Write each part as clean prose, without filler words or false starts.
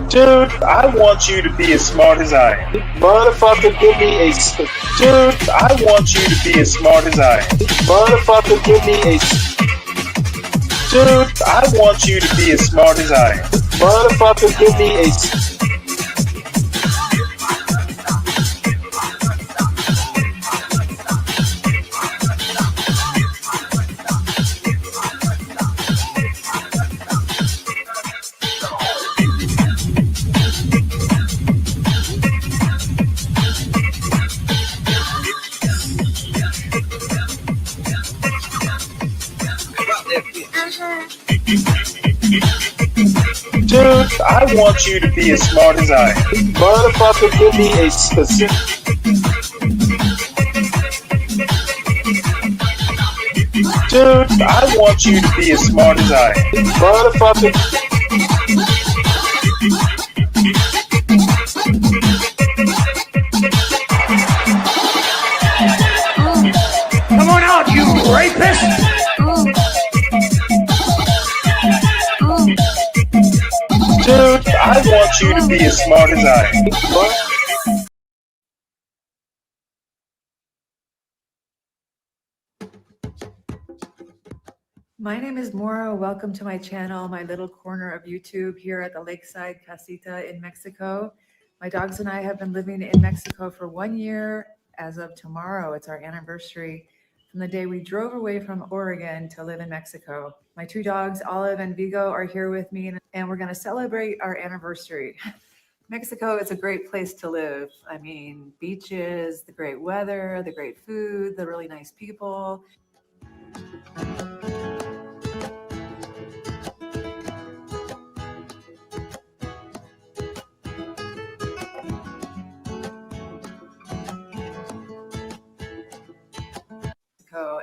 Dude, I want you to be as smart as I am. Motherfucker, give me a... Dude, I want you to be as smart as I am. Motherfucker, give me a... Dude, I want you to be as smart as I am. Motherfucker, give me a... Dude, I want you to be as smart as I am. Motherfucker, give me a specific... Dude, I want you to be as smart as I am. Motherfucker... Come on out, you rapist! Dude, I want you to be as smart as I am. My name is Maura. Welcome to my channel, my little corner of YouTube here at the Lakeside Casita in Mexico. My dogs and I have been living in Mexico for 1 year. As of tomorrow, it's our anniversary from the day we drove away from Oregon to live in Mexico. My two dogs, Olive and Vigo, are here with me, and we're going to celebrate our anniversary. Mexico is a great place to live. I mean, beaches, the great weather, the great food, the really nice people.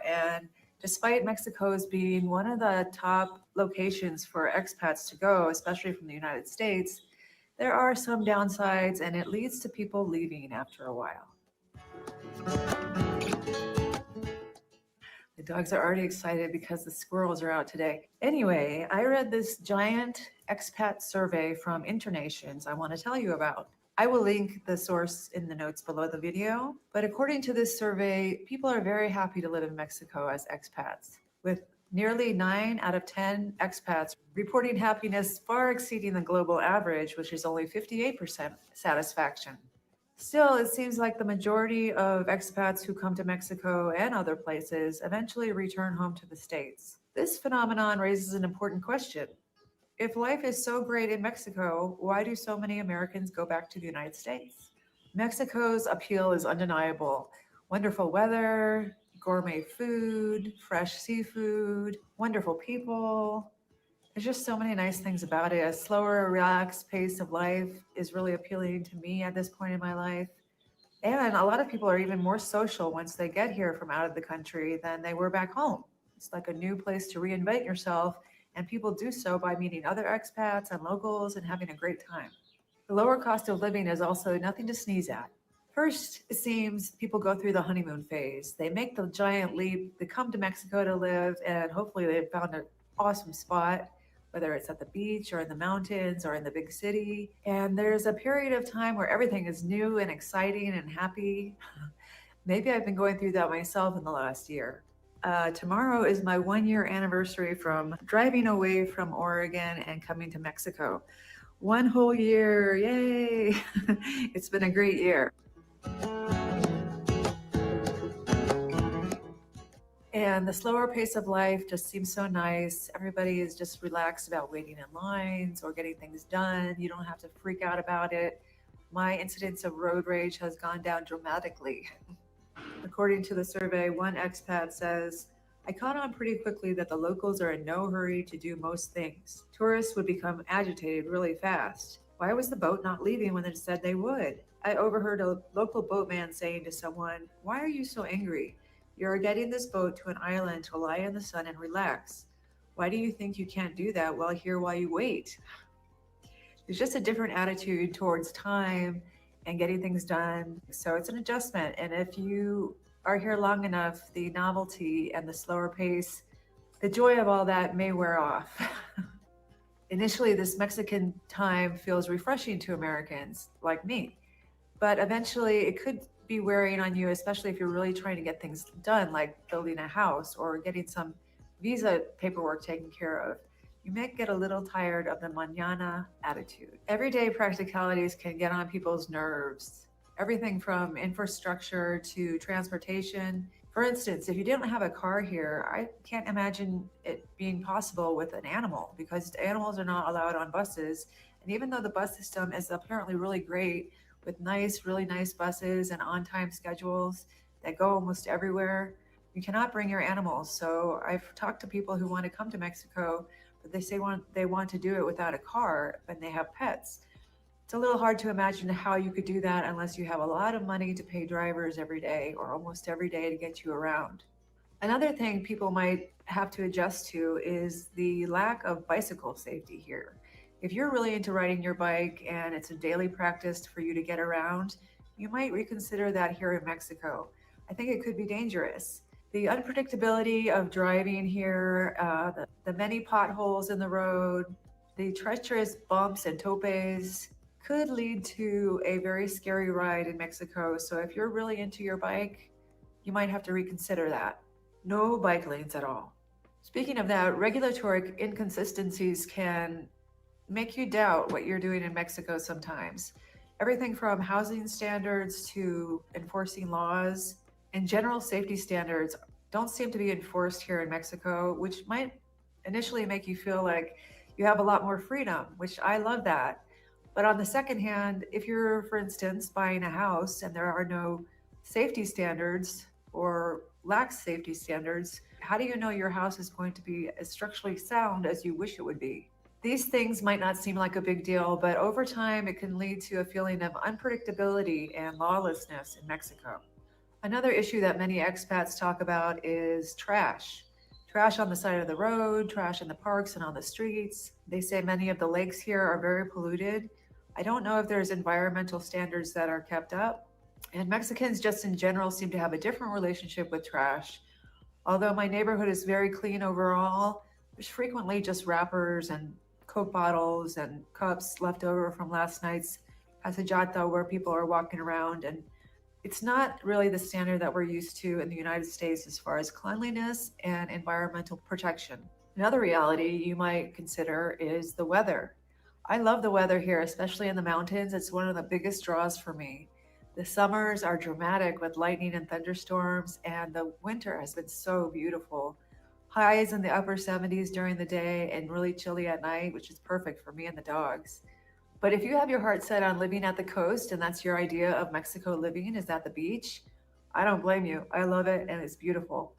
And despite Mexico's being one of the top locations for expats to go, especially from the United States, there are some downsides, and it leads to people leaving after a while. The dogs are already excited because the squirrels are out today. Anyway, I read this giant expat survey from Internations I want to tell you about. I will link the source in the notes below the video, but according to this survey, people are very happy to live in Mexico as expats, with nearly 9 out of 10 expats reporting happiness far exceeding the global average, which is only 58% satisfaction. Still, it seems like the majority of expats who come to Mexico and other places eventually return home to the States. This phenomenon raises an important question. If life is so great in Mexico, why do so many Americans go back to the United States? Mexico's appeal is undeniable. Wonderful weather, gourmet food, fresh seafood, wonderful people. There's just so many nice things about it. A slower, relaxed pace of life is really appealing to me at this point in my life. And a lot of people are even more social once they get here from out of the country than they were back home. It's like a new place to reinvent yourself, and people do so by meeting other expats and locals and having a great time. The lower cost of living is also nothing to sneeze at. First, it seems people go through the honeymoon phase. They make the giant leap, they come to Mexico to live, and hopefully they've found an awesome spot, whether it's at the beach or in the mountains or in the big city. And there's a period of time where everything is new and exciting and happy. Maybe I've been going through that myself in the last year. Tomorrow is my 1 year anniversary from driving away from Oregon and coming to Mexico. 1 whole year, yay! It's been a great year. And the slower pace of life just seems so nice. Everybody is just relaxed about waiting in lines or getting things done. You don't have to freak out about it. My incidence of road rage has gone down dramatically. According to the survey, one expat says, I caught on pretty quickly that the locals are in no hurry to do most things. Tourists would become agitated really fast. Why was the boat not leaving when it said they would? I overheard a local boatman saying to someone, why are you so angry? You're getting this boat to an island to lie in the sun and relax. Why do you think you can't do that while you wait? There's just a different attitude towards time and getting things done. So it's an adjustment. And if you are here long enough, the novelty and the slower pace, the joy of all that may wear off. Initially, this Mexican time feels refreshing to Americans like me, but eventually it could be wearing on you, especially if you're really trying to get things done, like building a house or getting some visa paperwork taken care of. You may get a little tired of the mañana attitude. Everyday practicalities can get on people's nerves. Everything from infrastructure to transportation. For instance, if you didn't have a car here, I can't imagine it being possible with an animal because animals are not allowed on buses. And even though the bus system is apparently really great with really nice buses and on time schedules that go almost everywhere, you cannot bring your animals. So I've talked to people who want to come to Mexico, but they want to do it without a car and they have pets. It's a little hard to imagine how you could do that unless you have a lot of money to pay drivers every day or almost every day to get you around. Another thing people might have to adjust to is the lack of bicycle safety here. If you're really into riding your bike and it's a daily practice for you to get around, you might reconsider that here in Mexico. I think it could be dangerous. The unpredictability of driving here, the many potholes in the road, the treacherous bumps and topes could lead to a very scary ride in Mexico. So if you're really into your bike, you might have to reconsider that. No bike lanes at all. Speaking of that, regulatory inconsistencies can make you doubt what you're doing in Mexico sometimes. Everything from housing standards to enforcing laws and general safety standards don't seem to be enforced here in Mexico, which might initially make you feel like you have a lot more freedom, which I love that. But on the second hand, if you're, for instance, buying a house and there are no safety standards or lacks safety standards, how do you know your house is going to be as structurally sound as you wish it would be? These things might not seem like a big deal, but over time it can lead to a feeling of unpredictability and lawlessness in Mexico. Another issue that many expats talk about is trash. Trash on the side of the road, trash in the parks and on the streets. They say many of the lakes here are very polluted. I don't know if there's environmental standards that are kept up. And Mexicans just in general seem to have a different relationship with trash. Although my neighborhood is very clean overall, there's frequently just wrappers and Coke bottles and cups left over from last night's pasajata where people are walking around, and it's not really the standard that we're used to in the United States as far as cleanliness and environmental protection. Another reality you might consider is the weather. I love the weather here, especially in the mountains. It's one of the biggest draws for me. The summers are dramatic with lightning and thunderstorms, and the winter has been so beautiful. Highs in the upper 70s during the day and really chilly at night, which is perfect for me and the dogs. But if you have your heart set on living at the coast and that's your idea of Mexico living is at the beach, I don't blame you. I love it and it's beautiful.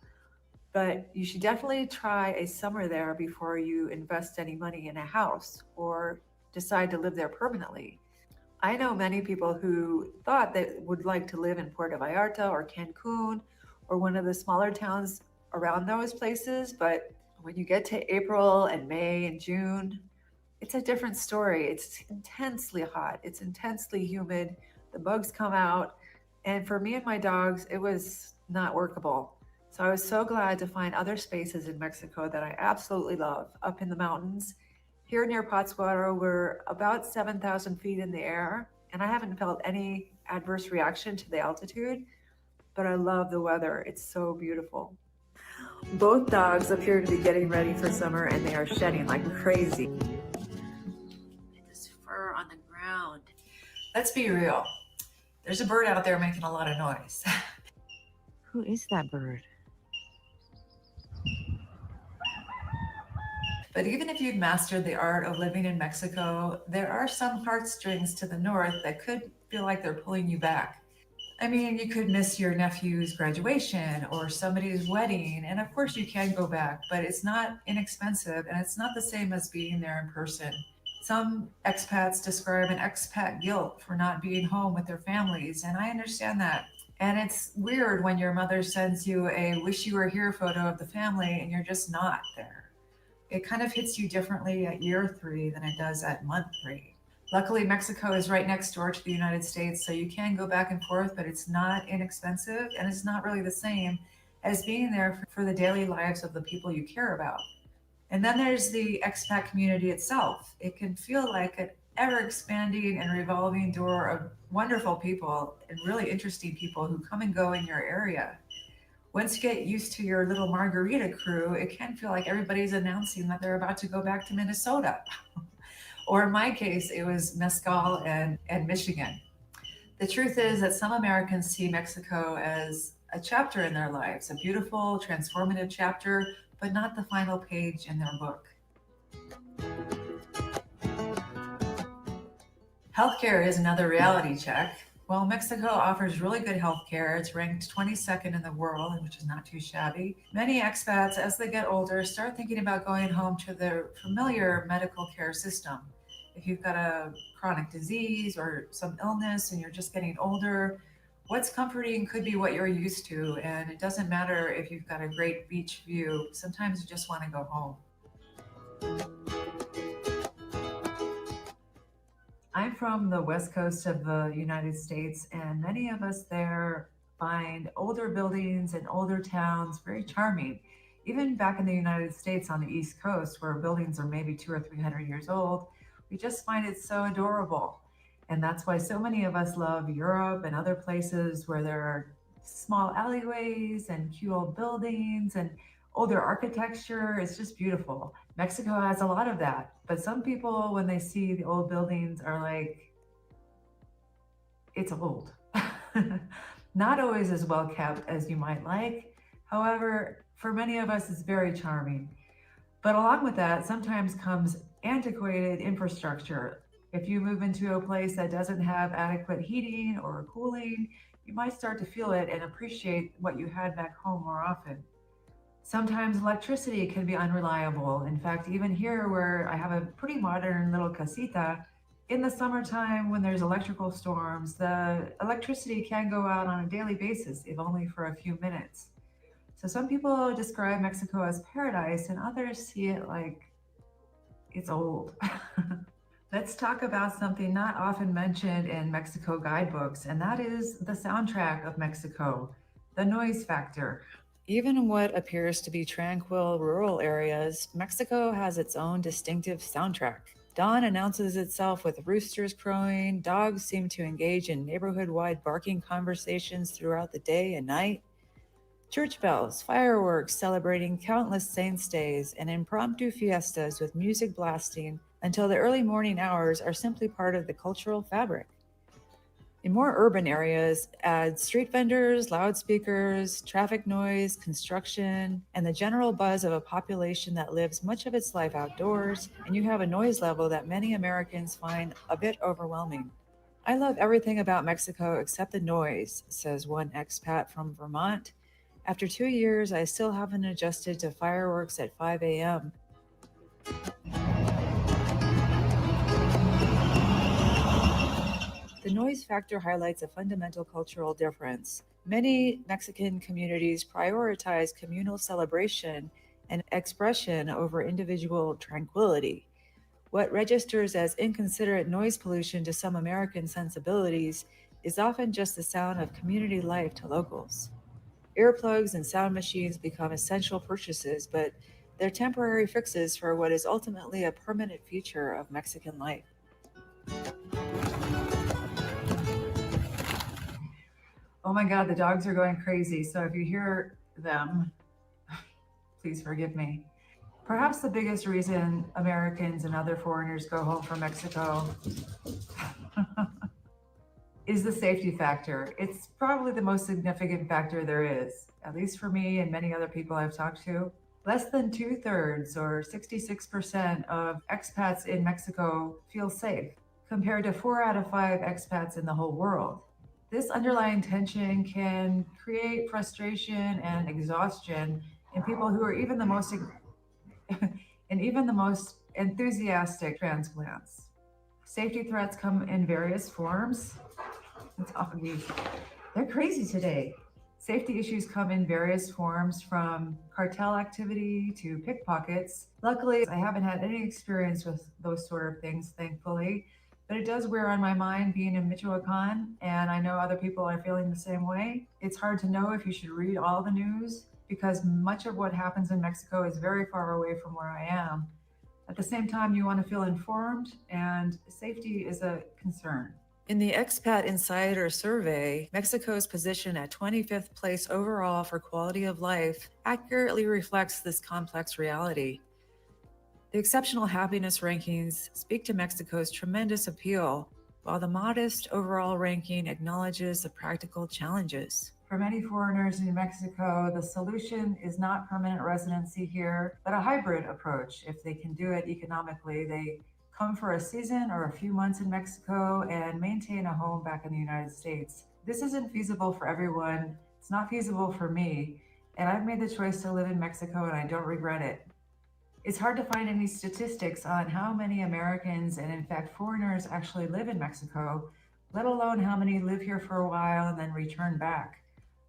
But you should definitely try a summer there before you invest any money in a house or decide to live there permanently. I know many people who thought they would like to live in Puerto Vallarta or Cancun or one of the smaller towns around those places, but when you get to April and May and June, it's a different story. It's intensely hot. It's intensely humid. The bugs come out. And for me and my dogs, it was not workable. So I was so glad to find other spaces in Mexico that I absolutely love. Up in the mountains. Here near Pátzcuaro, we're about 7,000 feet in the air. And I haven't felt any adverse reaction to the altitude, but I love the weather. It's so beautiful. Both dogs appear to be getting ready for summer and they are shedding like crazy. On the ground. Let's be real. There's a bird out there making a lot of noise. Who is that bird? But even if you've mastered the art of living in Mexico, there are some heartstrings to the north that could feel like they're pulling you back. I mean, you could miss your nephew's graduation or somebody's wedding, and of course you can go back, but it's not inexpensive and it's not the same as being there in person. Some expats describe an expat guilt for not being home with their families, and I understand that. And it's weird when your mother sends you a wish you were here photo of the family and you're just not there. It kind of hits you differently at year 3 than it does at month 3. Luckily, Mexico is right next door to the United States, so you can go back and forth, but it's not inexpensive and it's not really the same as being there for the daily lives of the people you care about. And then there's the expat community itself. It can feel like an ever expanding and revolving door of wonderful people and really interesting people who come and go in your area. Once you get used to your little margarita crew, it can feel like everybody's announcing that they're about to go back to Minnesota. Or in my case, it was Mescal and Michigan. The truth is that some Americans see Mexico as a chapter in their lives, a beautiful, transformative chapter, but not the final page in their book. Healthcare is another reality check. While Mexico offers really good healthcare, it's ranked 22nd in the world, which is not too shabby. Many expats, as they get older, start thinking about going home to their familiar medical care system. If you've got a chronic disease or some illness and you're just getting older, what's comforting could be what you're used to. And it doesn't matter if you've got a great beach view. Sometimes you just want to go home. I'm from the west coast of the United States, and many of us there find older buildings and older towns very charming. Even back in the United States on the East Coast, where buildings are maybe 200 or 300 years old, we just find it so adorable. And that's why so many of us love Europe and other places where there are small alleyways and cute old buildings and older architecture. It's just beautiful. Mexico has a lot of that. But some people, when they see the old buildings, are like, it's old. Not always as well kept as you might like. However, for many of us, it's very charming. But along with that, sometimes comes antiquated infrastructure. If you move into a place that doesn't have adequate heating or cooling, you might start to feel it and appreciate what you had back home more often. Sometimes electricity can be unreliable. In fact, even here where I have a pretty modern little casita, in the summertime when there's electrical storms, the electricity can go out on a daily basis, if only for a few minutes. So some people describe Mexico as paradise and others see it like it's old. Let's talk about something not often mentioned in Mexico guidebooks, and that is the soundtrack of Mexico, the noise factor. Even in what appears to be tranquil rural areas, Mexico has its own distinctive soundtrack. Dawn announces itself with roosters crowing, dogs seem to engage in neighborhood wide barking conversations throughout the day and night. Church bells, fireworks celebrating countless saints' days, and impromptu fiestas with music blasting until the early morning hours are simply part of the cultural fabric. In more urban areas, add street vendors, loudspeakers, traffic noise, construction, and the general buzz of a population that lives much of its life outdoors, and you have a noise level that many Americans find a bit overwhelming. I love everything about Mexico except the noise, says one expat from Vermont. After 2 years, I still haven't adjusted to fireworks at 5 a.m. The noise factor highlights a fundamental cultural difference. Many Mexican communities prioritize communal celebration and expression over individual tranquility. What registers as inconsiderate noise pollution to some American sensibilities is often just the sound of community life to locals. Earplugs and sound machines become essential purchases, but they're temporary fixes for what is ultimately a permanent feature of Mexican life. Oh my God, the dogs are going crazy. So if you hear them, please forgive me. Perhaps the biggest reason Americans and other foreigners go home from Mexico is the safety factor. It's probably the most significant factor there is, at least for me and many other people I've talked to. Less than 2/3 or 66% of expats in Mexico feel safe, compared to 4 out of 5 expats in the whole world. This underlying tension can create frustration and exhaustion in people who are even the most and even the most enthusiastic transplants. Safety threats come in various forms. They're crazy today. Safety issues come in various forms, from cartel activity to pickpockets. Luckily, I haven't had any experience with those sort of things, thankfully, but it does wear on my mind being in Michoacan, and I know other people are feeling the same way. It's hard to know if you should read all the news because much of what happens in Mexico is very far away from where I am. At the same time, you want to feel informed, and safety is a concern. In the Expat Insider survey, Mexico's position at 25th place overall for quality of life accurately reflects this complex reality. The exceptional happiness rankings speak to Mexico's tremendous appeal, while the modest overall ranking acknowledges the practical challenges. For many foreigners in Mexico, the solution is not permanent residency here, but a hybrid approach. If they can do it economically, they come for a season or a few months in Mexico and maintain a home back in the United States. This isn't feasible for everyone. It's not feasible for me, and I've made the choice to live in Mexico and I don't regret it. It's hard to find any statistics on how many Americans and in fact foreigners actually live in Mexico, let alone how many live here for a while and then return back.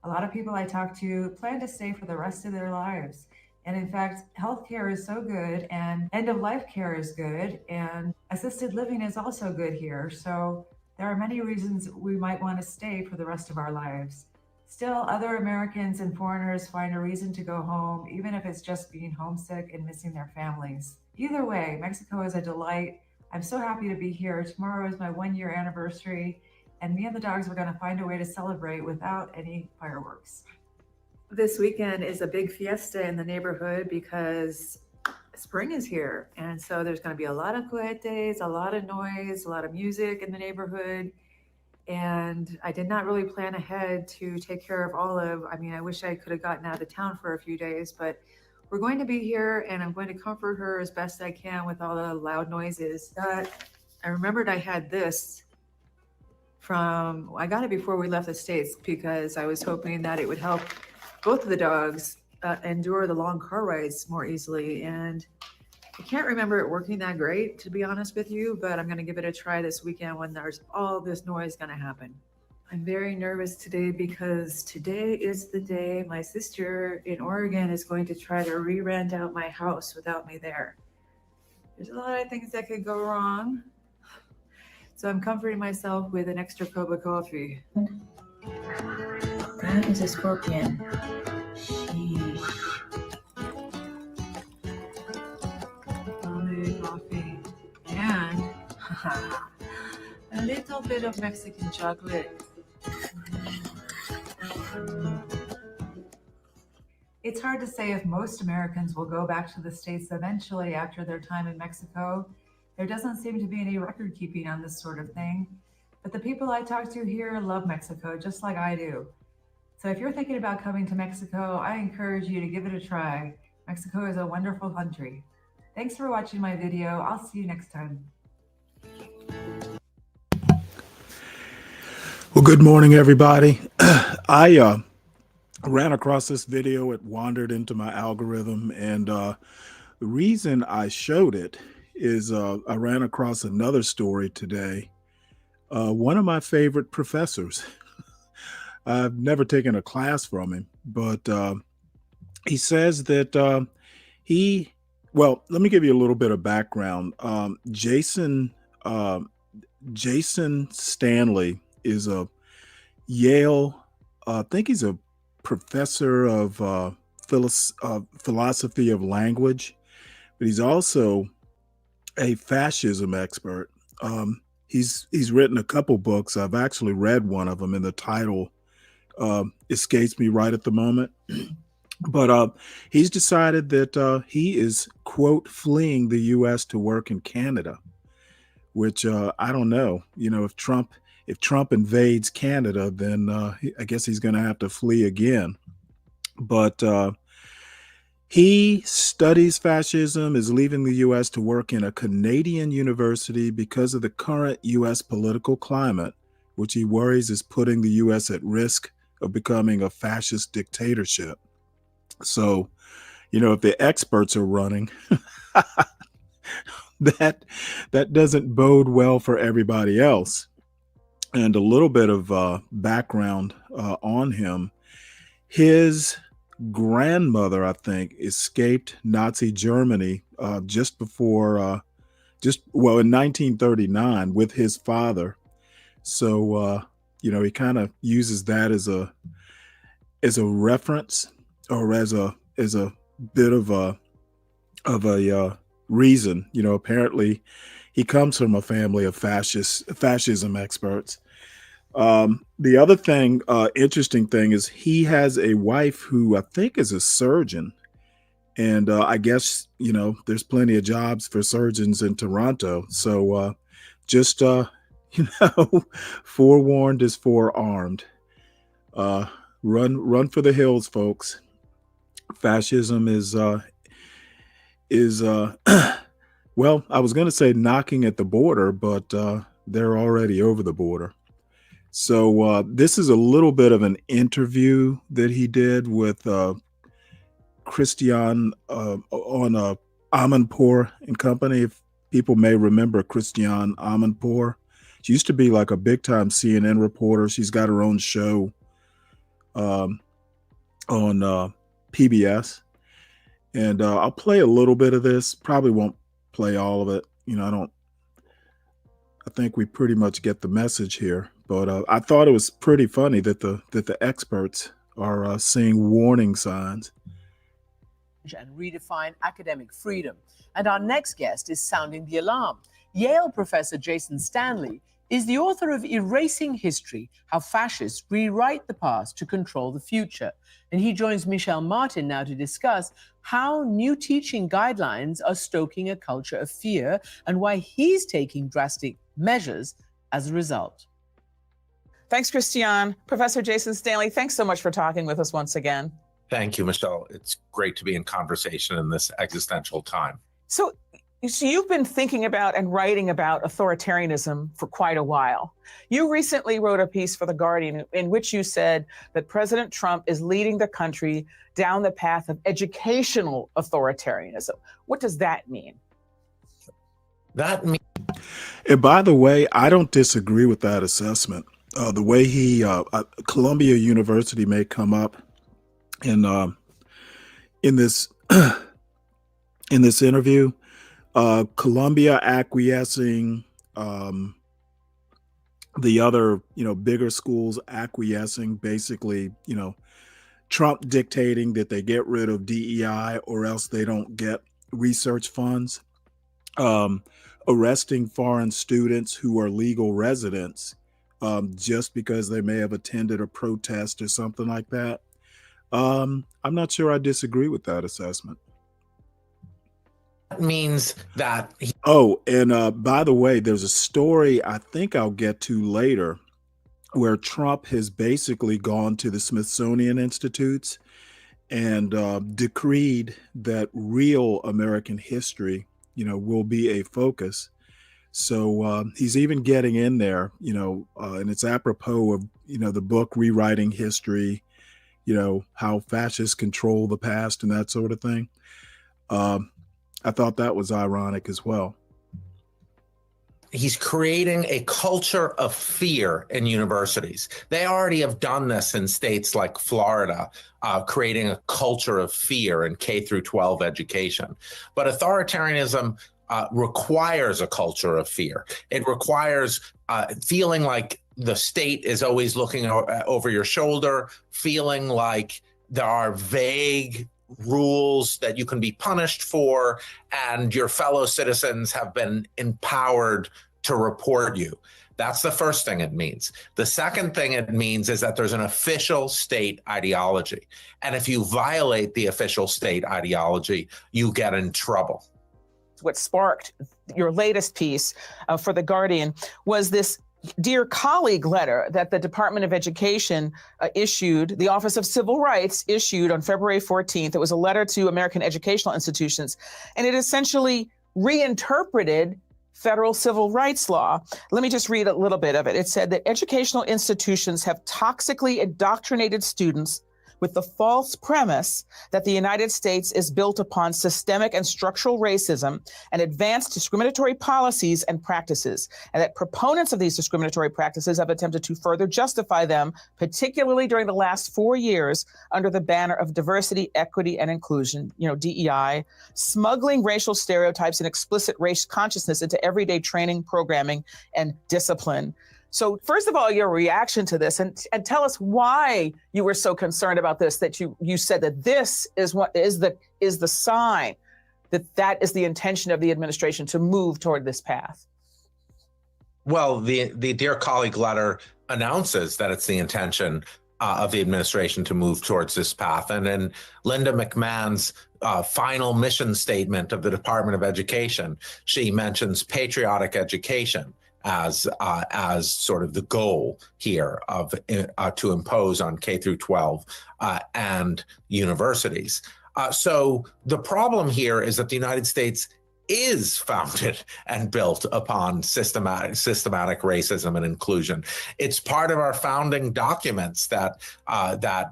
A lot of people I talk to plan to stay for the rest of their lives. And in fact, healthcare is so good and end of life care is good and assisted living is also good here. So there are many reasons we might want to stay for the rest of our lives. Still, other Americans and foreigners find a reason to go home, even if it's just being homesick and missing their families. Either way, Mexico is a delight. I'm so happy to be here. Tomorrow is my 1-year anniversary, and me and the dogs were going to find a way to celebrate without any fireworks. This weekend is a big fiesta in the neighborhood because spring is here. And so there's going to be a lot of cohetes, a lot of noise, a lot of music in the neighborhood. And I did not really plan ahead to take care of Olive. I mean, I wish I could have gotten out of town for a few days, but we're going to be here and I'm going to comfort her as best I can with all the loud noises. I remembered I had this I got it before we left the States because I was hoping that it would help both of the dogs endure the long car rides more easily. And I can't remember it working that great, to be honest with you, but I'm going to give it a try this weekend when there's all this noise going to happen. I'm very nervous today because today is the day my sister in Oregon is going to try to re-rent out my house without me there. There's a lot of things that could go wrong. So I'm comforting myself with an extra cup of coffee. That is a scorpion. Sheesh. Coffee. And a little bit of Mexican chocolate. It's hard to say if most Americans will go back to the States eventually after their time in Mexico. There doesn't seem to be any record keeping on this sort of thing, but the people I talk to here love Mexico just like I do. So if you're thinking about coming to Mexico, I encourage you to give it a try. Mexico is a wonderful country. Thanks for watching my video. I'll see you next time. Well, good morning, everybody. I ran across this video. It wandered into my algorithm, and the reason I showed it is I ran across another story today. One of my favorite professors. I've never taken a class from him, but he says that well, let me give you a little bit of background. Jason Stanley is a Yale, I think he's a professor of philosophy of language, but he's also a fascism expert. He's written a couple books. I've actually read one of them, and the title escapes me right at the moment. But he's decided that he is, quote, fleeing the U.S. to work in Canada, which I don't know. You know, if Trump invades Canada, then I guess he's going to have to flee again. But he studies fascism, is leaving the U.S. to work in a Canadian university because of the current U.S. political climate, which he worries is putting the U.S. at risk of becoming a fascist dictatorship. So, you know, if the experts are running, that doesn't bode well for everybody else. And a little bit of background on him. His grandmother, I think, escaped Nazi Germany just in 1939 with his father. So, you know, he kind of uses that as a reference. or as a bit of a reason. Apparently he comes from a family of fascism experts. The other thing, interesting thing, is he has a wife who I think is a surgeon. And I guess, there's plenty of jobs for surgeons in Toronto. So just, forewarned is forearmed. Run for the hills, folks. Fascism is well, I was going to say knocking at the border, but they're already over the border. So this is a little bit of an interview that he did with Christian on Amanpour and Company. If people may remember Christian Amanpour, she used to be like a big time CNN reporter. She's got her own show on PBS, and I'll play a little bit of this. Probably won't play all of it. I think we pretty much get the message here. But I thought it was pretty funny that the experts are seeing warning signs. And redefine academic freedom. And our next guest is sounding the alarm. Yale professor Jason Stanley is the author of Erasing History: How Fascists Rewrite the Past to Control the Future. And he joins Michelle Martin now to discuss how new teaching guidelines are stoking a culture of fear and why he's taking drastic measures as a result. Thanks, Christian. Professor Jason Stanley, thanks so much for talking with us once again. Thank you, Michelle. It's great to be in conversation in this existential time. So you've been thinking about and writing about authoritarianism for quite a while. You recently wrote a piece for The Guardian in which you said that President Trump is leading the country down the path of educational authoritarianism. What does that mean? That means... And by the way, I don't disagree with that assessment. The way Columbia University may come up in this in this interview, Columbia acquiescing, the other bigger schools acquiescing, basically Trump dictating that they get rid of DEI or else they don't get research funds, arresting foreign students who are legal residents just because they may have attended a protest or something like that. I'm not sure I disagree with that assessment. That means that... And by the way, there's a story I think I'll get to later where Trump has basically gone to the Smithsonian Institutes and decreed that real American history, will be a focus. So he's even getting in there, and it's apropos of, the book Rewriting History, how fascists control the past and that sort of thing. I thought that was ironic as well. He's creating a culture of fear in universities. They already have done this in states like Florida, creating a culture of fear in K through 12 education. But authoritarianism requires a culture of fear. It requires feeling like the state is always looking over your shoulder, feeling like there are vague rules that you can be punished for, and your fellow citizens have been empowered to report you. That's the first thing it means. The second thing it means is that there's an official state ideology. And if you violate the official state ideology, you get in trouble. What sparked your latest piece for The Guardian was this Dear Colleague letter that the Department of Education issued, the Office of Civil Rights issued on February 14th. It was a letter to American educational institutions, and it essentially reinterpreted federal civil rights law. Let me just read a little bit of it. It said that educational institutions have toxically indoctrinated students with the false premise that the United States is built upon systemic and structural racism and advanced discriminatory policies and practices, and that proponents of these discriminatory practices have attempted to further justify them, particularly during the last 4 years, under the banner of diversity, equity, and inclusion, DEI, smuggling racial stereotypes and explicit race consciousness into everyday training, programming, and discipline. So first of all, your reaction to this, and tell us why you were so concerned about this, that you said that this is what is the sign that is the intention of the administration to move toward this path. Well, the Dear Colleague letter announces that it's the intention of the administration to move towards this path. And in Linda McMahon's final mission statement of the Department of Education, she mentions patriotic education as sort of the goal here of to impose on K through 12 and universities. So the problem here is that the United States is founded and built upon systematic racism and inclusion. It's part of our founding documents that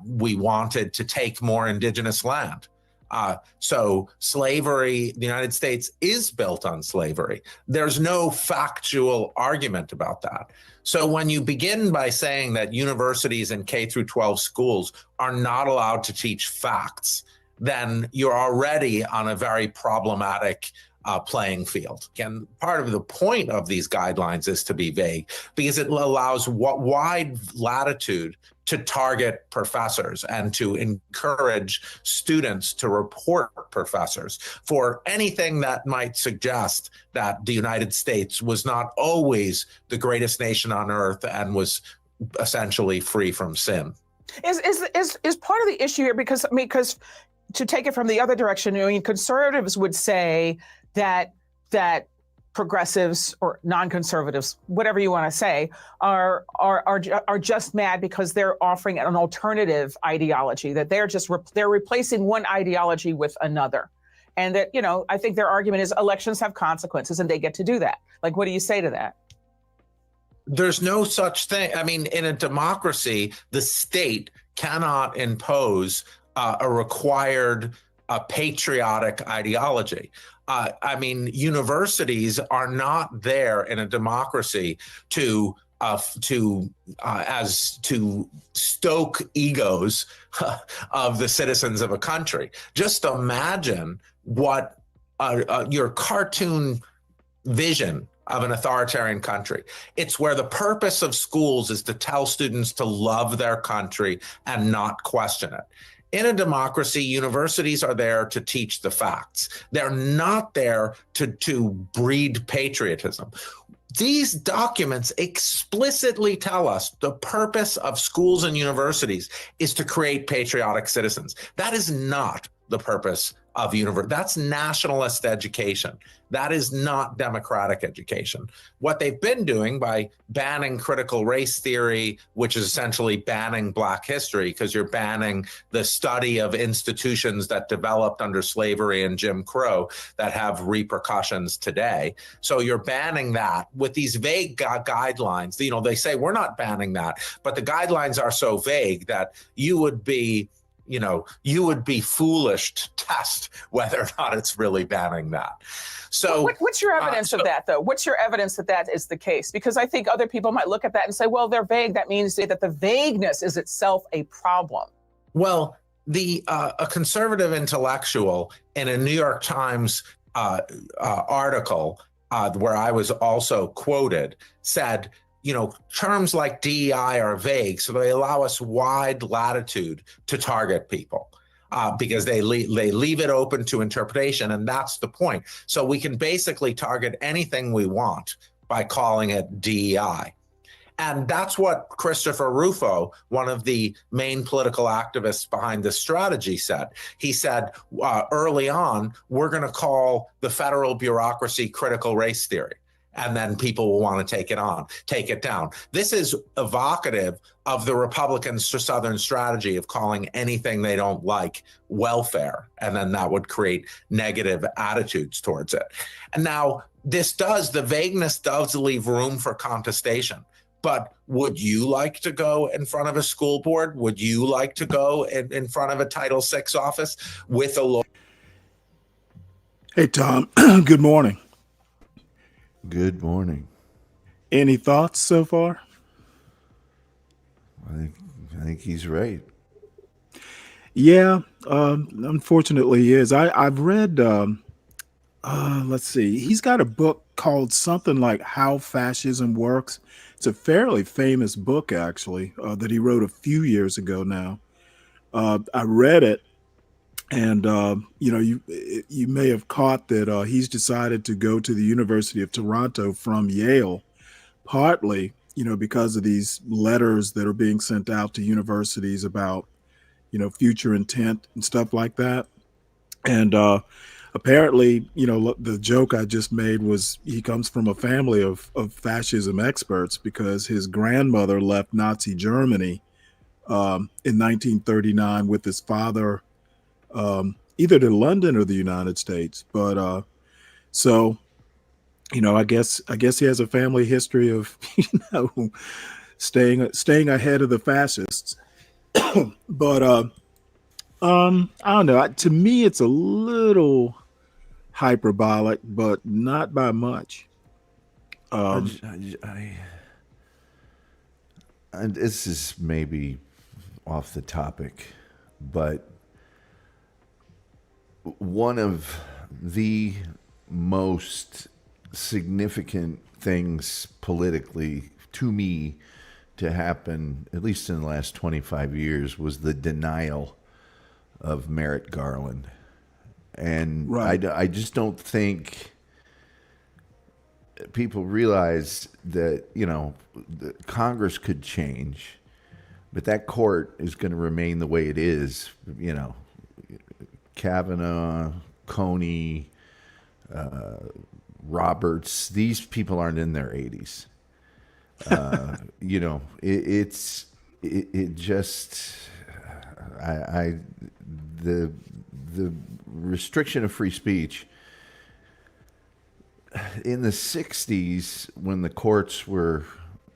we wanted to take more indigenous land. So slavery, the United States is built on slavery. There's no factual argument about that. So when you begin by saying that universities and K through 12 schools are not allowed to teach facts, then you're already on a very problematic playing field. And part of the point of these guidelines is to be vague because it allows wide latitude to target professors and to encourage students to report professors for anything that might suggest that the United States was not always the greatest nation on earth and was essentially free from sin. Is part of the issue here because to take it from the other direction, conservatives would say that progressives or non-conservatives, whatever you want to say, are just mad because they're offering an alternative ideology, that they're replacing one ideology with another. And that, I think their argument is elections have consequences and they get to do that. Like, what do you say to that? There's no such thing. I mean, in a democracy, the state cannot impose a required patriotic ideology. I mean, universities are not there in a democracy to stoke egos of the citizens of a country. Just imagine what your cartoon vision of an authoritarian country. It's where the purpose of schools is to tell students to love their country and not question it. In a democracy, universities are there to teach the facts. They're not there to breed patriotism. These documents explicitly tell us the purpose of schools and universities is to create patriotic citizens. That is not the purpose of university. That's nationalist education. That is not democratic education. What they've been doing by banning critical race theory, which is essentially banning Black history, because you're banning the study of institutions that developed under slavery and Jim Crow that have repercussions today. So you're banning that with these vague guidelines. They say we're not banning that, but the guidelines are so vague that you would be foolish to test whether or not it's really banning that. So what's your evidence of that, though? What's your evidence that that is the case? Because I think other people might look at that and say, well, they're vague. That means that the vagueness is itself a problem. Well, a conservative intellectual in a New York Times article where I was also quoted said, terms like DEI are vague, so they allow us wide latitude to target people because they leave it open to interpretation, and that's the point. So we can basically target anything we want by calling it DEI. And that's what Christopher Rufo, one of the main political activists behind this strategy, said. He said, early on, we're going to call the federal bureaucracy critical race theory. And then people will want to take it down. This is evocative of the Republican Southern strategy of calling anything they don't like welfare, and then that would create negative attitudes towards it. And now the vagueness does leave room for contestation. But would you like to go in front of a school board? Would you like to go in front of a Title VI office with a lawyer? Hey, Tom, good morning. Good morning. Any thoughts so far? I think he's right. Yeah, unfortunately he is. I've read let's see. He's got a book called something like How Fascism Works. It's a fairly famous book, actually, that he wrote a few years ago now. I read it, and you may have caught that he's decided to go to the University of Toronto from Yale, partly, because of these letters that are being sent out to universities about, future intent and stuff like that. And apparently, the joke I just made was he comes from a family of fascism experts because his grandmother left Nazi Germany in 1939 with his father, either to London or the United States. But so, I guess he has a family history of, staying ahead of the fascists. But I don't know. To me, it's a little hyperbolic, but not by much. And this is maybe off the topic, but one of the most significant things politically to me to happen, at least in the last 25 years, was the denial of Merrick Garland. And Right. I just don't think people realize that, the Congress could change, but that court is going to remain the way it is. Kavanaugh, Coney, Roberts, these people aren't in their 80s. It just, the restriction of free speech in the 60s, when the courts were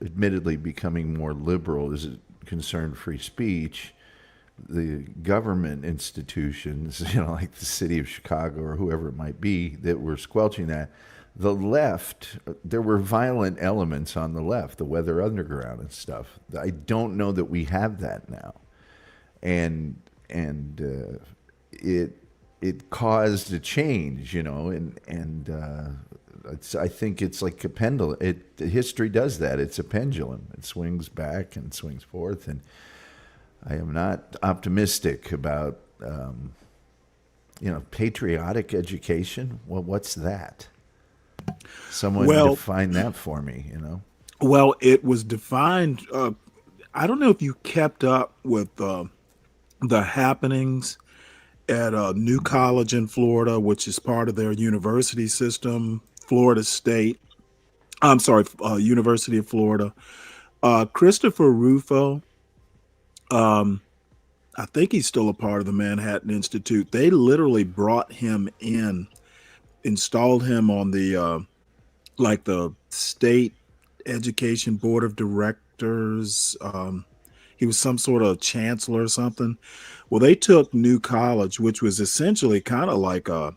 admittedly becoming more liberal as it concerned free speech, the government institutions, like the city of Chicago or whoever it might be, that were squelching that. The left, there were violent elements on the left, the Weather Underground and stuff. I don't know that we have that now, and it caused a change, I think it's like a pendulum. History does that. It's a pendulum. It swings back and swings forth, and I am not optimistic about patriotic education. Well, what's that? Someone define that for me, Well, it was defined. I don't know if you kept up with the happenings at New College in Florida, which is part of their university system, Florida State. I'm sorry, University of Florida. Christopher Rufo, I think he's still a part of the Manhattan Institute. They literally brought him in, installed him on the the state education board of directors. He was some sort of chancellor or something. Well, they took New College, which was essentially kind of like a,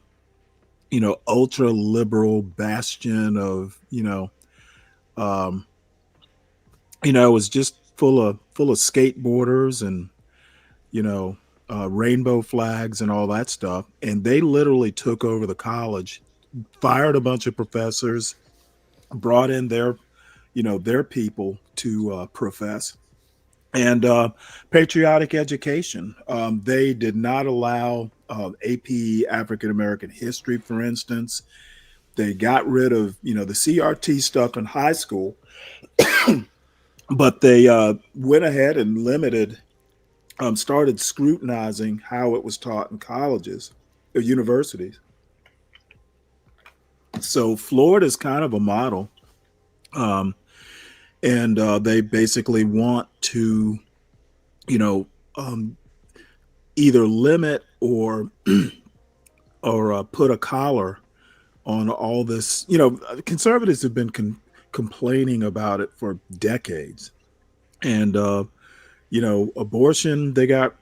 ultra liberal bastion of, it was just full of skateboarders and, rainbow flags and all that stuff. And they literally took over the college, fired a bunch of professors, brought in their people to profess. And patriotic education. They did not allow AP African American history, for instance. They got rid of, the CRT stuff in high school, but they went ahead and started scrutinizing how it was taught in colleges or universities. So Florida is kind of a model. And they basically want to, either limit or put a collar on all this. Conservatives have been complaining about it for decades, and abortion. They got,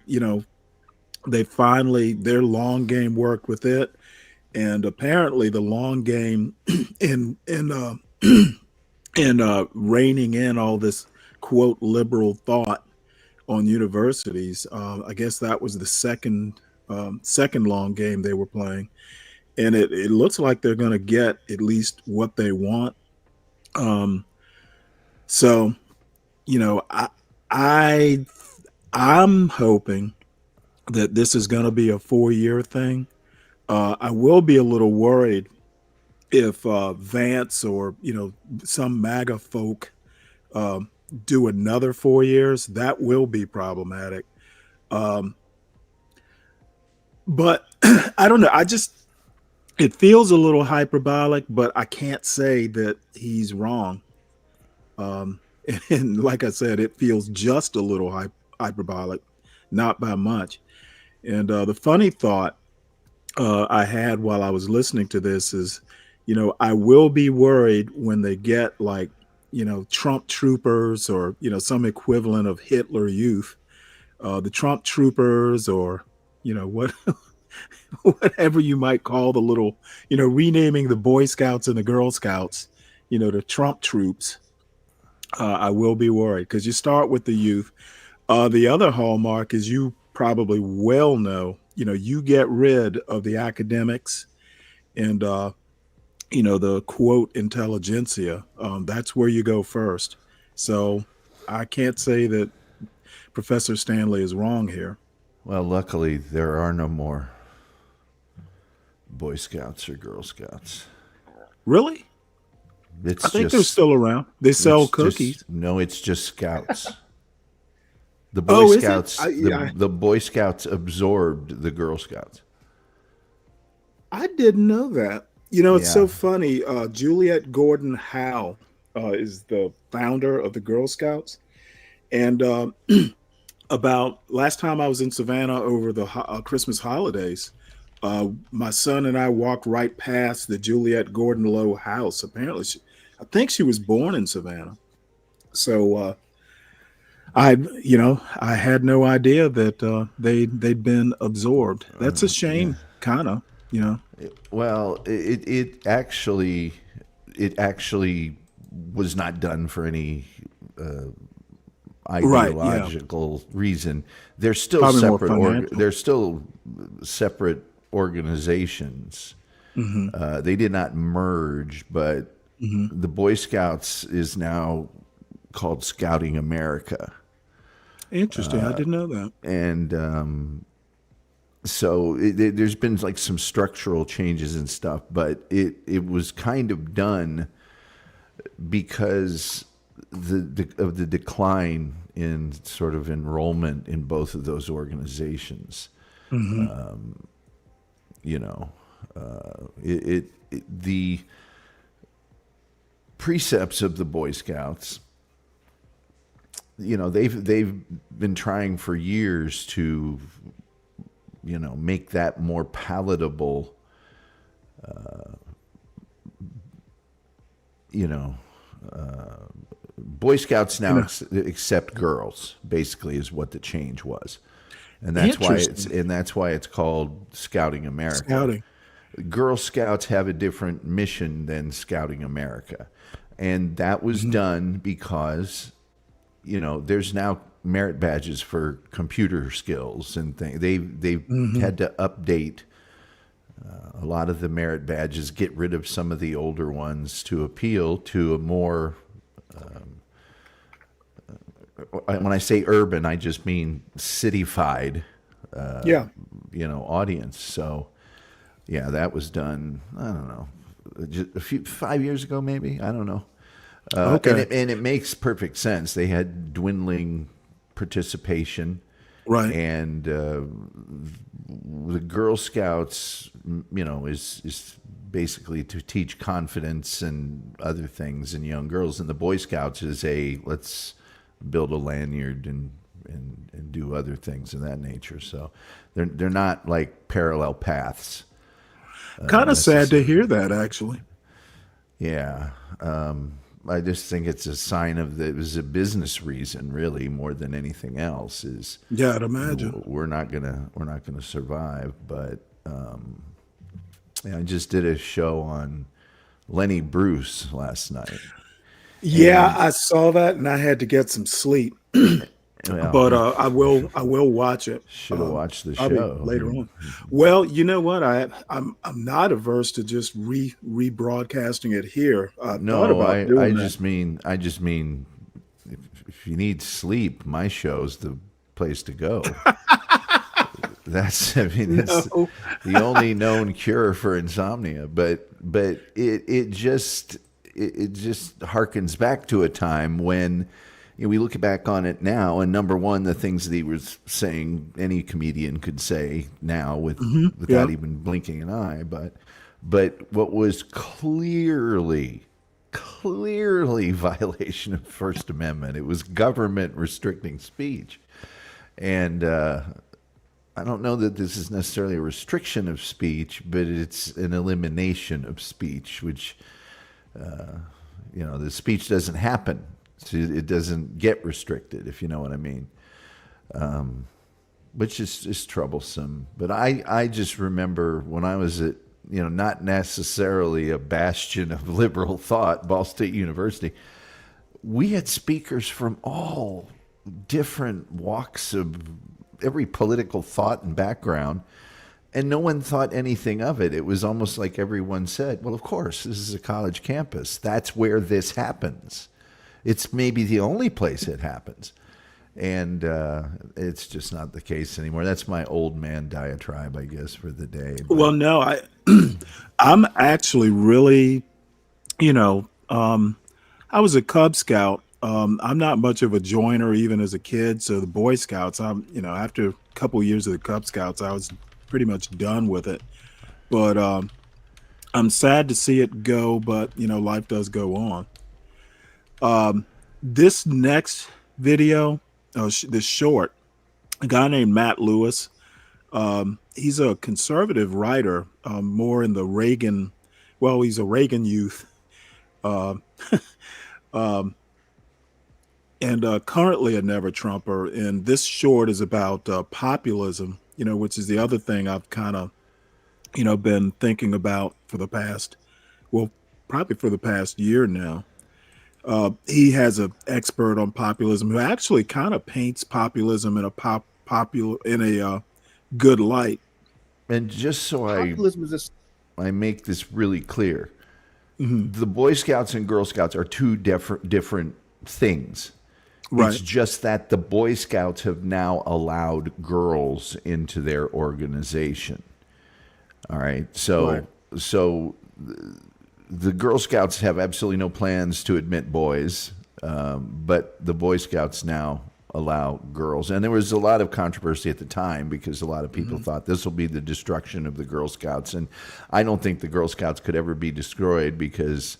they finally their long game worked with it, and apparently the long game in and reining in all this quote liberal thought on universities. I guess that was the second long game they were playing, and it looks like they're going to get at least what they want. So, you know, I I'm hoping that this is going to be a 4-year thing. I will be a little worried if Vance or some MAGA folk do another 4 years. That will be problematic. Um, but I don't know. It feels a little hyperbolic, but I can't say that he's wrong. Um, and like I said, it feels just a little hyperbolic, not by much. And the funny thought I had while I was listening to this is, I will be worried when they get like, Trump troopers or, some equivalent of Hitler Youth, the Trump troopers or, what, whatever you might call the little, renaming the Boy Scouts and the Girl Scouts, the Trump troops. I will be worried because you start with the youth. The other hallmark is you probably well know, you get rid of the academics and, the quote intelligentsia. That's where you go first. So I can't say that Professor Stanley is wrong here. Well, luckily there are no more Boy Scouts or Girl Scouts. Really? I think they're still around. They sell cookies. No, it's just Scouts. The Boy Scouts, the Boy Scouts absorbed the Girl Scouts. I didn't know that. It's so funny. Juliette Gordon Howe is the founder of the Girl Scouts. And about last time I was in Savannah over the Christmas holidays, my son and I walked right past the Juliette Gordon Lowe house. Apparently, I think she was born in Savannah. So I had no idea that they'd been absorbed. That's a shame, kind of. Well, it actually was not done for any ideological reason. They're still separate. They're still separate organizations. Mm-hmm. They did not merge, but the Boy Scouts is now called Scouting America. Interesting. I didn't know that. And so there's been like some structural changes and stuff, but it was kind of done because of the decline in sort of enrollment in both of those organizations. Mm-hmm. The precepts of the Boy Scouts, they've been trying for years to make that more palatable. Boy Scouts now accept girls, basically, is what the change was, and that's why it's called Scouting America. Scouting. Girl Scouts have a different mission than Scouting America, and that was done because there's now merit badges for computer skills and things. They've had to update a lot of the merit badges, get rid of some of the older ones to appeal to a more when I say urban, I just mean cityfied audience. So that was done, I don't know, just 5 years ago maybe, I don't know. Okay. And it makes perfect sense. They had dwindling participation, right? And the Girl Scouts, is basically to teach confidence and other things in young girls, and the Boy Scouts is let's build a lanyard and do other things of that nature. So they're not like parallel paths. Kind of sad to hear that, actually. Yeah. I just think it's a sign of that it was a business reason, really, more than anything else. I'd imagine we're not gonna survive. But I just did a show on Lenny Bruce last night. Yeah, I saw that, and I had to get some sleep. Well, but I will watch it. should have watched the Probably show later on. Well, you know what? I'm not averse to just rebroadcasting it here. I thought No, about doing I that. just mean if you need sleep, my show's the place to go. It's No. the only known cure for insomnia. But it just harkens back to a time when, you know, we look back on it now, and number one, the things that he was saying, any comedian could say now without even blinking an eye. But what was clearly violation of First Amendment, it was government restricting speech. And I don't know that this is necessarily a restriction of speech, but it's an elimination of speech, which, you know, the speech doesn't happen. So it doesn't get restricted, if you know what I mean. Which is troublesome. But I just remember when I was at, you know, not necessarily a bastion of liberal thought, Ball State University, we had speakers from all different walks of every political thought and background, and no one thought anything of it. It was almost like everyone said, well, of course, this is a college campus. That's where this happens. It's maybe the only place it happens. And it's just not the case anymore. That's my old man diatribe, I guess, for the day. But Well, no, I'm actually really, you know, I was a Cub Scout. I'm not much of a joiner even as a kid. So the Boy Scouts, you know, after a couple years of the Cub Scouts, I was pretty much done with it. But I'm sad to see it go, but, you know, life does go on. This next video, this short, a guy named Matt Lewis, he's a conservative writer, more in the Reagan, well, he's a Reagan youth. And currently a never Trumper. And this short is about populism, you know, which is the other thing I've kind of, you know, been thinking about for the past, well, probably for the past year now. He has an expert on populism who actually kind of paints populism in a good light. And just so Populism is I make this really clear, the Boy Scouts and Girl Scouts are two different things. Right. It's just that the Boy Scouts have now allowed girls into their organization. All right. So the Girl Scouts have absolutely no plans to admit boys, but the Boy Scouts now allow girls. And there was a lot of controversy at the time because a lot of people thought this will be the destruction of the Girl Scouts. And I don't think the Girl Scouts could ever be destroyed because,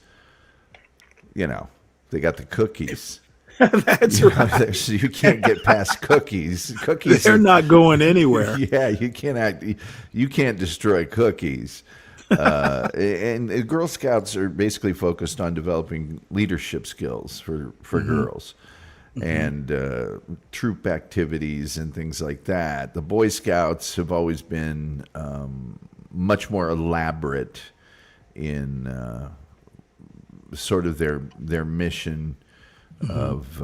you know, they got the cookies. That's right. So you can't get past cookies. Cookies They're not going anywhere. Yeah, you can't destroy cookies. And Girl Scouts are basically focused on developing leadership skills for girls and troop activities and things like that. The Boy Scouts have always been much more elaborate in sort of their mission of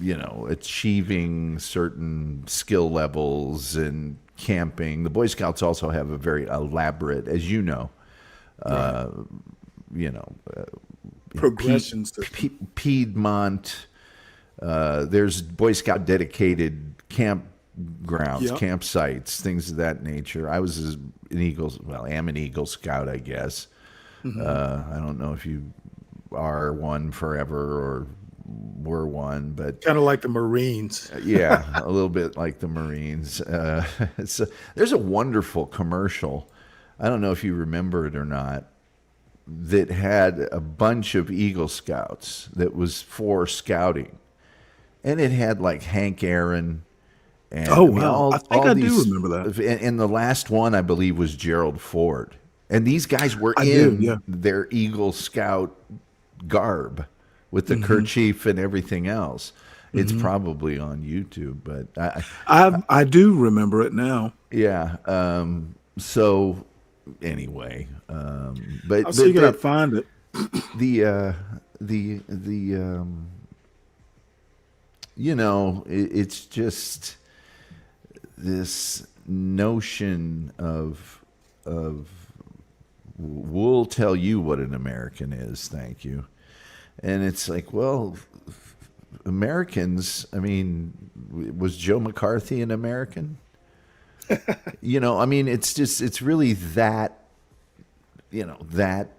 you know, achieving certain skill levels and camping. The Boy Scouts also have a very elaborate, as you know, you know, Progression system. Piedmont. There's Boy Scout dedicated campgrounds, campsites, things of that nature. I was an am an Eagle Scout, I guess. I don't know if you are one forever or were one, but Kind of like the Marines. yeah, a little bit like the Marines. There's a wonderful commercial. I don't know if you remember it or not, that had a bunch of Eagle Scouts that was for scouting. And it had like Hank Aaron. And, Oh, wow. I think I do remember that. And the last one, I believe, was Gerald Ford. And these guys were their Eagle Scout garb with the kerchief and everything else. It's probably on YouTube, but I do remember it now. yeah. So anyway, but I'll see if I can find it. it's just this notion of we'll tell you what an American is, thank you. And it's like, well, Americans, I mean, was Joe McCarthy an American? It's really that, that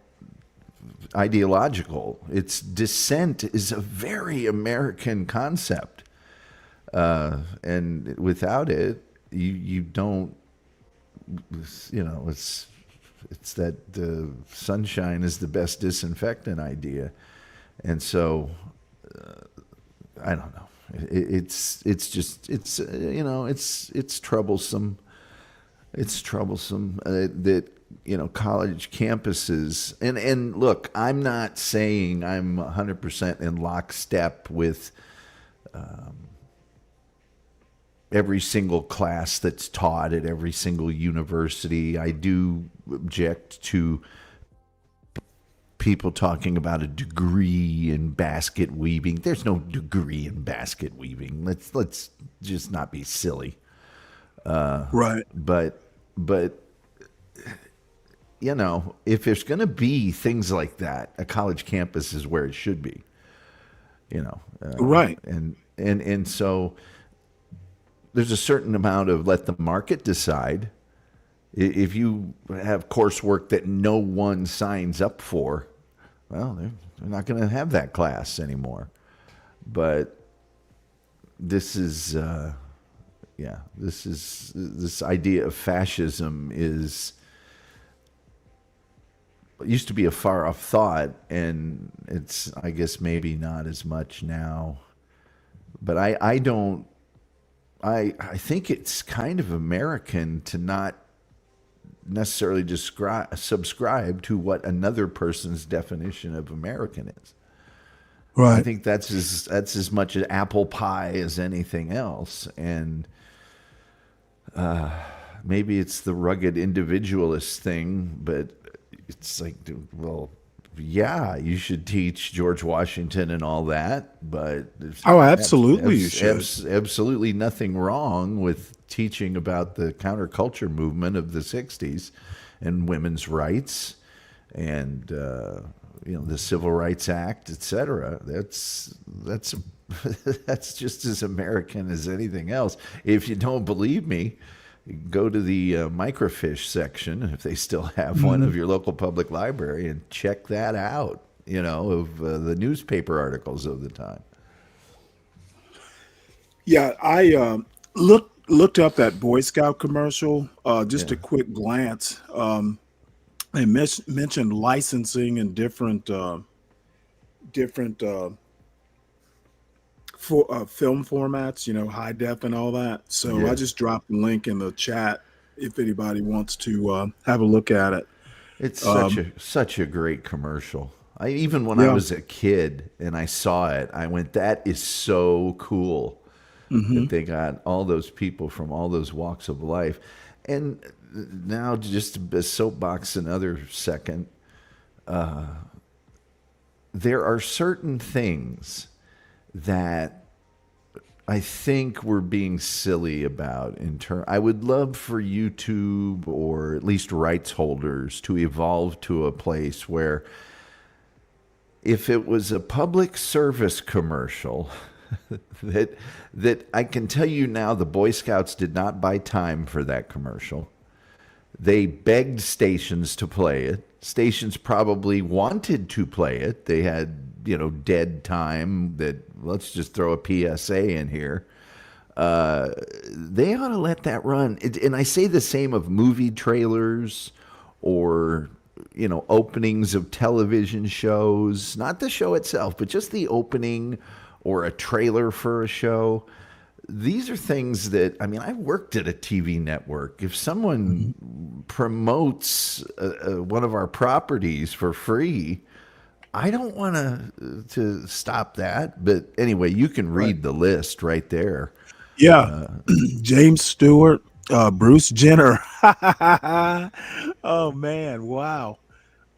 ideological. It's dissent is a very American concept. And without it, you don't, it's that sunshine is the best disinfectant idea. And so, I don't know. It's troublesome. It's troublesome that, college campuses, and look, I'm not saying I'm 100% in lockstep with every single class that's taught at every single university. I do object to people talking about a degree in basket weaving. There's no degree in basket weaving. Let's just not be silly. Right. But if there's going to be things like that, a college campus is where it should be. Right. And so there's a certain amount of let the market decide. If you have coursework that no one signs up for, well, they're not going to have that class anymore. But this idea of fascism used to be a far off thought, and it's, I guess, maybe not as much now. But I think it's kind of American to not necessarily subscribe to what another person's definition of American is. Right. I think that's as much an apple pie as anything else. And maybe it's the rugged individualist thing, but it's like, well, yeah, you should teach George Washington and all that, but absolutely, you should. Absolutely nothing wrong with teaching about the counterculture movement of the '60s and women's rights and the Civil Rights Act, etc. That's that's just as American as anything else. If you don't believe me, go to the microfiche section, if they still have one, of your local public library, and check that out, of the newspaper articles of the time. Yeah, I looked up that Boy Scout commercial, just a quick glance. They mentioned licensing and different film formats, high def and all that. So Yeah. I just dropped the link in the chat if anybody wants to have a look at it. It's such a great commercial. Even when I was a kid and I saw it, I went, "That is so cool." That they got all those people from all those walks of life. And now, just a soapbox another second, there are certain things that I think we're being silly about. I would love for YouTube, or at least rights holders, to evolve to a place where if it was a public service commercial that I can tell you now, the Boy Scouts did not buy time for that commercial. They begged stations to play it. Stations probably wanted to play it. They had, dead time that, let's just throw a PSA in here. They ought to let that run. And I say the same of movie trailers or, openings of television shows, not the show itself, but just the opening or a trailer for a show. These are things that, I worked at a TV network. If someone promotes one of our properties for free, I don't want to stop that. But anyway, you can read the list right there. Yeah. James Stewart, Bruce Jenner. Oh, man. Wow.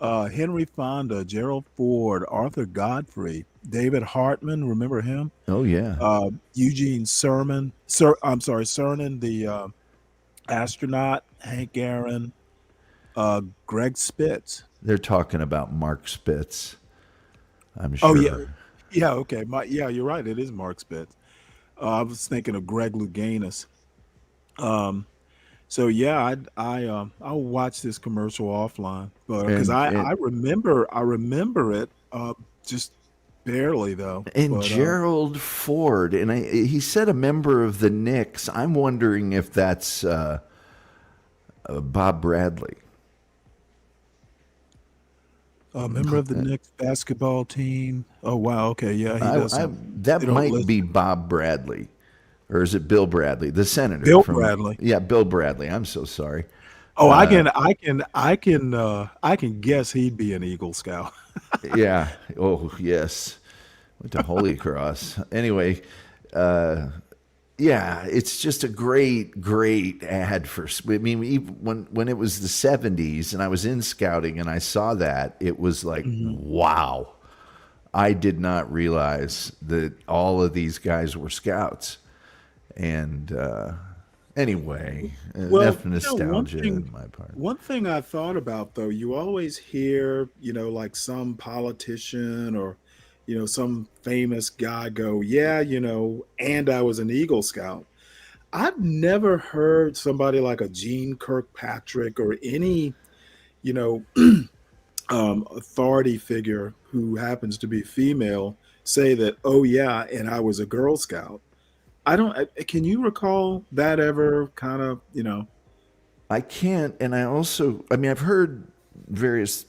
Henry Fonda, Gerald Ford, Arthur Godfrey, David Hartman. Remember him? Oh yeah. Eugene Cernan, the astronaut, Hank Aaron, Greg Spitz. They're talking about Mark Spitz. I'm Oh sure. yeah, yeah. Okay, yeah, you're right. It is Mark Spitz. I was thinking of Greg Louganis. Um, so yeah, I'll watch this commercial offline, but because And I remember it just barely though. and But Gerald Ford, and he said a member of the Knicks. I'm wondering if that's Bob Bradley. a member of the Knicks basketball team. Oh wow, okay, yeah, he does. That They don't might list be Bob Bradley, or is it Bill Bradley, the senator? Bill Bradley. Yeah, Bill Bradley. I'm so sorry. Oh, I can guess he'd be an Eagle Scout. Yeah. Oh, yes. Went to Holy Cross. Anyway, yeah, it's just a great ad for. I mean, even when it was the '70s and I was in scouting and I saw that, it was like, wow. I did not realize that all of these guys were scouts. And anyway, enough nostalgia on my part. One thing I thought about though, you always hear, like some politician or, some famous guy go, yeah, and I was an Eagle Scout. I've never heard somebody like a Gene Kirkpatrick or any, you know, authority figure who happens to be female say that, oh yeah, and I was a Girl Scout. Can you recall that ever kind of, I can't. And I've heard various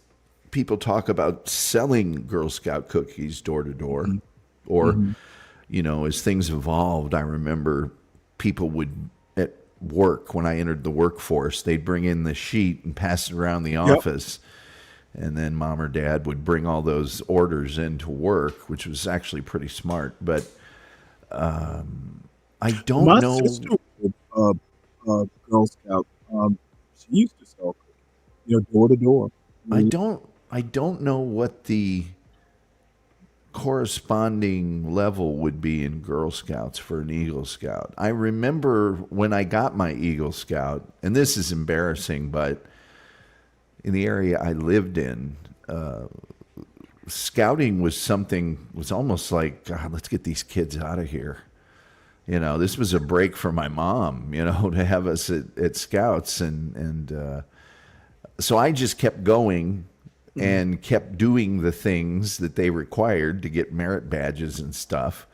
people talk about selling Girl Scout cookies door to door, or, as things evolved, I remember people would, at work, when I entered the workforce, they'd bring in the sheet and pass it around the office. And then mom or dad would bring all those orders into work, which was actually pretty smart. But I don't my know. sister was a Girl Scout. She used to sell cookies, door to door. I don't know what the corresponding level would be in Girl Scouts for an Eagle Scout. I remember when I got my Eagle Scout, and this is embarrassing, but in the area I lived in, scouting was almost like, God, let's get these kids out of here. This was a break for my mom, to have us at Scouts. And so I just kept going and kept doing the things that they required to get merit badges and stuff.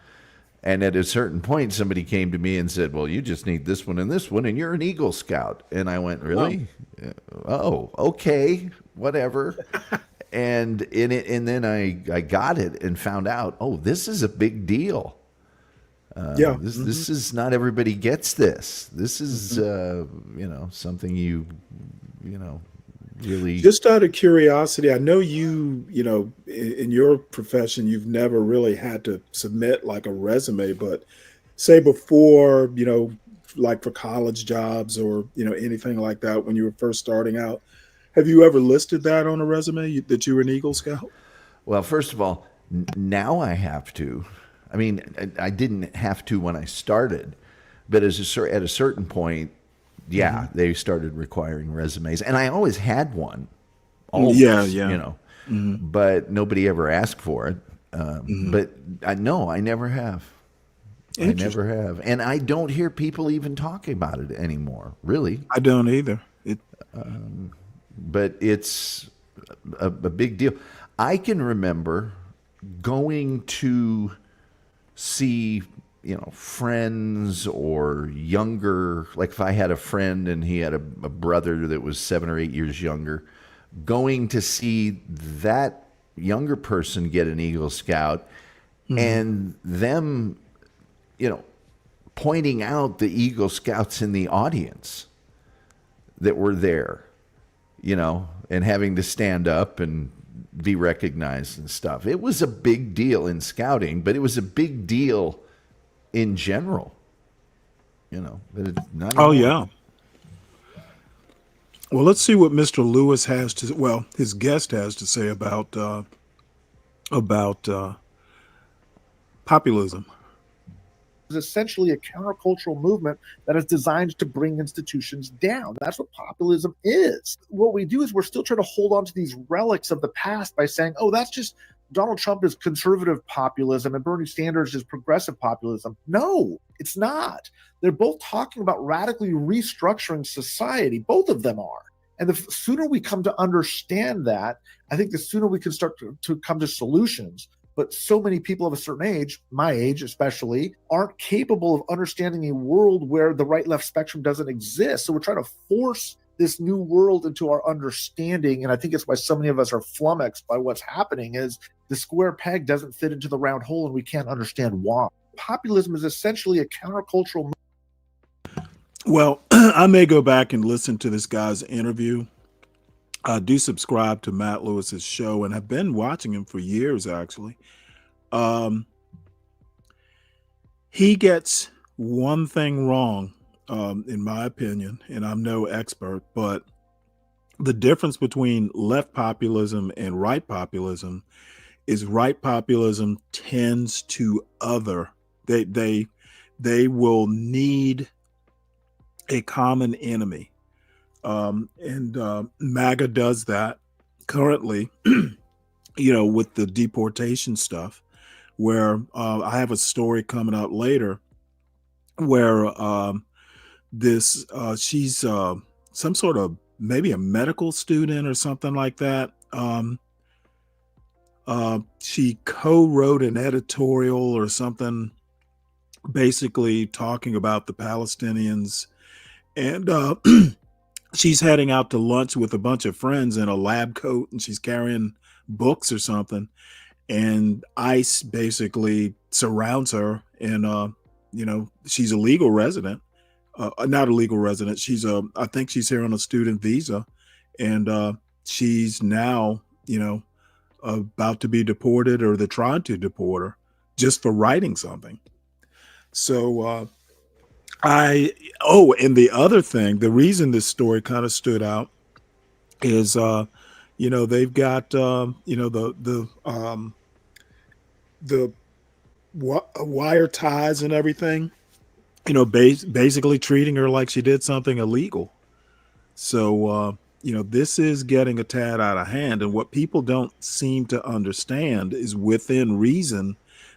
And at a certain point, somebody came to me and said, well, you just need this one, and you're an Eagle Scout. And I went, really? Oh, okay, whatever. And then I got it and found out, oh, this is a big deal. This is not everybody gets this. This is, something you really. Just out of curiosity, I know you, in your profession, you've never really had to submit like a resume, but say before, like for college jobs or, anything like that, when you were first starting out, have you ever listed that on a resume that you were an Eagle Scout? Well, first of all, now I have to. I mean, I didn't have to when I started, but at a certain point, they started requiring resumes, and I always had one. Always, but nobody ever asked for it. But I never have. I never have, and I don't hear people even talking about it anymore. Really, I don't either. But it's a big deal. I can remember going to see, friends or younger, like if I had a friend and he had a brother that was 7 or 8 years younger, going to see that younger person get an Eagle Scout and them, pointing out the Eagle Scouts in the audience that were there, and having to stand up and be recognized and stuff. It was a big deal in scouting, but it was a big deal in general, but it's not. Oh, yeah. Well, let's see what Mr. Lewis has to. Well, his guest has to say about populism. Is essentially a countercultural movement that is designed to bring institutions down. That's what populism is. What we do is we're still trying to hold on to these relics of the past by saying, oh, that's just Donald Trump is conservative populism and Bernie Sanders is progressive populism. No, it's not. They're both talking about radically restructuring society. Both of them are. And the sooner we come to understand that, I think the sooner we can start to come to solutions. But so many people of a certain age, my age especially, aren't capable of understanding a world where the right-left spectrum doesn't exist. So we're trying to force this new world into our understanding. And I think it's why so many of us are flummoxed by what's happening is the square peg doesn't fit into the round hole and we can't understand why. Populism is essentially a countercultural movement. Well, I may go back and listen to this guy's interview. I do subscribe to Matt Lewis's show and have been watching him for years, actually. He gets one thing wrong, in my opinion, and I'm no expert, but the difference between left populism and right populism is right populism tends to other. They will need a common enemy. And MAGA does that currently, with the deportation stuff, where I have a story coming up later where she's some sort of maybe a medical student or something like that. She co-wrote an editorial or something, basically talking about the Palestinians, and she's heading out to lunch with a bunch of friends in a lab coat, and she's carrying books or something. And ICE basically surrounds her, and she's a legal resident, not a legal resident. I think she's here on a student visa, and she's now, about to be deported, or they're trying to deport her just for writing something. So, and the other thing, the reason this story kind of stood out is, they've got, the wire ties and everything, basically treating her like she did something illegal. So, this is getting a tad out of hand. And what people don't seem to understand is, within reason,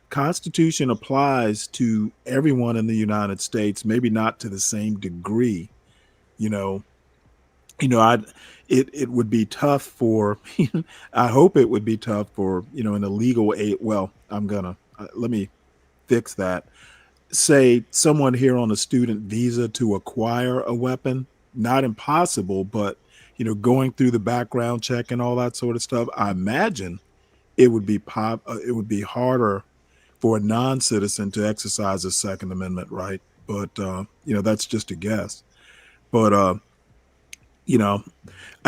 Constitution applies to everyone in the United States, maybe not to the same degree. It would be tough for, I hope it would be tough for, an illegal aid. Well, let me fix that. Say someone here on a student visa to acquire a weapon, not impossible, but, going through the background check and all that sort of stuff, I imagine it would be harder for a non-citizen to exercise a Second Amendment right. But, that's just a guess. But, I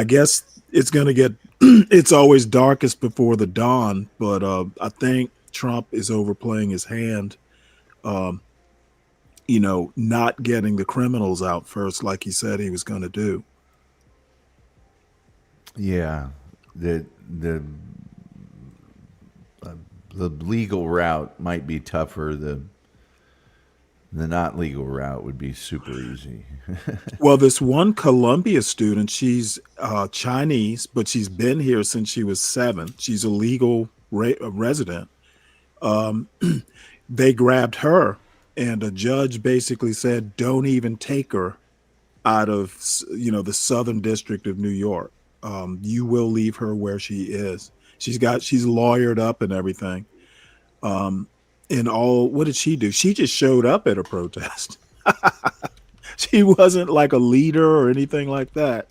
guess it's going to get, it's always darkest before the dawn. But I think Trump is overplaying his hand, not getting the criminals out first, like he said he was going to do. Yeah. The legal route might be tougher. The not legal route would be super easy. Well, this one Columbia student, she's Chinese, but she's been here since she was 7. She's a legal resident. They grabbed her, and a judge basically said, don't even take her out of, the Southern District of New York. You will leave her where she is. She's lawyered up and everything. What did she do? She just showed up at a protest. She wasn't like a leader or anything like that.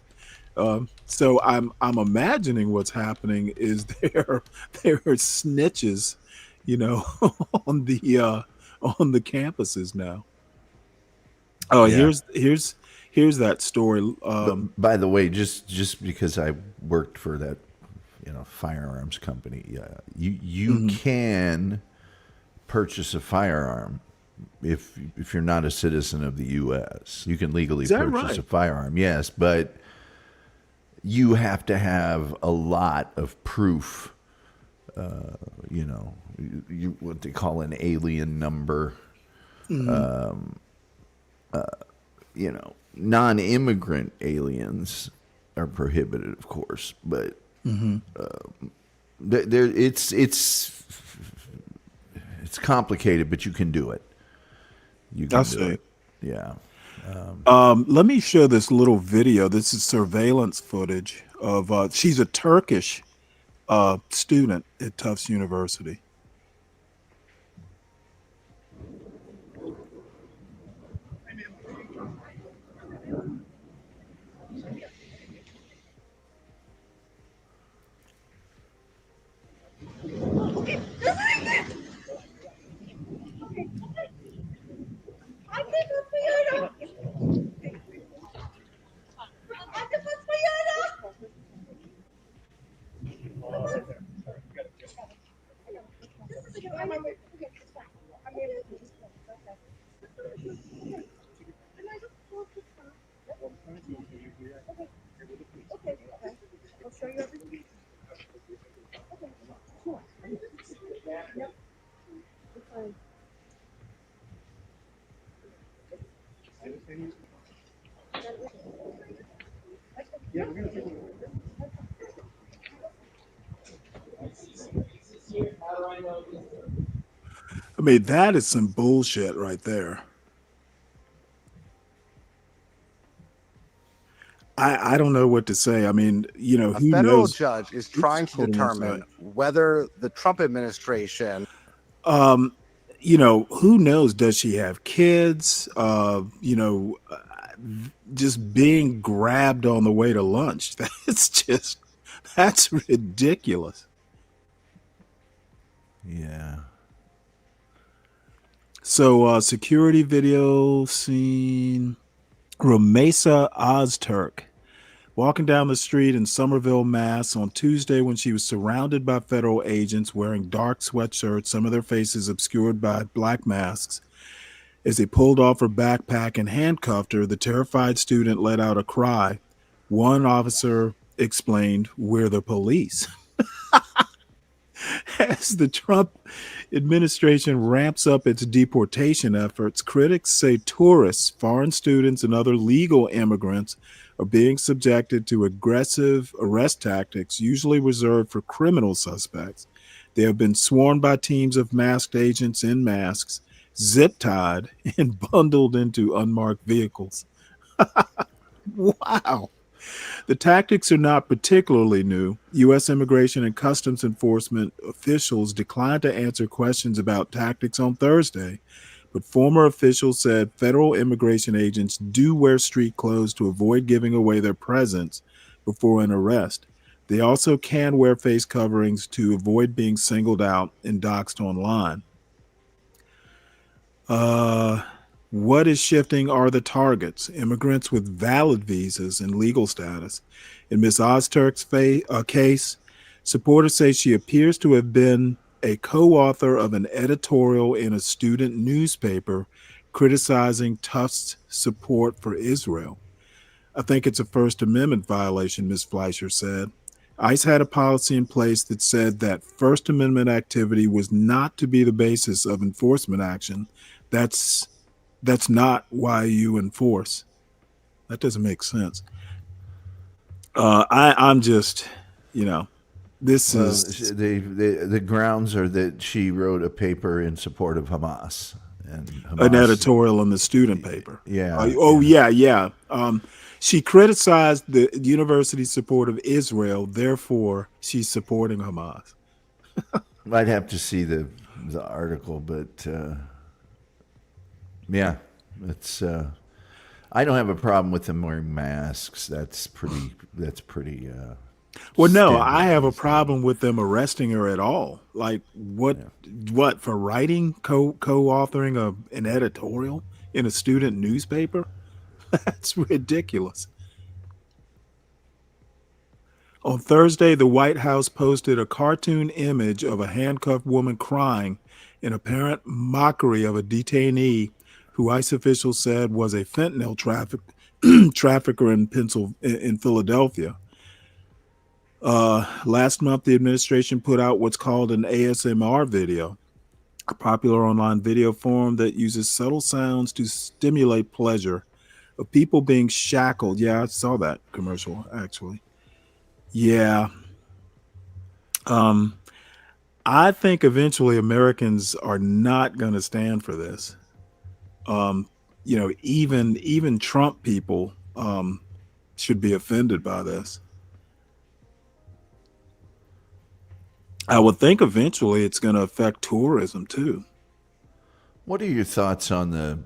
So I'm imagining what's happening is they're snitches, on the campuses now. Oh, yeah. Here's that story. By the way, just because I worked for that, firearms company, you can purchase a firearm if you're not a citizen of the U.S. You can legally purchase a firearm, yes, but you have to have a lot of proof. What they call an alien number. Non-immigrant aliens are prohibited, of course, but it's complicated, but you can do it. You can do it. Yeah. Let me show this little video. This is surveillance footage of she's a Turkish student at Tufts University. I mean, that is some bullshit right there. I don't know what to say. I mean, A who federal knows? judge is trying to Hold on one determine second. whether the Trump administration. Who knows? Does she have kids? Just being grabbed on the way to lunch. That's ridiculous. Yeah. So, security video scene. Ramesa Ozturk walking down the street in Somerville, Mass. on Tuesday when she was surrounded by federal agents wearing dark sweatshirts, some of their faces obscured by black masks. As they pulled off her backpack and handcuffed her, the terrified student let out a cry. One officer explained, "We're the police." As the Trump administration ramps up its deportation efforts, critics say tourists, foreign students, and other legal immigrants are being subjected to aggressive arrest tactics, usually reserved for criminal suspects. They have been sworn by teams of masked agents in masks, zip-tied, and bundled into unmarked vehicles. Wow. The tactics are not particularly new. U.S. Immigration and Customs Enforcement officials declined to answer questions about tactics on Thursday, but former officials said federal immigration agents do wear street clothes to avoid giving away their presence before an arrest. They also can wear face coverings to avoid being singled out and doxxed online. What is shifting are the targets, immigrants with valid visas and legal status. In Ms. Ozturk's case, supporters say she appears to have been a co-author of an editorial in a student newspaper criticizing Tufts' support for Israel. I think it's a First Amendment violation, Ms. Fleischer said. ICE had a policy in place that said that First Amendment activity was not to be the basis of enforcement action. That's not why you enforce. That doesn't make sense. I'm just, this is the grounds are that she wrote a paper in support of Hamas and an editorial in the student paper. Yeah. Yeah. She criticized the university's support of Israel. Therefore, she's supporting Hamas. I'd have to see the article, but yeah, it's. I don't have a problem with them wearing masks. That's pretty. Well, no, I have a problem with them arresting her at all. Like, what for writing, co-authoring an editorial in a student newspaper? That's ridiculous. On Thursday, the White House posted a cartoon image of a handcuffed woman crying in apparent mockery of a detainee who ICE officials said was a fentanyl trafficker in Philadelphia. Last month, the administration put out what's called an ASMR video, a popular online video forum that uses subtle sounds to stimulate pleasure of people being shackled. Yeah, I saw that commercial actually. Yeah. Um, I think eventually Americans are not going to stand for this. Um, even Trump people should be offended by this. I would think eventually it's going to affect tourism too. What are your thoughts on the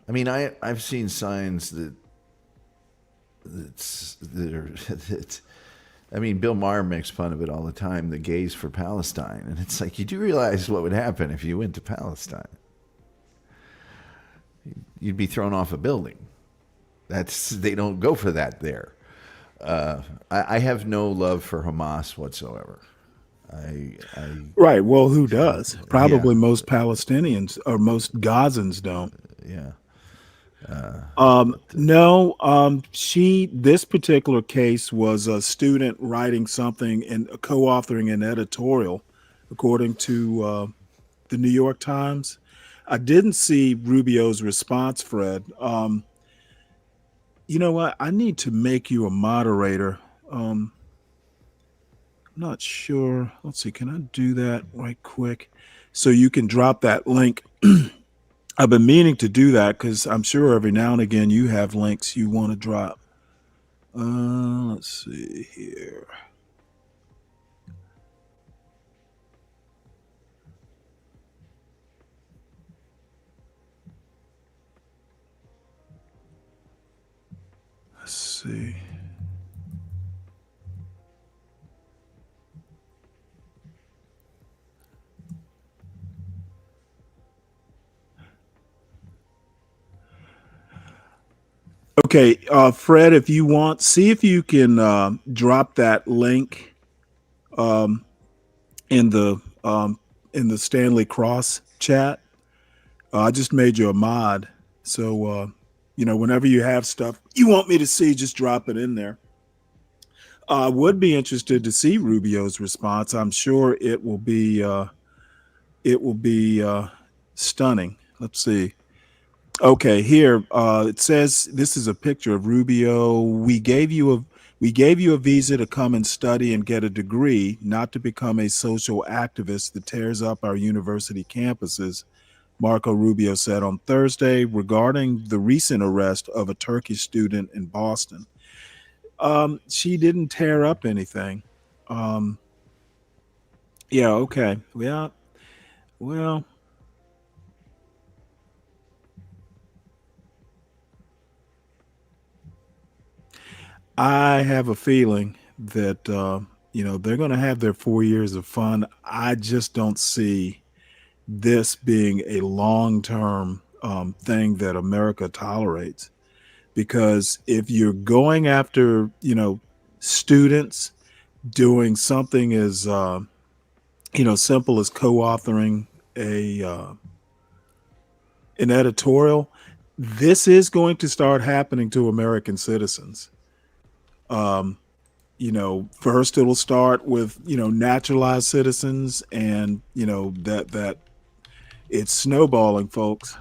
I mean, I've seen signs that that I mean, Bill Maher makes fun of it all the time, the gays for Palestine. And it's like, you do realize what would happen if you went to Palestine? You'd be thrown off a building. They don't go for that there. I have no love for Hamas whatsoever. Right. Well, who does? Probably Yeah. most Palestinians or most Gazans don't. Yeah. No, this particular case was a student writing something and co-authoring an editorial, according to the New York Times. I didn't see Rubio's response, Fred. You know what? I need to make you a moderator. I'm not sure. Let's see. Can I do that right quick? So you can drop that link. I've been meaning to do that because I'm sure every now and again you have links you want to drop. Let's see here. Let's see. Okay, Fred, if you want, see if you can drop that link um, in the Stanley Cross chat. I just made you a mod, so whenever you have stuff you want me to see, just drop it in there. I would be interested to see Rubio's response. I'm sure it will be stunning. Let's see. Okay, here it says this is a picture of Rubio. We gave you a visa to come and study and get a degree, not to become a social activist that tears up our university campuses, Marco Rubio said on Thursday regarding the recent arrest of a Turkish student in Boston. She didn't tear up anything. Um, yeah, okay. Yeah, well, I have a feeling that they're going to have their 4 years of fun. I just don't see this being a long-term thing that America tolerates. Because if you're going after, students doing something as simple as co-authoring an editorial, this is going to start happening to American citizens. Um, First it'll start with, naturalized citizens, and that it's snowballing, folks.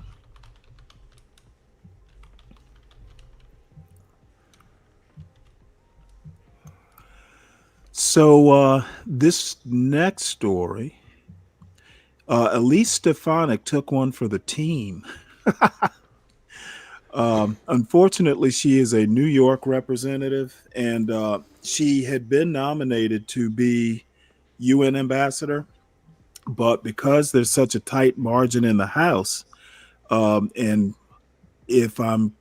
So this next story, Elise Stefanik took one for the team. Unfortunately, she is a New York representative, and she had been nominated to be UN ambassador, but because there's such a tight margin in the House, and if I'm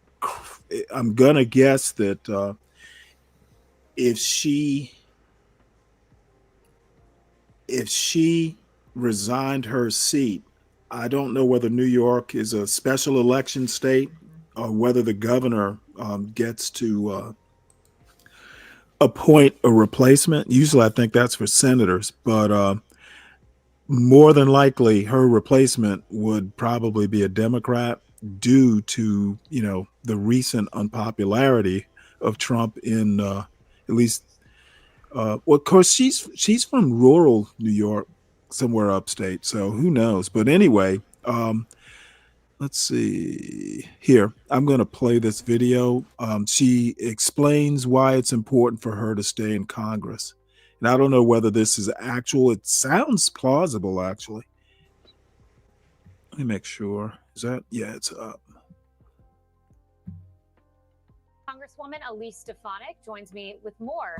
gonna guess that if she resigned her seat, I don't know whether New York is a special election state or whether the governor gets to appoint a replacement. Usually I think that's for senators, but more than likely her replacement would probably be a Democrat due to, the recent unpopularity of Trump in at least. Well, of course, she's from rural New York, somewhere upstate. So who knows? But anyway, let's see here. I'm going to play this video. She explains why it's important for her to stay in Congress. And I don't know whether this is actual. It sounds plausible, actually. Let me make sure. Is that? Yeah, it's up. Congresswoman Elise Stefanik joins me with more.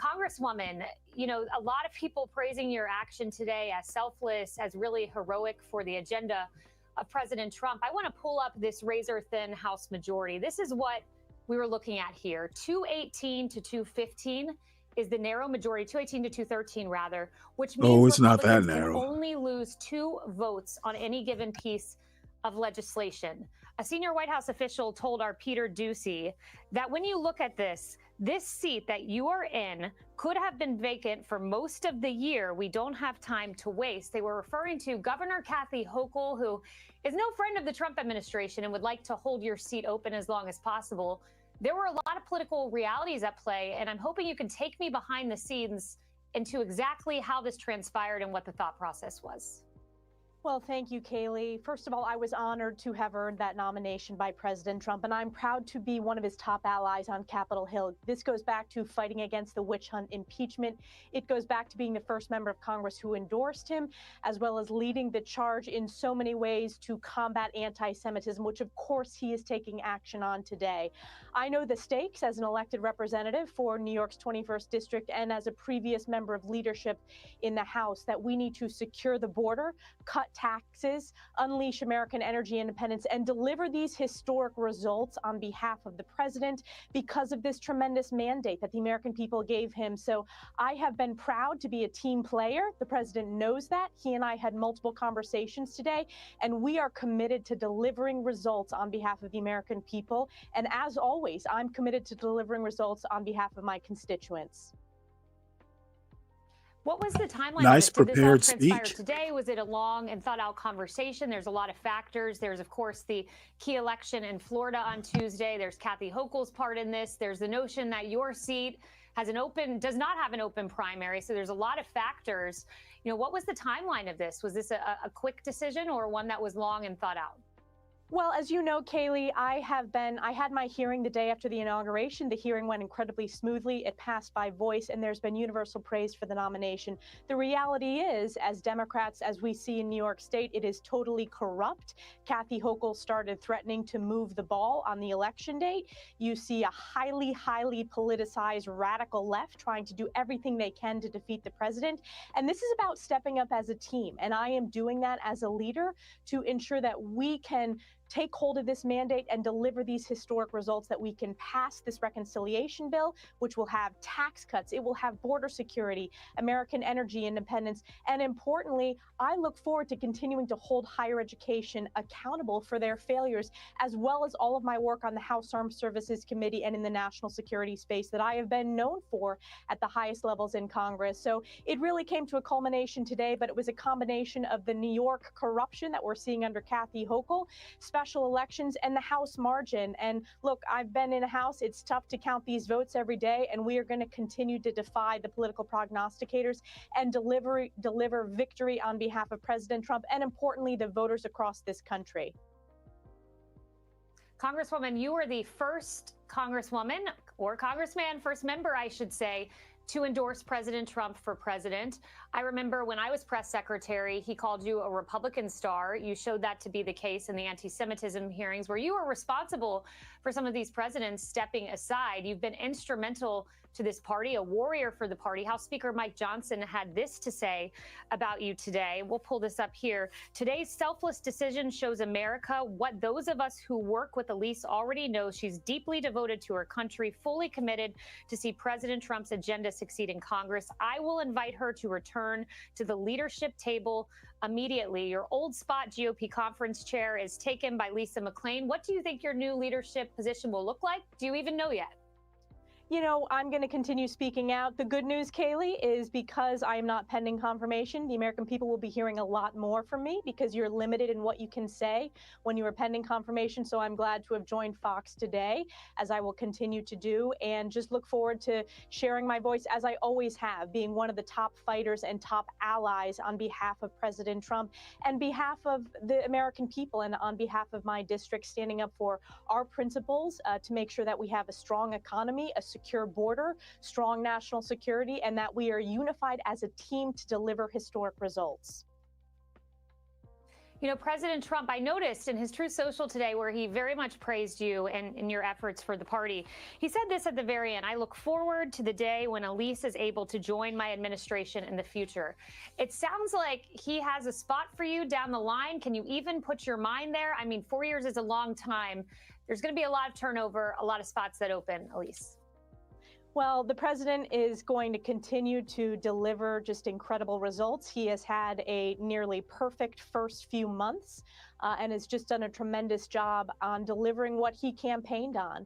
Congresswoman, you know, a lot of people praising your action today as selfless, as really heroic for the agenda of President Trump. I want to pull up this razor-thin House majority. This is what we were looking at here. 218 to 215 is the narrow majority, 218 to 213 rather, which means it's not that Republicans narrow. can only lose 2 votes on any given piece of legislation. A senior White House official told our Peter Doocy that when you look at this seat that you are in could have been vacant for most of the year. We don't have time to waste. They were referring to Governor Kathy Hochul, who is no friend of the Trump administration and would like to hold your seat open as long as possible. There were a lot of political realities at play, and I'm hoping you can take me behind the scenes into exactly how this transpired and what the thought process was. Well, thank you, Kaylee. First of all, I was honored to have earned that nomination by President Trump, and I'm proud to be one of his top allies on Capitol Hill. This goes back to fighting against the witch hunt impeachment. It goes back to being the first member of Congress who endorsed him, as well as leading the charge in so many ways to combat anti-Semitism, which of course he is taking action on today. I know the stakes as an elected representative for New York's 21st District and as a previous member of leadership in the House that we need to secure the border, cut taxes, unleash American energy independence, and deliver these historic results on behalf of the president because of this tremendous mandate that the American people gave him. So I have been proud to be a team player. The president knows that. He and I had multiple conversations today, and we are committed to delivering results on behalf of the American people. And as always, I'm committed to delivering results on behalf of my constituents. What was the timeline? Nice of this? Did prepared this all transpire speech. today? Was it a long and thought out conversation? There's a lot of factors. There's, of course, the key election in Florida on Tuesday. There's Kathy Hochul's part in this. There's the notion that your seat does not have an open primary. So there's a lot of factors. You know, what was the timeline of this? Was this a quick decision or one that was long and thought out? Well, as you know, Kaylee, I had my hearing the day after the inauguration. The hearing went incredibly smoothly. It passed by voice, and there's been universal praise for the nomination. The reality is, as Democrats, as we see in New York State, it is totally corrupt. Kathy Hochul started threatening to move the ball on the election date. You see a highly, highly politicized radical left trying to do everything they can to defeat the president. And this is about stepping up as a team. And I am doing that as a leader to ensure that we can take hold of this mandate and deliver these historic results, that we can pass this reconciliation bill, which will have tax cuts, it will have border security, American energy independence, and importantly, I look forward to continuing to hold higher education accountable for their failures, as well as all of my work on the House Armed Services Committee and in the national security space that I have been known for at the highest levels in Congress. So it really came to a culmination today, but it was a combination of the New York corruption that we're seeing under Kathy Hochul, special elections, and the House margin. And look, I've been in a House. It's tough to count these votes every day, and we are going to continue to defy the political prognosticators and deliver victory on behalf of President Trump and, importantly, the voters across this country. Congresswoman, you were the first Congresswoman or Congressman, first member, I should say, to endorse President Trump for president. I remember when I was press secretary, he called you a Republican star. You showed that to be the case in the anti-Semitism hearings, where you were responsible for some of these presidents stepping aside. You've been instrumental to this party, a warrior for the party. House Speaker Mike Johnson had this to say about you today. We'll pull this up here. Today's selfless decision shows America what those of us who work with Elise already know. She's deeply devoted to her country, fully committed to see President Trump's agenda succeed in Congress. I will invite her to return to the leadership table immediately. Your old spot GOP conference chair is taken by Lisa McClain. What do you think your new leadership position will look like? Do you even know yet? I'm going to continue speaking out. The good news, Kaylee, is because I am not pending confirmation, the American people will be hearing a lot more from me because you're limited in what you can say when you are pending confirmation. So I'm glad to have joined Fox today, as I will continue to do, and just look forward to sharing my voice as I always have, being one of the top fighters and top allies on behalf of President Trump and behalf of the American people and on behalf of my district, standing up for our principles to make sure that we have a strong economy, a secure border, strong national security, and that we are unified as a team to deliver historic results. President Trump, I noticed in his Truth Social today where he very much praised you and in your efforts for the party. He said this at the very end: I look forward to the day when Elise is able to join my administration in the future. It sounds like he has a spot for you down the line. Can you even put your mind there? I mean, 4 years is a long time. There's going to be a lot of turnover, a lot of spots that open, Elise. Well, the president is going to continue to deliver just incredible results. He has had a nearly perfect first few months and has just done a tremendous job on delivering what he campaigned on.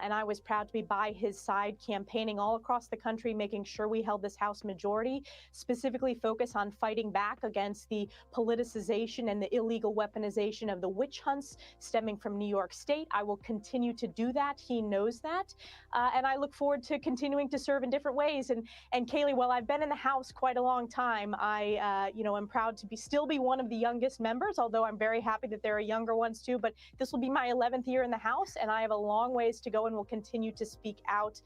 And I was proud to be by his side, campaigning all across the country, making sure we held this House majority, specifically focus on fighting back against the politicization and the illegal weaponization of the witch hunts stemming from New York State. I will continue to do that. He knows that. And I look forward to continuing to serve in different ways. And Kaylee, while I've been in the House quite a long time, I am proud to still be one of the youngest members, although I'm very happy that there are younger ones too. But this will be my 11th year in the House, and I have a long ways to go and will continue to speak out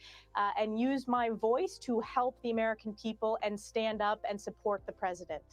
and use my voice to help the American people and stand up and support the president.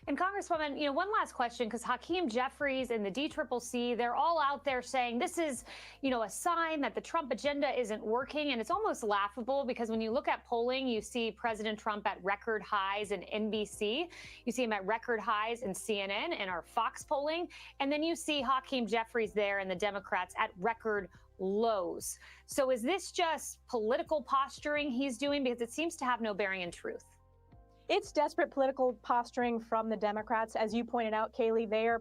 And Congresswoman, one last question, because Hakeem Jeffries and the DCCC, they're all out there saying this is, a sign that the Trump agenda isn't working. And it's almost laughable because when you look at polling, you see President Trump at record highs in NBC. You see him at record highs in CNN and our Fox polling. And then you see Hakeem Jeffries there and the Democrats at record lows. So is this just political posturing he's doing? Because it seems to have no bearing in truth. It's desperate political posturing from the Democrats. As you pointed out, Kaylee, they are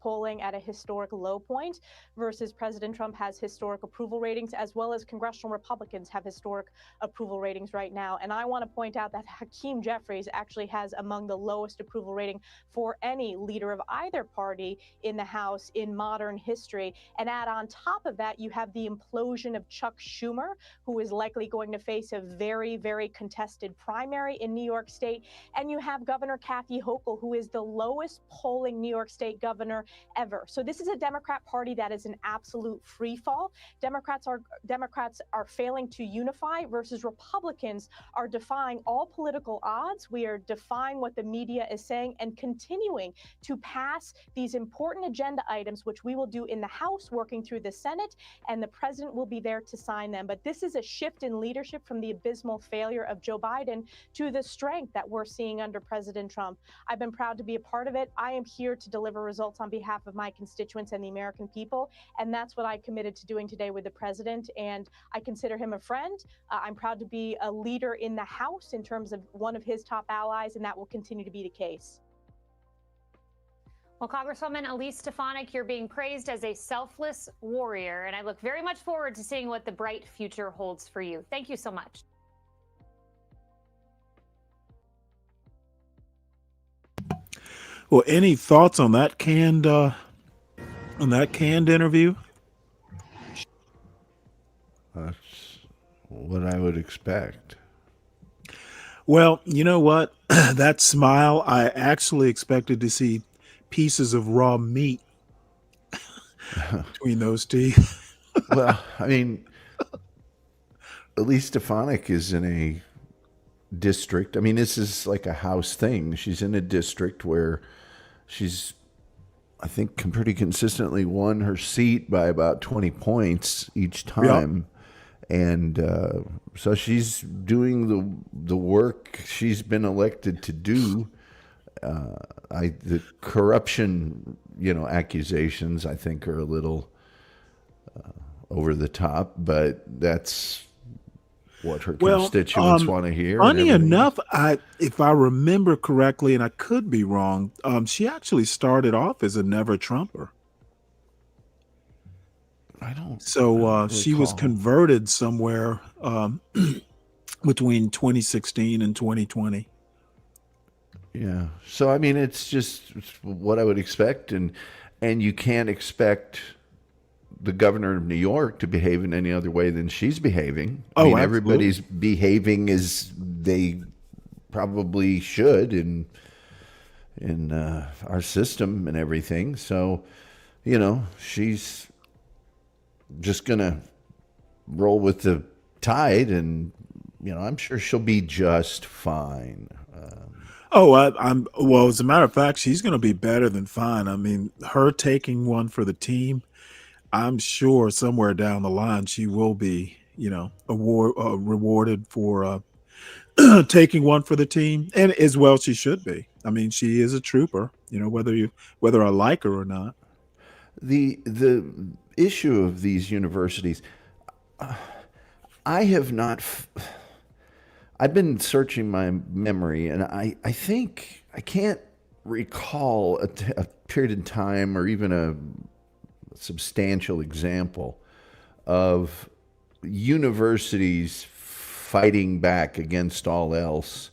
polling at a historic low point versus President Trump has historic approval ratings, as well as congressional Republicans have historic approval ratings right now. And I want to point out that Hakeem Jeffries actually has among the lowest approval rating for any leader of either party in the House in modern history. And add on top of that, you have the implosion of Chuck Schumer, who is likely going to face a very, very contested primary in New York State. And you have Governor Kathy Hochul, who is the lowest polling New York State governor ever. So this is a Democrat party that is an absolute free fall. Democrats are failing to unify versus Republicans are defying all political odds. We are defying what the media is saying and continuing to pass these important agenda items, which we will do in the House, working through the Senate, and the president will be there to sign them. But this is a shift in leadership from the abysmal failure of Joe Biden to the strength that we're seeing under President Trump. I've been proud to be a part of it. I am here to deliver results on behalf of my constituents and the American people. And that's what I committed to doing today with the president. And I consider him a friend. I'm proud to be a leader in the House in terms of one of his top allies, and that will continue to be the case. Well, Congresswoman Elise Stefanik, you're being praised as a selfless warrior, and I look very much forward to seeing what the bright future holds for you. Thank you so much. Well, any thoughts on that canned interview? That's what I would expect. Well, you know what? That smile, I actually expected to see pieces of raw meat between those teeth. Well, I mean, Elise Stefanik is in a district. I mean, this is like a House thing. She's in a district where she's, I think, pretty consistently won her seat by about 20 points each time. Yep. And so she's doing the work she's been elected to do. The corruption, accusations, I think, are a little over the top, but that's what her constituents want to hear. Funny enough, if I remember correctly, and I could be wrong, she actually started off as a never Trumper. I don't. So she was recall. converted somewhere between 2016 and 2020. Yeah. So I mean, it's just what I would expect, and you can't expect the governor of New York to behave in any other way than she's behaving. I mean, everybody's behaving as they probably should in our system and everything. So, you know, she's just gonna roll with the tide, and you know, I'm sure she'll be just fine. I'm well. As a matter of fact, she's going to be better than fine. I mean, her taking one for the team, I'm sure somewhere down the line she will be, you know, rewarded for taking one for the team, and as well she should be. I mean, she is a trooper, you know, whether I like her or not. The issue of these universities, I have not. I've been searching my memory, and I think I can't recall a period in time or even a substantial example of universities fighting back against all else.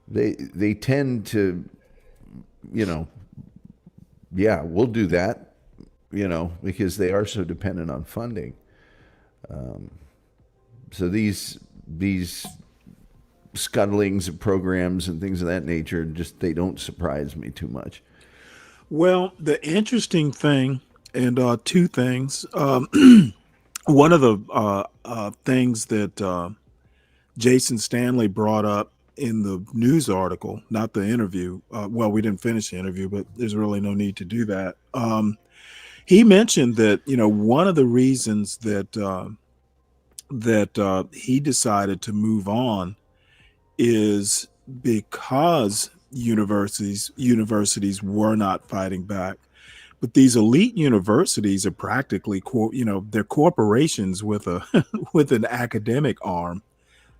They tend to, you know, yeah, we'll do that, you know, because they are so dependent on funding. So these scuttlings of programs and things of that nature, just they don't surprise me too much. Well, the interesting thing, and two things. One of the things that Jason Stanley brought up in the news article, not the interview. Well, we didn't finish the interview, but there's really no need to do that. He mentioned that, you know, one of the reasons that he decided to move on is because universities were not fighting back. But these elite universities are practically, you know, they're corporations with a with an academic arm.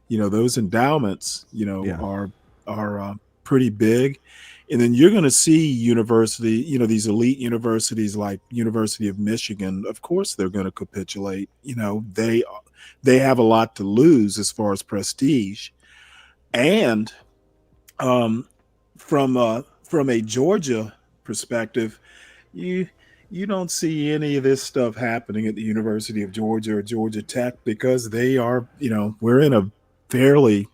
You know, those endowments, you know, are pretty big. And then you're going to see university, you know, these elite universities like University of Michigan. Of course, they're going to capitulate. You know, they have a lot to lose as far as prestige. And from a Georgia perspective, you don't see any of this stuff happening at the University of Georgia or Georgia Tech because they are, you know, we're in a fairly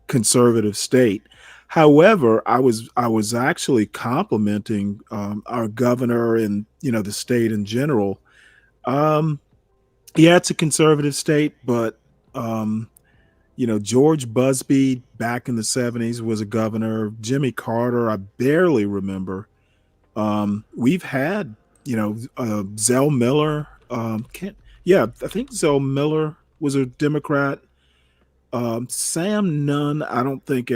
conservative state. However, I was actually complimenting our governor and, you know, the state in general. Yeah, it's a conservative state, but you know, George Busby back in the 70s was a governor. Jimmy Carter, I barely remember. We've had, you know, Zell Miller. I think Zell Miller was a Democrat. Sam Nunn, I don't think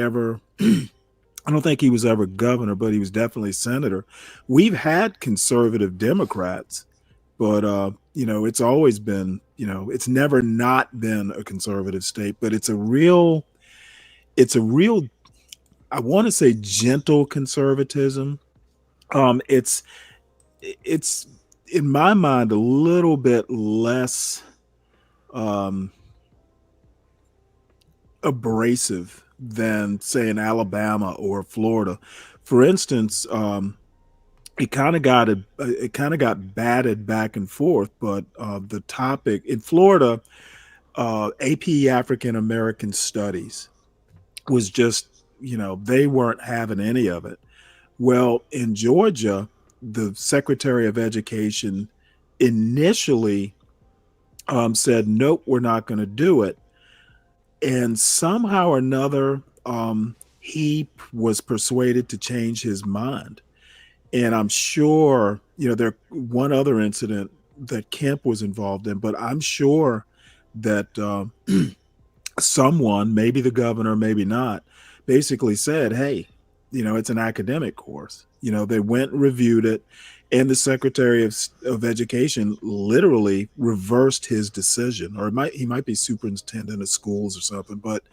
he was ever governor, but he was definitely senator. We've had conservative Democrats, but you know, it's always been, you know, it's never not been a conservative state, but it's a real, I want to say gentle conservatism. It's in my mind a little bit less abrasive than, say, in Alabama or Florida. For instance, it kind of got batted back and forth, but the topic in Florida, AP African American Studies was just, you know, they weren't having any of it. Well, in Georgia, the Secretary of Education initially said, nope, we're not going to do it. And somehow or another, he was persuaded to change his mind. And I'm sure, you know, there one other incident that Kemp was involved in, but I'm sure that someone, maybe the governor, maybe not, basically said, hey, you know, it's an academic course. You know, they went and reviewed it, and the Secretary of Education literally reversed his decision, or he might be superintendent of schools or something, but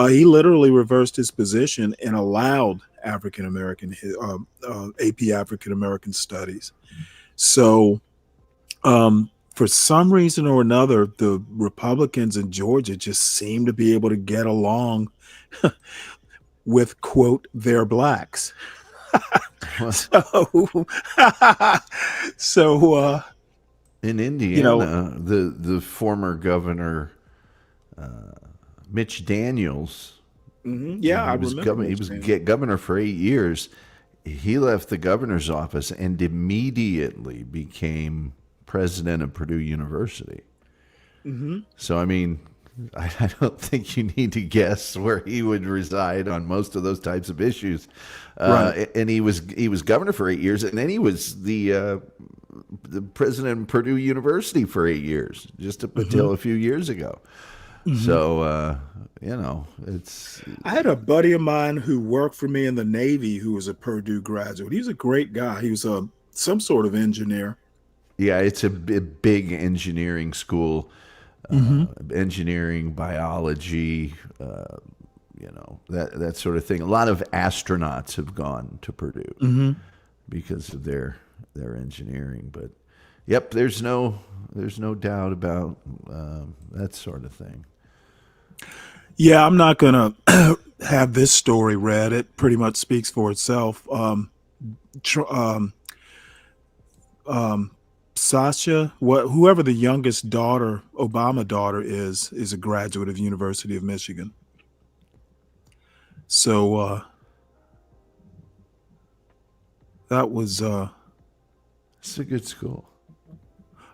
he literally reversed his position and allowed African American AP African American Studies. So, For some reason or another, the Republicans in Georgia just seem to be able to get along with, quote, their blacks. so, so in Indiana, you know, the former governor Mitch Daniels, yeah, I remember he was governor for 8 years. He left the governor's office and immediately became president of Purdue University. So, I mean, I don't think you need to guess where he would reside on most of those types of issues. Right. And he was governor for 8 years, and then he was the president of Purdue University for 8 years, just up until a few years ago. So, you know, I had a buddy of mine who worked for me in the Navy who was a Purdue graduate. He was a great guy. He was some sort of engineer. Yeah, it's a big engineering school. Engineering, biology, you know, that sort of thing. A lot of astronauts have gone to Purdue because of their engineering. But yep, there's no doubt about that sort of thing. Yeah, I'm not gonna have this story read. It pretty much speaks for itself. Sasha, whoever the youngest daughter, Obama daughter is a graduate of University of Michigan. So that was it's a good school.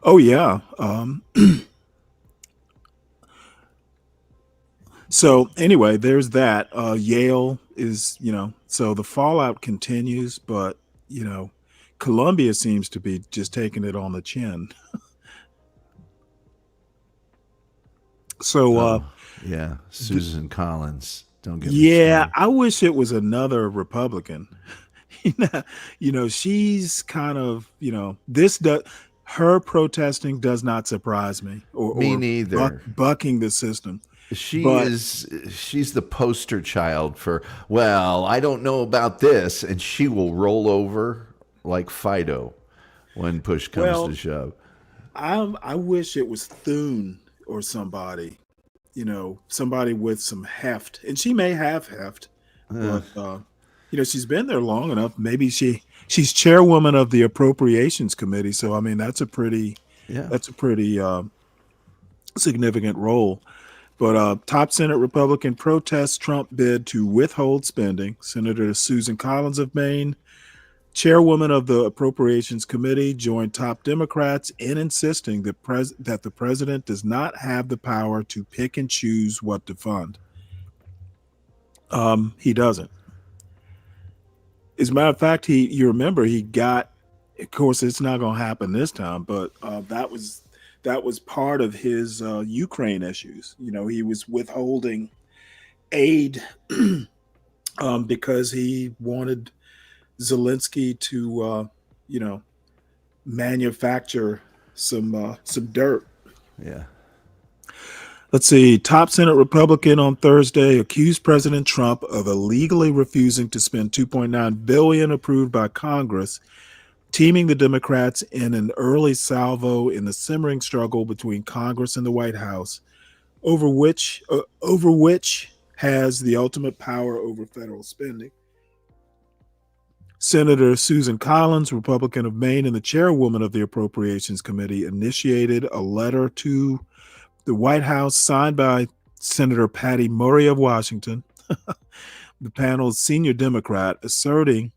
Oh yeah. So anyway, there's that. Yale is, you know, so the fallout continues, but you know, Columbia seems to be just taking it on the chin. So yeah, Susan Collins. Don't get yeah, I wish it was another Republican. You know, she's kind of, you know, her protesting does not surprise me, Me neither. Bucking the system. She's the poster child for, well, I don't know about this, and she will roll over like Fido when push comes to shove. I wish it was Thune or somebody, you know, somebody with some heft, and she may have heft, but you know, she's been there long enough. Maybe she's chairwoman of the Appropriations Committee, so I mean that's a pretty significant role. But top Senate Republican protests Trump bid to withhold spending. Senator Susan Collins of Maine, chairwoman of the Appropriations Committee, joined top Democrats in insisting that the president does not have the power to pick and choose what to fund. He doesn't. As a matter of fact, you remember he got, of course, it's not going to happen this time, but that was part of his Ukraine issues. You know, he was withholding aid because he wanted Zelensky to, you know, manufacture some dirt. Yeah. Let's see. Top Senate Republican on Thursday accused President Trump of illegally refusing to spend $2.9 billion approved by Congress, teaming the Democrats in an early salvo in the simmering struggle between Congress and the White House, over which has the ultimate power over federal spending. Senator Susan Collins, Republican of Maine and the chairwoman of the Appropriations Committee, initiated a letter to the White House signed by Senator Patty Murray of Washington, the panel's senior Democrat, asserting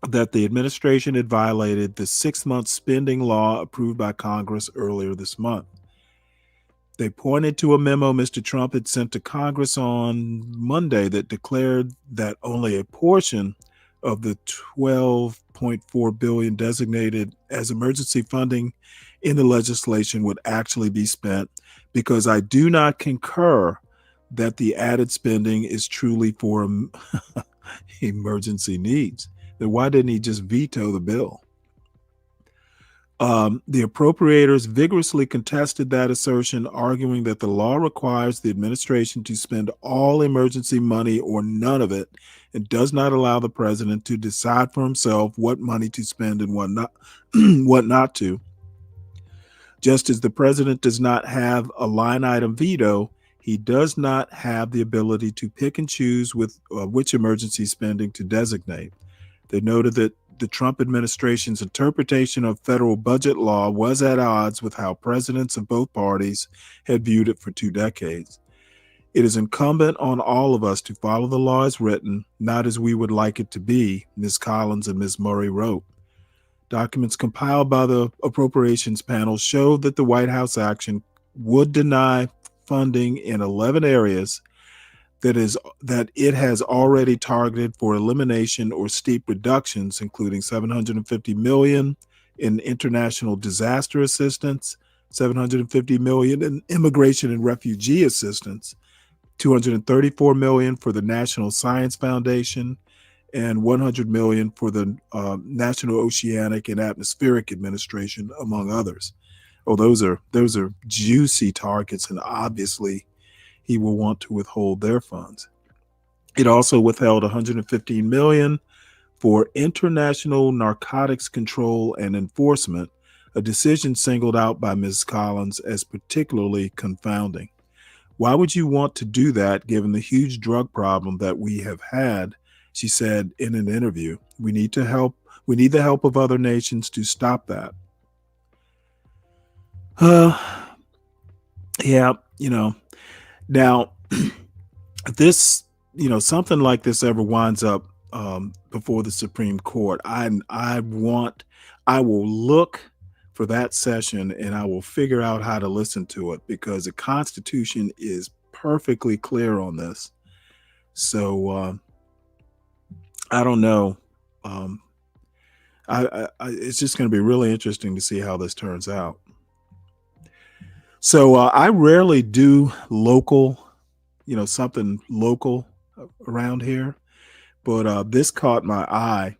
that the administration had violated the 6-month spending law approved by Congress earlier this month. They pointed to a memo Mr. Trump had sent to Congress on Monday that declared that only a portion of the $12.4 billion designated as emergency funding in the legislation would actually be spent, because I do not concur that the added spending is truly for emergency needs. Then why didn't he just veto the bill? The appropriators vigorously contested that assertion, arguing that the law requires the administration to spend all emergency money or none of it, and does not allow the president to decide for himself what money to spend and what not to. Just as the president does not have a line item veto, he does not have the ability to pick and choose with which emergency spending to designate. They noted that the Trump administration's interpretation of federal budget law was at odds with how presidents of both parties had viewed it for 2 decades. It is incumbent on all of us to follow the law as written, not as we would like it to be, Ms. Collins and Ms. Murray wrote. Documents compiled by the appropriations panel showed that the White House action would deny funding in 11 areas that it has already targeted for elimination or steep reductions, including $750 million in international disaster assistance, $750 million in immigration and refugee assistance, $234 million for the National Science Foundation, and $100 million for the National Oceanic and Atmospheric Administration, among others. Oh, those are juicy targets, and obviously he will want to withhold their funds. It also withheld $115 million for international narcotics control and enforcement, a decision singled out by Ms. Collins as particularly confounding. Why would you want to do that given the huge drug problem that we have had? She said in an interview. We need the help of other nations to stop that. Yeah, now if this, something like this ever winds up before the Supreme Court, I will look for that session and I will figure out how to listen to it, because the Constitution is perfectly clear on this. So I don't know. It's just going to be really interesting to see how this turns out. So I rarely do local, something local around here, but this caught my eye.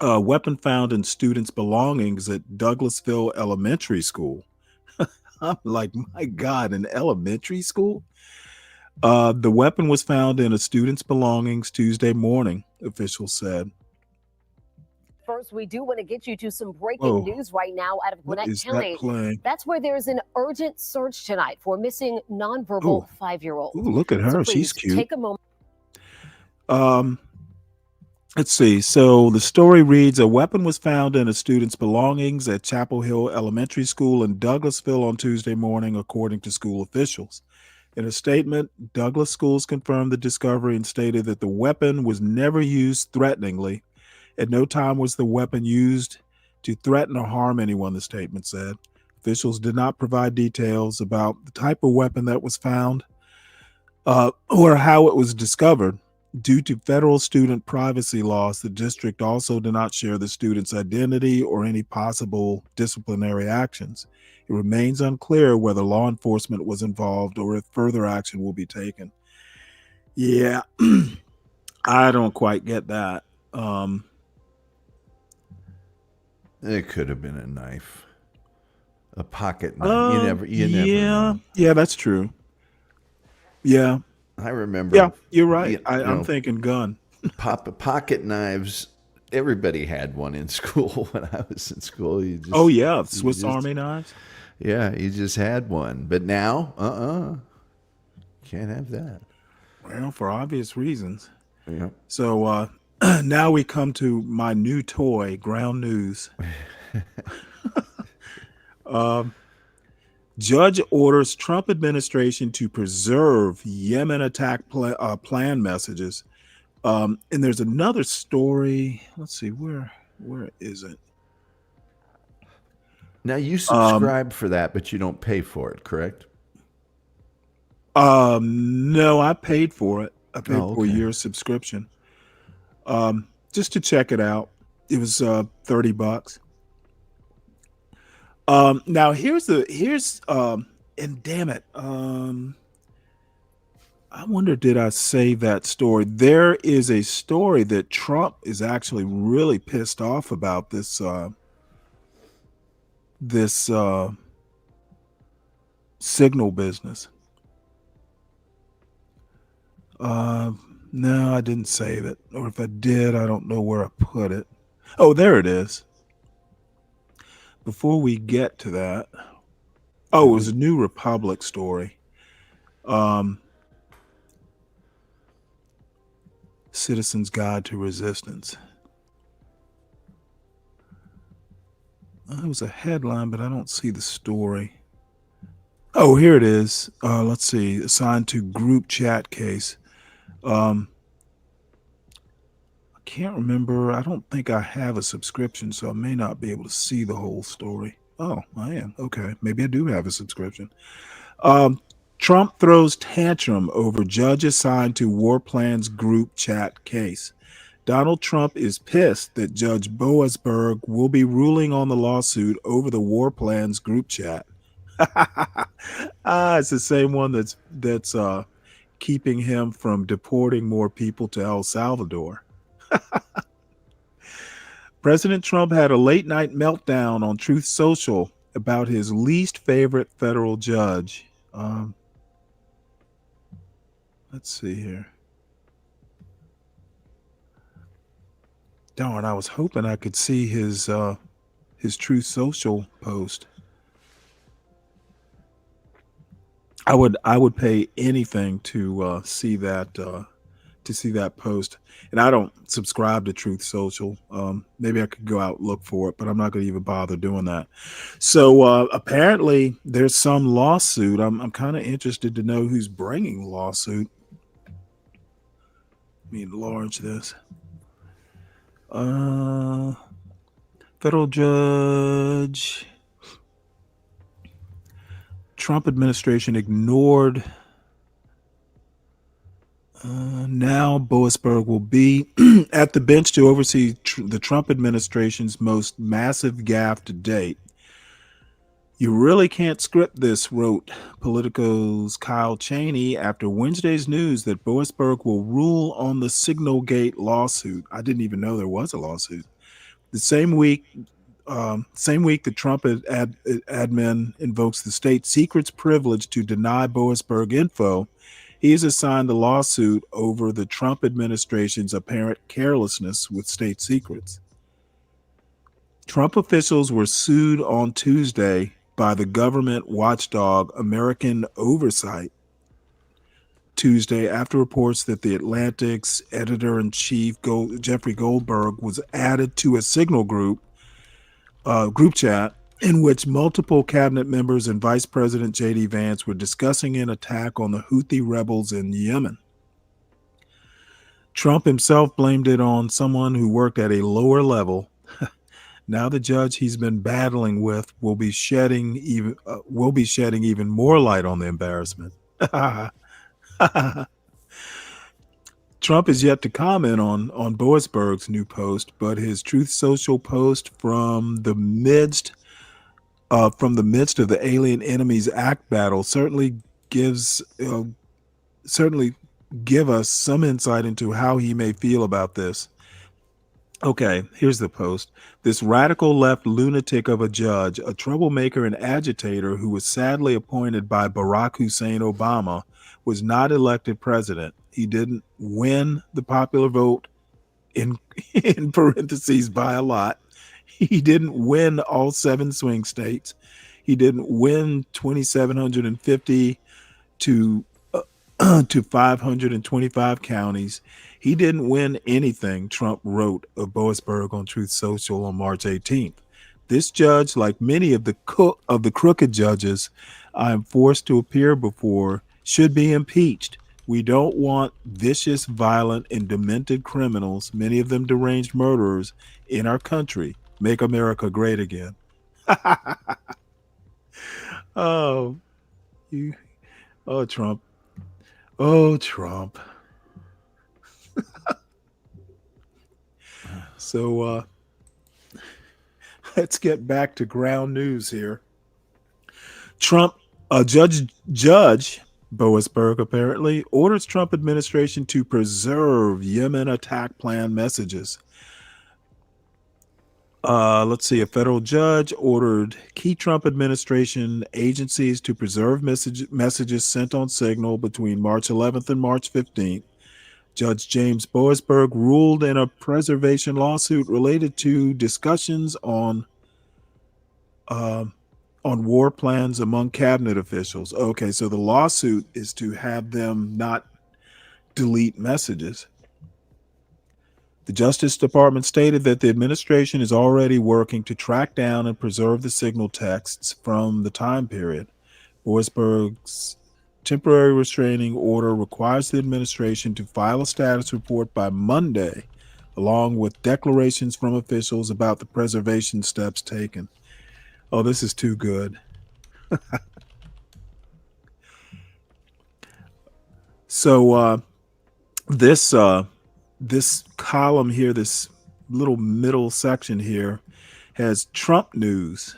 A weapon found in students' belongings at Douglasville Elementary School. I'm like, my God, an elementary school? The weapon was found in a student's belongings Tuesday morning, officials said. First, we do want to get you to some breaking news right now out of Gwinnett County. That's where there's an urgent search tonight for a missing nonverbal 5-year-old. Ooh, look at her. So she's cute. Take a moment. Let's see. So the story reads, a weapon was found in a student's belongings at Chapel Hill Elementary School in Douglasville on Tuesday morning, according to school officials. In a statement, Douglas schools confirmed the discovery and stated that the weapon was never used threateningly. At no time was the weapon used to threaten or harm anyone, the statement said. Officials did not provide details about the type of weapon that was found or how it was discovered. Due to federal student privacy laws, the district also did not share the student's identity or any possible disciplinary actions. It remains unclear whether law enforcement was involved or if further action will be taken. Yeah, I don't quite get that. It could have been a knife, a pocket knife. You never know. Yeah, that's true. Yeah. I remember. Yeah, you're right. I'm thinking gun. Pocket knives. Everybody had one in school when I was in school. Swiss Army knives. Yeah, you just had one. But now, can't have that. Well, for obvious reasons. Yeah. So now we come to my new toy, ground news. Judge orders Trump administration to preserve Yemen attack plan messages. And there's another story. Let's see, where is it? Now you subscribe for that, but you don't pay for it, correct? No, I paid for it. I paid for a year's subscription. Just to check it out. It was $30. Now here's and damn it. I wonder, did I save that story? There is a story that Trump is actually really pissed off about this signal business. No, I didn't save it. Or if I did, I don't know where I put it. Oh, there it is. Before we get to that, Oh, it was a New Republic story. Citizen's Guide to Resistance. It was a headline, but I don't see the story. Oh, here it is. Let's see. Assigned to group chat case. I can't remember. I don't think I have a subscription, so I may not be able to see the whole story. Oh, I am. Okay. Maybe I do have a subscription. Trump throws tantrum over judge assigned to war plans group chat case. Donald Trump is pissed that Judge Boasberg will be ruling on the lawsuit over the war plans group chat. It's the same one that's keeping him from deporting more people to El Salvador. President Trump had a late night meltdown on Truth Social about his least favorite federal judge. Let's see here. Darn, I was hoping I could see his Truth Social post. I would pay anything to see that post. And I don't subscribe to Truth Social. Maybe I could go out and look for it, but I'm not going to even bother doing that. So apparently there's some lawsuit. I'm kind of interested to know who's bringing the lawsuit. Let me enlarge this. Federal judge. Trump administration ignored. Now Boasberg will be at the bench to oversee the Trump administration's most massive gaffe to date. You really can't script this, wrote Politico's Kyle Cheney after Wednesday's news that Boasberg will rule on the Signalgate lawsuit. I didn't even know there was a lawsuit. The same week the Trump admin invokes the state secret's privilege to deny Boasberg info. He is assigned the lawsuit over the Trump administration's apparent carelessness with state secrets. Trump officials were sued on Tuesday by the government watchdog American Oversight Tuesday after reports that the Atlantic's editor-in-chief Jeffrey Goldberg was added to a Signal group chat in which multiple cabinet members and Vice President J.D. Vance were discussing an attack on the Houthi rebels in Yemen. Trump himself blamed it on someone who worked at a lower level. Now the judge he's been battling with will be shedding even more light on the embarrassment. Trump is yet to comment on Boasberg's new post, but his Truth Social post from the midst of the Alien Enemies Act battle certainly give us some insight into how he may feel about this. Okay, here's the post. This radical left lunatic of a judge, a troublemaker and agitator who was sadly appointed by Barack Hussein Obama, was not elected president. He didn't win the popular vote, in parentheses, by a lot. He didn't win all 7 swing states. He didn't win 2,750 to 525 counties. He didn't win anything, Trump wrote of Boasberg on Truth Social on March 18th. This judge, like many of the crooked judges I am forced to appear before, should be impeached. We don't want vicious, violent, and demented criminals, many of them deranged murderers, in our country. Make America great again. Oh, Trump. Oh, Trump. So let's get back to ground news here. Trump, Judge Boasberg apparently orders Trump administration to preserve Yemen attack plan messages. Let's see. A federal judge ordered key Trump administration agencies to preserve messages sent on Signal between March 11th and March 15th. Judge James Boasberg ruled in a preservation lawsuit related to discussions on on war plans among cabinet officials. Okay, so the lawsuit is to have them not delete messages. The Justice Department stated that the administration is already working to track down and preserve the signal texts from the time period. Boisberg's temporary restraining order requires the administration to file a status report by Monday, along with declarations from officials about the preservation steps taken. Oh, this is too good. So this column here, this little middle section here, has Trump news.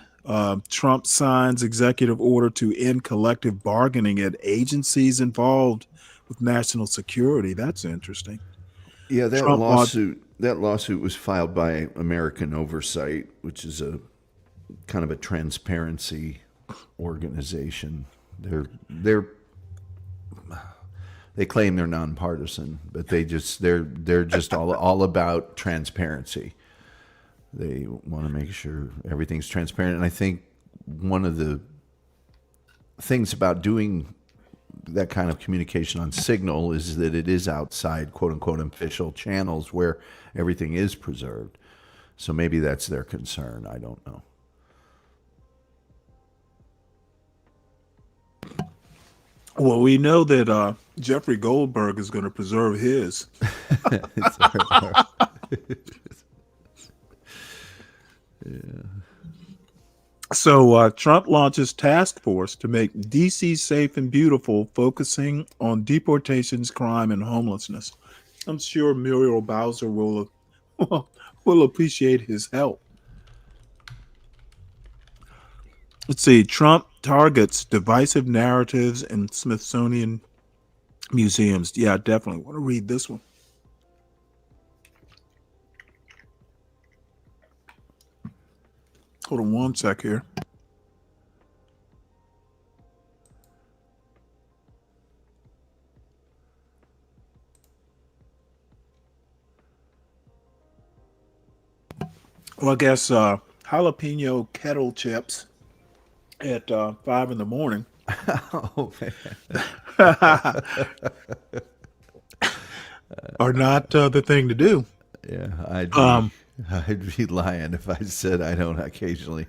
Trump signs executive order to end collective bargaining at agencies involved with national security. That's interesting. Yeah, that Trump lawsuit was filed by American Oversight, which is a kind of a transparency organization. They claim they're nonpartisan, but they're just all about transparency. They want to make sure everything's transparent. And I think one of the things about doing that kind of communication on Signal is that it is outside quote unquote official channels where everything is preserved. So maybe that's their concern. I don't know. Well, we know that Jeffrey Goldberg is going to preserve his. Yeah. So Trump launches task force to make D.C. safe and beautiful, focusing on deportations, crime, and homelessness. I'm sure Muriel Bowser will appreciate his help. Let's see. Trump targets divisive narratives in Smithsonian museums. Yeah, I definitely want to read this one. Hold on one sec here. Well, I guess jalapeno kettle chips at 5 in the morning. Oh, man. Are not the thing to do. Yeah, I'd be lying if I said I don't occasionally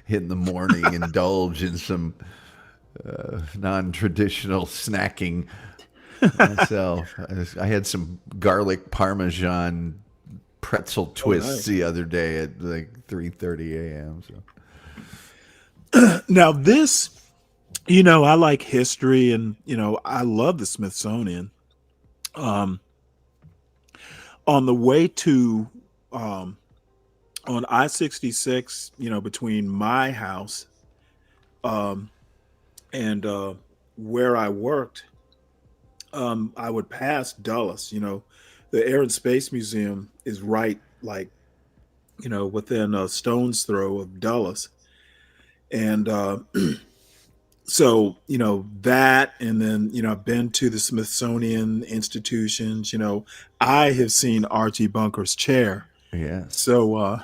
in the morning indulge in some non-traditional snacking myself. I had some garlic parmesan pretzel twists the other day at like 3:30 a.m. So. Now this, I like history and, I love the Smithsonian. On the way to, on I-66, between my house and where I worked, I would pass Dulles. The Air and Space Museum is right, within a stone's throw of Dulles. And so, that, and then, I've been to the Smithsonian institutions, I have seen Archie Bunker's chair. Yeah. So,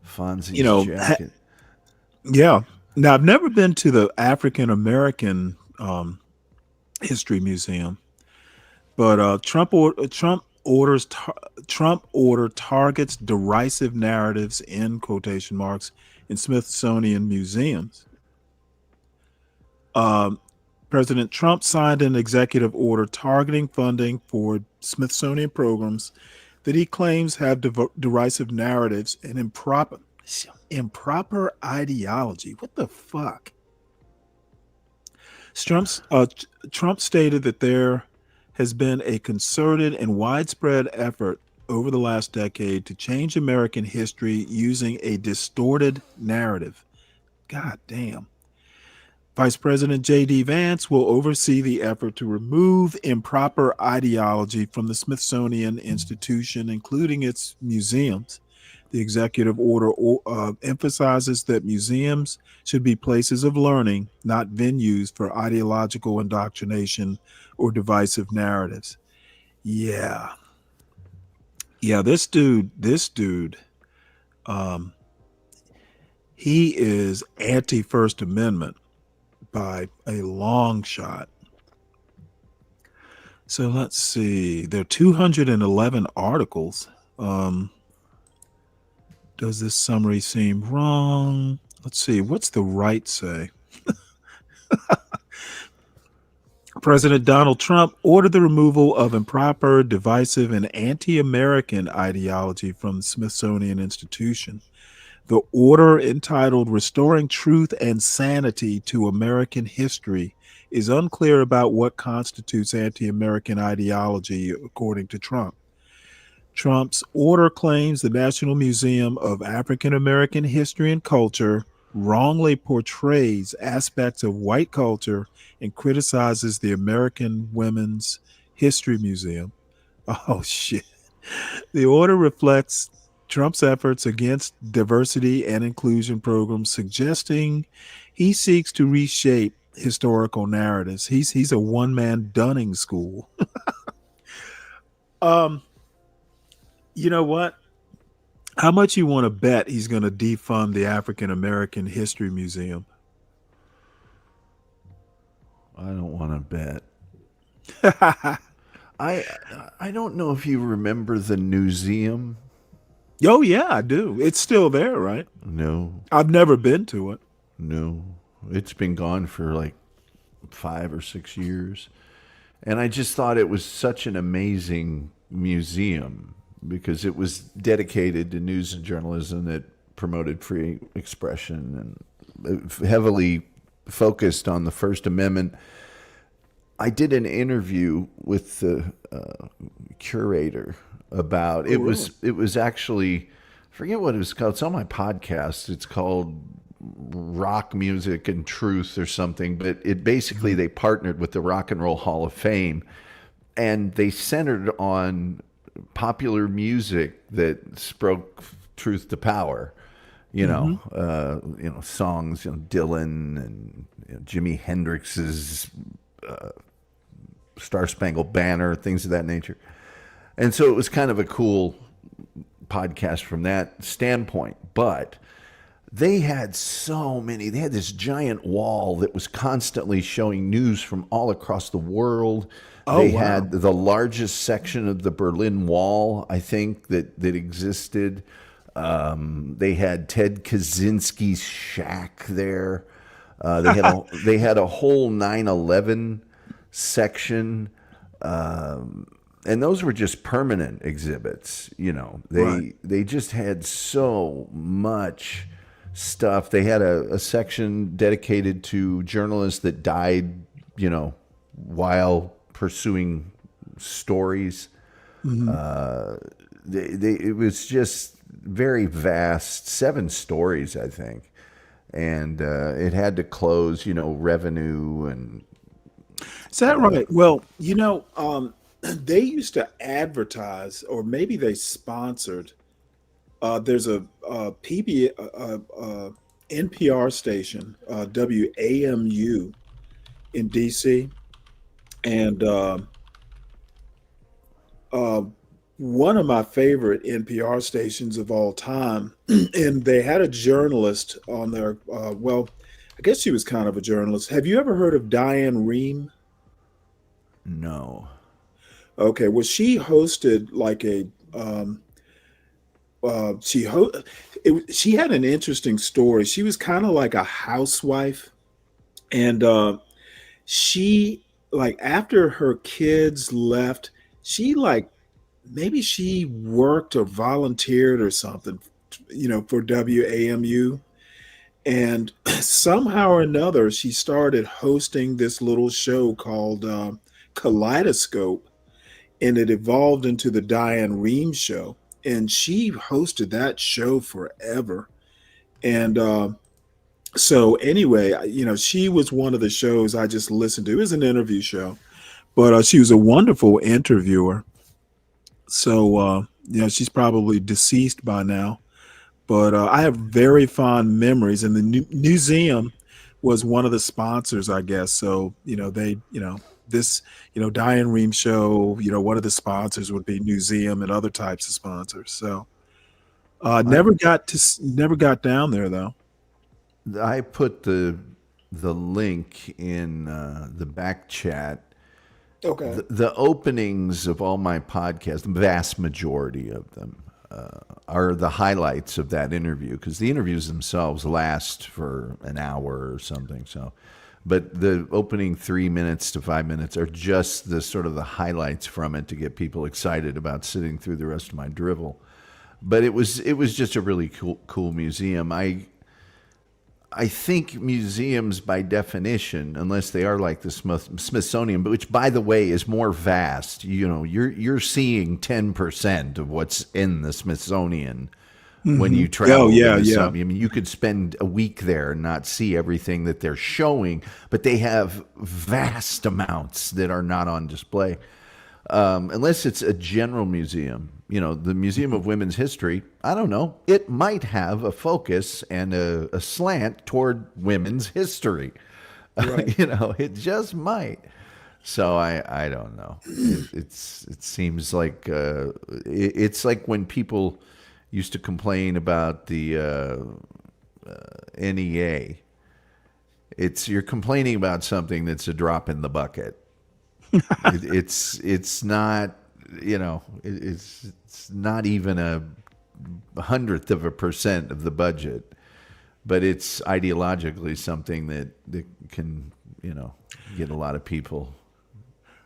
Fonzie's jacket. Yeah. Now, I've never been to the African American History Museum, but Trump order targets derisive narratives in quotation marks in Smithsonian museums. President Trump signed an executive order targeting funding for Smithsonian programs that he claims have derisive narratives and improper ideology. What the fuck? Trump stated that there has been a concerted and widespread effort over the last decade to change American history using a distorted narrative. God damn. Vice President J.D. Vance will oversee the effort to remove improper ideology from the Smithsonian Institution, including its museums. The executive order emphasizes that museums should be places of learning, not venues for ideological indoctrination or divisive narratives. Yeah. Yeah, this dude, He is anti-First Amendment by a long shot. So let's see. There are 211 articles. Does this summary seem wrong? Let's see. What's the right say? President Donald Trump ordered the removal of improper, divisive, and anti-American ideology from the Smithsonian Institution. The order, entitled Restoring Truth and Sanity to American History, is unclear about what constitutes anti-American ideology, according to Trump. Trump's order claims the National Museum of African American History and Culture wrongly portrays aspects of white culture and criticizes the American Women's History Museum. Oh, shit. The order reflects Trump's efforts against diversity and inclusion programs, suggesting he seeks to reshape historical narratives. He's a one-man Dunning school. You know what? How much you want to bet he's going to defund the African American History Museum? I don't want to bet. I don't know if you remember the museum. Oh yeah, I do. It's still there, right? No. I've never been to it. No. It's been gone for like 5 or 6 years. And I just thought it was such an amazing museum because it was dedicated to news and journalism that promoted free expression and heavily focused on the First Amendment. I did an interview with the curator about it. Really? It was actually, I forget what it was called. It's on my podcast. It's called Rock Music and Truth or something. But it basically they partnered with the Rock and Roll Hall of Fame, and they centered on popular music that spoke truth to power. You know, songs, Dylan and Jimi Hendrix's Star Spangled Banner, things of that nature. And so it was kind of a cool podcast from that standpoint. But they had they had this giant wall that was constantly showing news from all across the world. They had the largest section of the Berlin Wall, I think, that existed. They had Ted Kaczynski's shack there. They had a whole 9/11 section, and those were just permanent exhibits. They just had so much stuff. They had a section dedicated to journalists that died, while pursuing stories. It was just very vast, 7 stories, I think. And it had to close, revenue and... Is that right? Well, they used to advertise, or maybe they sponsored. There's a NPR station, WAMU in DC, and one of my favorite NPR stations of all time. And they had a journalist on there. Well, I guess she was kind of a journalist. Have you ever heard of Diane Rehm? No. Okay. Well, she hosted like she had an interesting story. She was kind of like a housewife, and she, like, after her kids left, she maybe she worked or volunteered or something, for WAMU. And somehow or another, she started hosting this little show called Kaleidoscope, and it evolved into the Diane Rehm Show. And she hosted that show forever. And so anyway, she was one of the shows I just listened to. It was an interview show, but she was a wonderful interviewer. So, she's probably deceased by now, but I have very fond memories. And the museum was one of the sponsors, I guess. So, this, Diane Rehm Show, one of the sponsors would be museum and other types of sponsors. So, never got down there though. I put the link in the back chat. Okay. The openings of all my podcasts, the vast majority of them, are the highlights of that interview, because the interviews themselves last for an hour or something. So, but the opening 3 minutes to 5 minutes are just the sort of the highlights from it to get people excited about sitting through the rest of my drivel. But it was just a really cool museum. I think museums, by definition, unless they are like the Smithsonian, but which, by the way, is more vast. You know, you're seeing 10% of what's in the Smithsonian when you travel. Yeah. I mean, you could spend a week there and not see everything that they're showing, but they have vast amounts that are not on display. Unless it's a general museum. You know, the Museum of Women's History, I don't know, it might have a focus and a slant toward women's history. Right. You know, it just might. So I don't know. It seems like it's like when people used to complain about the NEA. You're complaining about something that's a drop in the bucket. It's not, you know, it's not even a 100% of the budget, but it's ideologically something that can, you know, get a lot of people.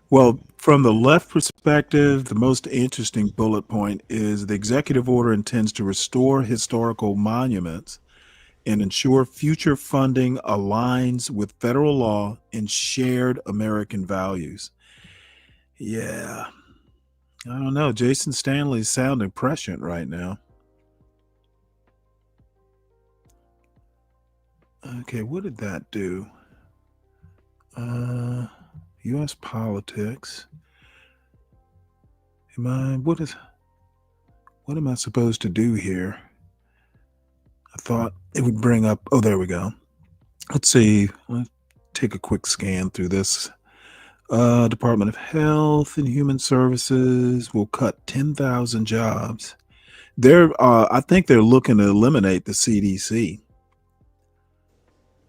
Well, from the left perspective, the most interesting bullet point is the executive order intends to restore historical monuments and ensure future funding aligns with federal law and shared American values. Yeah. I don't know. Jason Stanley's sounding prescient right now. Okay, what did that do? U.S. politics. What am I supposed to do here? I thought it would bring up, oh, there we go. Let's see. Let's take a quick scan through this. Department of Health and Human Services will cut 10,000 jobs. I think they're looking to eliminate the CDC.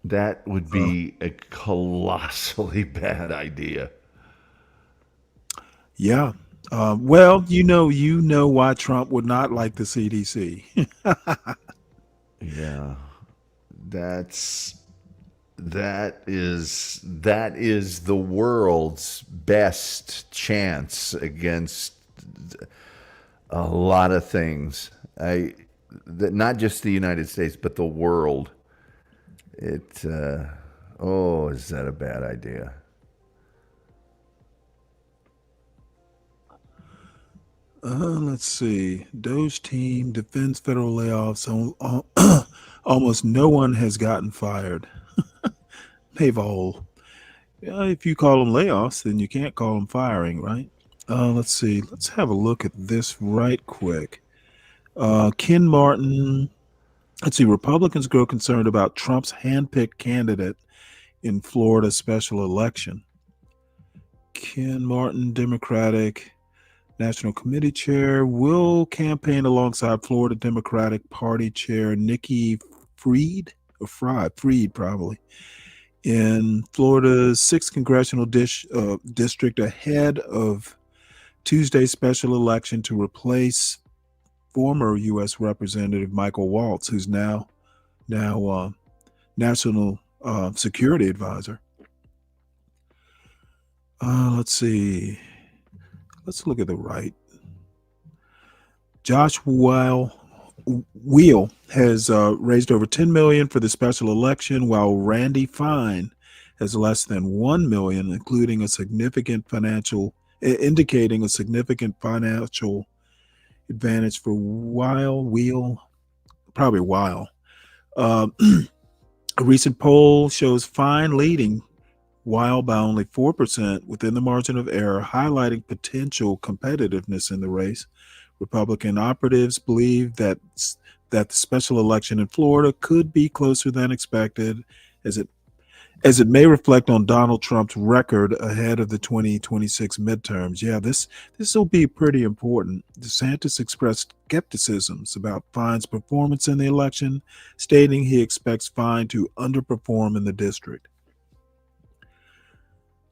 That would be a colossally bad idea. Yeah. Well, you know why Trump would not like the CDC. Yeah. That is the world's best chance against a lot of things. Not just the United States, but the world. Is that a bad idea? Let's see. Doge team defends federal layoffs. Almost no one has gotten fired. They've all. If you call them layoffs, then you can't call them firing, right? Let's see. Let's have a look at this right quick. Ken Martin. Let's see. Republicans grow concerned about Trump's handpicked candidate in Florida special election. Ken Martin, Democratic National Committee Chair, will campaign alongside Florida Democratic Party Chair Nikki Fried probably, in Florida's 6th congressional district ahead of Tuesday's special election to replace former U.S. Representative Michael Waltz, who's now National Security Advisor. Let's see. Let's look at the right. Josh Wheel has raised over $10 million for the special election, while Randy Fine has less than $1 million, indicating a significant financial advantage for Wheel. A recent poll shows Fine leading Weil by only 4% within the margin of error, highlighting potential competitiveness in the race. Republican operatives believe that the special election in Florida could be closer than expected, as it as it may reflect on Donald Trump's record ahead of the 2026 midterms. Yeah, this will be pretty important. DeSantis expressed skepticisms about Fine's performance in the election, stating he expects Fine to underperform in the district.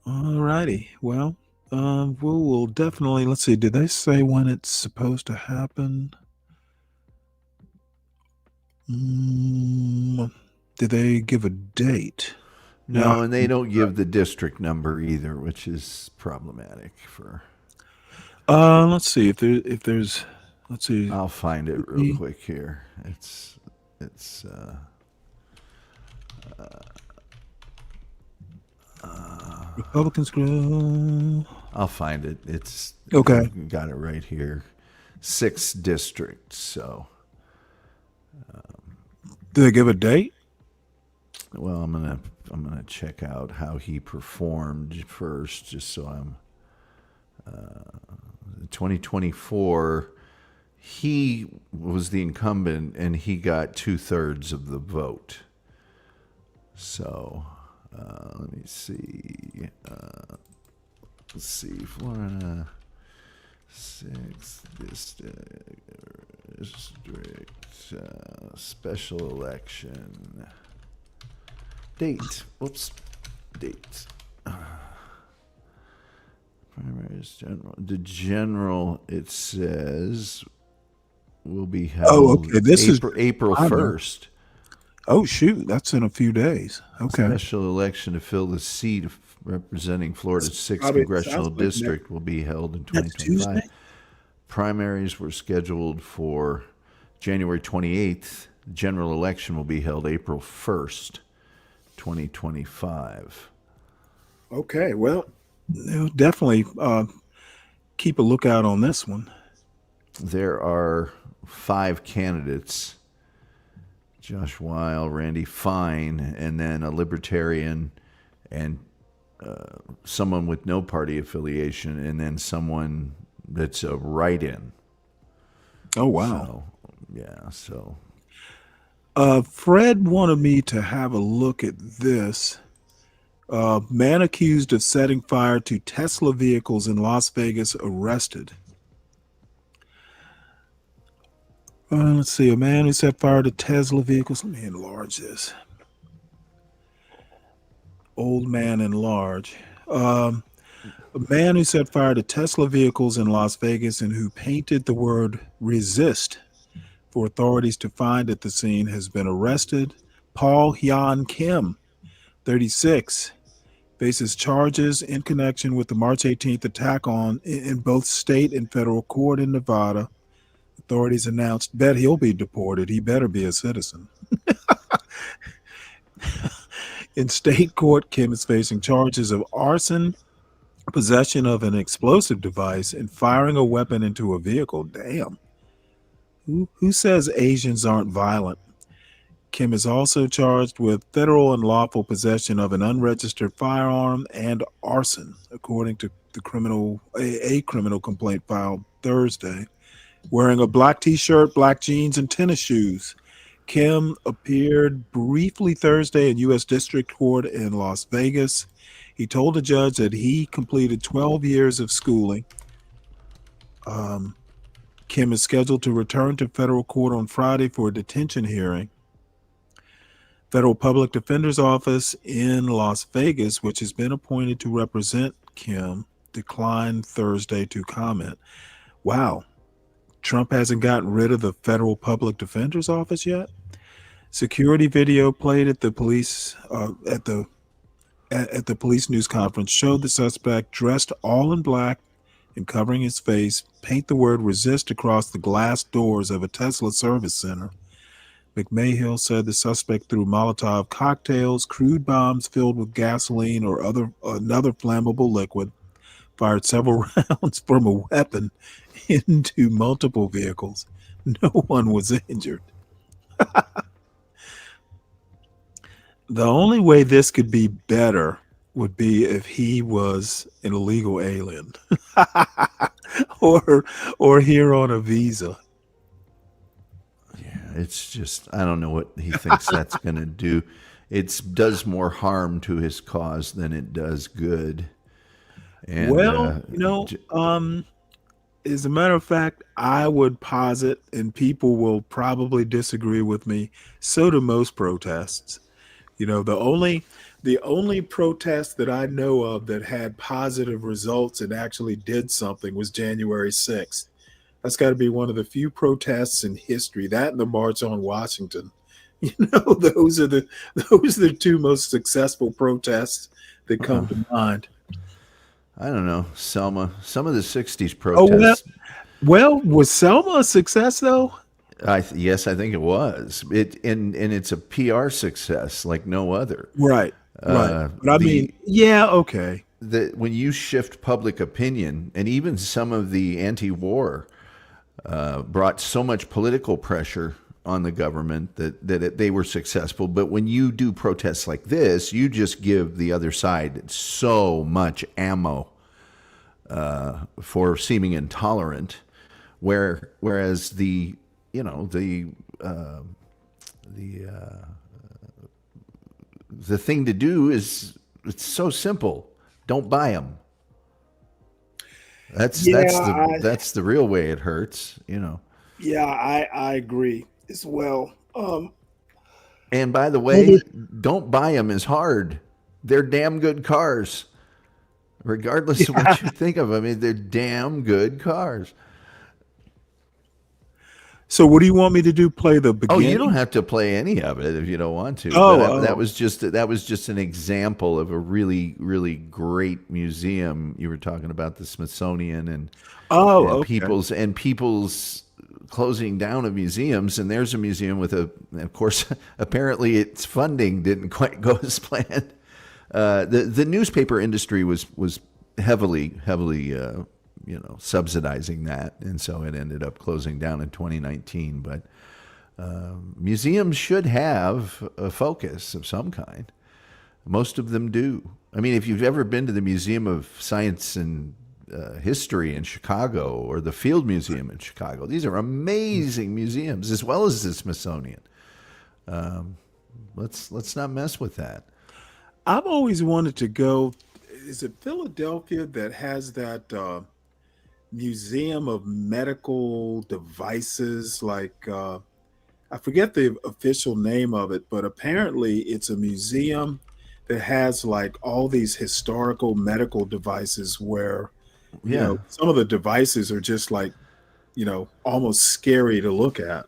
All righty. Well, we'll definitely, let's see, did they say when it's supposed to happen? Did they give a date? No, and they don't give the district number either, which is problematic for. Let's see if there's let's see. I'll find it real quick here. It's Republicans group. I'll find it. It's okay. Got it right here. 6 districts. So. Do they give a date? Well, I'm gonna check out how he performed first, just so I'm. 2024, he was the incumbent, and he got 2/3 of the vote. So, let me see. Let's see, Florida, 6th district, special election. Date. Whoops. Date. Primaries general. The general, it says, will be held. Oh, okay. This April 1st. Oh, shoot. That's in a few days. Okay. Special election to fill the seat representing Florida's 6th congressional district will be held in 2025. Primaries were scheduled for January 28th. General election will be held April 1st. 2025. Okay, well, definitely keep a lookout on this one. There are 5 candidates: Josh Weil, Randy Fine, and then a libertarian, and someone with no party affiliation, and then someone that's a write-in. Oh, wow. So. Fred wanted me to have a look at this. Man accused of setting fire to Tesla vehicles in Las Vegas arrested. Let's see. A man who set fire to Tesla vehicles. Let me enlarge this. Old man enlarge. A man who set fire to Tesla vehicles in Las Vegas and who painted the word resist for authorities to find at the scene has been arrested. Paul Hyun Kim, 36, faces charges in connection with the March 18th attack in both state and federal court in Nevada. Authorities announced, bet he'll be deported. He better be a citizen. In state court, Kim is facing charges of arson, possession of an explosive device, and firing a weapon into a vehicle. Damn. Who says Asians aren't violent? Kim is also charged with federal unlawful possession of an unregistered firearm and arson, according to a criminal complaint filed Thursday. Wearing a black t-shirt, black jeans, and tennis shoes, Kim appeared briefly Thursday in U.S. District Court in Las Vegas. He told a judge that he completed 12 years of schooling. Kim is scheduled to return to federal court on Friday for a detention hearing. Federal Public Defender's Office in Las Vegas, which has been appointed to represent Kim, declined Thursday to comment. Wow. Trump hasn't gotten rid of the Federal Public Defender's Office yet? Security video played at the police at the police news conference showed the suspect dressed all in black and covering his face paint the word resist across the glass doors of a Tesla service center. McMahill said the suspect threw Molotov cocktails, crude bombs filled with gasoline or another flammable liquid, fired several rounds from a weapon into multiple vehicles. No one was injured. The only way this could be better would be if he was an illegal alien or here on a visa. Yeah, it's just, I don't know what he thinks that's going to do. it does more harm to his cause than it does good. And, well, as a matter of fact, I would posit, and people will probably disagree with me, so do most protests. The only protest that I know of that had positive results and actually did something was January 6th. That's got to be one of the few protests in history. That and the March on Washington. Those are the two most successful protests that come to mind. I don't know, Selma. Some of the '60s protests. Well, was Selma a success though? Yes, I think it was. And it's a PR success like no other. Right. Right. But okay. When you shift public opinion, and even some of the anti-war brought so much political pressure on the government that they were successful. But when you do protests like this, you just give the other side so much ammo for seeming intolerant, whereas the thing to do is, it's so simple. Don't buy them. That's the real way it hurts, Yeah, I agree as well. And by the way, don't buy them is hard. They're damn good cars, regardless of what you think of them. I mean, they're damn good cars. So what do you want me to do? Play the beginning? Oh, you don't have to play any of it if you don't want to. That was just an example of a really, really great museum. You were talking about the Smithsonian and people's closing down of museums, and there's a museum with of course, apparently its funding didn't quite go as planned. The newspaper industry was heavily subsidizing that, and so it ended up closing down in 2019. But museums should have a focus of some kind. Most of them do. I mean, if you've ever been to the Museum of Science and History in Chicago, or the Field Museum in Chicago, these are amazing museums, as well as the Smithsonian. Let's not mess with that. I've always wanted to go. Is it Philadelphia that has that Museum of Medical Devices? Like, I forget the official name of it, but apparently it's a museum that has like all these historical medical devices where, some of the devices are just like, almost scary to look at.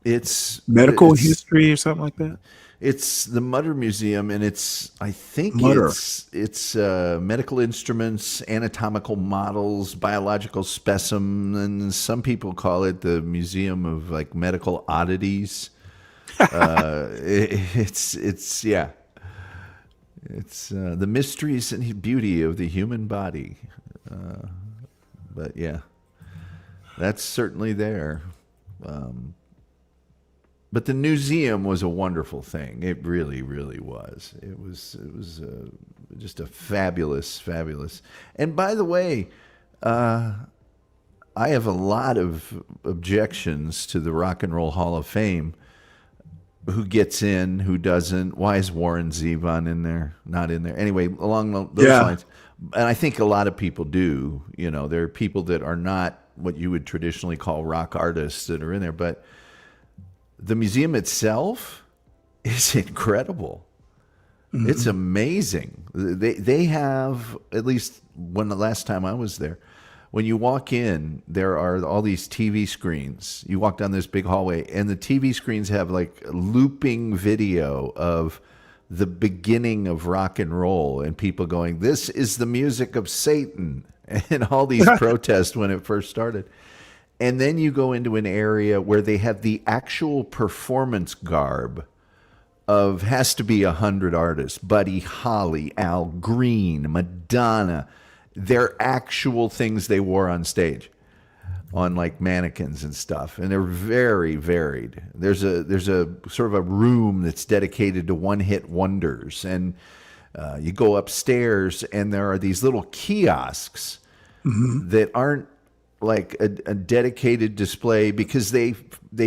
It's medical history or something like that. It's the Mutter Museum, and I think it's medical instruments, anatomical models, biological specimens. Some people call it the Museum of like medical oddities. It's the mysteries and beauty of the human body. But yeah, that's certainly there. But the museum was a wonderful thing. It really, really was. It was just a fabulous. And by the way, I have a lot of objections to the Rock and Roll Hall of Fame. Who gets in? Who doesn't? Why is Warren Zevon in there? Not in there. Anyway, along those lines. And I think a lot of people do. There are people that are not what you would traditionally call rock artists that are in there, but the museum itself is incredible. Mm-hmm. It's amazing. They have, at least when the last time I was there, when you walk in, there are all these TV screens. You walk down this big hallway, and the TV screens have like looping video of the beginning of rock and roll, and people going, "This is the music of Satan," and all these protests when it first started. And then you go into an area where they have the actual performance garb of, has to be 100 artists: Buddy Holly, Al Green, Madonna. They're actual things they wore on stage, on like mannequins and stuff, and they're very varied. There's a sort of a room that's dedicated to one-hit wonders, and you go upstairs, and there are these little kiosks that aren't like a dedicated display, because they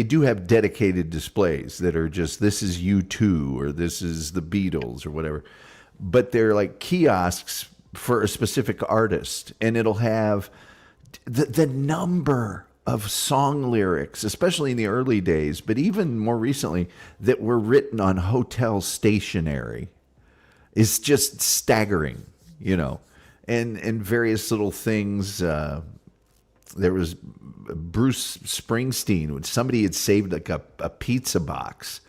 do have dedicated displays that are just, this is U2 or this is the Beatles or whatever, but they're like kiosks for a specific artist, and it'll have the number of song lyrics, especially in the early days, but even more recently, that were written on hotel stationery is just staggering, and various little things. There was Bruce Springsteen, when somebody had saved like a pizza box.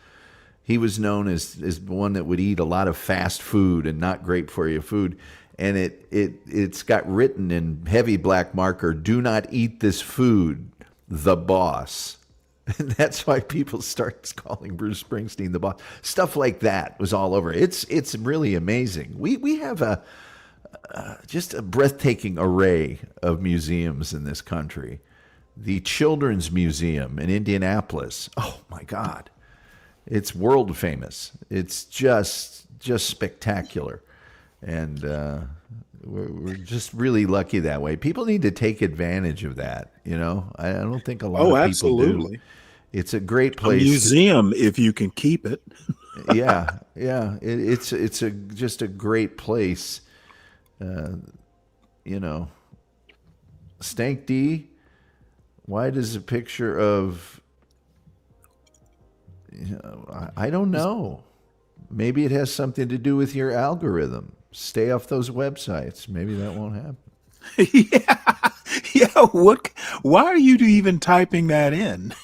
He was known as one that would eat a lot of fast food and not great for you food. And it's got written in heavy black marker, "Do not eat this food, the boss." And that's why people start calling Bruce Springsteen the boss. Stuff like that was all over. It's really amazing. We have just a breathtaking array of museums in this country. The Children's Museum in Indianapolis. Oh my God. It's world famous. It's just spectacular. And we're just really lucky that way. People need to take advantage of that. I don't think a lot of people do. It's a great place. A museum, if you can keep it. Yeah. It's just a great place. Stank D, why does a picture of, I don't know. Maybe it has something to do with your algorithm. Stay off those websites. Maybe that won't happen. Yeah. What? Why are you even typing that in?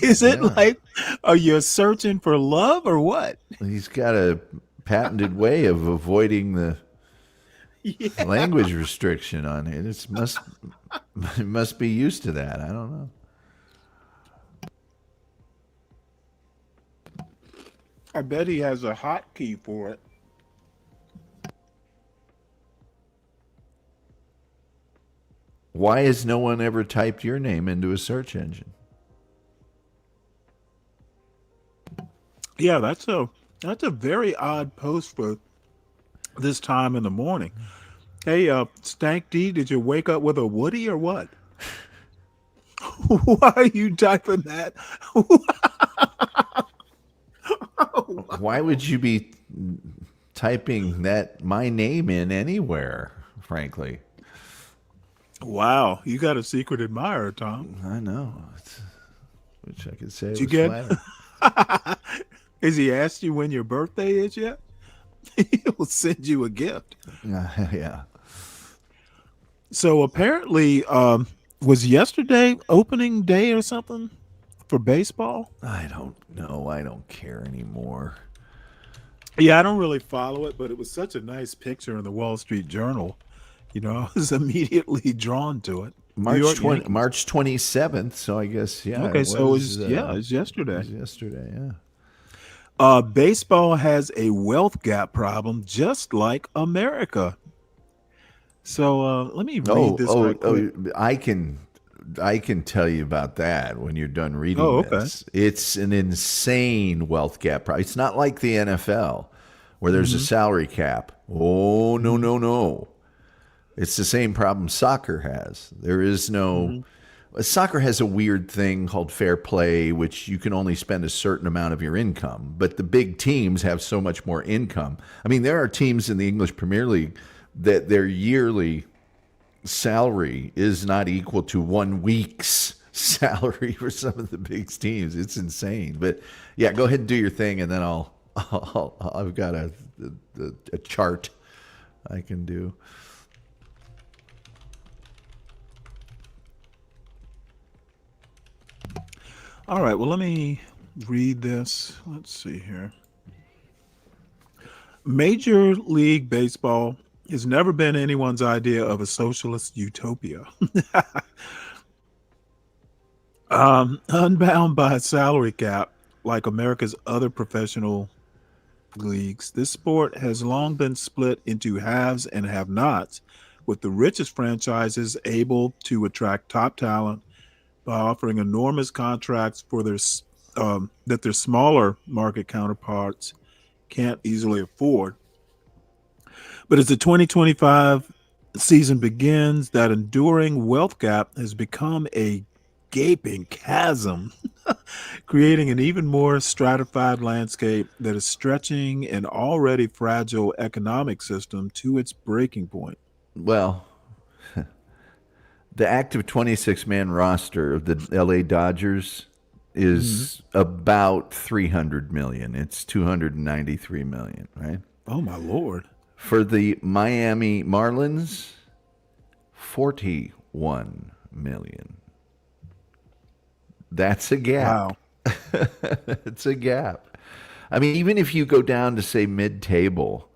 Is it like, are you searching for love or what? He's got a patented way of avoiding the language restriction on it. It must be used to that. I don't know. I bet he has a hotkey for it. Why has no one ever typed your name into a search engine? Yeah, that's a very odd post for this time in the morning. Hey, Stank D, did you wake up with a Woody or what? Why are you typing that? Why would you be typing my name in anywhere, frankly? Wow, you got a secret admirer, Tom. I know. Wish I could say Did it you was get? flattering. Has he asked you when your birthday is yet? He'll send you a gift. Yeah. So apparently, was yesterday opening day or something for baseball? I don't know. I don't care anymore. Yeah, I don't really follow it, but it was such a nice picture in the Wall Street Journal. I was immediately drawn to it. March 27th. So I guess, yeah. Okay, so it's yesterday. It was yesterday, yeah. Baseball has a wealth gap problem, just like America. So let me read this. Right quick. I can tell you about that when you're done reading this. It's an insane wealth gap problem. It's not like the NFL where there's a salary cap. Oh, no. It's the same problem soccer has. There is no... Soccer has a weird thing called fair play, which you can only spend a certain amount of your income. But the big teams have so much more income. I mean, there are teams in the English Premier League that their yearly salary is not equal to 1 week's salary for some of the big teams. It's insane. But yeah, go ahead and do your thing, and then I've got a chart I can do. All right, well, let me read this. Let's see here. Major League Baseball has never been anyone's idea of a socialist utopia. Unbound by a salary cap, like America's other professional leagues, this sport has long been split into haves and have-nots, with the richest franchises able to attract top talent by offering enormous contracts for their that their smaller market counterparts can't easily afford. But as the 2025 season begins, that enduring wealth gap has become a gaping chasm, creating an even more stratified landscape that is stretching an already fragile economic system to its breaking point. Well, the active 26-man roster of the LA Dodgers is about 300 million. It's 293 million, right? Oh my Lord. For the Miami Marlins, 41 million. That's a gap. Wow. It's a gap. I mean, even if you go down to, say, mid-table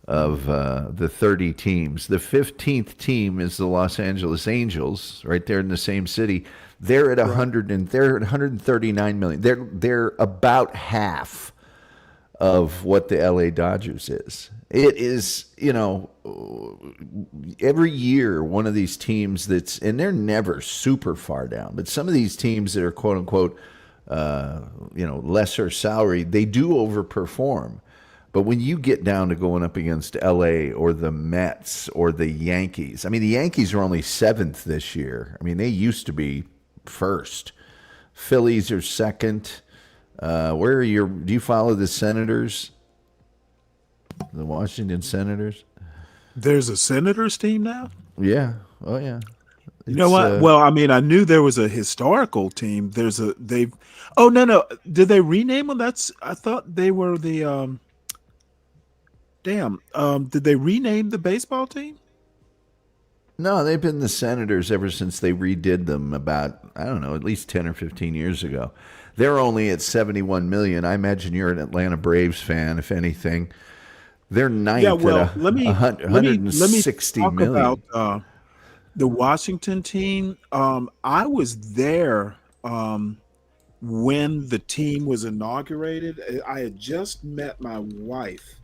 of the 30 teams, the 15th team is the Los Angeles Angels, right there in the same city. They're at 100 and they're at 139 million. They're about half of what the LA Dodgers is. It is, every year one of these teams and they're never super far down, but some of these teams that are quote unquote, lesser salary, they do overperform. But when you get down to going up against LA or the Mets or the Yankees, I mean, the Yankees are only 7th this year. I mean, they used to be first. Phillies are 2nd. Do you follow the Senators? The Washington Senators? There's a Senators team now? Yeah. Oh, yeah. You know what? Well, I mean, I knew there was a historical team. Oh, no. Did they rename them? I thought they were the, did they rename the baseball team? No, they've been the Senators ever since they redid them about, I don't know, at least 10 or 15 years ago. They're only at 71 million. I imagine you're an Atlanta Braves fan, if anything. They're ninth at 160 talk million. About the Washington team. I was there when the team was inaugurated. I had just met my wife.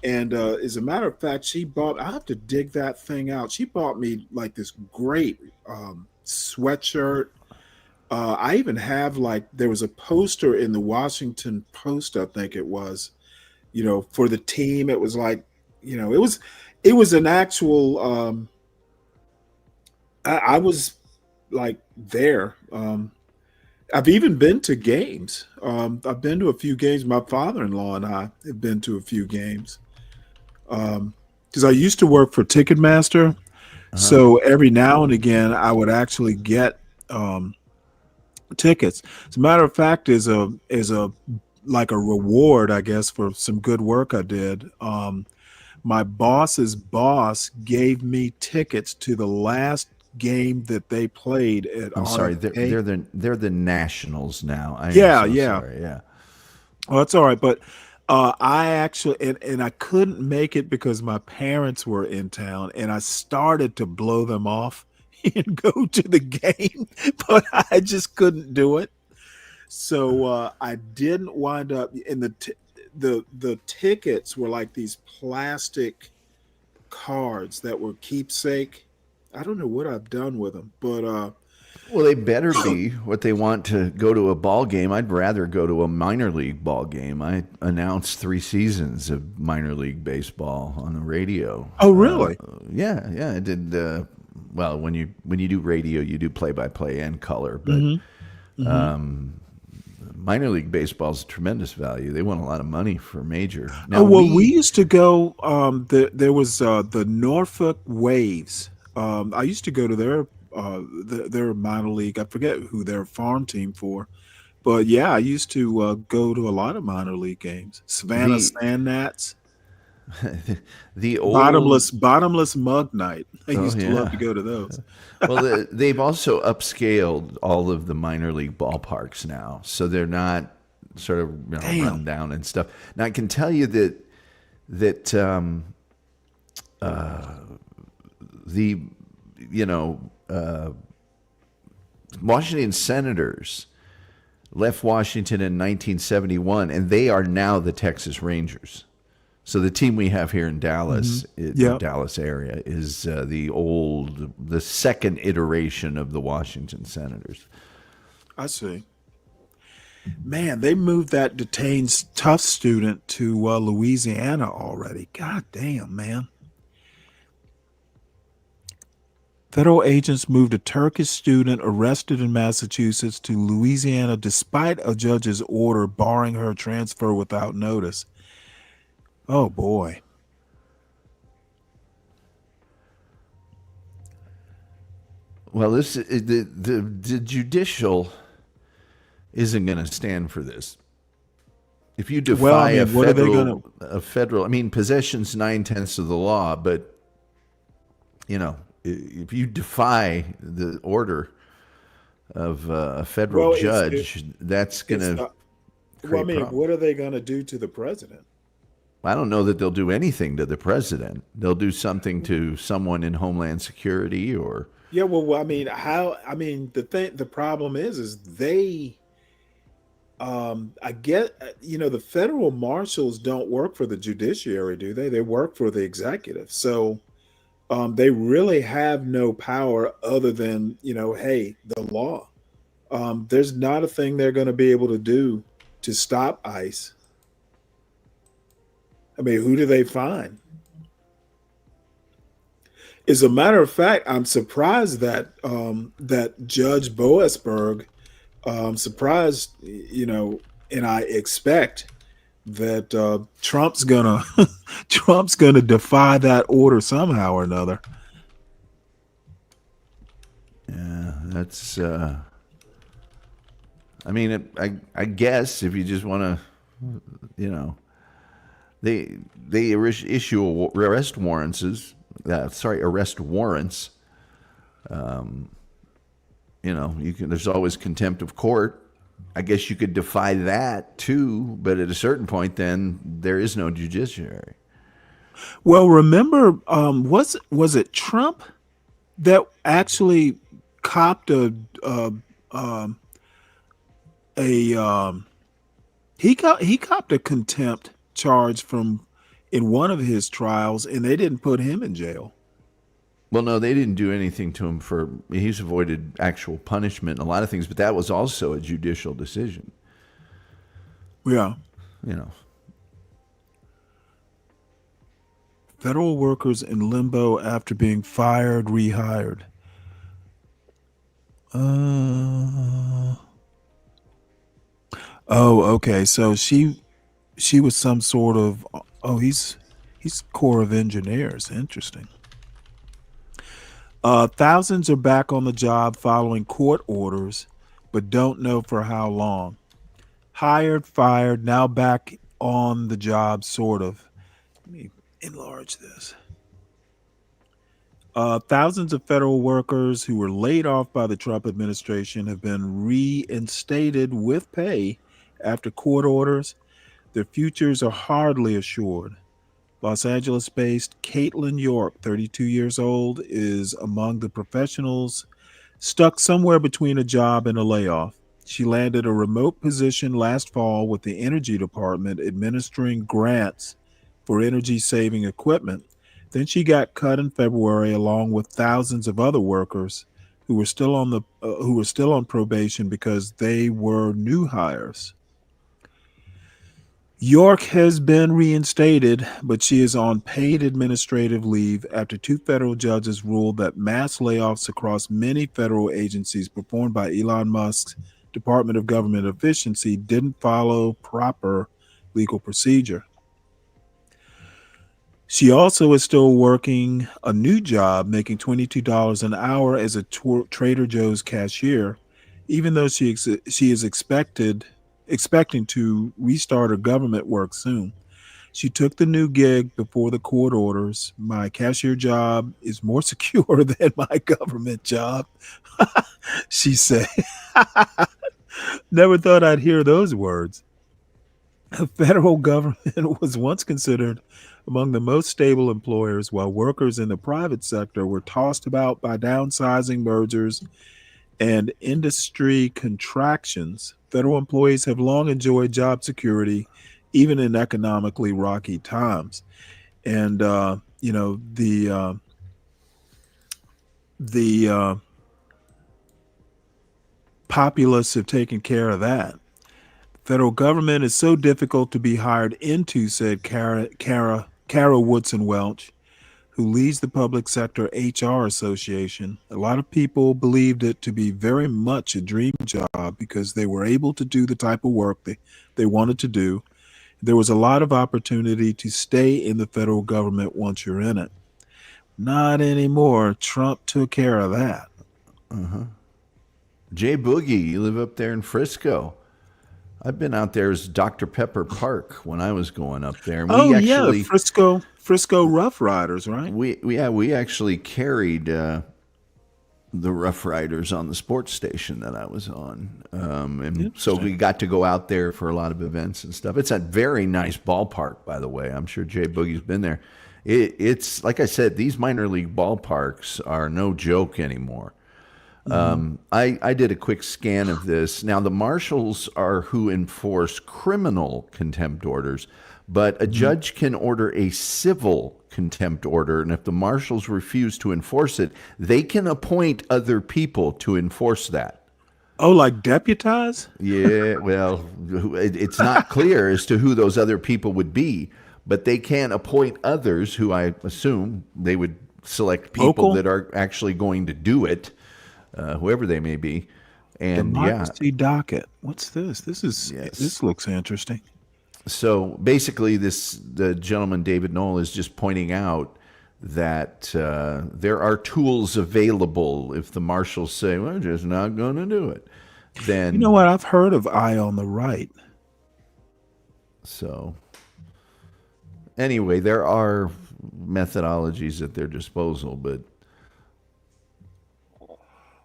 And as a matter of fact, I have to dig that thing out. She bought me like this great sweatshirt. I even have there was a poster in the Washington Post, I think it was, for the team. It was it was an actual, I was there. I've even been to games. I've been to a few games. My father-in-law and I have been to a few games. Because I used to work for Ticketmaster, so every now and again I would actually get tickets. As a matter of fact, is a reward, I guess, for some good work I did. My boss's boss gave me tickets to the last game that they played at. I'm sorry, they're the Nationals now. Yeah. Oh, that's all right, but. I actually, and I couldn't make it because my parents were in town, and I started to blow them off and go to the game, but I just couldn't do it. So I didn't wind up in the tickets were like these plastic cards that were keepsake. I don't know what I've done with them, but well, they better be what they want to go to a ball game. I'd rather go to a minor league ball game. I announced 3 seasons of minor league baseball on the radio. Oh, really? Yeah. I did. Well, when you do radio, you do play-by-play and color, but minor league baseball is a tremendous value. They want a lot of money for major. Now, we used to go. There was the Norfolk Waves. I used to go to their minor league. I forget who their farm team for, but yeah, I used to go to a lot of minor league games. Savannah Sand Gnats, the old bottomless mug night. I used to love to go to those. Well, they've also upscaled all of the minor league ballparks now, so they're not sort of run down and stuff. Now I can tell you that Washington Senators left Washington in 1971, and they are now the Texas Rangers. So the team we have here in Dallas, the Dallas area, is the second iteration of the Washington Senators. I see. Man, they moved that detained tough student to Louisiana already. God damn, man. Federal agents moved a Turkish student arrested in Massachusetts to Louisiana despite a judge's order barring her transfer without notice. Oh boy. Well, the judicial isn't going to stand for this. If you defy a federal, I mean, possession's 9/10 of the law, but if you defy the order of a federal judge, that's going to. Well, I mean, what are they going to do to the president? I don't know that they'll do anything to the president. They'll do something to someone in Homeland Security or. Yeah, well, I mean, the problem is they. I get, the federal marshals don't work for the judiciary, do they? They work for the executive. So they really have no power other than, hey, the law. There's not a thing they're going to be able to do to stop ICE. I mean, who do they find? As a matter of fact, I'm surprised that that Judge Boasberg, surprised, and I expect that Trump's gonna defy that order somehow or another. Yeah, that's. I mean, I guess if you just want to, they issue arrest warrants. Arrest warrants. There's always contempt of court. I guess you could defy that too, but at a certain point, then there is no judiciary. Well, remember, was it Trump that actually copped he copped a contempt charge in one of his trials, and they didn't put him in jail. Well, no, they didn't do anything to him he's avoided actual punishment and a lot of things, but that was also a judicial decision. Yeah. Federal workers in limbo after being fired, rehired. Okay. So she was some sort of, he's Corps of Engineers. Interesting. Thousands are back on the job following court orders, but don't know for how long. Hired, fired, now back on the job, sort of. Let me enlarge this. Thousands of federal workers who were laid off by the Trump administration have been reinstated with pay after court orders. Their futures are hardly assured. Los Angeles-based Caitlin York, 32 years old, is among the professionals stuck somewhere between a job and a layoff. She landed a remote position last fall with the Energy Department administering grants for energy-saving equipment. Then she got cut in February, along with thousands of other workers who were still on probation because they were new hires. York has been reinstated, but she is on paid administrative leave after two federal judges ruled that mass layoffs across many federal agencies performed by Elon Musk's Department of Government Efficiency didn't follow proper legal procedure. She also is still working a new job, making $22 an hour as a Trader Joe's cashier, even though she is expecting to restart her government work soon. She took the new gig before the court orders. My cashier job is more secure than my government job, she said. Never thought I'd hear those words. The federal government was once considered among the most stable employers, while workers in the private sector were tossed about by downsizing, mergers, and industry contractions. Federal employees have long enjoyed job security, even in economically rocky times. And, the populists have taken care of that. Federal government is so difficult to be hired into, said Kara Woodson Welch, who leads the Public Sector HR Association. A lot of people believed it to be very much a dream job because they were able to do the type of work they wanted to do. There was a lot of opportunity to stay in the federal government once you're in it. Not anymore. Trump took care of that. Uh-huh. Jay Boogie, you live up there in Frisco. I've been out there as Dr. Pepper Park when I was going up there. And we actually, Frisco Rough Riders, right? We actually carried the Rough Riders on the sports station that I was on. And so we got to go out there for a lot of events and stuff. It's a very nice ballpark, by the way. I'm sure Jay Boogie's been there. It's like I said, these minor league ballparks are no joke anymore. I did a quick scan of this. Now, the marshals are who enforce criminal contempt orders, but a judge can order a civil contempt order, and if the marshals refuse to enforce it, they can appoint other people to enforce that. Oh, like deputize? Yeah, well, it's not clear as to who those other people would be, but they can appoint others who I assume they would select people that are actually going to do it. Whoever they may be, and Democracy docket. What's this? This looks interesting. So basically, the gentleman David Knoll is just pointing out that there are tools available if the marshals say we're just not going to do it. Then you know what? I've heard of Eye on the Right. So anyway, there are methodologies at their disposal, but.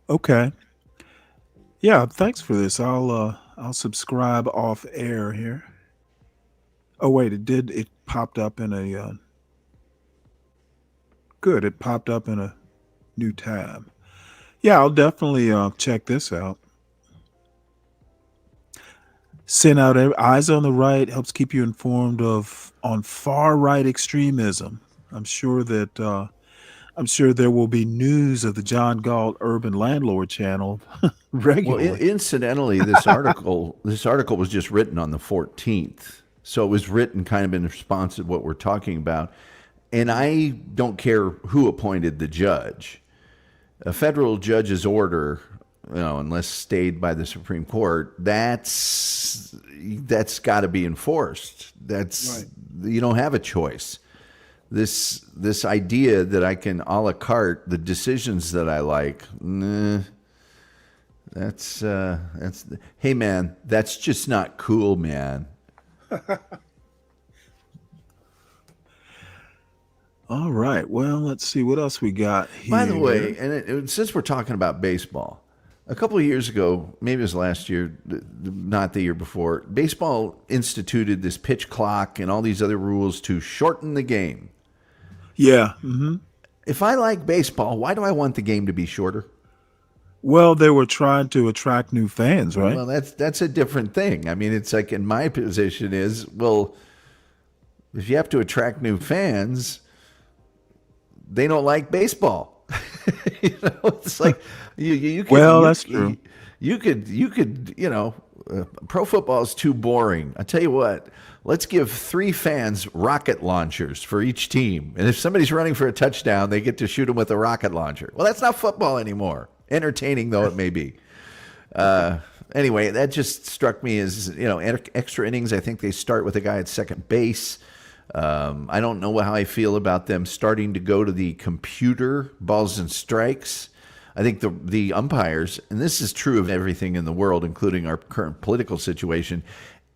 Okay. Yeah, thanks for this. I'll subscribe off air here. Oh wait, it popped up in a good. It popped up in a new tab. Yeah, I'll definitely check this out. Send out Eyes on the Right helps keep you informed on far right extremism. I'm sure there will be news of the John Galt Urban Landlord channel regularly. Well, incidentally, this article was just written on the 14th. So it was written kind of in response to what we're talking about. And I don't care who appointed the judge. A federal judge's order, unless stayed by the Supreme Court, that's got to be enforced. You don't have a choice. This idea that I can a la carte the decisions that I like, hey man, that's just not cool, man. All right. Well, let's see what else we got here. By the way, and since we're talking about baseball, a couple of years ago, maybe it was last year, not the year before, baseball instituted this pitch clock and all these other rules to shorten the game. Yeah. Mm-hmm. If I like baseball, why do I want the game to be shorter? Well, they were trying to attract new fans, right? Well, that's a different thing. I mean, it's like in my position is, well, if you have to attract new fans, they don't like baseball. It's like you could. Well, that's true. You could. Pro football is too boring. I tell you what. Let's give 3 fans rocket launchers for each team. And if somebody's running for a touchdown, they get to shoot them with a rocket launcher. Well, that's not football anymore. Entertaining though it may be. Anyway, that just struck me as, extra innings. I think they start with a guy at second base. I don't know how I feel about them starting to go to the computer balls and strikes. I think the umpires, and this is true of everything in the world, including our current political situation,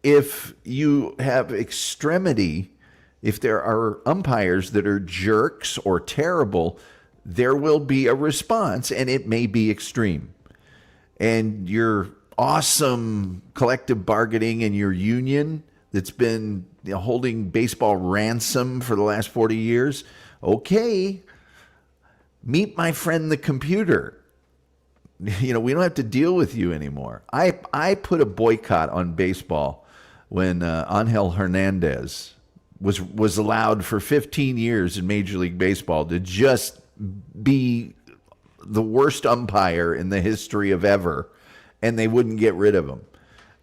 if you have extremity, if there are umpires that are jerks or terrible, there will be a response, and it may be extreme. And your awesome collective bargaining and your union that's been holding baseball ransom for the last 40 years, okay, meet my friend the computer. We don't have to deal with you anymore. I put a boycott on baseball when Angel Hernandez was allowed for 15 years in Major League Baseball to just be the worst umpire in the history of ever, and they wouldn't get rid of him.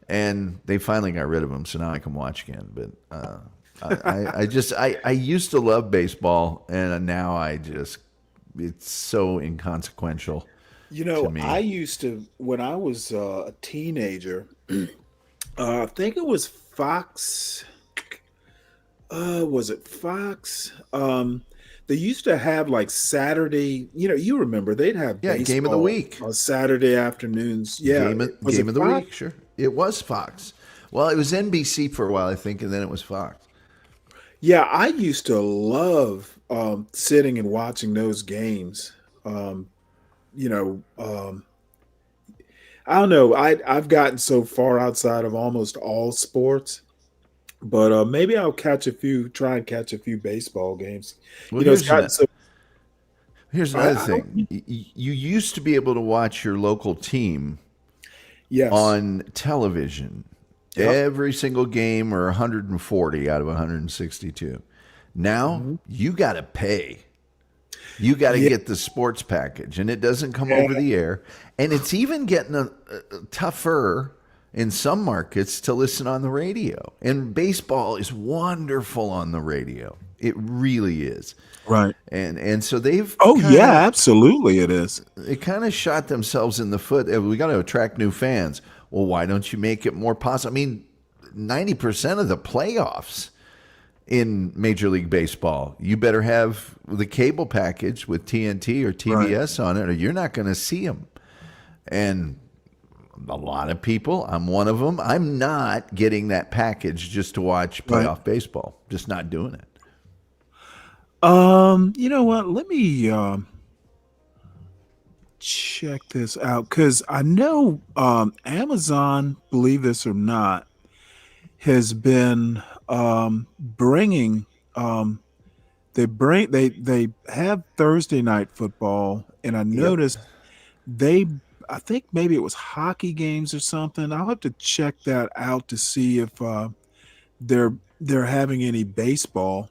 And they finally got rid of him, so now I can watch again. But I used to love baseball, and now it's so inconsequential. You know, to me. I used to, when I was a teenager, I think it was Fox. Was it Fox? They used to have like Saturday, you remember they'd have Yeah, baseball game of the week on Saturday afternoons. Yeah. Game of the week, sure. It was Fox. Well, it was NBC for a while, I think, and then it was Fox. Yeah, I used to love sitting and watching those games. You know, I don't know. I've gotten so far outside of almost all sports, but maybe I'll try and catch a few baseball games. Well, It's gotten so. here's another thing. You used to be able to watch your local team on television. Yep. Every single game, or 140 out of 162. Now you got to pay. You got to get the sports package, and it doesn't come over the air. And it's even getting tougher in some markets to listen on the radio. And baseball is wonderful on the radio. It really is. Right. And so they've absolutely it is. They kind of shot themselves in the foot. We got to attract new fans. Well, why don't you make it more possible? I mean, 90% of the playoffs in Major League Baseball, you better have the cable package with TNT or TBS on it, or you're not going to see them. And a lot of people, I'm one of them, I'm not getting that package just to watch playoff baseball. Just not doing it. You know what? Let me check this out, because I know Amazon, believe this or not, has been bringing they have Thursday night football, and I noticed I think maybe it was hockey games or something. I'll have to check that out to see if they're having any baseball.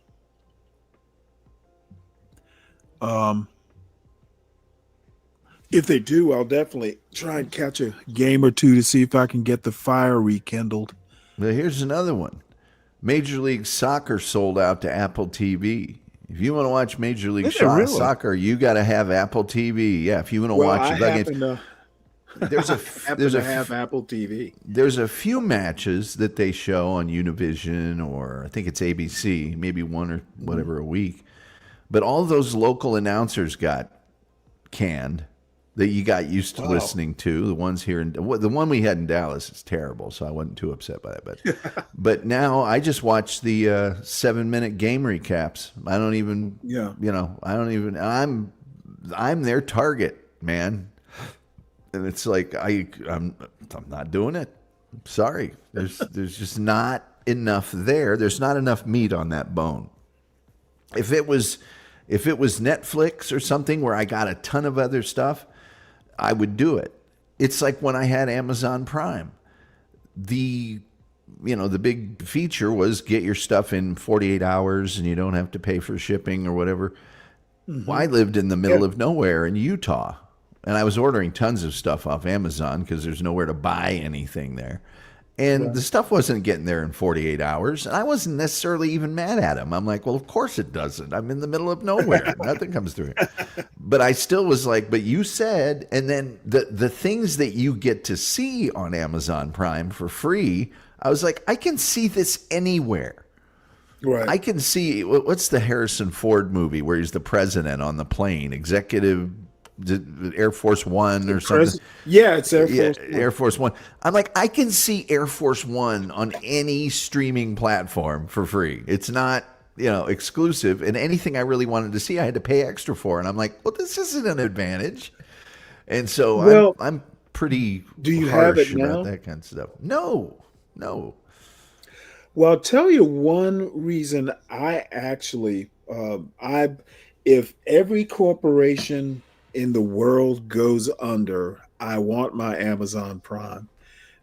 If they do, I'll definitely try and catch a game or two to see if I can get the fire rekindled. But here's another one. Major League Soccer sold out to Apple TV. If you want to watch Major League Soccer, you got to have Apple TV. Yeah, if you want to watch the games. There's a have Apple TV. There's a few matches that they show on Univision, or I think it's ABC, maybe one or whatever a week. But all those local announcers got canned that you got used to listening to. The ones here the one we had in Dallas is terrible, so I wasn't too upset by that. But now I just watch the 7-minute game recaps. I don't even, I'm their target, man. And it's like I'm not doing it. Sorry, there's just not enough there. There's not enough meat on that bone. If it was Netflix or something where I got a ton of other stuff, I would do it. It's like when I had Amazon Prime. The big feature was get your stuff in 48 hours and you don't have to pay for shipping or whatever. Well, I lived in the middle of nowhere in Utah, and I was ordering tons of stuff off Amazon because there's nowhere to buy anything there. And the stuff wasn't getting there in 48 hours. And I wasn't necessarily even mad at him. I'm like, well, of course it doesn't. I'm in the middle of nowhere. Nothing comes through. But I still was like, but you said, and then the things that you get to see on Amazon Prime for free, I was like, I can see this anywhere. Right. I can see, what's the Harrison Ford movie where he's the president on the plane, executive Air Force One or something. Yeah, it's Air Force One. Air Force One. I'm like, I can see Air Force One on any streaming platform for free. It's not, exclusive. And anything I really wanted to see, I had to pay extra for. And I'm like, well, this isn't an advantage. And so I'm pretty harsh about that kind of stuff. No. Well, I'll tell you one reason I actually, if every corporation in the world goes under, I want my Amazon Prime.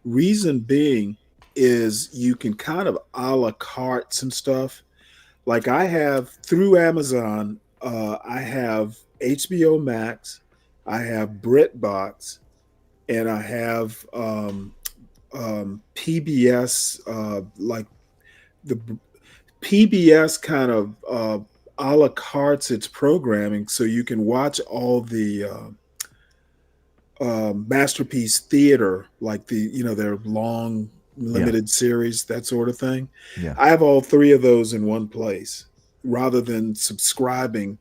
Reason being is you can kind of a la carte some stuff. Like I have through Amazon, I have HBO Max, I have BritBox, and I have PBS, like the PBS kind of a la carte its programming, so you can watch all the masterpiece theater, like their long limited series, that sort of thing. Yeah. I have all three of those in one place rather than subscribing.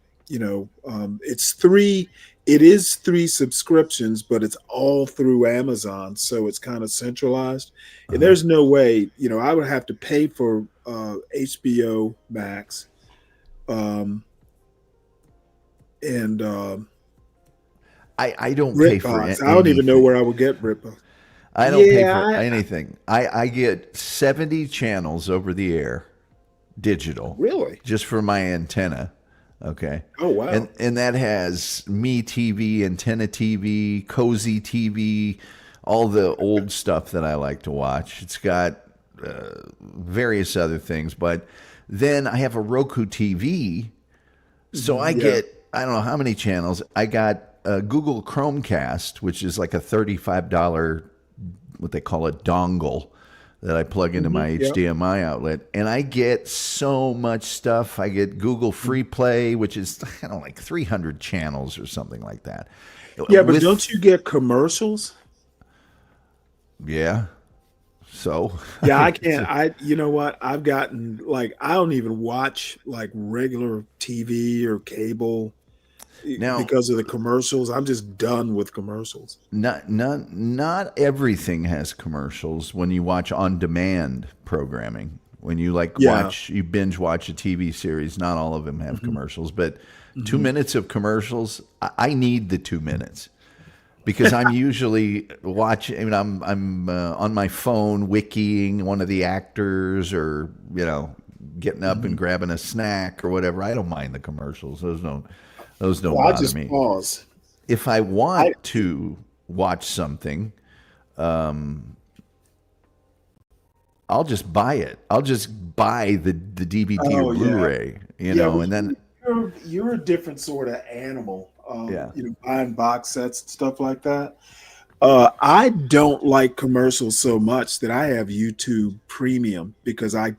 It is three subscriptions, but it's all through Amazon, so it's kind of centralized. And there's no way, I would have to pay for HBO Max, and I don't pay for BritBox. I don't even know where I would get BritBox. I don't pay for anything. I get 70 channels over the air, digital. Really? Just for my antenna. Okay. Oh, wow. And that has Me TV, Antenna TV, Cozy TV, all the old stuff that I like to watch. It's got various other things, but then I have a Roku TV, so I get, I don't know how many channels. I got a Google Chromecast, which is like a $35, what they call a dongle, that I plug into my HDMI outlet, and I get so much stuff. I get Google Free Play, which is, I don't know, like 300 channels or something like that. Yeah, but don't you get commercials? Yeah. So yeah, I can't. You know what? I've gotten I don't even watch regular TV or cable now because of the commercials. I'm just done with commercials. Not everything has commercials when you watch on demand programming. When you you binge watch a TV series, not all of them have commercials, but 2 minutes of commercials, I need the 2 minutes. Because I'm usually watching. I mean, I'm on my phone wikiing one of the actors, or getting up and grabbing a snack or whatever. I don't mind the commercials; those don't bother me. Pause. If I want to watch something, I'll just buy it. I'll just buy the DVD or Blu-ray, and then you're a different sort of animal. Buying box sets and stuff like that. I don't like commercials so much that I have YouTube Premium, because I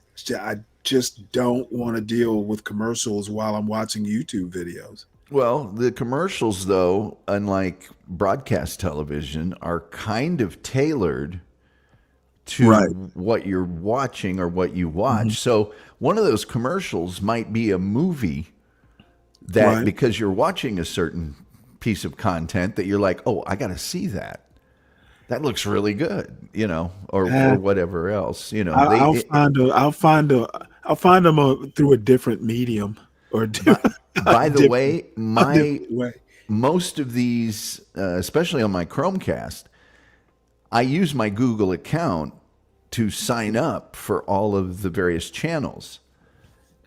just don't want to deal with commercials while I'm watching YouTube videos. Well, the commercials, though, unlike broadcast television, are kind of tailored to what you're watching or what you watch. So one of those commercials might be a movie that because you're watching a certain piece of content that you're like, oh, I got to see that. That looks really good, or whatever else, I'll find them through a different medium or. By the way, most of these, especially on my Chromecast, I use my Google account to sign up for all of the various channels,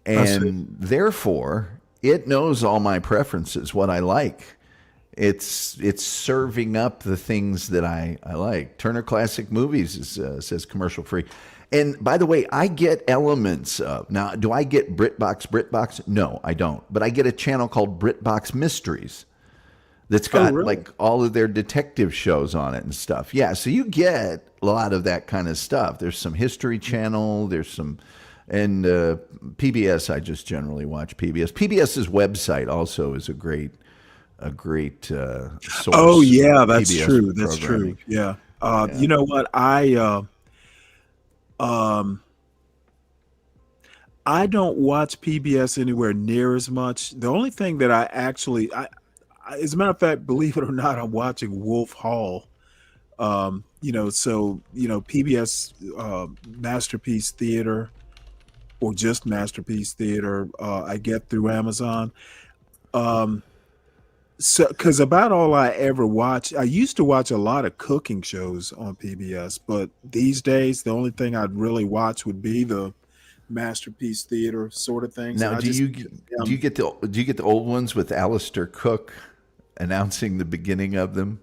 and therefore it knows all my preferences, what I like. It's serving up the things that I like. Turner Classic Movies says commercial free. And by the way, I get elements of, now, do I get BritBox? No, I don't. But I get a channel called BritBox Mysteries that's got all of their detective shows on it and stuff. Yeah, so you get a lot of that kind of stuff. There's some History Channel, there's some, and PBS, I just generally watch PBS. PBS's website also is a great source. Oh yeah, that's PBS true. That's true. Yeah. You know what? I don't watch PBS anywhere near as much. The only thing that I actually, as a matter of fact, believe it or not, I'm watching Wolf Hall. PBS Masterpiece Theater, or just Masterpiece Theater, I get through Amazon. So, because about all I ever watch, I used to watch a lot of cooking shows on PBS, but these days the only thing I'd really watch would be the Masterpiece Theater sort of things. Now, do you get the old ones with Alistair Cook announcing the beginning of them?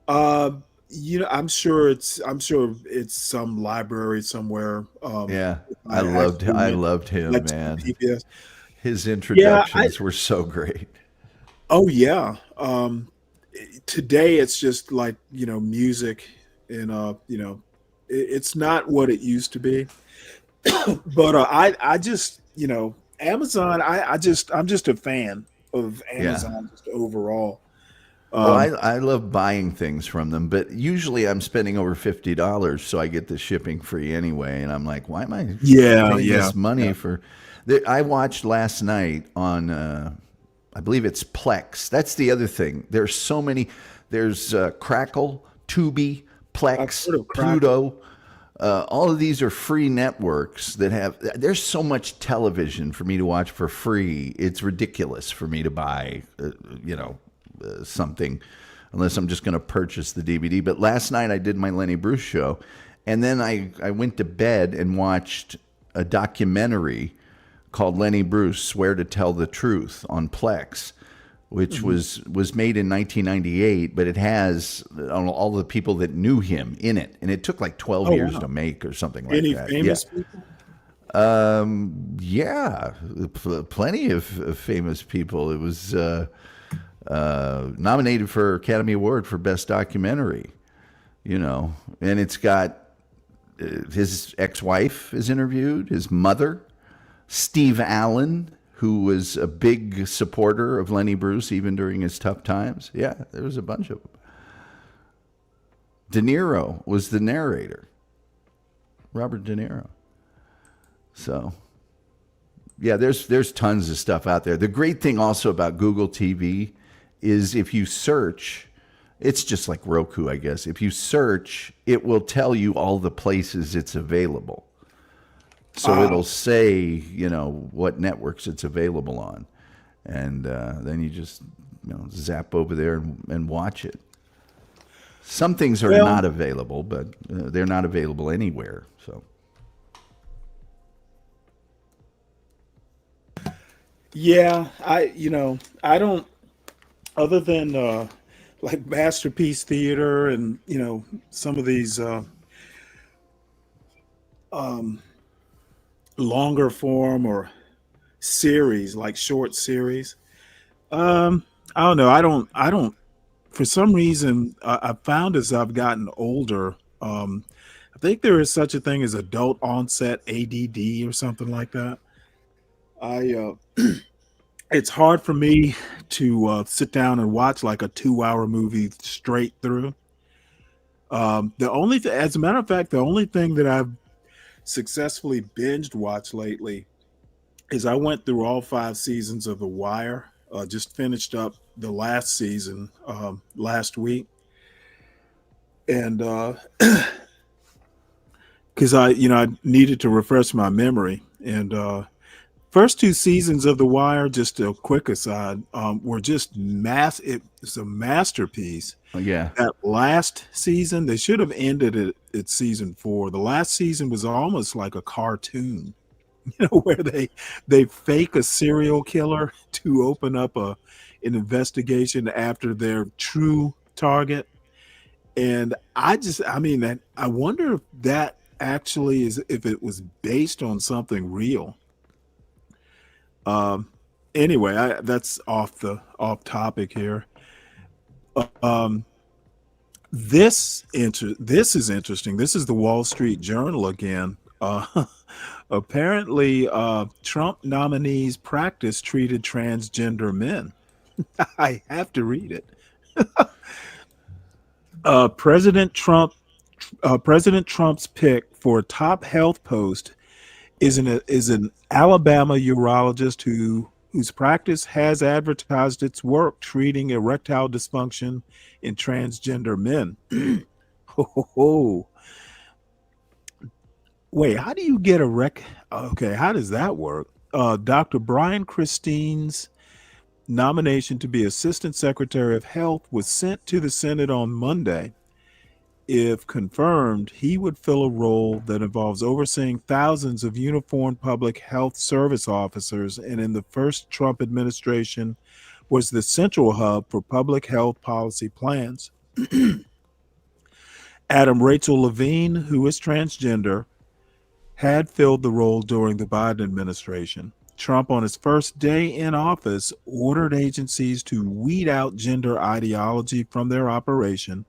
I'm sure it's some library somewhere. I loved him, man. PBS. His introductions were so great. Oh yeah. Today it's just music, and it's not what it used to be. But I just, Amazon. I'm just a fan of Amazon just overall. Well, I love buying things from them, but usually I'm spending over $50, so I get the shipping free anyway. And I'm like, why am I paying this money for? I watched last night on, I believe it's Plex. That's the other thing. There's so many. There's Crackle, Tubi, Plex, Pluto. All of these are free networks that have. There's so much television for me to watch for free. It's ridiculous for me to buy, something, unless I'm just going to purchase the DVD. But last night I did my Lenny Bruce show, and then I went to bed and watched a documentary called Lenny Bruce: Swear to Tell the Truth on Plex, which was made in 1998, but it has all the people that knew him in it, and it took like 12 years to make or something like Any that. famous people? Yeah, plenty of famous people. It was nominated for Academy Award for Best Documentary, and it's got his ex-wife is interviewed, his mother, Steve Allen, who was a big supporter of Lenny Bruce even during his tough times. Yeah, there was a bunch of them. De Niro was the narrator, Robert De Niro. So, yeah, there's tons of stuff out there. The great thing also about Google TV is if you search, it's just like Roku, I guess. If you search, it will tell you all the places it's available. So it'll say, what networks it's available on. And then you just zap over there and watch it. Some things are not available, but they're not available anywhere. So. Yeah, I don't, other than like Masterpiece Theater and some of these longer form or series, like short series. I don't know. I don't. For some reason, I found as I've gotten older, I think there is such a thing as adult onset ADD or something like that. It's hard for me to sit down and watch like a 2-hour movie straight through. As a matter of fact, the only thing that I've successfully binged watched lately is I went through all 5 seasons of The Wire. Just finished up the last season last week, and because I needed to refresh my memory. And first 2 seasons of The Wire, just a quick aside, were just it's a masterpiece. Oh, yeah. That last season, they should have ended it at season 4. The last season was almost like a cartoon, where they fake a serial killer to open up an investigation after their true target. And I wonder if that actually if it was based on something real. Anyway, that's off topic here. This is interesting. This is the Wall Street Journal again. Apparently, Trump nominees practice treated transgender men. I have to read it. President Trump's pick for a top health post is an Alabama urologist whose practice has advertised its work treating erectile dysfunction in transgender men. Wait, how do you get okay, how does that work? Dr. Brian Christine's nomination to be Assistant Secretary of Health was sent to the Senate on Monday. If confirmed, he would fill a role that involves overseeing thousands of uniformed public health service officers, and in the first Trump administration was the central hub for public health policy plans. Adam Rachel Levine, who is transgender, had filled the role during the Biden administration. Trump, on his first day in office, ordered agencies to weed out gender ideology from their operation,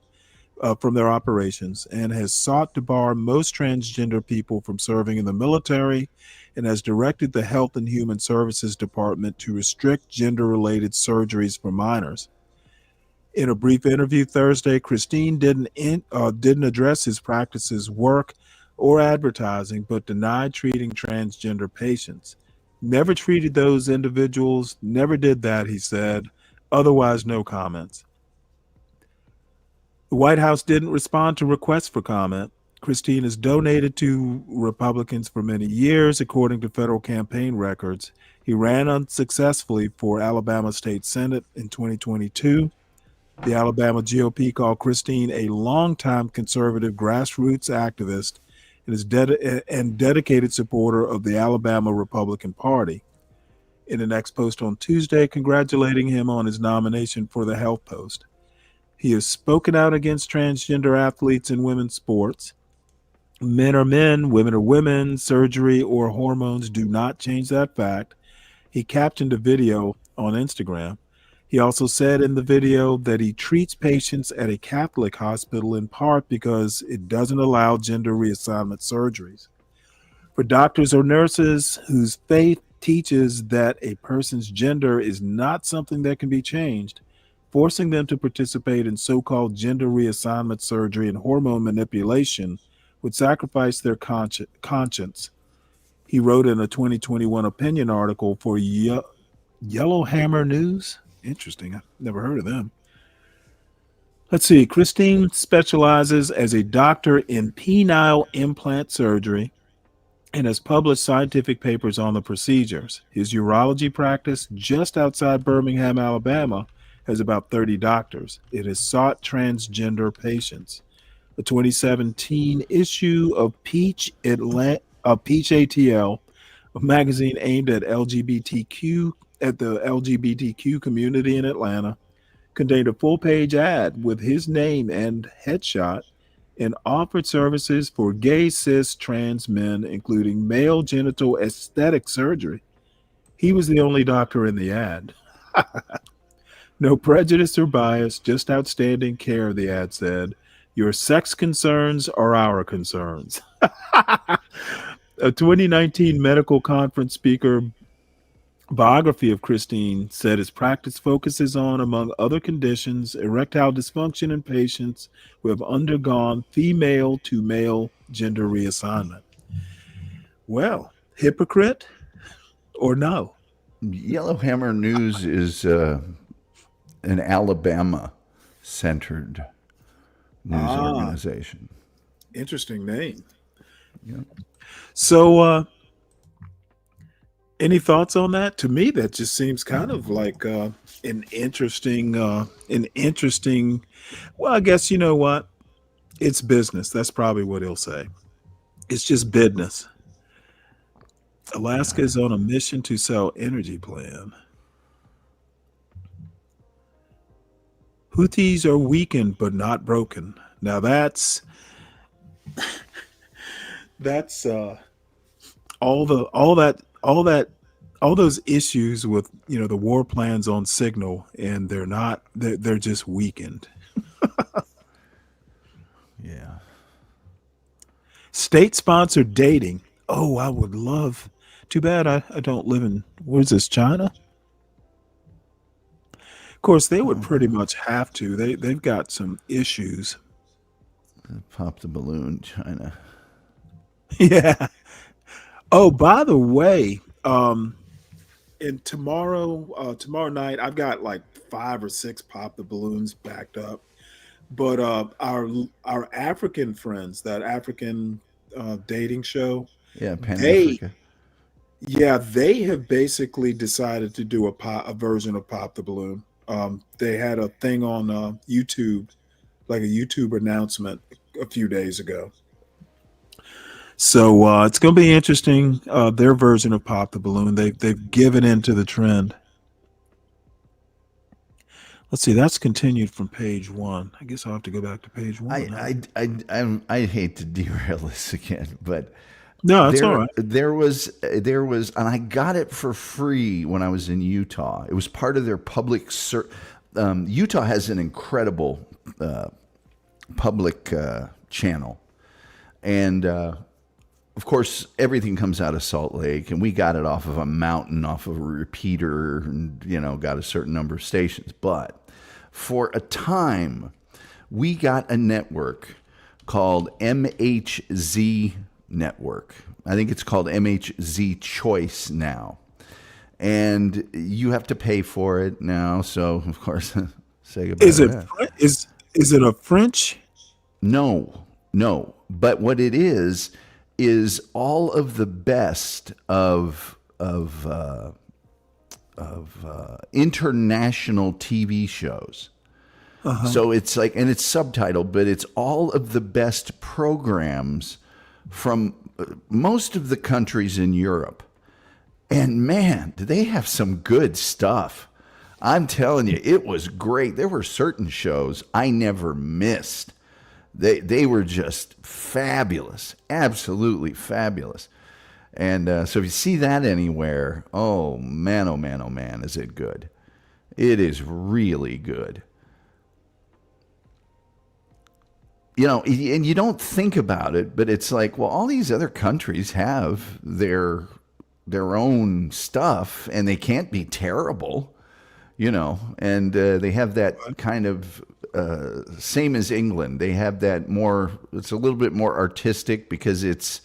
from their operations, and has sought to bar most transgender people from serving in the military, and has directed the Health and Human Services Department to restrict gender-related surgeries for minors. In a brief interview Thursday, Christine didn't address his practice's work or advertising, but denied treating transgender patients. Never treated those individuals, never did that, he said. Otherwise, no comments. The White House didn't respond to requests for comment. Christine has donated to Republicans for many years, according to federal campaign records. He ran unsuccessfully for Alabama State Senate in 2022. The Alabama GOP called Christine a longtime conservative grassroots activist and is dedicated supporter of the Alabama Republican Party. In an ex post on Tuesday, congratulating him on his nomination for the health post. He has spoken out against transgender athletes in women's sports. Men are men, women are women. Surgery or hormones do not change that fact. He captioned a video on Instagram. He also said in the video that he treats patients at a Catholic hospital in part because it doesn't allow gender reassignment surgeries. For doctors or nurses whose faith teaches that a person's gender is not something that can be changed, forcing them to participate in so-called gender reassignment surgery and hormone manipulation would sacrifice their conscience. He wrote in a 2021 opinion article for Yellowhammer News. Interesting. I've never heard of them. Let's see. Christine specializes as a doctor in penile implant surgery and has published scientific papers on the procedures. His urology practice just outside Birmingham, Alabama, has about 30 doctors. It has sought transgender patients. The 2017 issue of Peach ATL, a magazine aimed at the LGBTQ community in Atlanta, contained a full-page ad with his name and headshot and offered services for gay cis trans men, including male genital aesthetic surgery. He was the only doctor in the ad. No prejudice or bias, just outstanding care, the ad said. Your sex concerns are our concerns. A 2019 medical conference speaker biography of Christine said his practice focuses on, among other conditions, erectile dysfunction in patients who have undergone female to male gender reassignment. Well, hypocrite or no? Yellowhammer News is an Alabama-centered news organization. Interesting name. Yeah. So, any thoughts on that? To me, that just seems kind of like an interesting. Well, I guess you know what? It's business. That's probably what he'll say. It's just business. Alaska is on a mission to sell energy plan. Houthis are weakened but not broken. Now that's all those issues with the war plans on Signal, and they're just weakened. Yeah. State-sponsored dating. Oh, I would love. Too bad I don't live in, where's this, China? Of course, they would pretty much have to. They've got some issues. Pop the balloon, China. Yeah. Oh, by the way, and tomorrow night, I've got like 5 or 6 pop the balloons backed up. But our African friends, that African dating show, Pan-Africa. They have basically decided to do a version of Pop the Balloon. They had a thing on YouTube, like a YouTube announcement a few days ago. So it's going to be interesting. Their version of Pop the Balloon. They've given into the trend. Let's see. That's continued from page 1. I guess I'll have to go back to page 1. I hate to derail this again, but no, it's all right. There was, and I got it for free when I was in Utah. It was part of their public. Utah has an incredible public channel. And of course, everything comes out of Salt Lake, and we got it off of a mountain, off of a repeater, and, got a certain number of stations. But for a time, we got a network called MHZ Network. I think it's called MHZ Choice now. And you have to pay for it now. So, of course, say goodbye. Is it a French? No. But what it is all of the best of international TV shows. So it's like, and it's subtitled, but it's all of the best programs from most of the countries in Europe. And man, do they have some good stuff. I'm telling you, it was great. There were certain shows I never missed. They were just fabulous, absolutely fabulous. And so if you see that anywhere, oh man, is it good. It is really good. And you don't think about it, but it's like, well, all these other countries have their own stuff, and they can't be terrible, and they have that kind of same as England. They have that more, it's a little bit more artistic because it's,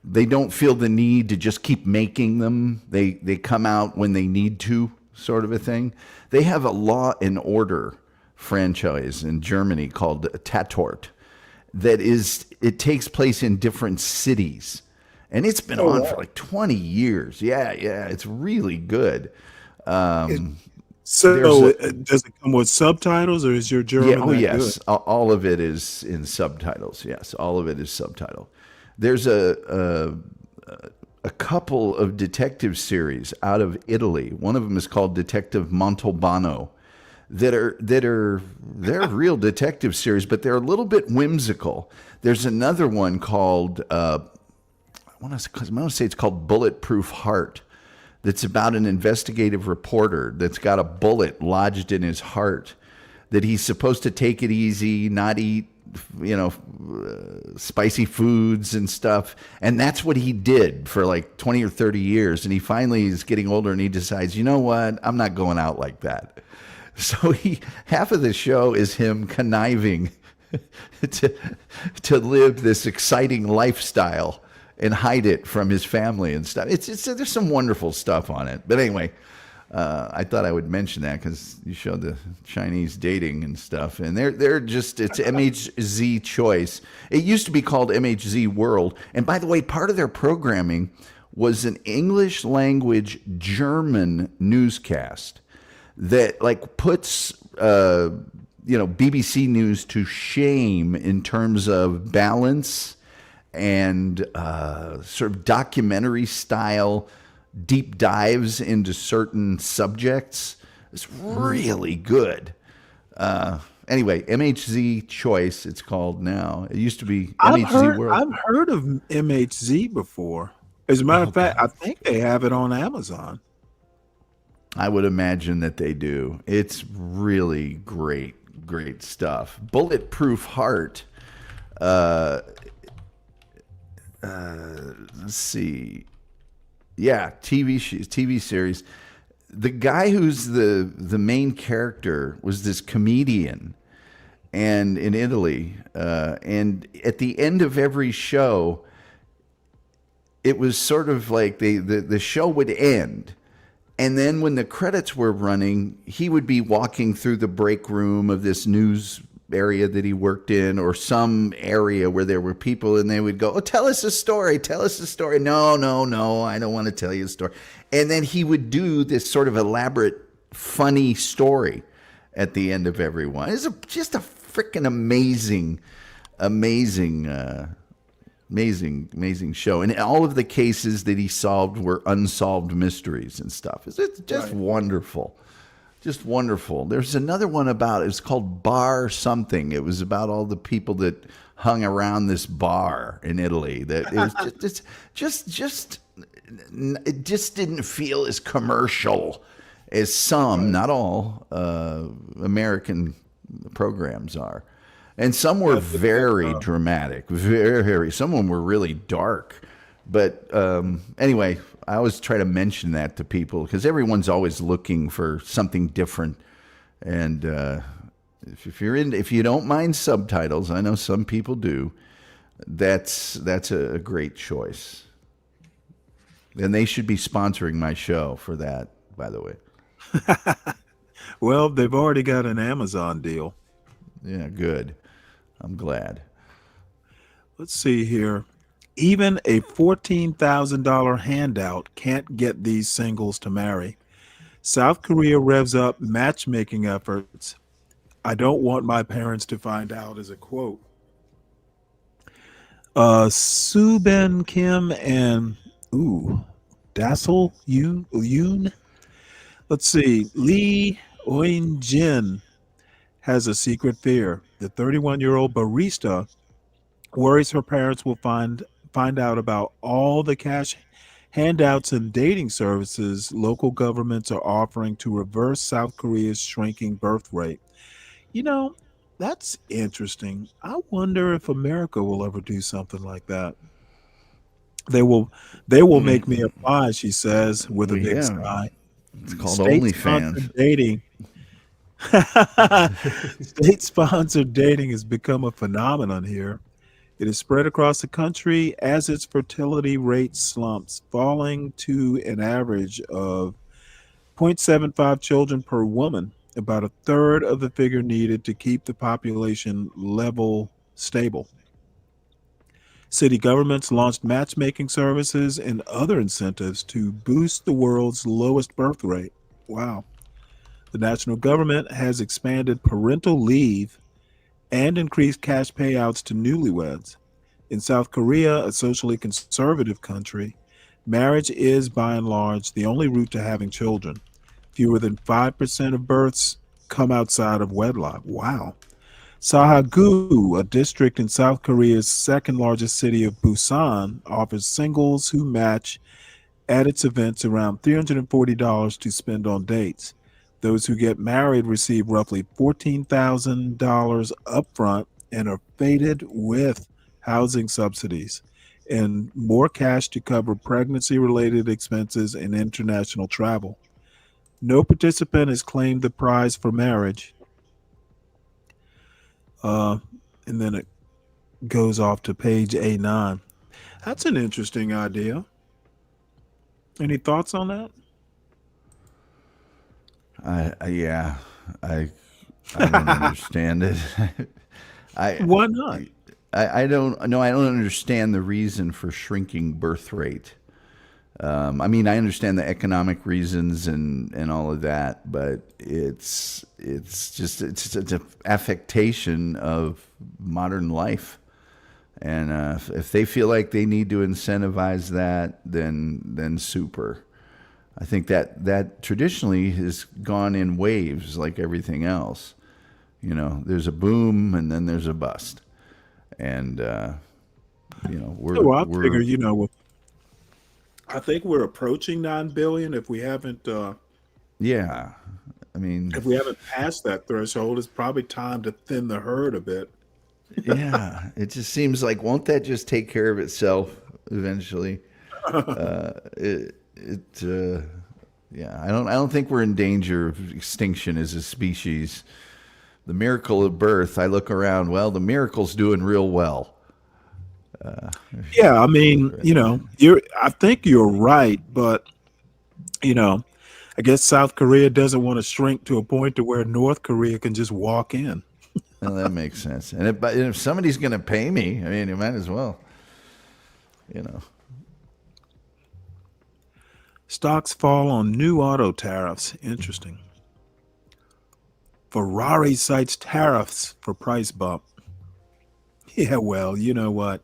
they don't feel the need to just keep making them. They come out when they need to, sort of a thing. They have a Law and Order franchise in Germany called Tatort it takes place in different cities. And it's been on for like 20 years. Yeah, it's really good. Does it come with subtitles, or is your German yes. good? All of it is in subtitles. Yes, all of it is subtitled. There's a couple of detective series out of Italy. One of them is called Detective Montalbano. They're real detective series, but they're a little bit whimsical. There's another one called I want to say it's called Bulletproof Heart. That's about an investigative reporter that's got a bullet lodged in his heart, that he's supposed to take it easy, not eat, spicy foods and stuff. And that's what he did for like 20 or 30 years. And he finally is getting older and he decides, you know what? I'm not going out like that. So half of the show is him conniving to live this exciting lifestyle and hide it from his family and stuff. There's some wonderful stuff on it. But anyway, I thought I would mention that because you showed the Chinese dating and stuff, and it's MHZ Choice. It used to be called MHZ World, and by the way, part of their programming was an English language German newscast that like puts BBC News to shame in terms of balance and sort of documentary style deep dives into certain subjects. It's really good. Anyway, MHZ Choice, it's called now. It used to be MHZ World. I've heard of MHZ before. As a matter of fact, I think they have it on Amazon. I would imagine that they do. It's really great stuff. Bulletproof Heart. Let's see. Yeah, TV series. The guy who's the main character was this comedian, and in Italy. And at the end of every show, it was sort of like the show would end. And then when the credits were running, he would be walking through the break room of this news area that he worked in, or some area where there were people, and they would go, "Oh, tell us a story. Tell us a story." No, I don't want to tell you a story. And then he would do this sort of elaborate, funny story at the end of every one. It's just a freaking amazing show. And all of the cases that he solved were unsolved mysteries and stuff. It's just wonderful. Just wonderful. There's another one it's called Bar Something. It was about all the people that hung around this bar in Italy. That it was it just didn't feel as commercial as some, not all, American programs are. And some were very dramatic, very. Some of them were really dark. But anyway, I always try to mention that to people because everyone's always looking for something different. And if you don't mind subtitles, I know some people do. That's a great choice. And they should be sponsoring my show for that, by the way. Well, they've already got an Amazon deal. Yeah, good. I'm glad. Let's see here. Even a $14,000 handout can't get these singles to marry. South Korea revs up matchmaking efforts. I don't want my parents to find out is a quote. Subin Kim and Dassel Yoon. Let's see. Lee Oin Jin has a secret fear. The 31-year-old barista worries her parents will find out about all the cash handouts and dating services local governments are offering to reverse South Korea's shrinking birth rate. You know, that's interesting. I wonder if America will ever do something like that. They will make me apply, she says, with a big sigh. It's called OnlyFans. Dating. State-sponsored dating has become a phenomenon here. It is spread across the country as its fertility rate slumps, falling to an average of 0.75 children per woman, about a third of the figure needed to keep the population level stable. City governments launched matchmaking services and other incentives to boost the world's lowest birth rate. Wow. The national government has expanded parental leave and increased cash payouts to newlyweds. In South Korea, a socially conservative country, marriage is by and large the only route to having children. Fewer than 5% of births come outside of wedlock. Wow. Sahagu, a district in South Korea's second largest city of Busan, offers singles who match at its events around $340 to spend on dates. Those who get married receive roughly $14,000 upfront and are fated with housing subsidies and more cash to cover pregnancy-related expenses and international travel. No participant has claimed the prize for marriage. And then it goes off to page A9. That's an interesting idea. Any thoughts on that? I don't understand it. Why not? I don't understand the reason for shrinking birth rate. I mean, I understand the economic reasons and all of that, but it's an affectation of modern life. And if they feel like they need to incentivize that, then super. I think that traditionally has gone in waves like everything else. You know, there's a boom and then there's a bust. And, I figure, I think we're approaching 9 billion if we haven't. Yeah. I mean, if we haven't passed that threshold, it's probably time to thin the herd a bit. Yeah. It just seems like, won't that just take care of itself eventually? I don't think we're in danger of extinction as a species. The miracle of birth, I look around, well, the miracle's doing real well. Yeah, I mean, I think you're right, but I guess South Korea doesn't want to shrink to a point to where North Korea can just walk in. Well, that makes sense. And if somebody's going to pay me, I mean, you might as well, Stocks fall on new auto tariffs. Interesting. Ferrari cites tariffs for price bump. Yeah, well, you know what?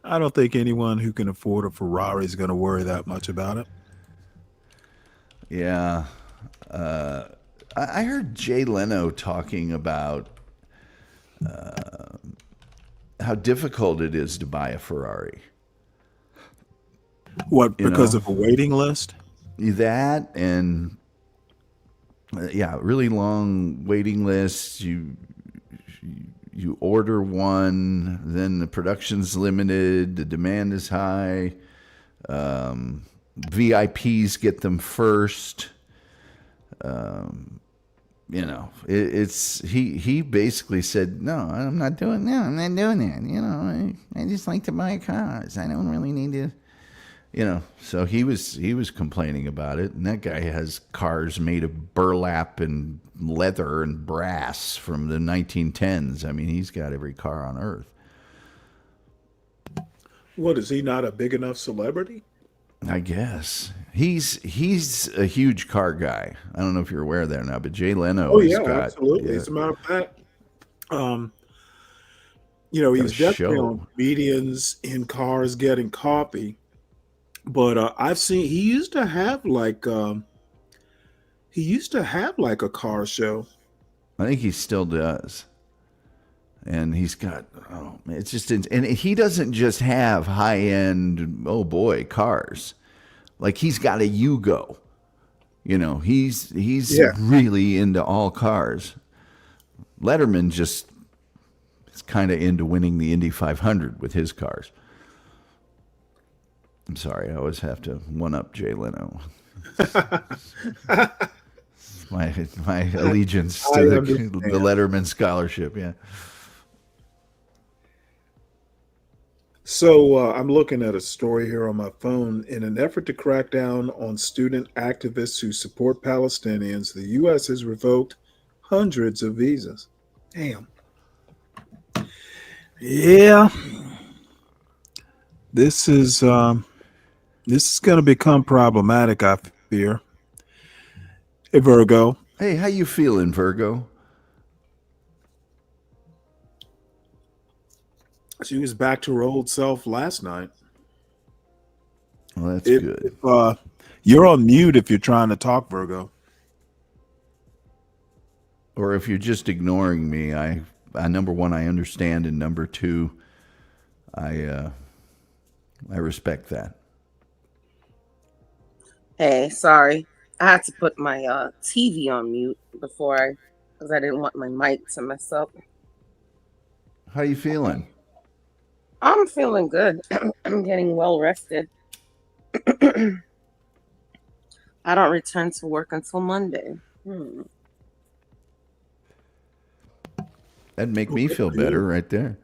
I don't think anyone who can afford a Ferrari is going to worry that much about it. Yeah. I heard Jay Leno talking about how difficult it is to buy a Ferrari. What, because of a waiting list? That and, really long waiting lists. You, you order one, then the production's limited, the demand is high. VIPs get them first. You know, he basically said, no, I'm not doing that. I'm not doing that. You know, I just like to buy cars. I don't really need to, you know. So he was complaining about it. And that guy has cars made of burlap and leather and brass from the 1910s. I mean, he's got every car on earth. What, is he not a big enough celebrity? I guess he's a huge car guy. I don't know if you're aware of that or not, but Jay Leno. Oh yeah, got, absolutely. Yeah, As a matter of fact, you know, he's definitely on comedians in cars getting coffee. But I've seen he used to have like a car show. I think he still does. And he's got, it's just, and he doesn't just have high end, oh boy, cars. Like he's got a Yugo. You know, he's really into all cars. Letterman just is kind of into winning the Indy 500 with his cars. I'm sorry, I always have to one up Jay Leno. my allegiance to the Letterman scholarship, yeah. So I'm looking at a story here on my phone. In an effort to crack down on student activists who support Palestinians, the U.S. has revoked hundreds of visas. Damn. Yeah. This is going to become problematic, I fear. Hey, Virgo. Hey, how you feeling, Virgo? She was back to her old self last night. Well, that's good. You're on mute if you're trying to talk, Virgo. Or if you're just ignoring me, I number one, I understand, and number two, I respect that. Hey, sorry. I had to put my TV on mute because I didn't want my mic to mess up. How you feeling? I'm feeling good. I'm getting well rested. I don't return to work until Monday. That'd make me feel better right there.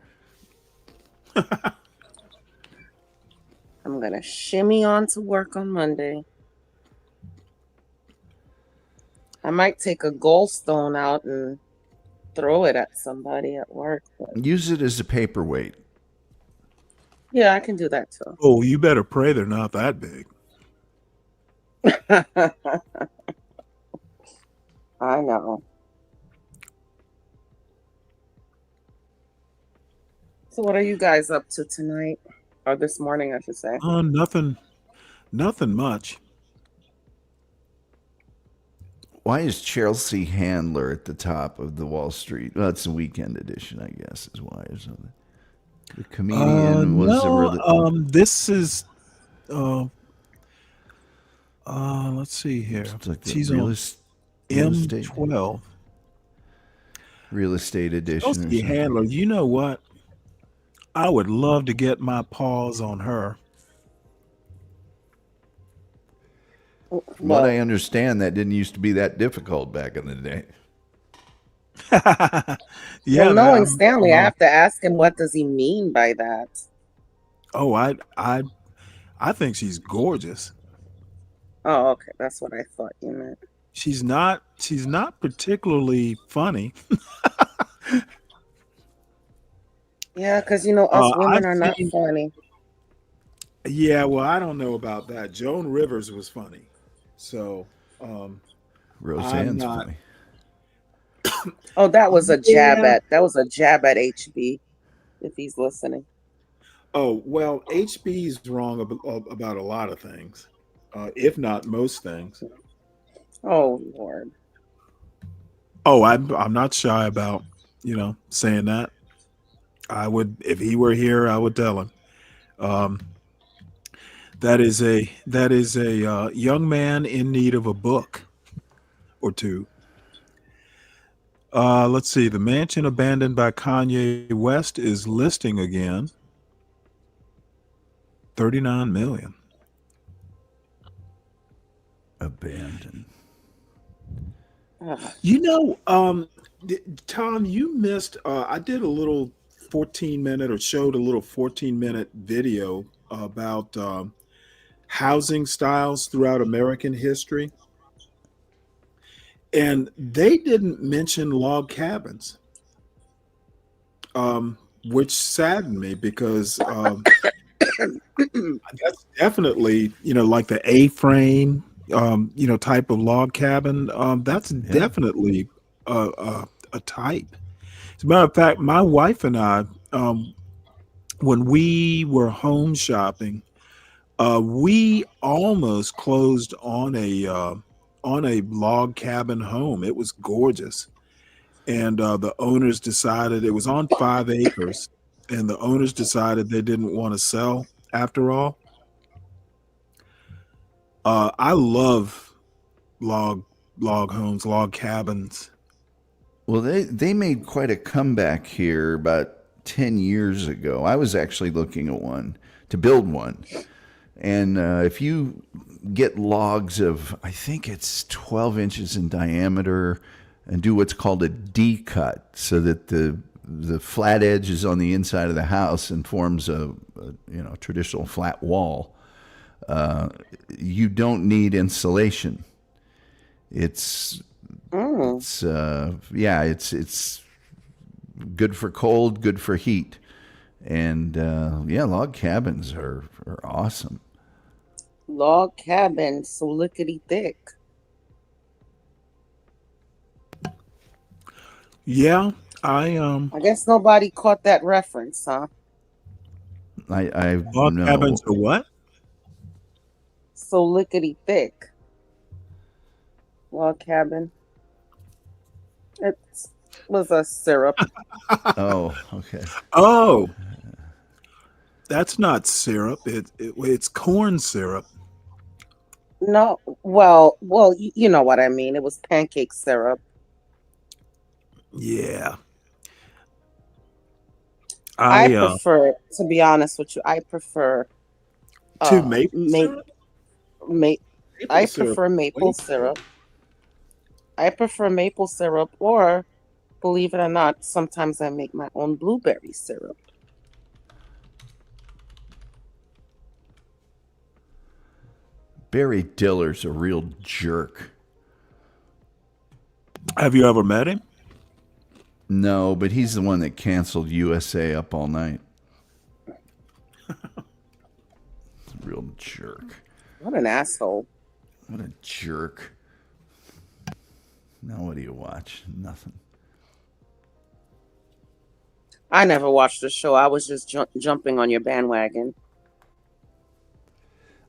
I'm going to shimmy on to work on Monday. I might take a gallstone out and throw it at somebody at work. Use it as a paperweight. Yeah, I can do that too. Oh, you better pray they're not that big. I know. So what are you guys up to tonight? Or this morning, I should say. Nothing much. Why is Chelsea Handler at the top of the Wall Street? Well, it's the weekend edition, I guess, is why or something. The comedian this is let's see here. Like she's on M12. Real estate edition. Chelsea Handler, you know what? I would love to get my paws on her. From what I understand, that didn't used to be that difficult back in the day. Yeah, well, knowing Stanley, I have to ask him what does he mean by that. Oh, I think she's gorgeous. Oh, okay, that's what I thought you meant. She's not particularly funny. Yeah, because us women are not funny. Yeah, well, I don't know about that. Joan Rivers was funny, so Roseanne's funny. Oh, that was a jab at HB, if he's listening. Oh, well, HB is wrong about a lot of things, if not most things. Oh, Lord. Oh, I'm not shy about saying that. I would, if he were here, I would tell him. That is a young man in need of a book or two. Let's see. The mansion abandoned by Kanye West is listing again. 39 million. Abandoned. You know, Tom, you missed. I did a little 14-minute or showed a little 14-minute video about housing styles throughout American history. And they didn't mention log cabins, which saddened me because that's definitely, like the A-frame, type of log cabin. That's definitely a type. As a matter of fact, my wife and I, when we were home shopping, we almost closed on a log cabin home. It was gorgeous, and the owners decided it was on 5 acres, and the owners decided they didn't want to sell after all. I love log homes, log cabins. Well, they made quite a comeback here about 10 years ago. I was actually looking at one to build one. And if you get logs of, I think it's 12 inches in diameter, and do what's called a D-cut, so that the flat edge is on the inside of the house and forms a traditional flat wall, you don't need insulation. It's good for cold, good for heat. And log cabins are awesome. Log cabin, so lickety thick. Yeah, I guess nobody caught that reference, huh? I log no. cabins are what? So lickety thick. Log cabin. It was a syrup. Oh, okay. Oh, that's not syrup. It's corn syrup. No, well, you know what I mean. It was pancake syrup. Yeah. I prefer, to be honest with you, I prefer to maple syrup? I prefer maple syrup. I prefer maple syrup, or believe it or not, sometimes I make my own blueberry syrup. Barry Diller's a real jerk. Have you ever met him? No, but he's the one that canceled USA Up All Night. Real jerk. What an asshole. What a jerk. Now what do you watch? Nothing. I never watched the show. I was just jumping on your bandwagon.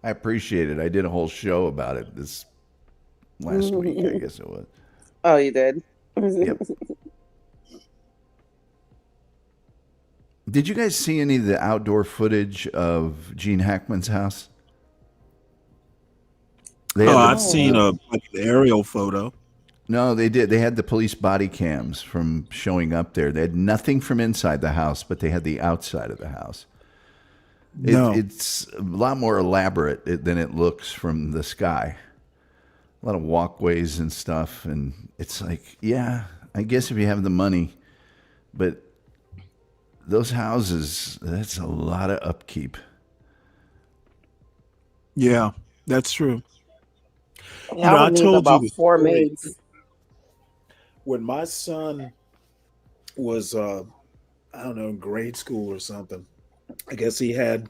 I appreciate it. I did a whole show about it this last week, I guess it was. Oh, you did? Yep. Did you guys see any of the outdoor footage of Gene Hackman's house? I've seen an aerial photo. No, they did. They had the police body cams from showing up there. They had nothing from inside the house, but they had the outside of the house. It's a lot more elaborate than it looks from the sky. A lot of walkways and stuff. And it's like, yeah, I guess if you have the money, but those houses, that's a lot of upkeep. Yeah, that's true. Yeah, I told about you 4 maids. When my son was, I don't know, in grade school or something, I guess he had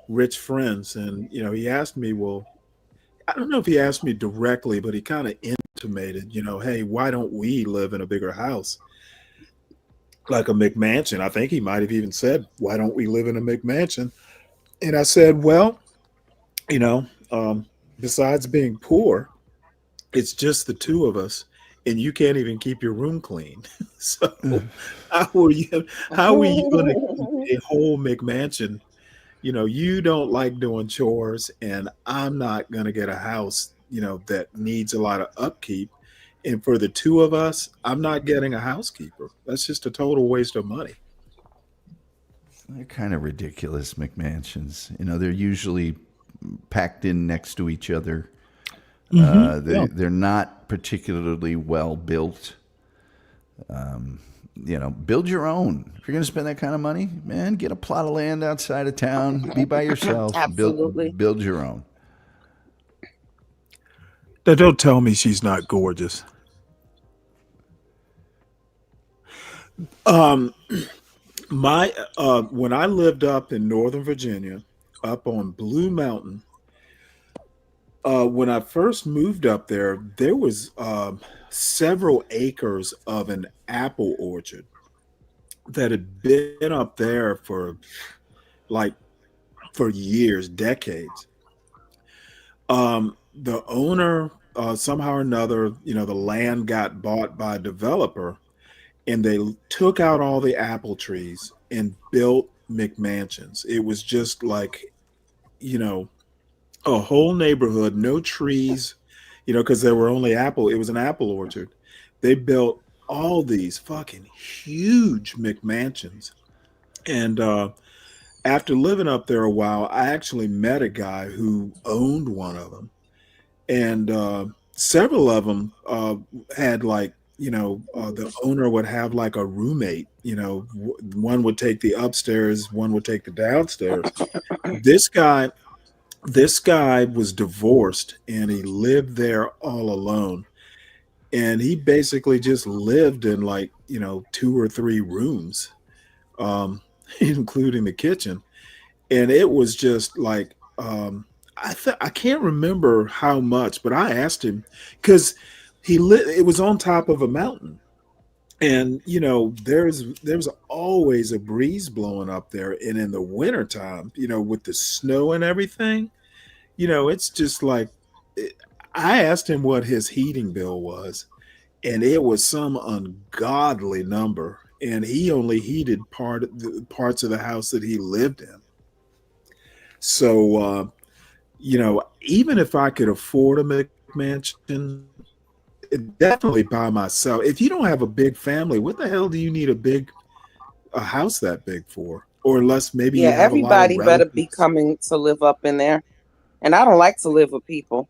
rich friends. And, he asked me, well, I don't know if he asked me directly, but he kind of intimated, hey, why don't we live in a bigger house? Like a McMansion. I think he might have even said, why don't we live in a McMansion? And I said, well, besides being poor, it's just the two of us, and you can't even keep your room clean. So how are you going to keep a whole McMansion? You don't like doing chores, and I'm not going to get a house, that needs a lot of upkeep. And for the two of us, I'm not getting a housekeeper. That's just a total waste of money. They're kind of ridiculous, McMansions. You know, they're usually packed in next to each other. They're not particularly well built. You know, build your own. If you're going to spend that kind of money, man, get a plot of land outside of town. Be by yourself. Absolutely. Build your own. Now, don't tell me she's not gorgeous. When I lived up in Northern Virginia, up on Blue Mountain, when I first moved up there, there was several acres of an apple orchard that had been up there for years, decades. The owner, somehow or another, you know, the land got bought by a developer, and they took out all the apple trees and built McMansions. It was just like, you know, a whole neighborhood, no trees, you know, because there were only it was an apple orchard. They built all these fucking huge McMansions. And after living up there a while, I actually met a guy who owned one of them. And several of them had like, you know, the owner would have like a roommate, you know, one would take the upstairs, one would take the downstairs. This guy was divorced and he lived there all alone. And he basically just lived in like, you know, 2 or 3 rooms, including the kitchen. And it was just like, I can't remember how much, but I asked him because it was on top of a mountain. And, you know, there's always a breeze blowing up there. And in the wintertime, you know, with the snow and everything, you know, it's just like, I asked him what his heating bill was, and it was some ungodly number. And he only heated parts of the house that he lived in. So, you know, even if I could afford a McMansion, definitely by myself. If you don't have a big family, what the hell do you need a house that big for? Or unless maybe you have everybody a lot of better relatives. be coming to live up in there. And I don't like to live with people.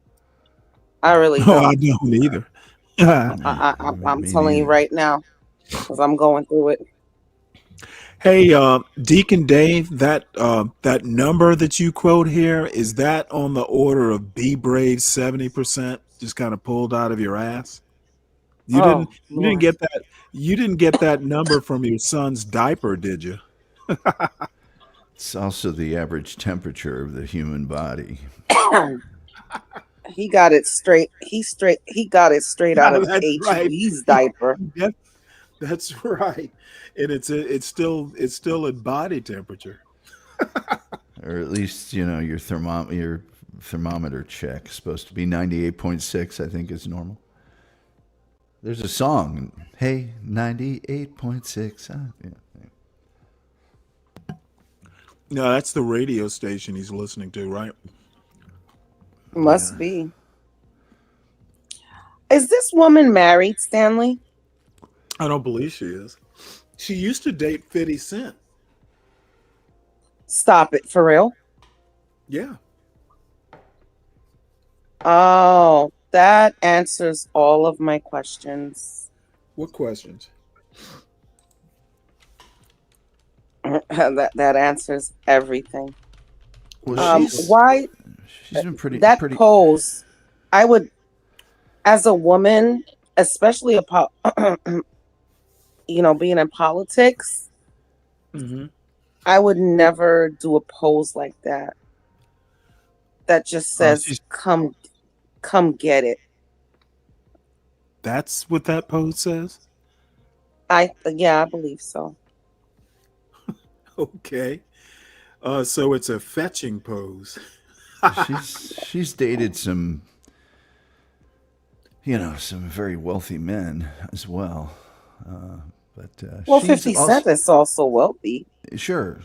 I really don't. No, I don't either. I'm telling you right now, because I'm going through it. Hey, Deacon Dave, that number that you quote here, is that on the order of Be Brave 70%, just kind of pulled out of your ass? You didn't get that. You didn't get that number from your son's diaper, did you? It's also the average temperature of the human body. He got it straight. He got it straight out of HE's diaper. That's right. And it's still at body temperature. Or at least, you know, your thermometer check is supposed to be 98.6, I think is normal. There's a song, hey, 98.6. Yeah. No, that's the radio station he's listening to, right? Must be. Is this woman married, Stanley? I don't believe she is. She used to date 50 Cent. Stop it, for real? Yeah. Oh, that answers all of my questions. What questions? That answers everything. Well, why? She's been pretty. Pose, I would, as a woman, especially you know, being in politics, I would never do a pose like that. That just says, "Come get it." That's what that pose says? I believe so. Okay. So it's a fetching pose. she's dated some, you know, some very wealthy men as well. But 50 Cent is also wealthy. Sure,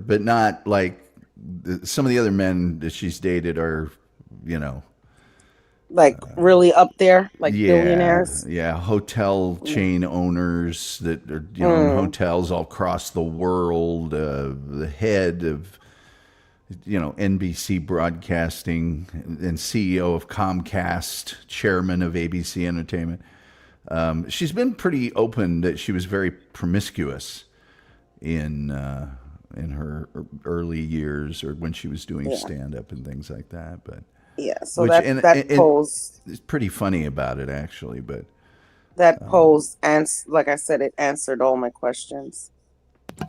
but not like some of the other men that she's dated are, you know, Like really up there, like billionaires. Yeah, hotel chain owners that are in hotels all across the world. The head of NBC Broadcasting and CEO of Comcast, chairman of ABC Entertainment. She's been pretty open that she was very promiscuous in her early years, or when she was doing stand up and things like that. But so that pose, it's pretty funny about it actually. But that pose, and like I said, it answered all my questions.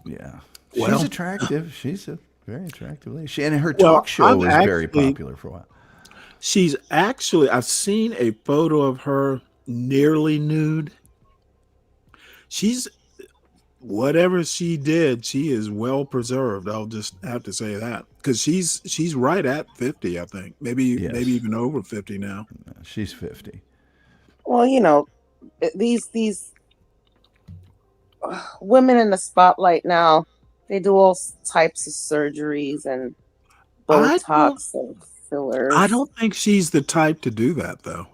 Yeah, she's attractive. She's a very attractive lady. And her talk show was very popular for a while. She's actually, I've seen a photo of her nearly nude. She's, whatever she did, she is well preserved. I'll just have to say that, because she's right at 50, I think. Maybe even over 50 now. She's 50. Well, these women in the spotlight now, they do all types of surgeries and Botox and fillers. I don't think she's the type to do that, though.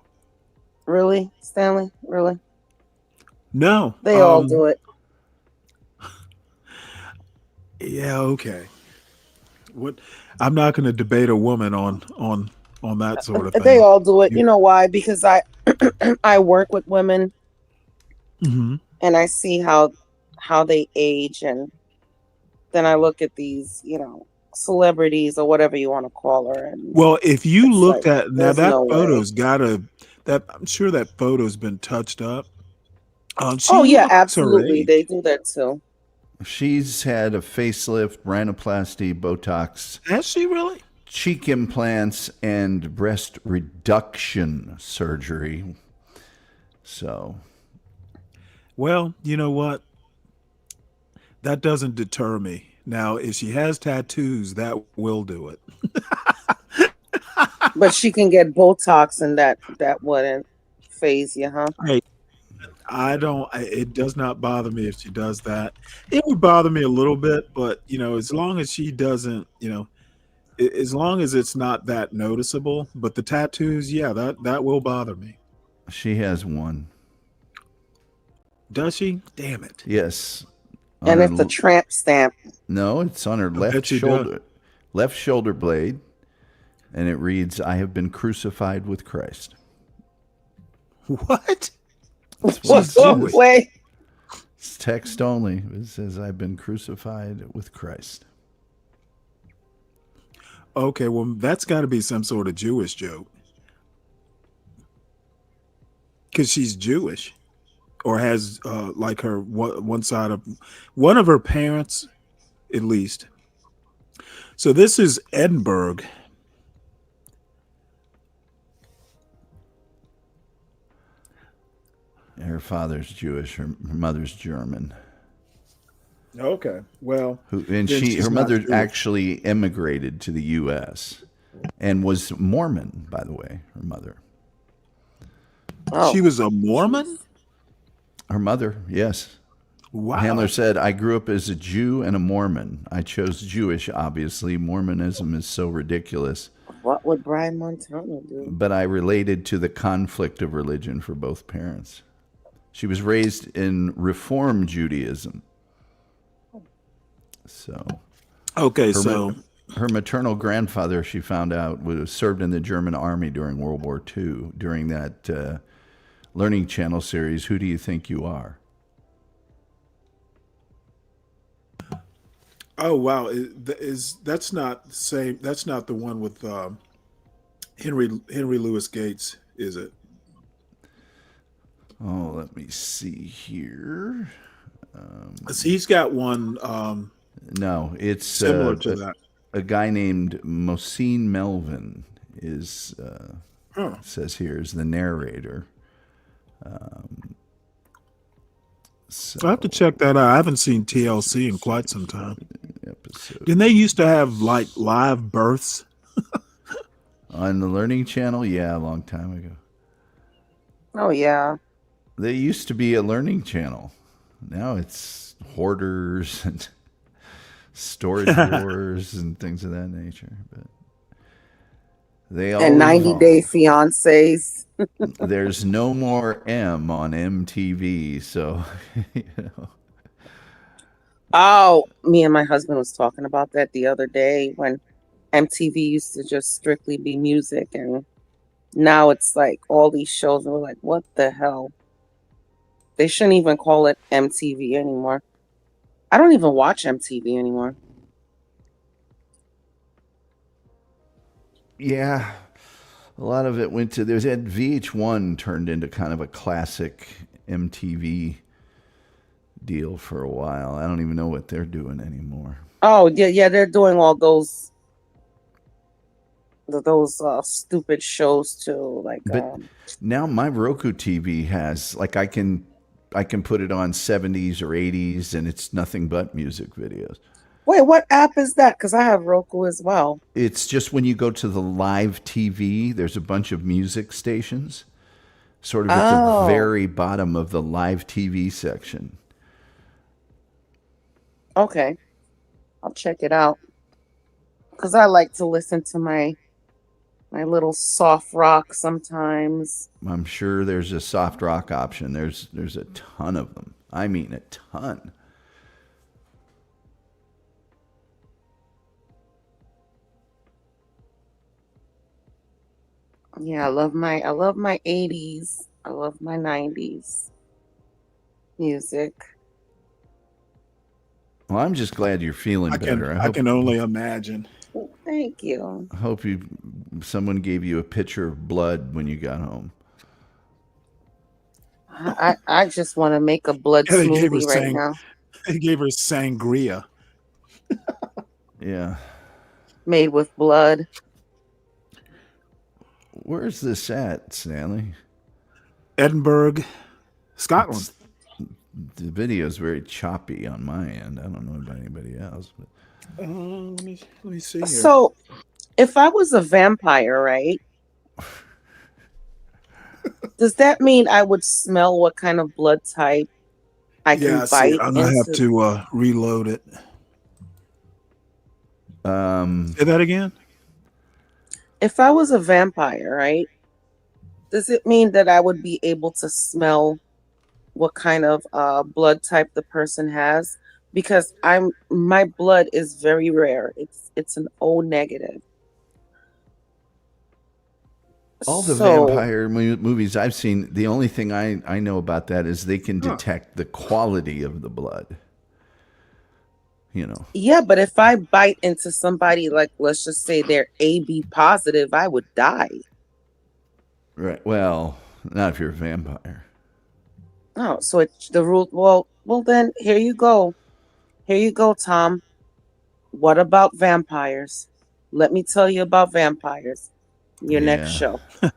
Really, Stanley? Really? No. They all do it. Yeah, okay. I'm not going to debate a woman on that sort of thing. They all do it. You know why? Because I I work with women, and I see how they age, and then I look at these, celebrities or whatever you want to call her. And well, if you looked like, at now, that no photo's I'm sure that photo's been touched up. Yeah, absolutely. They do that too. She's had a facelift, rhinoplasty, Botox. Has she really? Cheek implants and breast reduction surgery. So. Well, you know what? That doesn't deter me. Now, if she has tattoos, that will do it. But she can get Botox, and that wouldn't phase you, huh? Hey, it does not bother me if she does that. It would bother me a little bit, but as long as she doesn't, as long as it's not that noticeable. But the tattoos, yeah, that will bother me. She has one. Does she? Damn it. Yes. And it's a tramp stamp. No, it's on her left shoulder blade, and it reads, "I have been crucified with Christ." What? Wait. It's text only. It says, "I've been crucified with Christ." Okay, well, that's got to be some sort of Jewish joke, because she's Jewish, or has like her one of her parents, at least. So this is Edinburgh. Her father's Jewish. Her mother's German. Okay, well, her mother actually immigrated to the U.S. and was Mormon, by the way. Her mother. Oh. She was a Mormon? Her mother, yes. Wow. Handler said, "I grew up as a Jew and a Mormon. I chose Jewish, obviously. Mormonism is so ridiculous. What would Brian Montano do? But I related to the conflict of religion for both parents. She was raised in Reform Judaism." So, okay, her maternal grandfather, she found out, served in the German army during World War II, during that Learning Channel series, "Who Do You Think You Are?" Oh wow! That's not the same? That's not the one with Henry Louis Gates, is it? Oh, let me see here. He's got one. No, it's similar to that. A guy named Mohsin Melvin is says here is the narrator. I have to check that out. I haven't seen TLC in quite some time. Didn't they used to have like live births on the Learning Channel? Yeah, a long time ago. Oh yeah. There used to be a Learning Channel. Now it's hoarders and storage wars and things of that nature. But They all And 90 Day Fiancés. There's no more M on MTV, so you know. Oh, me and my husband was talking about that the other day when MTV used to just strictly be music, and now it's like all these shows, and we're like, what the hell? They shouldn't even call it MTV anymore. I don't even watch MTV anymore. Yeah, a lot of it went to there's that VH1 turned into kind of a classic MTV deal for a while. I don't even know what they're doing anymore. Oh yeah, they're doing all those stupid shows too. Like, But now my Roku TV has like I can put it on 70s or 80s and it's nothing but music videos. wait, what app is that? Because I have Roku as well. It's just when you go to the live TV, there's a bunch of music stations, sort of at the very bottom of the live TV section. Okay, I'll check it out. Because I like to listen to my little soft rock sometimes. I'm sure there's a soft rock option. There's a ton of them. I mean, a ton. Yeah, I love my 80s. I love my 90s music. Well, I'm just glad you're feeling better. I can only imagine. Thank you. I hope someone gave you a pitcher of blood when you got home. I just want to make a blood smoothie right now. They gave her sangria. Yeah. Made with blood. Where's this at, Stanley? Edinburgh, Scotland. The video is very choppy on my end. I don't know about anybody else. But let me see here. So, if I was a vampire, right? Does that mean I would smell what kind of blood type I can bite? I'm gonna have to reload it. Say that again. If I was a vampire, right? Does it mean that I would be able to smell what kind of blood type the person has? Because my blood is very rare. It's an O negative. all the vampire movies I've seen, the only thing I know about that is they can detect the quality of the blood. You know. Yeah, but if I bite into somebody, like, let's just say they're AB positive, I would die. Right. Well, not if you're a vampire. Oh, so it's the rule. Well, then here you go. Here you go, Tom. What about vampires? Let me tell you about vampires. Your next show. You've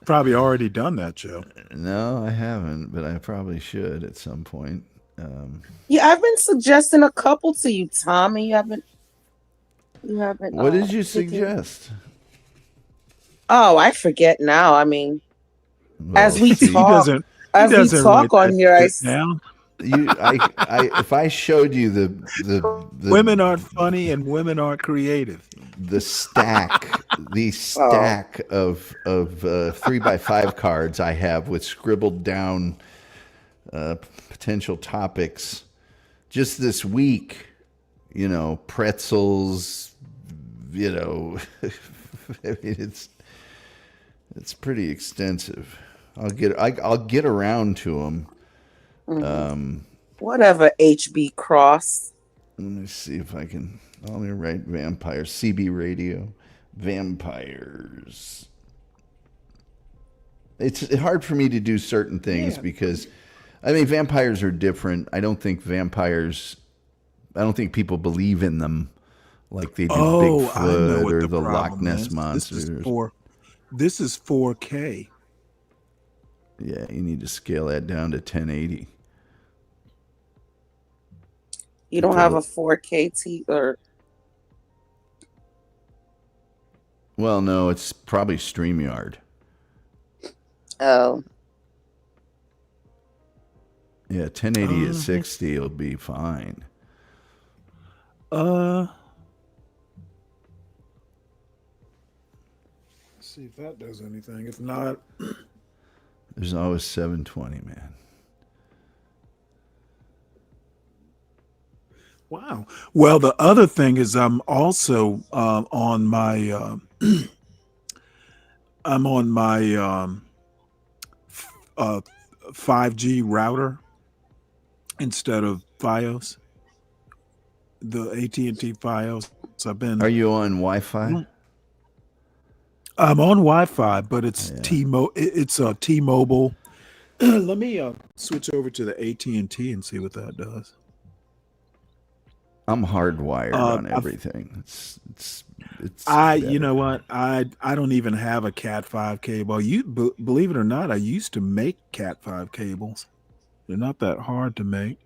probably already done that, Joe. No, I haven't, but I probably should at some point. Yeah, I've been suggesting a couple to you, Tom, and you haven't. What did you suggest? Oh, I forget now. I mean, Well, as we see, talk, on here, if I showed you the women aren't funny and women aren't creative. The stack of 3x5 cards I have with scribbled down potential topics just this week, you know, pretzels, you know, I mean, it's pretty extensive. I'll get around to them. Mm-hmm. Whatever, HB Cross. Let me see if I can. Let me write vampires. CB Radio. Vampires. It's hard for me to do certain things because, I mean, vampires are different. I don't think people believe in them like they do Bigfoot or the Loch Ness monsters. This is 4K. Yeah, you need to scale that down to 1080. You don't have a 4K or? Well, no, it's probably StreamYard. Oh. Yeah, 1080 at 60 will be fine. See if that does anything. If not, there's always 720, man. Wow. Well, the other thing is I'm also on my I'm on my 5G router instead of FiOS, the AT&T FiOS. I've been. Are you on Wi-Fi? I'm on Wi-Fi, but it's T-Mobile. Let me switch over to the AT&T and see what that does. I'm hardwired on everything. It's you know what? I don't even have a Cat 5 cable. Believe it or not, I used to make Cat 5 cables. They're not that hard to make.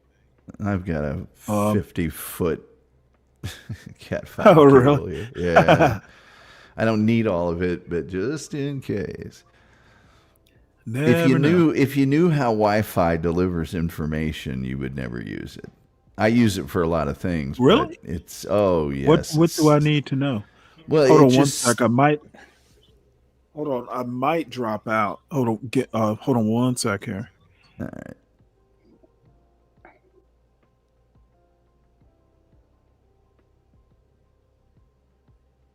I've got a 50-foot Cat 5 Oh, cable really? here. Yeah. I don't need all of it, but just in case. If you knew how Wi-Fi delivers information, you would never use it. I use it for a lot of things. Really? But yes. What do I need to know? Well, hold on one sec. I might drop out. Hold on one sec here. All right.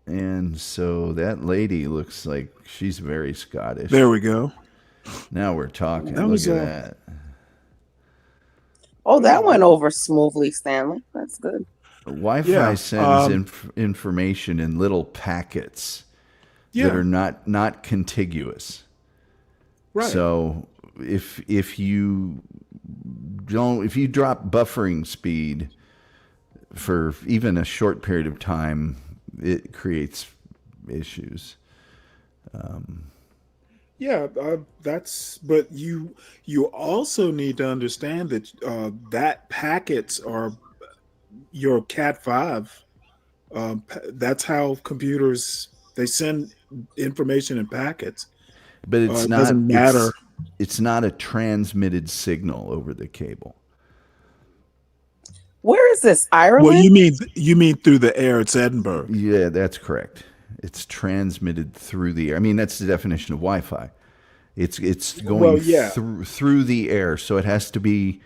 And so that lady looks like she's very Scottish. There we go. Now we're talking. Look at that. Oh, that went over smoothly, Stanley. That's good. Wi-Fi sends information in little packets that are not contiguous. Right. So if you drop buffering speed for even a short period of time, it creates issues. But you also need to understand that that packets are your Cat 5. That's how computers, they send information in packets. But it's not. Doesn't matter. It's not a transmitted signal over the cable. Where is this, Ireland? Well, you mean through the air? It's Edinburgh. Yeah, that's correct. It's transmitted through the air. I mean, that's the definition of Wi-Fi. It's going through the air, so it has to be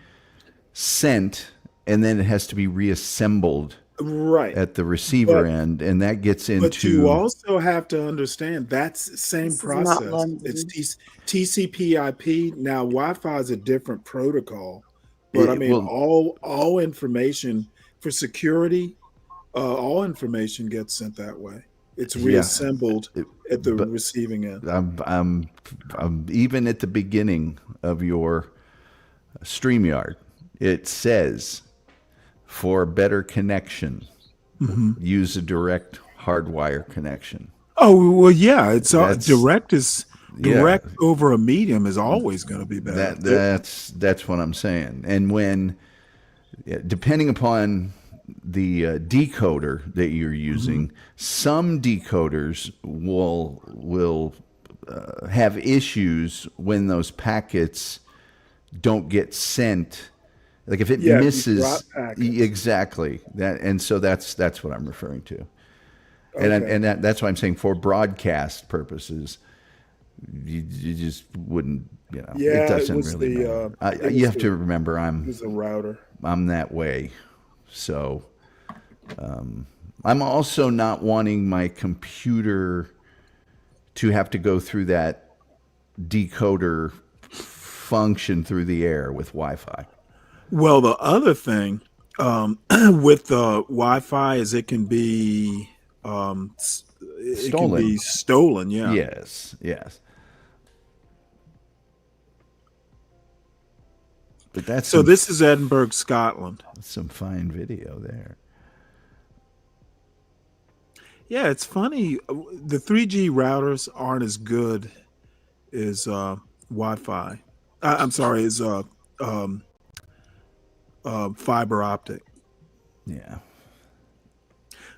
sent, and then it has to be reassembled at the receiver end, and that gets into. But you also have to understand that's the same process. It's TCP/IP. Now, Wi-Fi is a different protocol, but all information for security, all information gets sent that way. It's reassembled at the receiving end. I'm even at the beginning of your StreamYard. It says, for better connection, use a direct hardwire connection. Oh well, yeah. It's direct over a medium is always going to be better. That's what I'm saying. And when, depending upon the decoder that you're using, some decoders will have issues when those packets don't get sent. Like if it misses, exactly that, and so that's what I'm referring to, and that's why I'm saying for broadcast purposes, you just wouldn't, it doesn't really matter. You have to remember, I'm a router. I'm that way. So I'm also not wanting my computer to have to go through that decoder function through the air with Wi-Fi. Well, the other thing with the Wi-Fi is it can be stolen. Yeah. Yes. But that's this is Edinburgh, Scotland. Some fine video there. Yeah, it's funny. The 3G routers aren't as good as Wi-Fi. I'm sorry, as fiber optic. Yeah.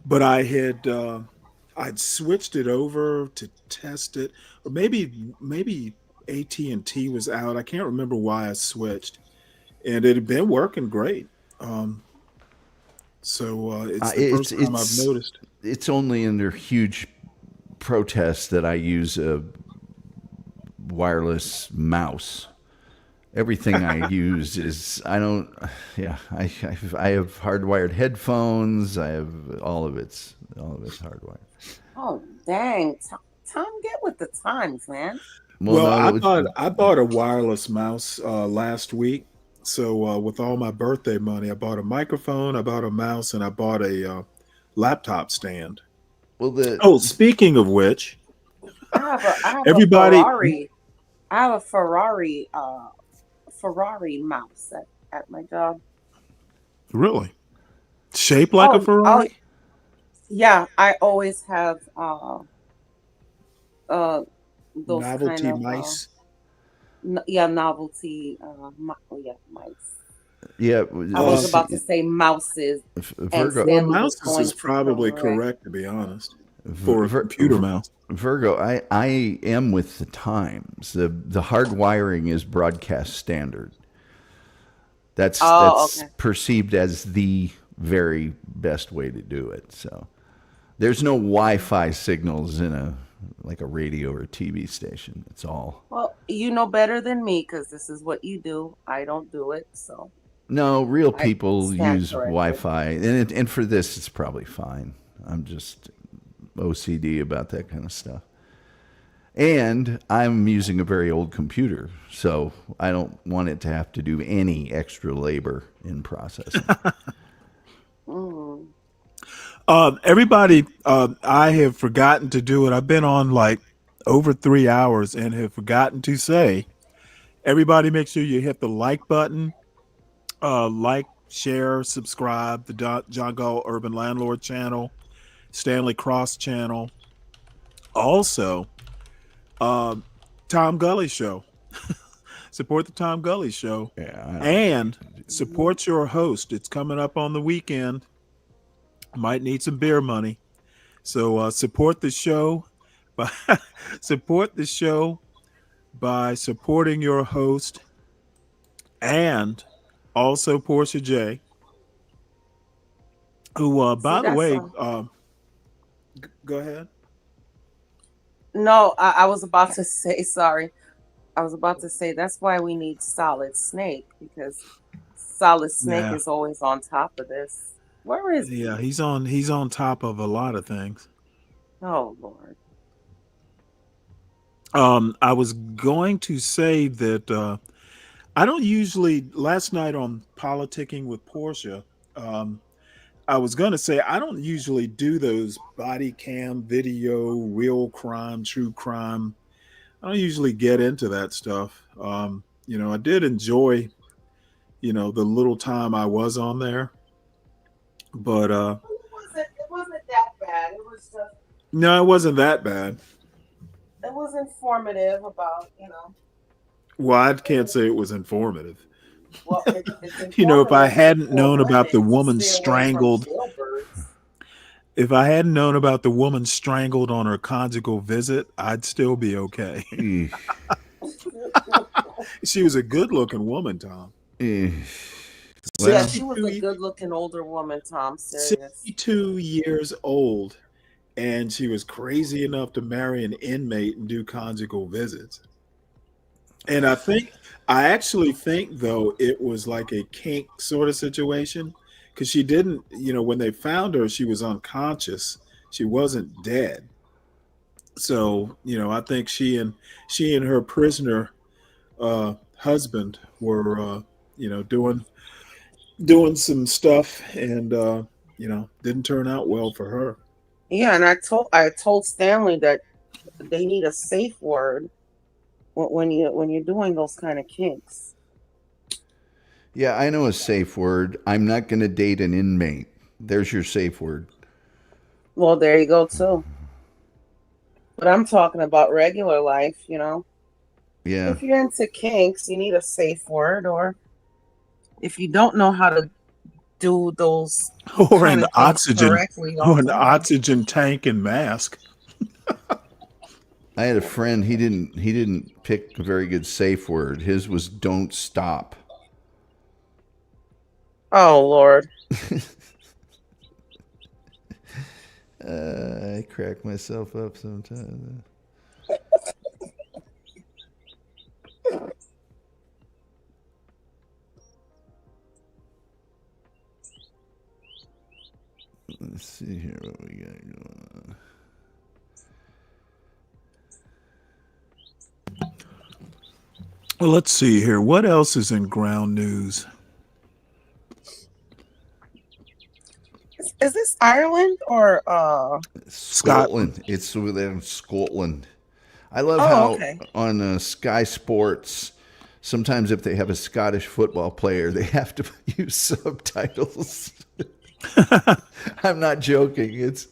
But I'd switched it over to test it, or maybe AT&T was out. I can't remember why I switched, and it had been working great. So it's the first time I've noticed. It's only under huge protest that I use a wireless mouse. Everything I use is, I have hardwired headphones. I have all of it's hardwired. Oh, dang. Tom, get with the times, man. Well, I bought a wireless mouse last week. So with all my birthday money, I bought a microphone, I bought a mouse, and I bought a laptop stand. Well, speaking of which, I have everybody, a Ferrari. I have a Ferrari mouse at my job. Really? Shaped like a Ferrari? Yeah, I always have those novelty kind of mice. Novelty mice. Yeah, I was about to say mouses. Virgo. Well, mouses is probably correct, to be honest. For a computer mouse. Virgo, I am with the times. The hard wiring is broadcast standard. That's okay. perceived as the very best way to do it. So there's no Wi-Fi signals in a radio or a TV station. It's all. Well, you know better than me because this is what you do. I don't do it, so. No, real people use corrected. Wi-Fi, and for this, it's probably fine. I'm just OCD about that kind of stuff. And I'm using a very old computer, so I don't want it to have to do any extra labor in processing. Everybody, I have forgotten to do it. I've been on like over 3 hours and have forgotten to say, everybody make sure you hit the like button, like, share, subscribe, the John Gall Urban Landlord channel, Stanley Cross channel. Also, Tom Gully Show. Support the Tom Gully Show. Yeah, and support your host. It's coming up on the weekend. Might need some beer money. So support the show by supporting your host, and also Portia J, who by the way, go ahead. No, I was about to say, sorry. I was about to say that's why we need Solid Snake, because Solid Snake is always on top of this. Where is he? Yeah, he's on top of a lot of things. Oh Lord. I was going to say that I don't usually, last night on Politicking with Portia, I was going to say I don't usually do those body cam video, real crime, true crime. I don't usually get into that stuff. I did enjoy, the little time I was on there. But it wasn't that bad. It was just, no, it wasn't that bad. It was informative about, Well, I can't say it was informative. Well, it's if I hadn't known about the woman strangled, if I hadn't known about the woman strangled on her conjugal visit, I'd still be okay. She was a good-looking woman, Tom. Yeah, she was a good-looking older woman, Tom. Serious. 62 years old, and she was crazy enough to marry an inmate and do conjugal visits. And I actually think, though, it was like a kink sort of situation, because she didn't, when they found her, she was unconscious. She wasn't dead. So, I think she and her prisoner husband were, doing some stuff, and didn't turn out well for her. Yeah, and I told Stanley that they need a safe word when you're doing those kind of kinks. Yeah, I know a safe word. I'm not going to date an inmate. There's your safe word. Well, there you go too. But I'm talking about regular life, Yeah. If you're into kinks, you need a safe word, or if you don't know how to do those or an oxygen tank and mask. I had a friend, he didn't pick a very good safe word. His was "don't stop." Oh Lord. I crack myself up sometimes. Let's see here what we got going on. Well, let's see here. What else is in ground news? Is this Ireland or Scotland? It's over there in Scotland. I love Oh, how okay. on Sky Sports, sometimes if they have a Scottish football player, they have to use subtitles. I'm not joking. It's,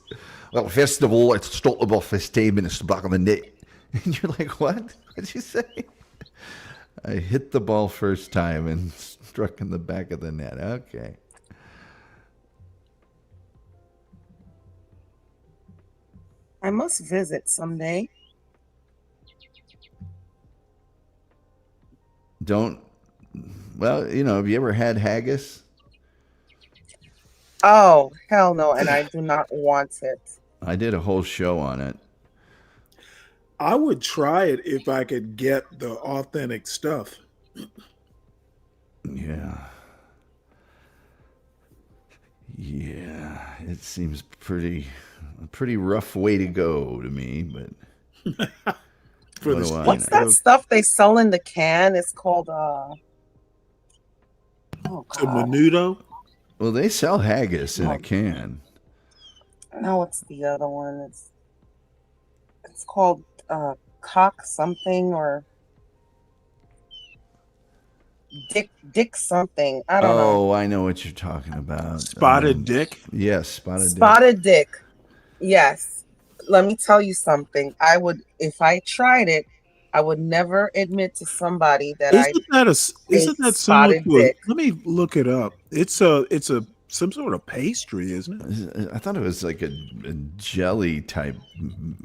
well, first of all, it's stop the ball first time and it's the back of the net. And you're like, what? What'd you say? I hit the ball first time and struck in the back of the net. Okay. I must visit someday. Don't, well, you know, have you ever had haggis? Oh, hell no, and I do not want it. I did a whole show on it. I would try it if I could get the authentic stuff. Yeah. Yeah, it seems a pretty rough way to go to me, but What's that stuff they sell in the can? It's called a menudo. Well, they sell haggis in a can. No, it's the other one. It's called cock something or dick something. I don't know. Oh, I know what you're talking about. Spotted dick? Yes, spotted dick. Spotted dick. Yes. Let me tell you something. I would, if I tried it, I would never admit to somebody that Isn't that similar spotted to dick. let me look it up. It's some sort of pastry, isn't it? I thought it was like a jelly type.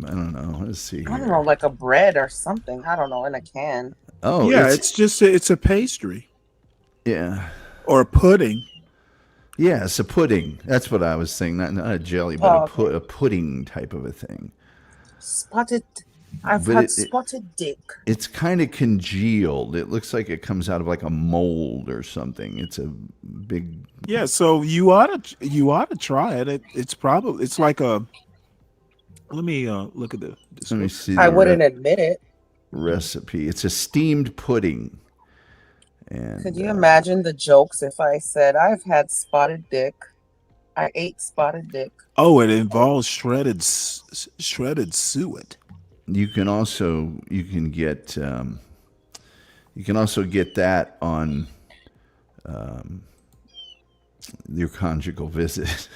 I don't know. Let's see. I don't know, like a bread or something. I don't know, in a can. Oh, yeah, it's a pastry. Yeah. Or a pudding. Yeah, it's a pudding. That's what I was saying. Not a jelly, but a pudding type of a thing. Spotted. I've had spotted dick. It's kind of congealed. It looks like it comes out of like a mold or something. It's a big. Yeah, so you ought to try it. It's like a. Let me look at the. Let me see. I wouldn't admit it. Recipe. It's a steamed pudding. And could you imagine the jokes if I said I've had spotted dick? I ate spotted dick. Oh, it involves shredded suet. You can also get that on your conjugal visit.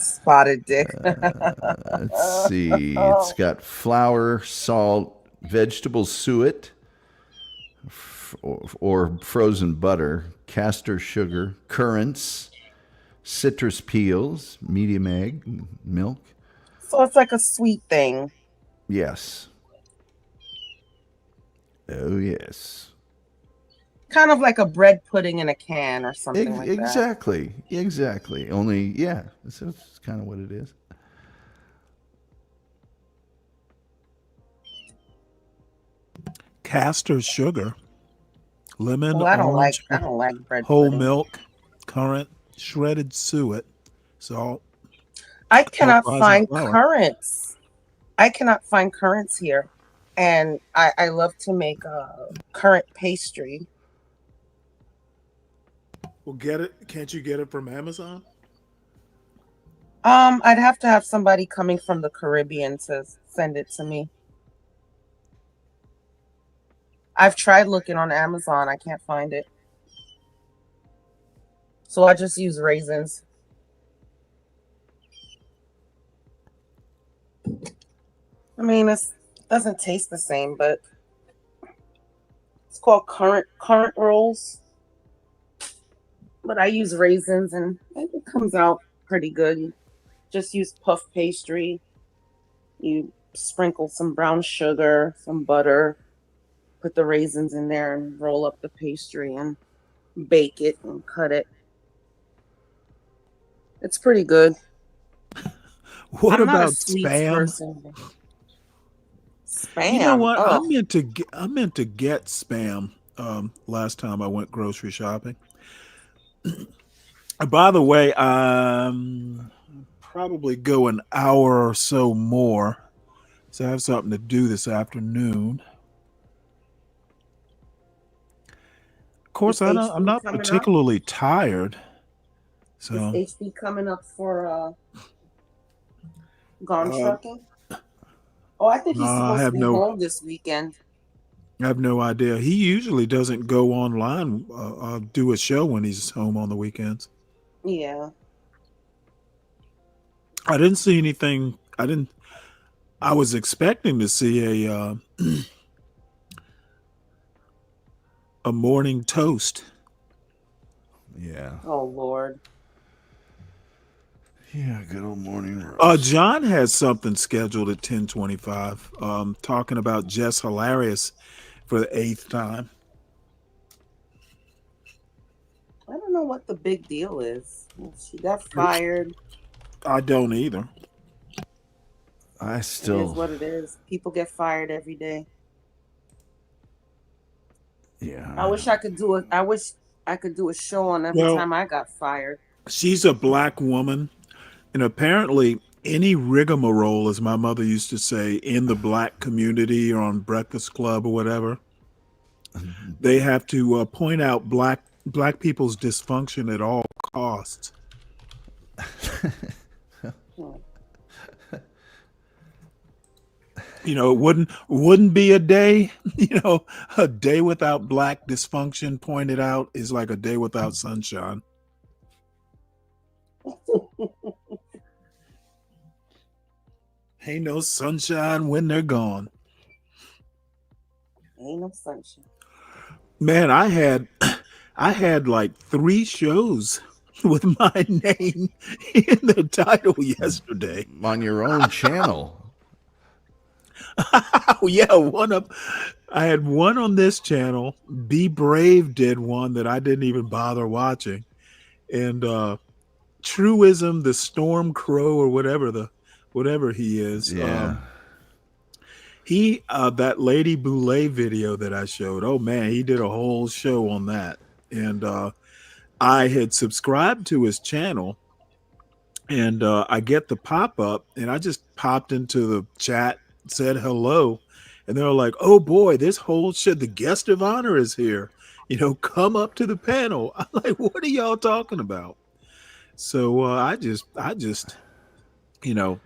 Spotted dick. Let's see. It's got flour, salt, vegetable suet, or frozen butter, castor sugar, currants, citrus peels, medium egg, milk. So it's like a sweet thing. Yes. Oh, yes. Kind of like a bread pudding in a can or something like that. Exactly. Only, yeah, that's kind of what it is. Castor sugar, lemon, Well, I don't orange, like bread whole pudding. milk, currant, shredded suet, salt. I cannot find flour. currants. I cannot find currants here. And I love to make a currant pastry. Well, get it. Can't you get it from Amazon? I'd have to have somebody coming from the Caribbean to send it to me. I've tried looking on Amazon. I can't find it. So I just use raisins. I mean, it doesn't taste the same, but it's called currant rolls. But I use raisins and it comes out pretty good. You just use puff pastry. You sprinkle some brown sugar, some butter, put the raisins in there and roll up the pastry and bake it and cut it. It's pretty good. What I'm not a about sweets spam? person. Spam. You know what? Oh, I meant to get spam last time I went grocery shopping. By the way, probably go an hour or so more. So I have something to do this afternoon. Of course, is I'm HB not coming up? particularly tired. Is So HB coming up for gone uh, trucking? Oh, I think he's I supposed to have be no home this weekend. I have no idea. He usually doesn't go online do a show when he's home on the weekends. Yeah. I didn't see anything. I was expecting to see a morning toast. Yeah. Oh Lord. Yeah, good old morning roast. John has something scheduled at 10:25. Talking about Jess Hilarious for the 8th time. I don't know what the big deal is. She got fired. I don't either. I It is still, what it is. People get fired every day. yeah. I wish I could do it. I wish I could do a show on every Well, time I got fired. she's a black woman, and apparently any rigmarole, as my mother used to say, in the black community or on Breakfast Club or whatever, they have to point out black people's dysfunction at all costs. You know, it wouldn't be a day. You know, a day without black dysfunction pointed out is like a day without sunshine. Ain't no sunshine when they're gone. Ain't no sunshine. Man, I had like 3 shows with my name in the title yesterday. On your own channel. Yeah, I had one on this channel. Be Brave did one that I didn't even bother watching. And Truism, the Storm Crow or whatever he is. Yeah. He that Lady Boulay video that I showed, oh man, he did a whole show on that. And I had subscribed to his channel, and I get the pop-up, and I just popped into the chat, said hello, and they're like, oh boy, this whole shit, the guest of honor is here. You know, come up to the panel. I'm like, what are y'all talking about? So I just, you know,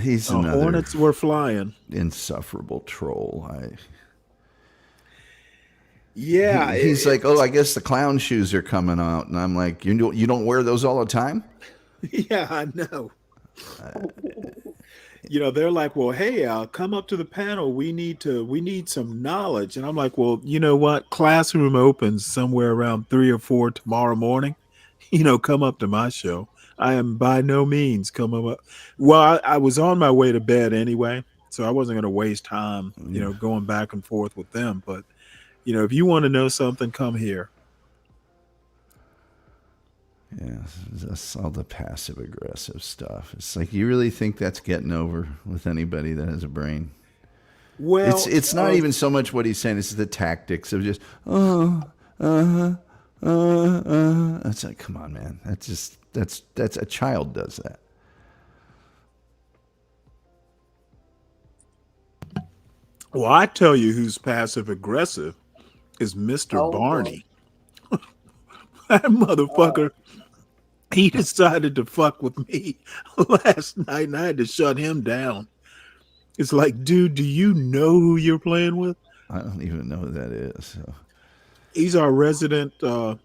he's another hornets were flying. Insufferable troll. Yeah, he's like, oh, I guess the clown shoes are coming out, and I'm like, you don't wear those all the time? Yeah, I know. You know, they're like, well, hey, come up to the panel. We need some knowledge. And I'm like, well, you know what? Classroom opens somewhere around 3 or 4 tomorrow morning. You know, come up to my show. I am by no means coming up. Well, I was on my way to bed anyway, so I wasn't going to waste time, you know, going back and forth with them. But, you know, if you want to know something, come here. Yeah, that's all the passive aggressive stuff. It's like, you really think that's getting over with anybody that has a brain? Well, it's not even so much what he's saying. It's the tactics of just It's like, come on, man. That's a child does that. Well, I tell you who's passive aggressive is Mr. Barney. That motherfucker, he decided to fuck with me last night, and I had to shut him down. It's like, dude, do you know who you're playing with? I don't even know who that is. So. He's our resident.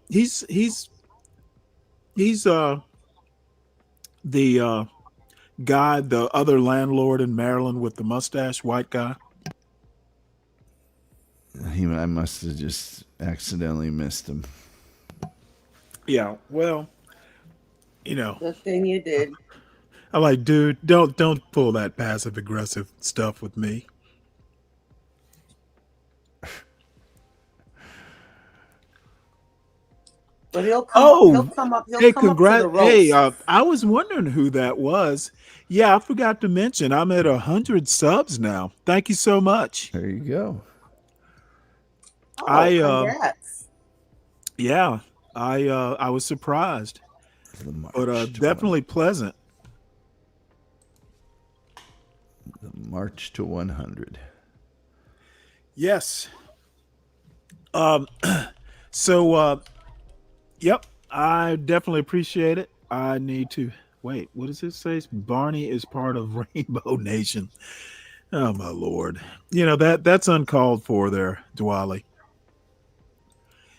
He's the guy, the other landlord in Maryland with the mustache, white guy. I must have just accidentally missed him. Yeah, well, you know. Good thing you did. I'm like, dude, don't pull that passive aggressive stuff with me. But he'll come up. He'll Oh, come up. He'll hey, come up to the congrats. Hey, roast. I was wondering who that was. Yeah, I forgot to mention I'm at 100 subs now. Thank you so much. There you go. Oh, congrats. Yeah, I was surprised, but definitely pleasant. The march to 100. Yes. So yep, I definitely appreciate it. I need to wait. What does it say? Barney is part of Rainbow Nation. Oh my lord. You know that's uncalled for there, Dwali.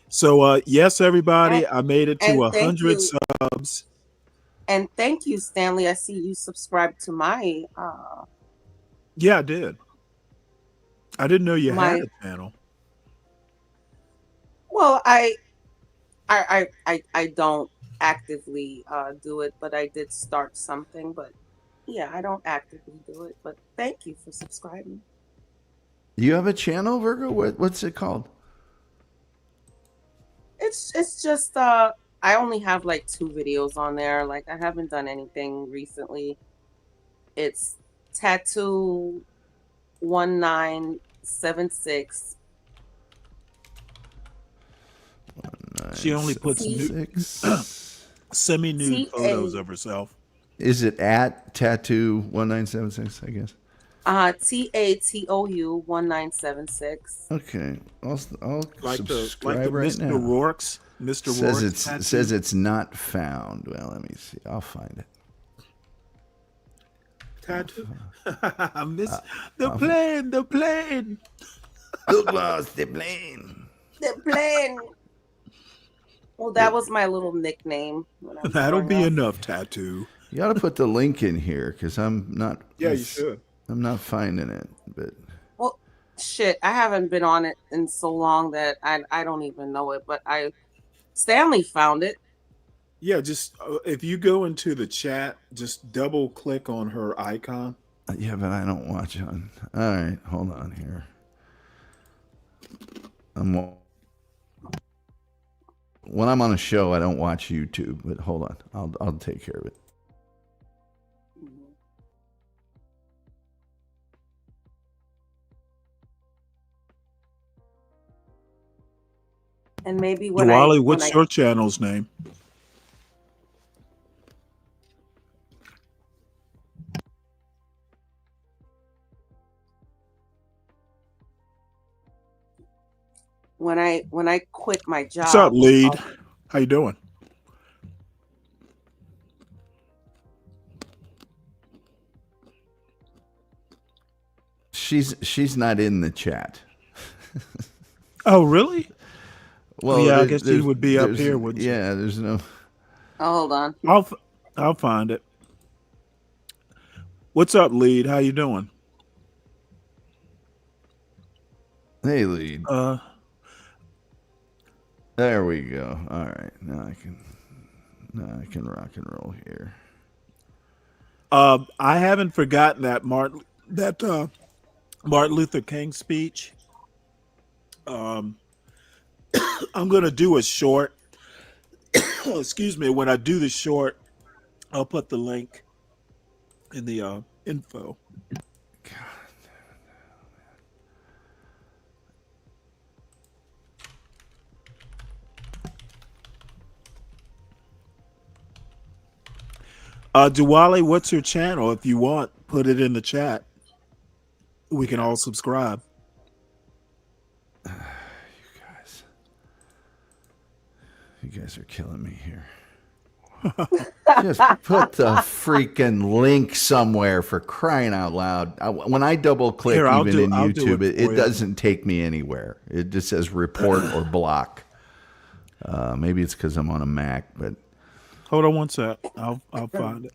So yes, everybody, I made it to And thank 100 you. subs. And thank you, Stanley. I see you subscribed to my Yeah, I did. I didn't know you had my a channel. well, I don't actively do it, but I did start something. But yeah, I don't actively do it. But thank you for subscribing. You have a channel, Virgo? What's it called? It's just I only have like 2 videos on there. Like I haven't done anything recently. It's tattoo 1976. She only puts semi-nude photos of herself. Is it at tattoo 1976? I guess. TATOU 1976. Okay, I'll Like the subscribe right Mr. now. Rourke's. Mr. Says Rourke's it's says it's not found. Well, let me see. I'll find it. Tattoo. I miss the plane. The plane. Douglas, the plane. The plane. Well, that was my little nickname. When I was That'll growing be up. enough, Tattoo. You got to put the link in here because I'm not. Yeah, you should. I'm not finding it, but Well, shit, I haven't been on it in so long that I don't even know it. But Stanley found it. Yeah, just if you go into the chat, just double click on her icon. yeah, but I don't watch on. All right, hold on here. When I'm on a show, I don't watch YouTube. But hold on, I'll take care of it. And maybe Dwali, what's your channel's name? when I quit my job. What's up, Lead? How you doing? She's not in the chat. Oh, really? Well, yeah, I guess she would be up here, wouldn't she? Yeah, there's no. Oh, hold on. I'll find it. What's up, Lead? How you doing? Hey, Lead. There we go. All right, now I can rock and roll here. I haven't forgotten that Martin Luther King speech. I'm gonna do a short. Excuse me. When I do the short, I'll put the link in the info. Diwali, what's your channel? If you want, put it in the chat. We can all subscribe. You guys are killing me here. Just put the freaking link somewhere, for crying out loud. When I double click Here, even in I'll do YouTube, it it for you. doesn't take me anywhere. It just says report or block. Maybe it's because I'm on a Mac, but Hold on one sec. I'll find it.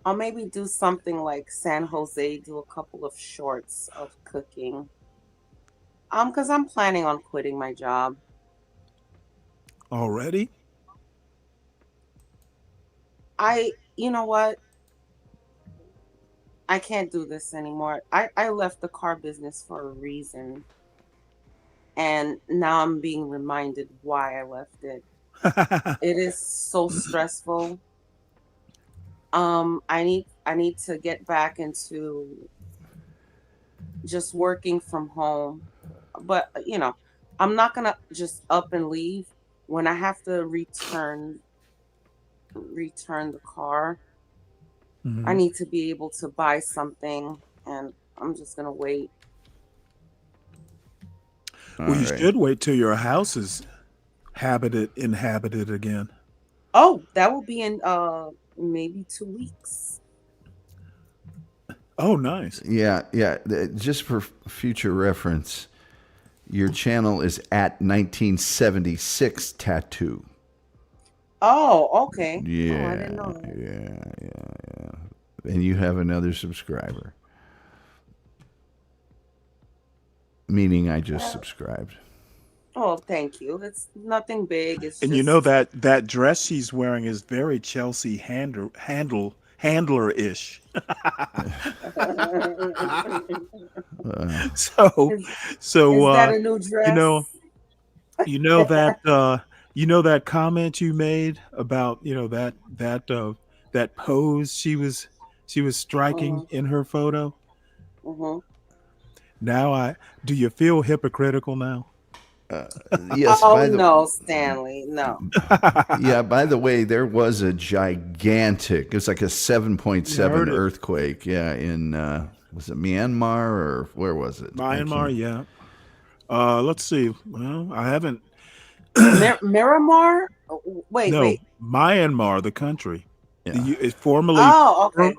I'll maybe do something like San Jose, do a couple of shorts of cooking. Because I'm planning on quitting my job. Already? You know what? I can't do this anymore. I left the car business for a reason. and now I'm being reminded why I left it. It is so stressful. I need to get back into just working from home. But I'm not gonna just up and leave when I have to return the car. I need to be able to buy something, and I'm just gonna wait. Well, you should wait till your house is inhabited again. Oh, that will be in maybe 2 weeks. Oh, nice. Yeah. Just for future reference, your channel is at 1976 Tattoo. Oh, okay. Yeah. Oh, I didn't know that. Yeah. And you have another subscriber. Meaning I just subscribed. Oh, thank you. It's nothing big. It's And just... you know that dress she's wearing is very Chelsea handler-ish. So is that a new dress? you know that comment you made about that pose she was striking in her photo. Now do you feel hypocritical now? Yes. Oh no, Stanley, no. Yeah. By the way, there was a gigantic. It's like a 7.7 earthquake. Yeah, in was it Myanmar or where was it? Myanmar. Yeah. Let's see. Well, I haven't. Miramar. Wait. Myanmar, the country. Yeah. It's formerly. Oh, okay.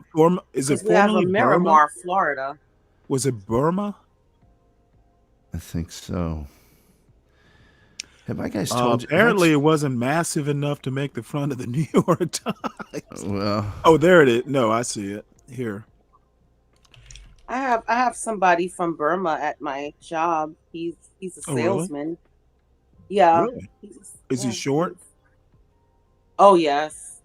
Is it we have formerly a Miramar, Burma? Florida. Was it Burma? I think so. Have I guys told you? Apparently, it wasn't massive enough to make the front of the New York Times. Well, oh, there it is. No, I see it here. I have somebody from Burma at my job. He's a salesman. Really? Yeah. Really? Is he short? Oh yes.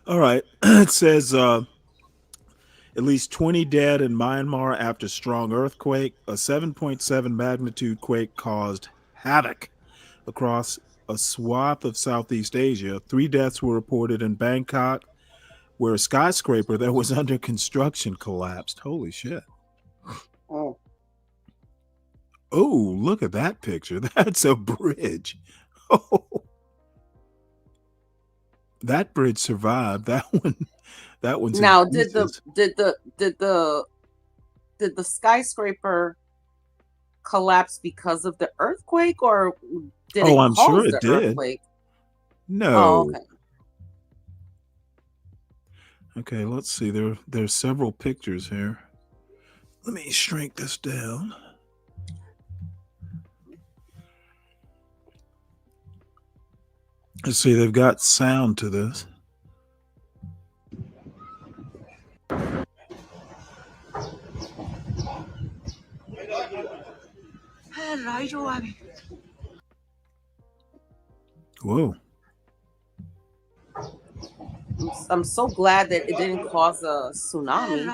All right. It says at least 20 dead in Myanmar after strong earthquake. A 7.7 magnitude quake caused havoc across a swath of Southeast Asia. 3 deaths were reported in Bangkok, where a skyscraper that was under construction collapsed. Holy shit. Oh. Oh, look at that picture. That's a bridge. Oh. That bridge survived. That one's now did the skyscraper collapse because of the earthquake, or did it I'm cause sure it the did. earthquake? No. Oh, okay. Okay, let's see. There's several pictures here. Let me shrink this down. Let's see, they've got sound to this. Whoa. I'm so glad that it didn't cause a tsunami.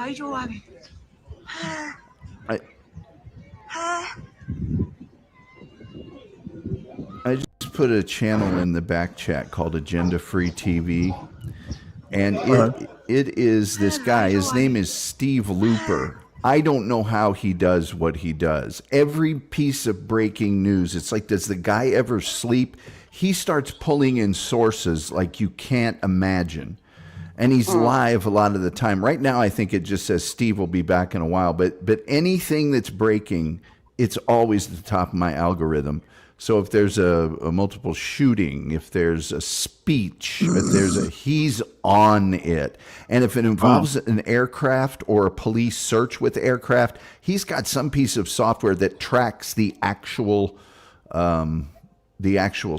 I just put a channel in the back chat called Agenda Free TV, and it is this guy. His name is Steve Looper. I don't know how he does what he does. Every piece of breaking news, it's like, does the guy ever sleep? He starts pulling in sources like you can't imagine. And he's live a lot of the time. Right now, I think it just says Steve will be back in a while. But anything that's breaking, it's always at the top of my algorithm. So if there's a multiple shooting, if there's a speech, he's on it. And if it involves an aircraft or a police search with aircraft, he's got some piece of software that tracks the actual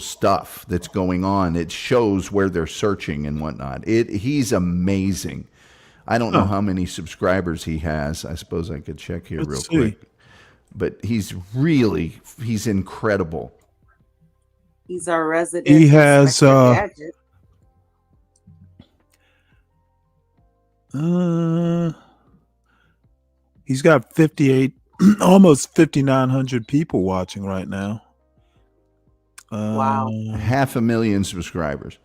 stuff that's going on. It shows where they're searching and whatnot. He's amazing. I don't know how many subscribers he has. I suppose I could check here real quick. But he's incredible. He's our resident. He has he's got 58 almost 5,900 people watching right now. Wow. 500,000 subscribers.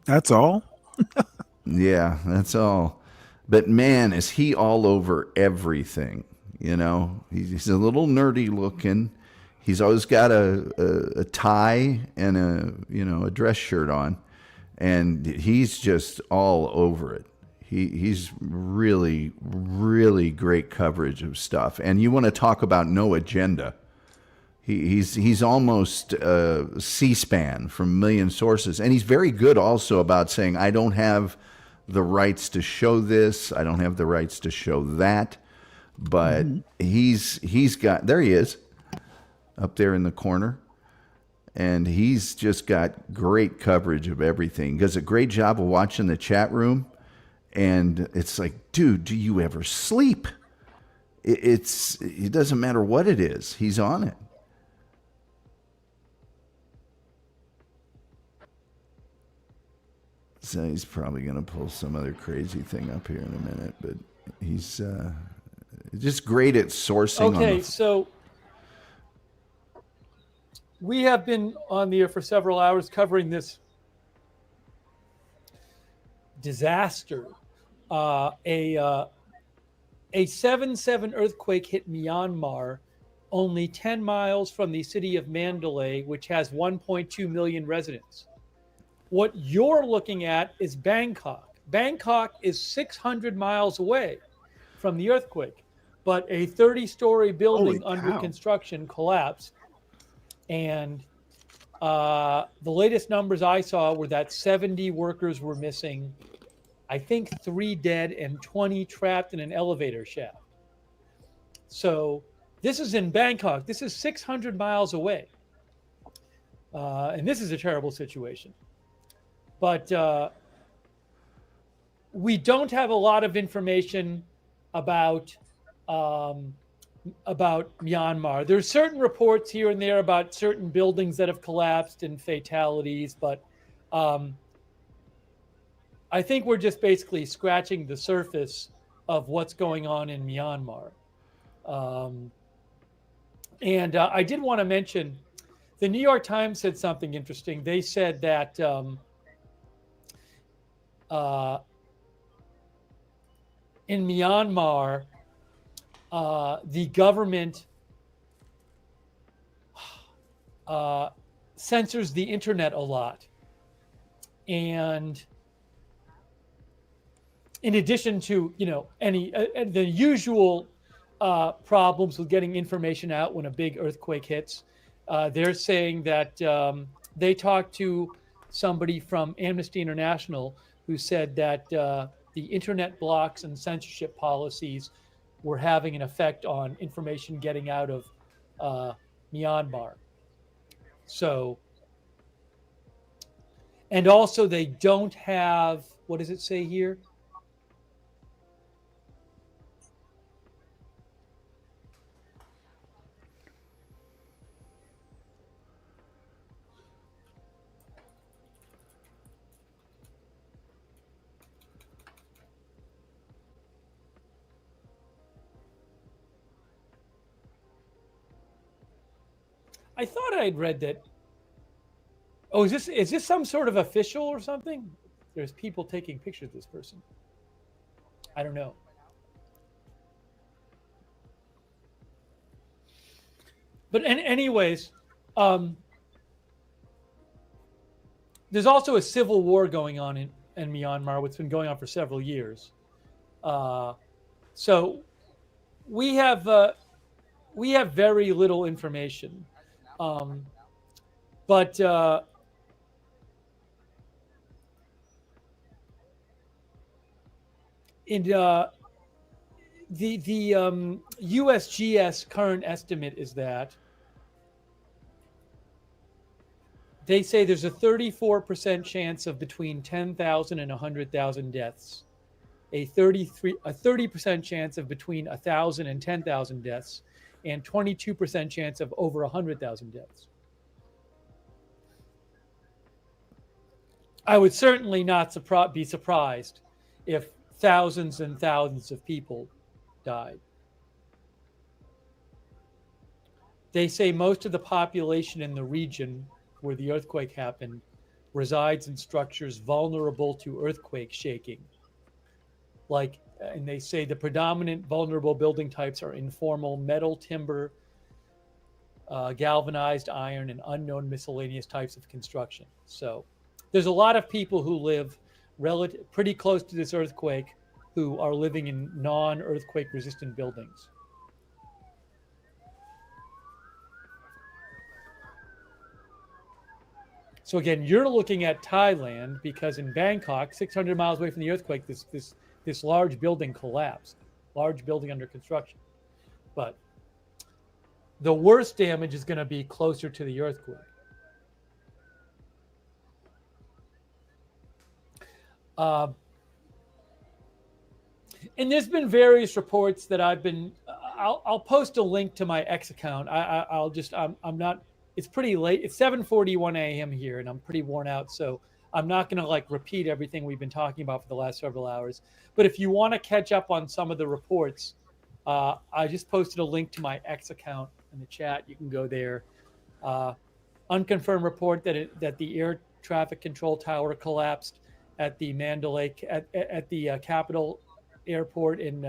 That's all? Yeah, that's all. But man, is he all over everything. You know, he's a little nerdy looking. He's always got a tie and a dress shirt on, and he's just all over it. He's really, really great coverage of stuff. And you want to talk about no agenda. He's almost C-SPAN from a million sources. And he's very good also about saying, I don't have the rights to show this. I don't have the rights to show that. But he's got, there he is, up there in the corner. And he's just got great coverage of everything. Does a great job of watching the chat room. And it's like, dude, do you ever sleep? It doesn't matter what it is. He's on it. So he's probably going to pull some other crazy thing up here in a minute, but he's just great at sourcing. Okay, so we have been on the air for several hours covering this disaster. A 7.7 earthquake hit Myanmar, only 10 miles from the city of Mandalay, which has 1.2 million residents. What you're looking at is Bangkok. Bangkok is 600 miles away from the earthquake, but a 30-story building under construction collapsed. And the latest numbers I saw were that 70 workers were missing, I think 3 dead and 20 trapped in an elevator shaft. So this is in Bangkok. This is 600 miles away. And this is a terrible situation. But we don't have a lot of information about Myanmar. There's certain reports here and there about certain buildings that have collapsed and fatalities, but I think we're just basically scratching the surface of what's going on in Myanmar. And I did want to mention, the New York Times said something interesting. They said that in Myanmar, the government censors the internet a lot. And in addition to, any the usual problems with getting information out when a big earthquake hits, they're saying that they talked to somebody from Amnesty International who said that the internet blocks and censorship policies were having an effect on information getting out of Myanmar. So, and also they don't have, what does it say here? I thought I'd read that. Oh, is this some sort of official or something? There's people taking pictures of this person. I don't know. But anyways, there's also a civil war going on in Myanmar, which has been going on for several years. So we have very little information. But in the USGS current estimate is that they say there's a 34% chance of between 10,000 and 100,000 deaths, a 30% chance of between 1,000 and 10,000 deaths, and 22% chance of over 100,000 deaths. I would certainly not be surprised if thousands and thousands of people died. They say most of the population in the region where the earthquake happened resides in structures vulnerable to earthquake shaking. And they say the predominant vulnerable building types are informal metal, timber, galvanized iron, and unknown miscellaneous types of construction. So there's a lot of people who live pretty close to this earthquake who are living in non-earthquake resistant buildings. So again, you're looking at Thailand because in Bangkok, 600 miles away from the earthquake, this large building collapsed, large building under construction. But the worst damage is going to be closer to the earthquake. And there's been various reports that I'll post a link to my X account. I'm not, it's pretty late. It's 7:41 a.m. here and I'm pretty worn out. So I'm not going to repeat everything we've been talking about for the last several hours. But if you want to catch up on some of the reports, I just posted a link to my X account in the chat. You can go there. Unconfirmed report that the air traffic control tower collapsed at the Mandalay, at the capital airport in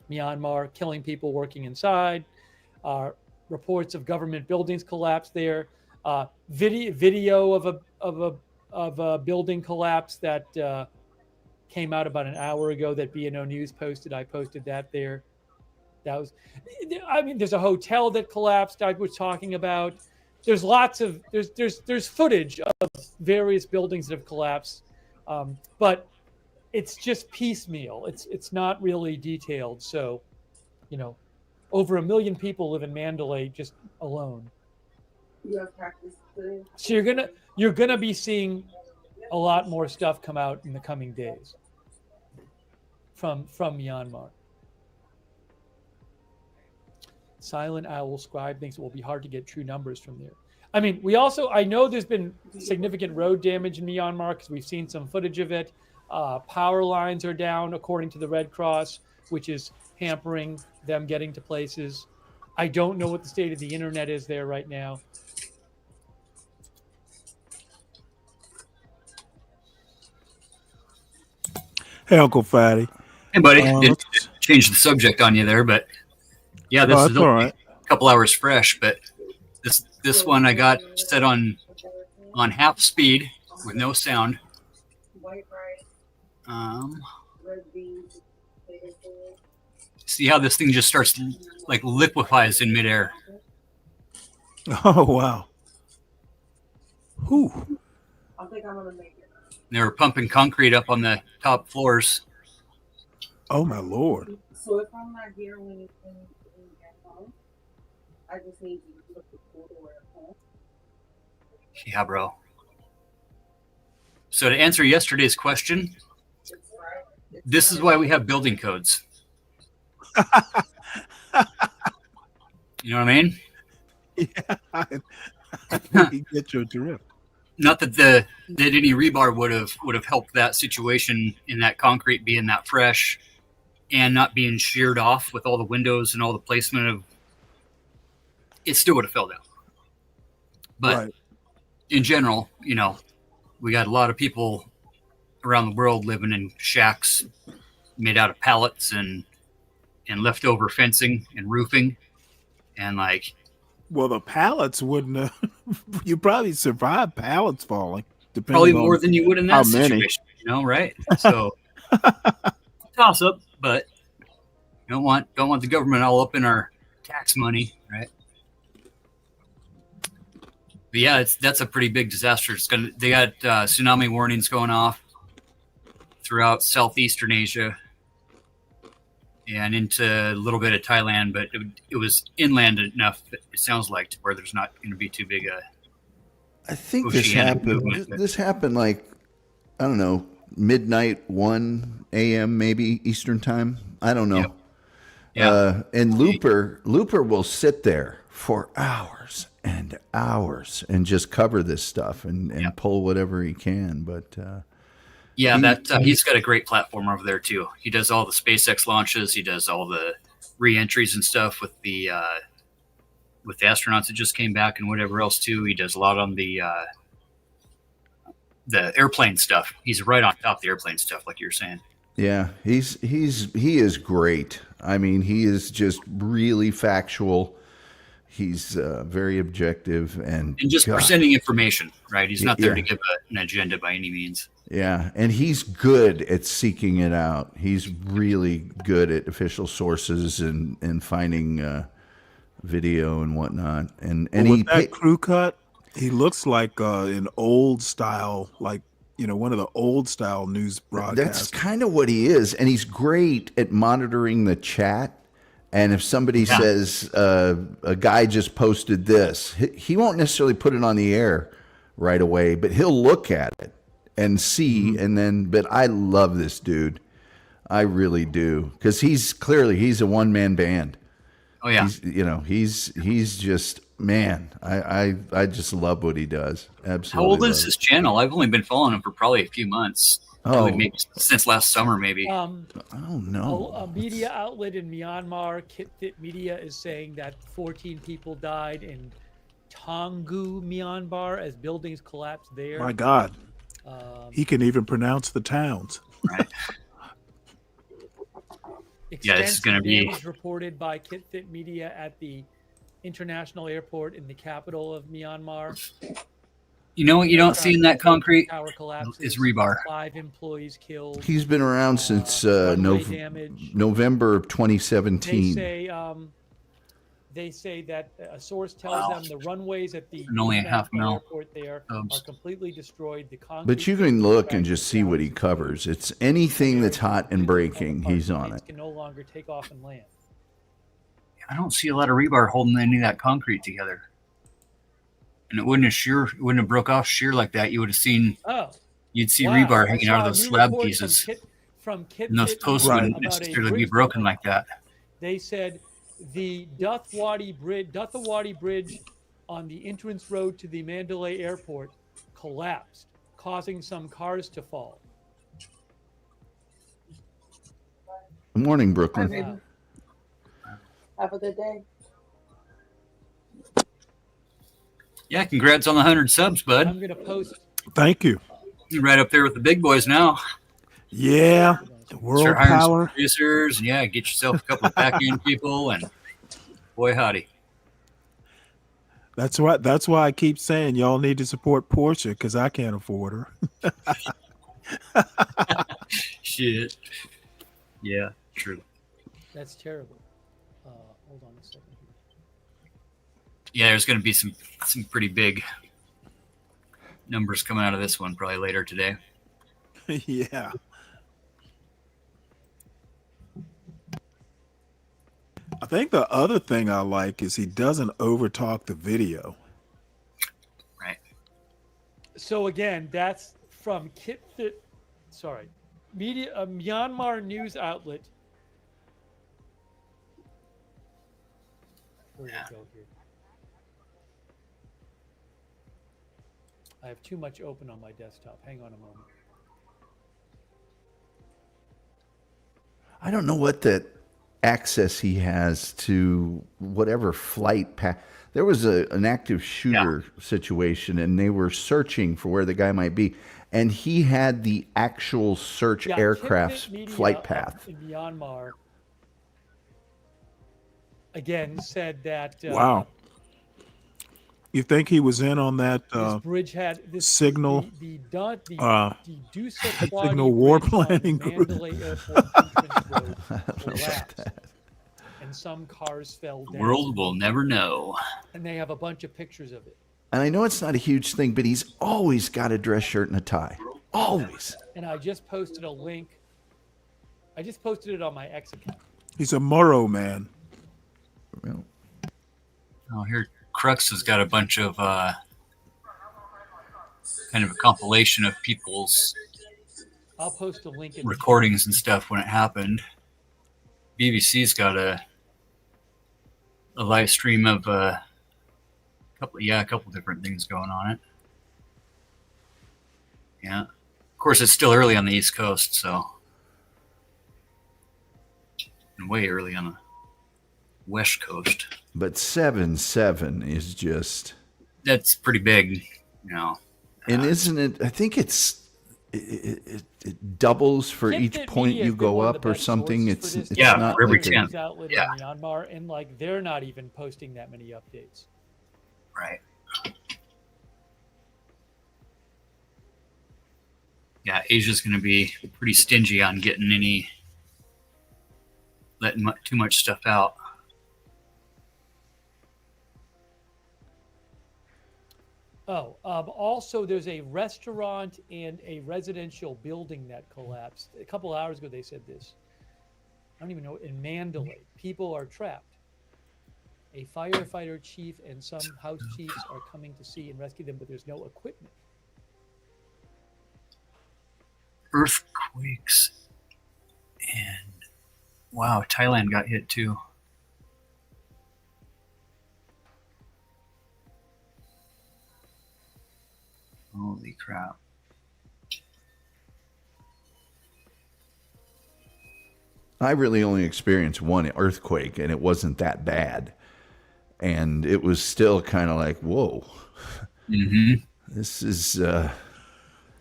Myanmar, killing people working inside. Reports of government buildings collapsed there. Video of a building collapse that came out about an hour ago that BNO News posted. I posted that there. There's a hotel that collapsed. I was talking about. There's there's footage of various buildings that have collapsed, but it's just piecemeal. It's not really detailed. So, over 1 million people live in Mandalay just alone. So you're gonna be seeing a lot more stuff come out in the coming days from Myanmar. Silent Owl Scribe thinks it will be hard to get true numbers from there. I know there's been significant road damage in Myanmar because we've seen some footage of it. Power lines are down, according to the Red Cross, which is hampering them getting to places. I don't know what the state of the internet is there right now. Hey, Uncle Fatty. Hey, buddy. Didn't change the subject on you there, but yeah, this is all right. A couple hours fresh. But this one I got set on half speed with no sound. See how this thing just starts liquefies in midair. Oh wow! Whew. I think I'm gonna make it. They were pumping concrete up on the top floors. Oh my lord! So if I'm not here when you get home, I just need you to look the photo at home. Yeah, bro. So to answer yesterday's question, this is why we have building codes. You know what I mean? Yeah, I get your drift. Not that any rebar would have helped that situation in that concrete being that fresh and not being sheared off with all the windows and all the placement of it still would have fell down. But right. In general, we got a lot of people around the world living in shacks made out of pallets and leftover fencing and roofing and well, the pallets wouldn't have you probably survived pallets falling, probably more than you would in that situation, right? So toss up, but you don't want the government all up in our tax money, right? But yeah, that's a pretty big disaster. They got tsunami warnings going off throughout southeastern Asia and into a little bit of Thailand, but it was inland enough, it sounds like, to where there's not going to be too big a I think this happened. This happened I don't know, midnight, 1 a.m. maybe Eastern time. I don't know. Yep. Yeah. And Looper will sit there for hours and hours and just cover this stuff and pull whatever he can. But he's got a great platform over there too. He does all the SpaceX launches. He does all the re-entries and stuff with the with the astronauts that just came back and whatever else too. He does a lot on the airplane stuff. He's right on top of the airplane stuff, like you're saying. Yeah, he is great. I mean, he is just really factual. He's very objective and just God. presenting information, right? He's not there Yeah. to give an agenda by any means. Yeah, and he's good at seeking it out. He's really good at official sources and finding video and whatnot. And with that crew cut, he looks like an old style, like one of the old style news broadcasts. That's kind of what he is, and he's great at monitoring the chat. And if somebody says a guy just posted this, he won't necessarily put it on the air right away, but he'll look at it and see. And then, but I love this dude. I really do, because he's a one-man band. Oh yeah, he's just, man. I just love what he does. Absolutely. How old is his channel? I've only been following him for probably a few months. Oh, maybe since last summer, maybe. Oh no. A media outlet in Myanmar, KitFit Media, is saying that 14 people died in Taungoo, Myanmar, as buildings collapsed there. My God, he can even pronounce the towns. Right. Yeah, this is going to be damage reported by KitFit Media at the international airport in the capital of Myanmar. You know what you don't see in that concrete Tower collapses, is rebar. 5 employees killed. He's been around since November of 2017. They say that a source tells them the runways at the And only a half mil. airport there are completely destroyed. The But you can look and just see what he covers. It's anything that's hot and breaking, he's on it. can no longer take off and land. I don't see a lot of rebar holding any of that concrete together. And it wouldn't have broke off shear like that. You would have seen. Oh. You'd see Wow. rebar I hanging saw out a of those new slab report pieces. from And those KitFit posts Media wouldn't about a necessarily be bridge broken project. like that. They said the Duthwadi Bridge on the entrance road to the Mandalay airport collapsed, causing some cars to fall. Good morning, Brooklyn. Hi, baby. Have a good day. Yeah, congrats on the 100 subs, bud. I'm gonna post. Thank you. You're right up there with the big boys now. Yeah, world Start hiring some power. producers, and yeah, get yourself a couple of back-end people, and boy howdy. That's why I keep saying y'all need to support Portia, because I can't afford her. Shit. Yeah, true. That's terrible. Hold on a second. Yeah, there's going to be some pretty big numbers coming out of this one probably later today. Yeah. I think the other thing I like is he doesn't overtalk the video. Right. So again, that's from KitFit. Sorry, media, a Myanmar news outlet. Where did it go here? I have too much open on my desktop. Hang on a moment. I don't know what that access he has to whatever flight path. There was an active shooter situation, and they were searching for where the guy might be, and he had the actual search aircraft's KitFit Media flight path. in Myanmar again said that Wow. You think he was in on that this bridge had this signal? The Signal Duthwadi war Bridge on planning the group. Mandalay Airport entrance road collapsed, and some cars fell The down. world will never know. And they have a bunch of pictures of it. And I know it's not a huge thing, but he's always got a dress shirt and a tie. Always. And I just posted a link. I just posted it on my X account. He's a Moro man. Oh, here Crux has got a bunch of kind of a compilation of people's I'll post a link in recordings and stuff when it happened. BBC's got a live stream of a couple different things going on it. Yeah. Of course, it's still early on the East Coast, so and way early on the West Coast. But 7.7 is just. That's pretty big, you know. And isn't it? I think it doubles for each Gimlet point Media you has been go one of up the or best something. sources It's for this. Yeah, not for every like a, 10. Outlet Yeah. in Myanmar, and like they're not even posting that many updates. Right. Yeah, Asia's going to be pretty stingy on letting too much stuff out. Oh, also there's a restaurant and a residential building that collapsed. A couple hours ago they said this. I don't even know, in Mandalay. People are trapped. A firefighter chief and some house chiefs are coming to see and rescue them, but there's no equipment. Earthquakes. And wow, Thailand got hit too. Holy crap. I really only experienced one earthquake, and it wasn't that bad. And it was still kind of like, whoa. Mm-hmm. This is.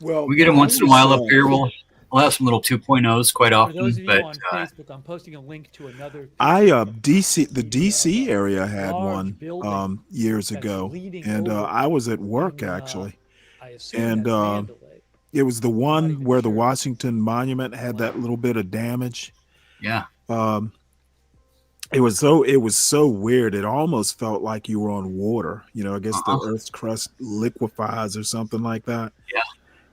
Well, we get them once in a while up here. We'll have some little 2.0s quite For often. those of you But on Facebook, I'm posting a link to another. The DC area had large one building years that's ago, leaning and over I was at work in, actually, I assume and that's Mandalay. it was the one where the Washington Monument had that little bit of damage. Yeah. It was so weird. It almost felt like you were on water. You know, I guess the Earth's crust liquefies or something like that. Yeah.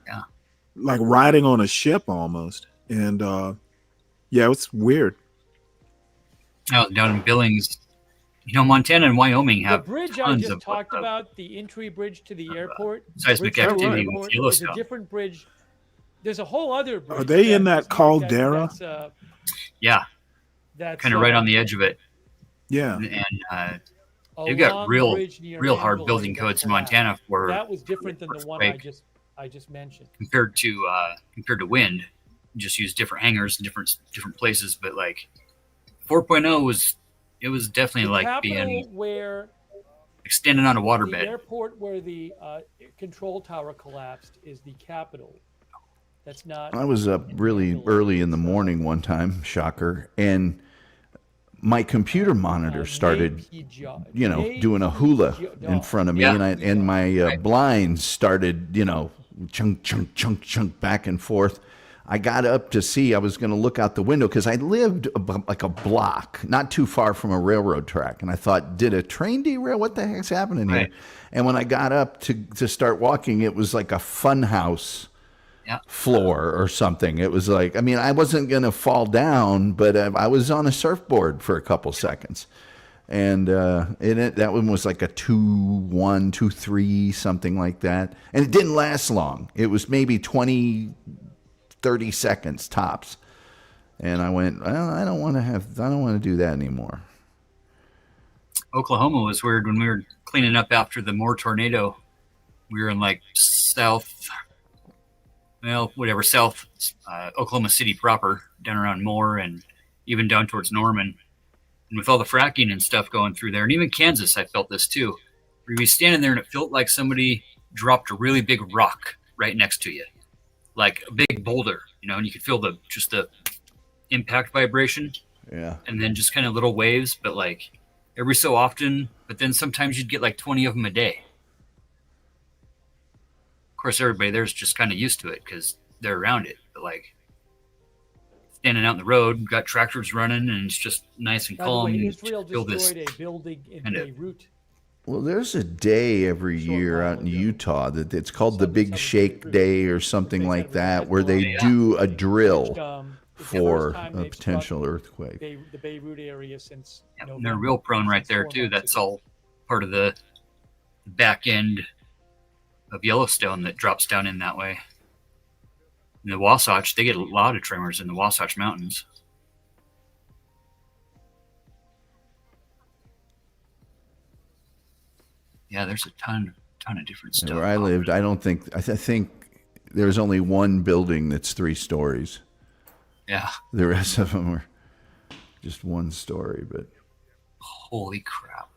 Yeah. Like riding on a ship almost. And yeah, it's weird. Oh, down in Billings, you know, Montana and Wyoming The have bridge I tons just of talked about, the entry bridge to the airport, seismic bridge to the activity with airport, is a Yellowstone. different bridge. There's a whole other bridge. Are they in that is caldera? Yeah. That's Kind of right on the edge of it. Yeah. And they've got along the real bridge near hard Mandalay building that codes in collapsed. Montana for That was different than the one I just mentioned. compared to wind. You just use different hangars in different places, but like 4.0 was definitely The like capital being where extended on a the waterbed. airport where the control tower collapsed is the capital. That's not. I was up really early in the morning one time, shocker, and my computer monitor started, doing a hula in front of me, and my blinds started, chunk, chunk, chunk, chunk back and forth. I got up to see, I was going to look out the window because I lived like a block, not too far from a railroad track. And I thought, did a train derail? What the heck's happening here? And when I got up to start walking, it was like a fun house floor or something. It was like, I mean, I wasn't going to fall down, but I was on a surfboard for a couple seconds. And that one was like a 2.1, 2.3, something like that. And it didn't last long. It was maybe 20, 30 seconds tops. And I went, well, I don't want to do that anymore. Oklahoma was weird when we were cleaning up after the Moore tornado. We were in like south Oklahoma City proper, down around Moore and even down towards Norman. And with all the fracking and stuff going through there, and even Kansas, I felt this too. You'd be standing there and it felt like somebody dropped a really big rock right next to you, like a big boulder, and you could feel the impact vibration. Yeah. And then just kind of little waves, but like every so often, but then sometimes you'd get like 20 of them a day. Of course, everybody there's just kind of used to it because they're around it, but like standing out in the road, got tractors running, and it's just nice and By the calm. way, and Israel feel this destroyed a building in kind of Beirut. Well, there's a day every year out in Utah that it's called the Big Shake Day or something like that, where they do a drill for a potential earthquake. The Beirut area since and they're real prone right there too. That's all part of the back end of Yellowstone that drops down in that way. In the Wasatch, they get a lot of tremors in the Wasatch Mountains. Yeah, there's a ton of different stuff. Where I lived, I think there's only one building that's 3 stories. Yeah. The rest of them are just 1 story, but Holy crap.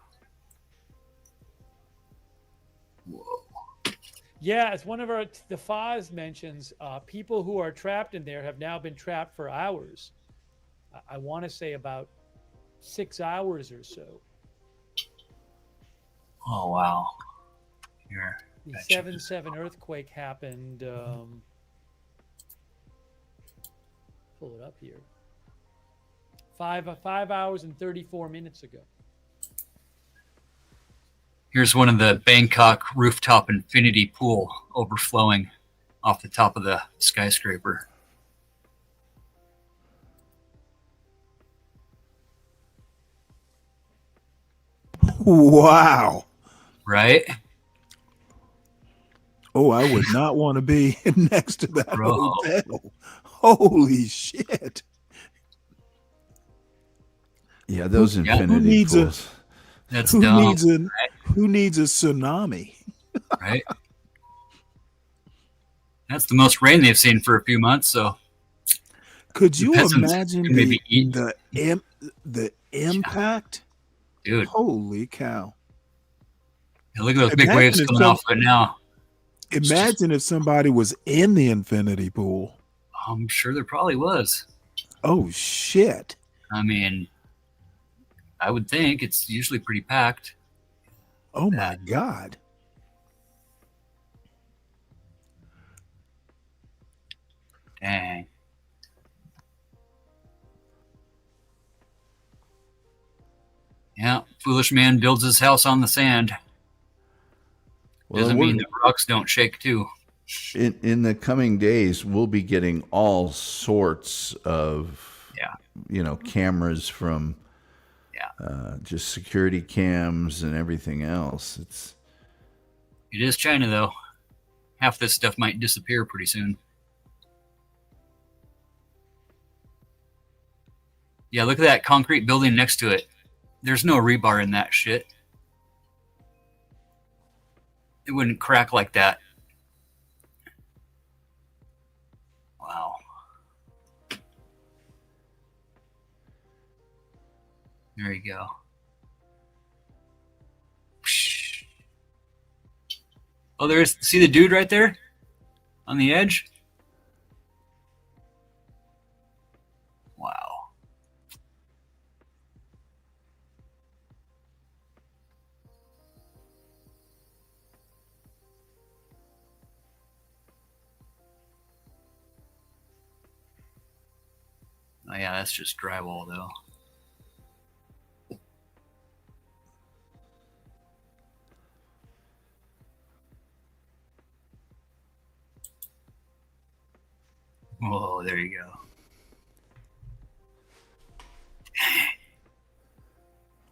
Whoa. Yeah, as one of the FAS mentions, people who are trapped in there have now been trapped for hours. I want to say about 6 hours or so. Oh, wow. Here. The 7.7 earthquake happened. Pull it up here. 5 hours and 34 minutes ago. Here's one of the Bangkok rooftop infinity pool overflowing off the top of the skyscraper. Wow. Right? Oh, I would not want to be next to that hotel. Holy shit. Yeah, those infinity pools. That's who dumb. Who needs a tsunami? Right? That's the most rain they've seen for a few months, so. Could you peasants imagine can maybe eat. the impact? Dude. Holy cow. Yeah, look at those big waves coming off of it now. Imagine if somebody was in the infinity pool. I'm sure there probably was. Oh, shit. I mean, I would think it's usually pretty packed. Oh, my God. Dang. Yeah, foolish man builds his house on the sand. Well, Doesn't mean the rocks don't shake too. In the coming days, we'll be getting all sorts of cameras from just security cams and everything else. It is China, though. Half this stuff might disappear pretty soon. Yeah, look at that concrete building next to it. There's no rebar in that shit. It wouldn't crack like that. Wow. There you go. Oh, see the dude right there on the edge? Wow. Oh yeah, that's just drywall though. Whoa, there you go.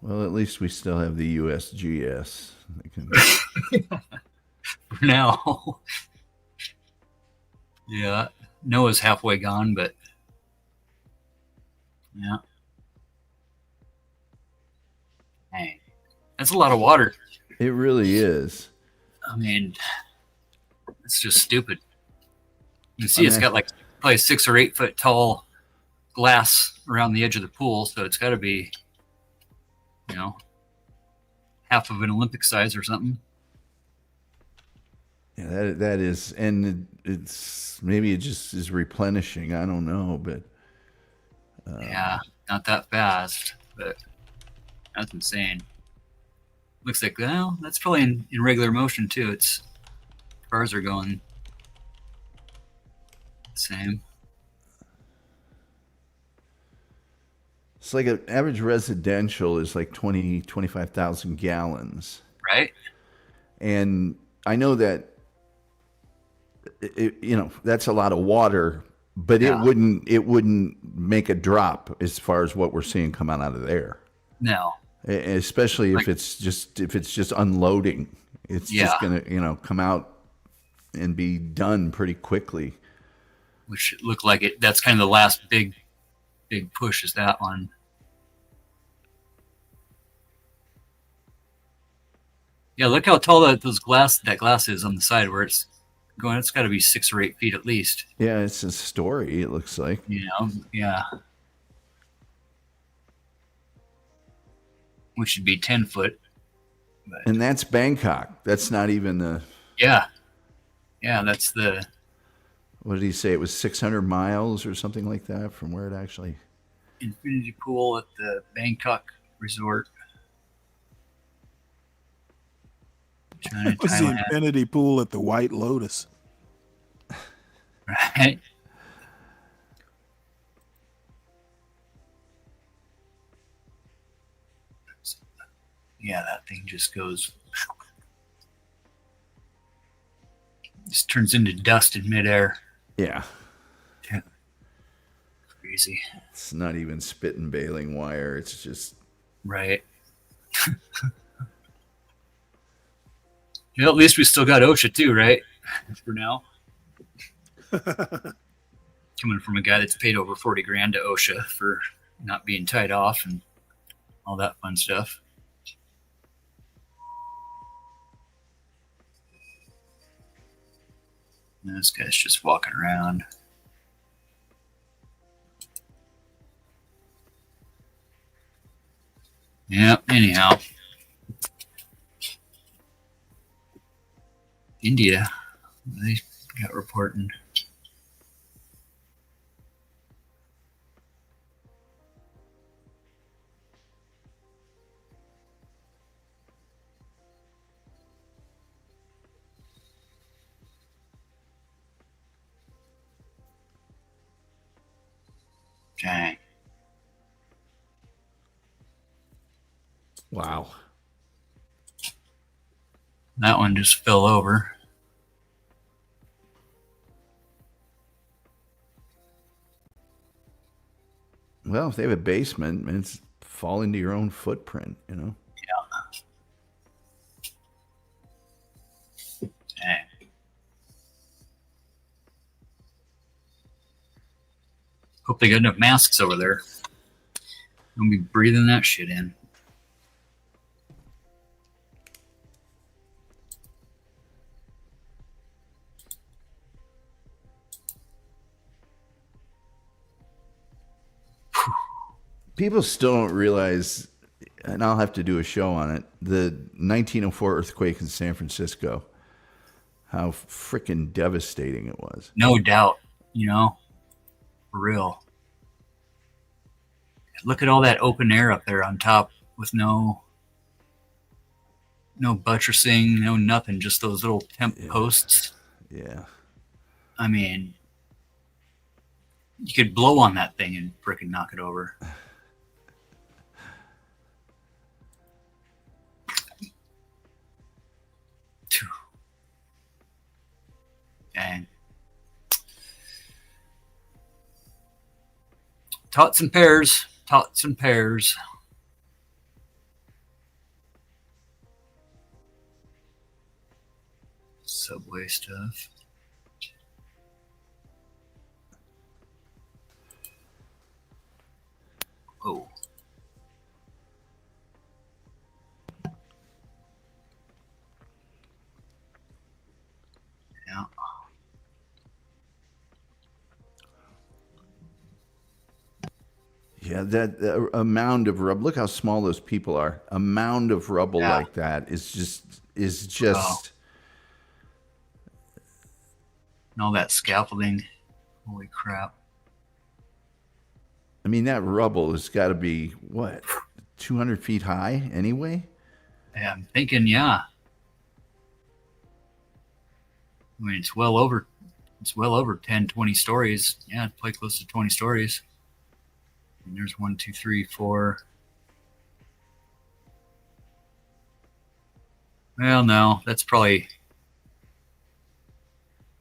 Well, at least we still have the USGS. For now. Yeah, Noah's halfway gone, but yeah. Hey, that's a lot of water. It really is. I mean, it's just stupid. You can see it's got like probably 6 or 8 foot tall glass around the edge of the pool, so it's got to be, half of an Olympic size or something. Yeah, that is, and it's maybe it just is replenishing. I don't know, but yeah, not that fast, but that's insane. Looks like, well, that's probably in regular motion too. Cars are going the same. It's like an average residential is like 25,000 gallons. Right. And I know that, that's a lot of water, but it wouldn't make a drop as far as what we're seeing come out of there. No. Especially if it's just unloading. It's just going to, come out and be done pretty quickly. Which looked like it. That's kind of the last big push is that one. Yeah, look how tall that glass is on the side where it's going. It's got to be 6 or 8 feet at least. Yeah, it's a story. It looks like. Yeah. which should be 10 foot. And that's Bangkok. That's not even the. Yeah. Yeah, that's the. What did he say? It was 600 miles or something like that from where it actually. Infinity pool at the Bangkok resort. China, It was the infinity pool at the White Lotus. Right. Yeah, that thing just goes. Just turns into dust in midair. Yeah. Yeah. Crazy. It's not even spit and baling wire. It's just. Right. At least we still got OSHA too, right? For now. Coming from a guy that's paid over 40 grand to OSHA for not being tied off and all that fun stuff. And this guy's just walking around. Yeah, anyhow. India, they got reporting. Dang. Wow. That one just fell over. Well, if they have a basement, it's fall into your own footprint, you know? Yeah. Dang. Hope they got enough masks over there. Don't be breathing that shit in. People still don't realize, and I'll have to do a show on it, the 1904 earthquake in San Francisco, how freaking devastating it was. No doubt, you know, for real. Look at all that open air up there on top with no buttressing, no nothing, just those little temp posts. Yeah. I mean, you could blow on that thing and frickin' knock it over. Dang. Tots and pairs. Tots and pairs. Subway stuff. Oh. Yeah. Yeah, that a mound of rubble. Look how small those people are. A mound of rubble like that is just And all that scaffolding. Holy crap. I mean, that rubble has got to be what, 200 feet high anyway? Yeah, I'm thinking, yeah. I mean, it's well over 10, 20 stories. Yeah, it's probably close to 20 stories. And there's 1, 2, 3, 4. Well, no, that's probably.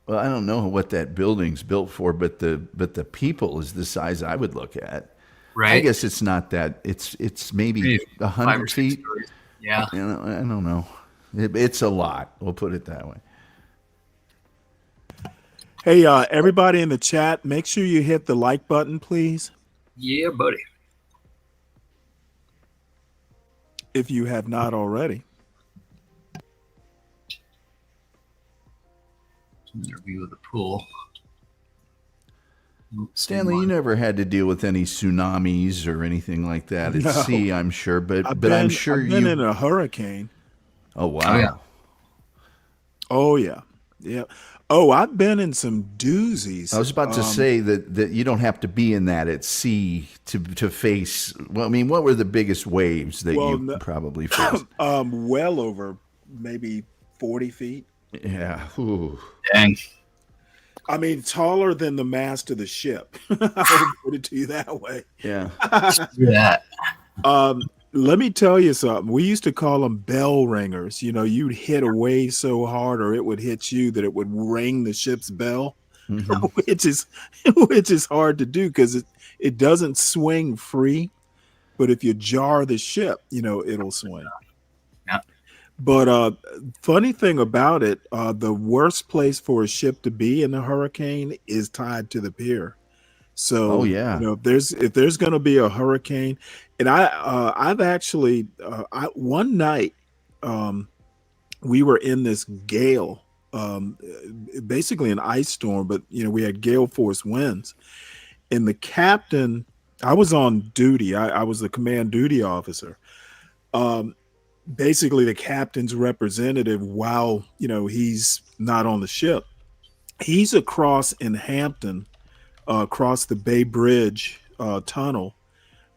Well, I don't know what that building's built for, but the people is the size I would look at. Right. I guess it's not that. It's maybe 100 feet. Stories. Yeah. You know, I don't know. It's a lot. We'll put it that way. Hey, everybody in the chat, make sure you hit the like button, please. Yeah, buddy. If you have not already. Another view of the pool. Stanley, you never had to deal with any tsunamis or anything like that at No. sea, I'm sure, but I've I'm sure been you. in a hurricane. Oh wow! Oh yeah, yeah. Oh, I've been in some doozies. I was about to say that you don't have to be in that at sea to face. Well, I mean, what were the biggest waves that you probably faced? Well over maybe 40 feet. Yeah. Ooh. Dang. I mean, taller than the mast of the ship. I would put it to you that way. Yeah. Yeah. Let me tell you something. We used to call them bell ringers. You know, you'd hit a wave so hard, or it would hit you that it would ring the ship's bell, which is hard to do because it doesn't swing free. But if you jar the ship, you know, it'll swing. Yeah. But funny thing about it, the worst place for a ship to be in a hurricane is tied to the pier. So, you know, if there's going to be a hurricane, and I've actually one night we were in this gale, basically an ice storm, but you know we had gale force winds, and the captain. I was on duty. I was the command duty officer. Basically, the captain's representative while you know he's not on the ship. He's across in Hampton. Across the Bay Bridge tunnel,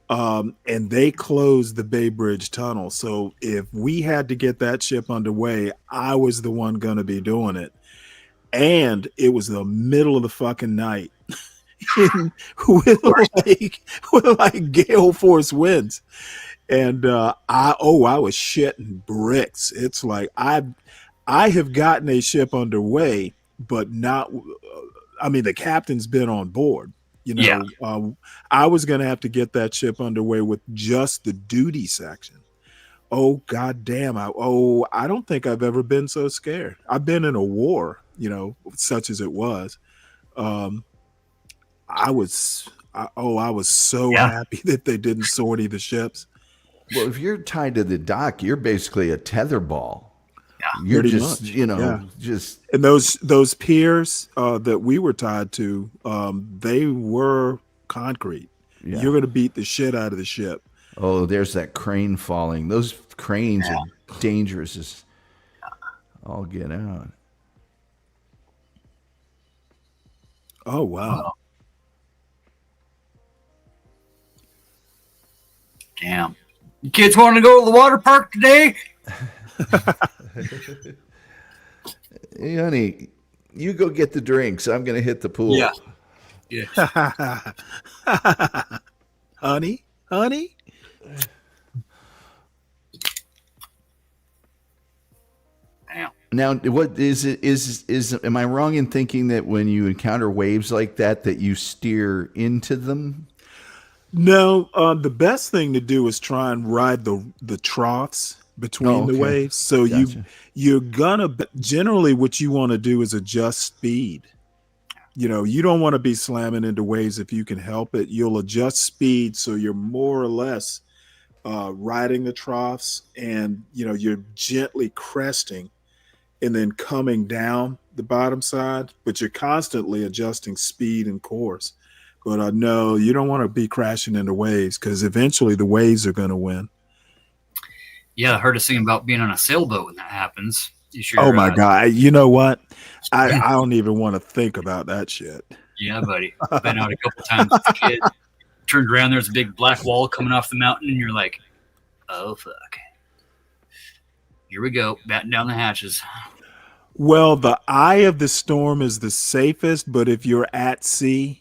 and they closed the Bay Bridge tunnel. So if we had to get that ship underway, I was the one going to be doing it. And it was the middle of the fucking night with like gale force winds. And I was shitting bricks. It's like I have gotten a ship underway, but not. I mean, the captain's been on board. You know, I was going to have to get that ship underway with just the duty section. Oh, goddamn. I don't think I've ever been so scared. I've been in a war, you know, such as it was. I was so happy that they didn't sortie the ships. Well, if you're tied to the dock, you're basically a tether ball. You're Pretty just, much. You know, just and those piers that we were tied to, they were concrete. Yeah. You're going to beat the shit out of the ship. Oh, there's that crane falling. Those cranes are dangerous as all get out. Oh wow! Damn. You kids want to go to the water park today? Hey, honey, you go get the drinks. I'm going to hit the pool. Yeah. Yeah. honey. Damn. Now, what is am I wrong in thinking that when you encounter waves like that you steer into them? No, the best thing to do is try and ride the troughs between the waves. So you're gonna generally what you want to do is adjust speed. You know, you don't want to be slamming into waves if you can help it. You'll adjust speed so you're more or less riding the troughs, and you know you're gently cresting and then coming down the bottom side, but you're constantly adjusting speed and course. But no, you don't want to be crashing into waves because eventually the waves are going to win. Yeah, I heard a thing about being on a sailboat when that happens. Oh my God. You know what? I don't even want to think about that shit. Yeah, buddy. I've been out a couple times as a kid. Turned around, there's a big black wall coming off the mountain, and you're like, oh, fuck. Here we go. Batten down the hatches. Well, the eye of the storm is the safest, but if you're at sea,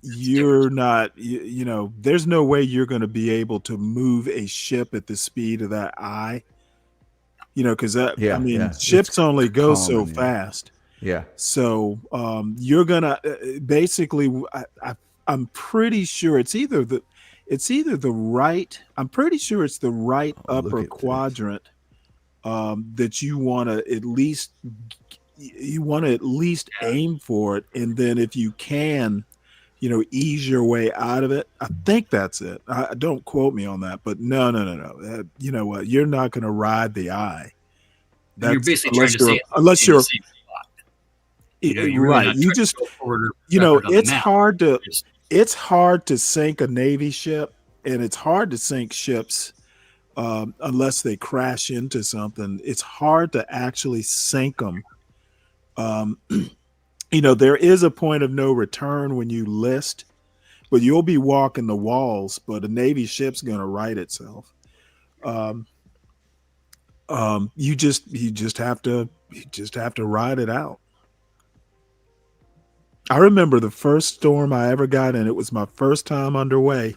you're not, you know, there's no way you're going to be able to move a ship at the speed of that eye, you know, because ships only go so fast. Yeah. So you're going to basically, I'm pretty sure it's either the right, I'm pretty sure it's the right upper quadrant that you want to at least aim for it. And then if you can, you know, ease your way out of it. I think that's it. Don't quote me on that, but no. You know what? You're not going to ride the eye. You're basically trying to say unless you're You're really Right. not You trying just, to go forward or backward on the map. It's hard to sink a Navy ship, and it's hard to sink ships unless they crash into something. It's hard to actually sink them. There is a point of no return when you list, but you'll be walking the walls, but a Navy ship's going to right itself. You just have to ride it out. I remember the first storm I ever got in. It was my first time underway.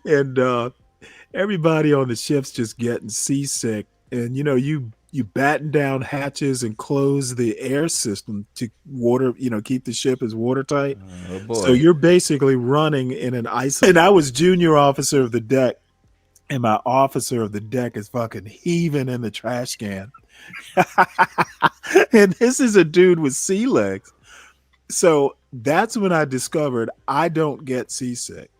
And everybody on the ship's just getting seasick. And you batten down hatches and close the air system to keep the ship as watertight. Oh boy. So you're basically running in an ice. And I was junior officer of the deck, and my officer of the deck is fucking heaving in the trash can. And this is a dude with sea legs. So that's when I discovered I don't get seasick.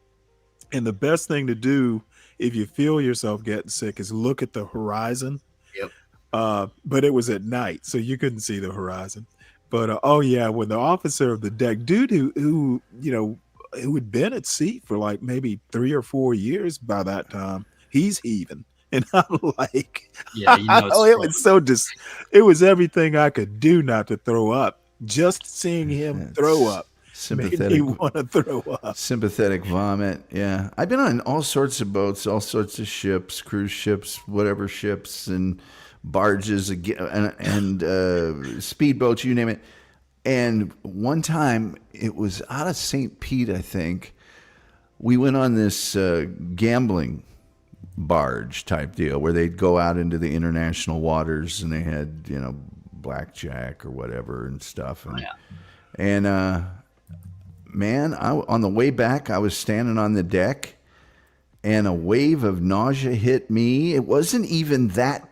And the best thing to do if you feel yourself getting sick is look at the horizon. Yep. But it was at night, so you couldn't see the horizon. But oh yeah, when the officer of the deck, dude who had been at sea for like maybe 3 or 4 years by that time, he's heaving. And I'm like, yeah, it was it was everything I could do not to throw up. Just seeing him throw up made me want to throw up. Sympathetic vomit. Yeah. I've been on all sorts of boats, all sorts of ships, cruise ships, whatever ships, and barges and speedboats, you name it. And one time, it was out of St. Pete, I think. We went on this gambling barge type deal where they'd go out into the international waters, and they had blackjack or whatever and stuff. And man, on the way back, I was standing on the deck, and a wave of nausea hit me. It wasn't even that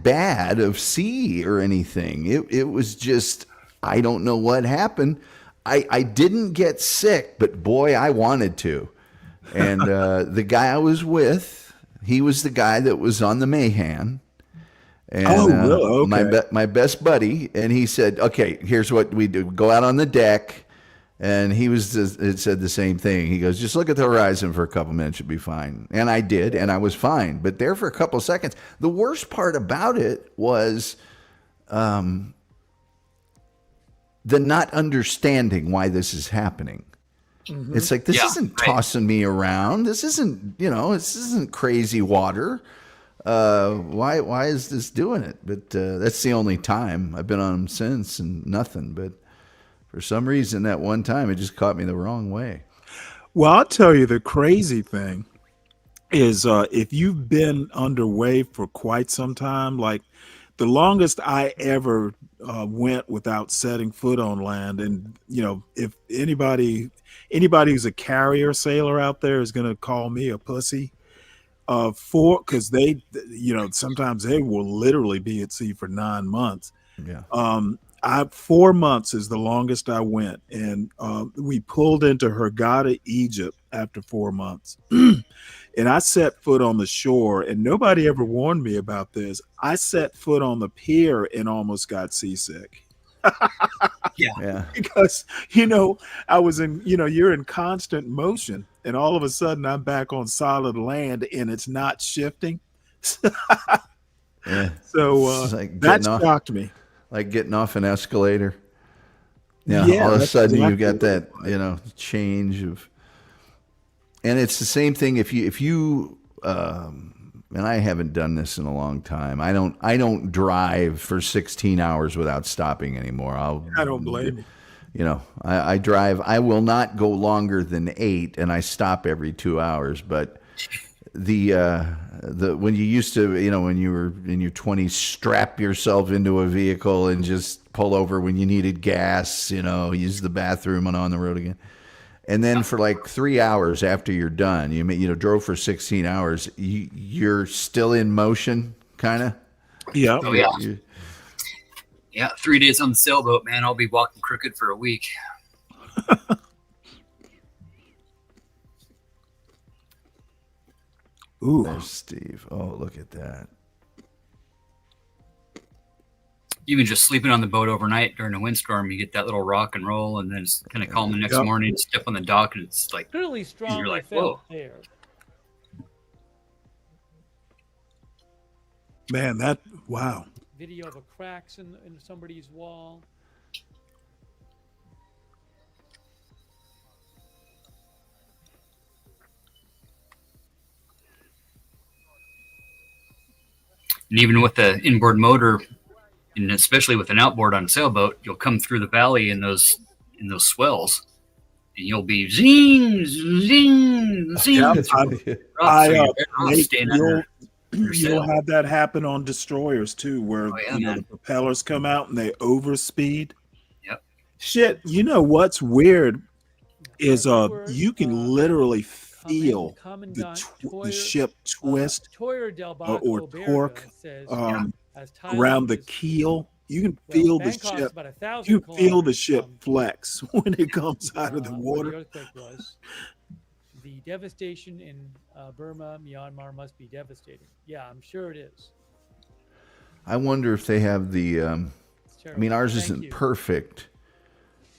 bad of sea or anything. It was just, I don't know what happened. I didn't get sick, but boy, I wanted to. And the guy I was with, he was the guy that was on the Mayhan. And really? Okay. my best buddy, and he said, okay, here's what we do. Go out on the deck. And it said the same thing. He goes, just look at the horizon for a couple minutes, you'll be fine. And I did, and I was fine. But there for a couple of seconds. The worst part about it was the not understanding why this is happening. Mm-hmm. It's like, this isn't tossing me around. This isn't crazy water. Why is this doing it? But that's the only time I've been on them since, and nothing. But for some reason, that one time, it just caught me the wrong way. Well, I'll tell you the crazy thing is if you've been underway for quite some time, like the longest I ever went without setting foot on land, and if anybody who's a carrier sailor out there is going to call me a pussy, because they, sometimes they will literally be at sea for 9 months. Yeah. 4 months is the longest I went, and we pulled into Hurghada, Egypt after 4 months. And I set foot on the shore, and nobody ever warned me about this. I set foot on the pier and almost got seasick. Yeah. Because, I was in, you're in constant motion, and all of a sudden I'm back on solid land and it's not shifting. Yeah. So like that shocked me. Like getting off an escalator. Yeah, Yeah, all of a that's sudden you exactly got that, change of, and it's the same thing if you and I haven't done this in a long time. I don't drive for 16 hours without stopping anymore. I don't blame you. I drive. I will not go longer than 8, and I stop every 2 hours. But the when you used to, when you were in your 20s, strap yourself into a vehicle and just pull over when you needed gas, use the bathroom and on the road again. And then for like 3 hours after you're done, you drove for 16 hours, you're still in motion, kind of. Yeah. Oh, yeah. Yeah, 3 days on the sailboat, man. I'll be walking crooked for a week. Ooh. There's Steve. Oh, look at that. even just sleeping on the boat overnight during a windstorm, you get that little rock and roll, and then it's kind of calm the next morning. Step on the dock, and it's like Clearly strongly you're like, felt whoa. there. Man, wow. Video of a cracks in somebody's wall. And even with the inboard motor, and especially with an outboard on a sailboat, you'll come through the valley in those swells, and you'll be zing, zing, zing. You'll have that happen on destroyers too, where the propellers come out and they overspeed. Yep. Shit, you know what's weird is you can literally feel the ship twist or torque around the keel. You can feel the ship. You feel the ship flex when it comes out of the water. The earthquake was. The devastation in Burma, Myanmar must be devastating. Yeah, I'm sure it is. I wonder if they have the. I mean, ours isn't perfect,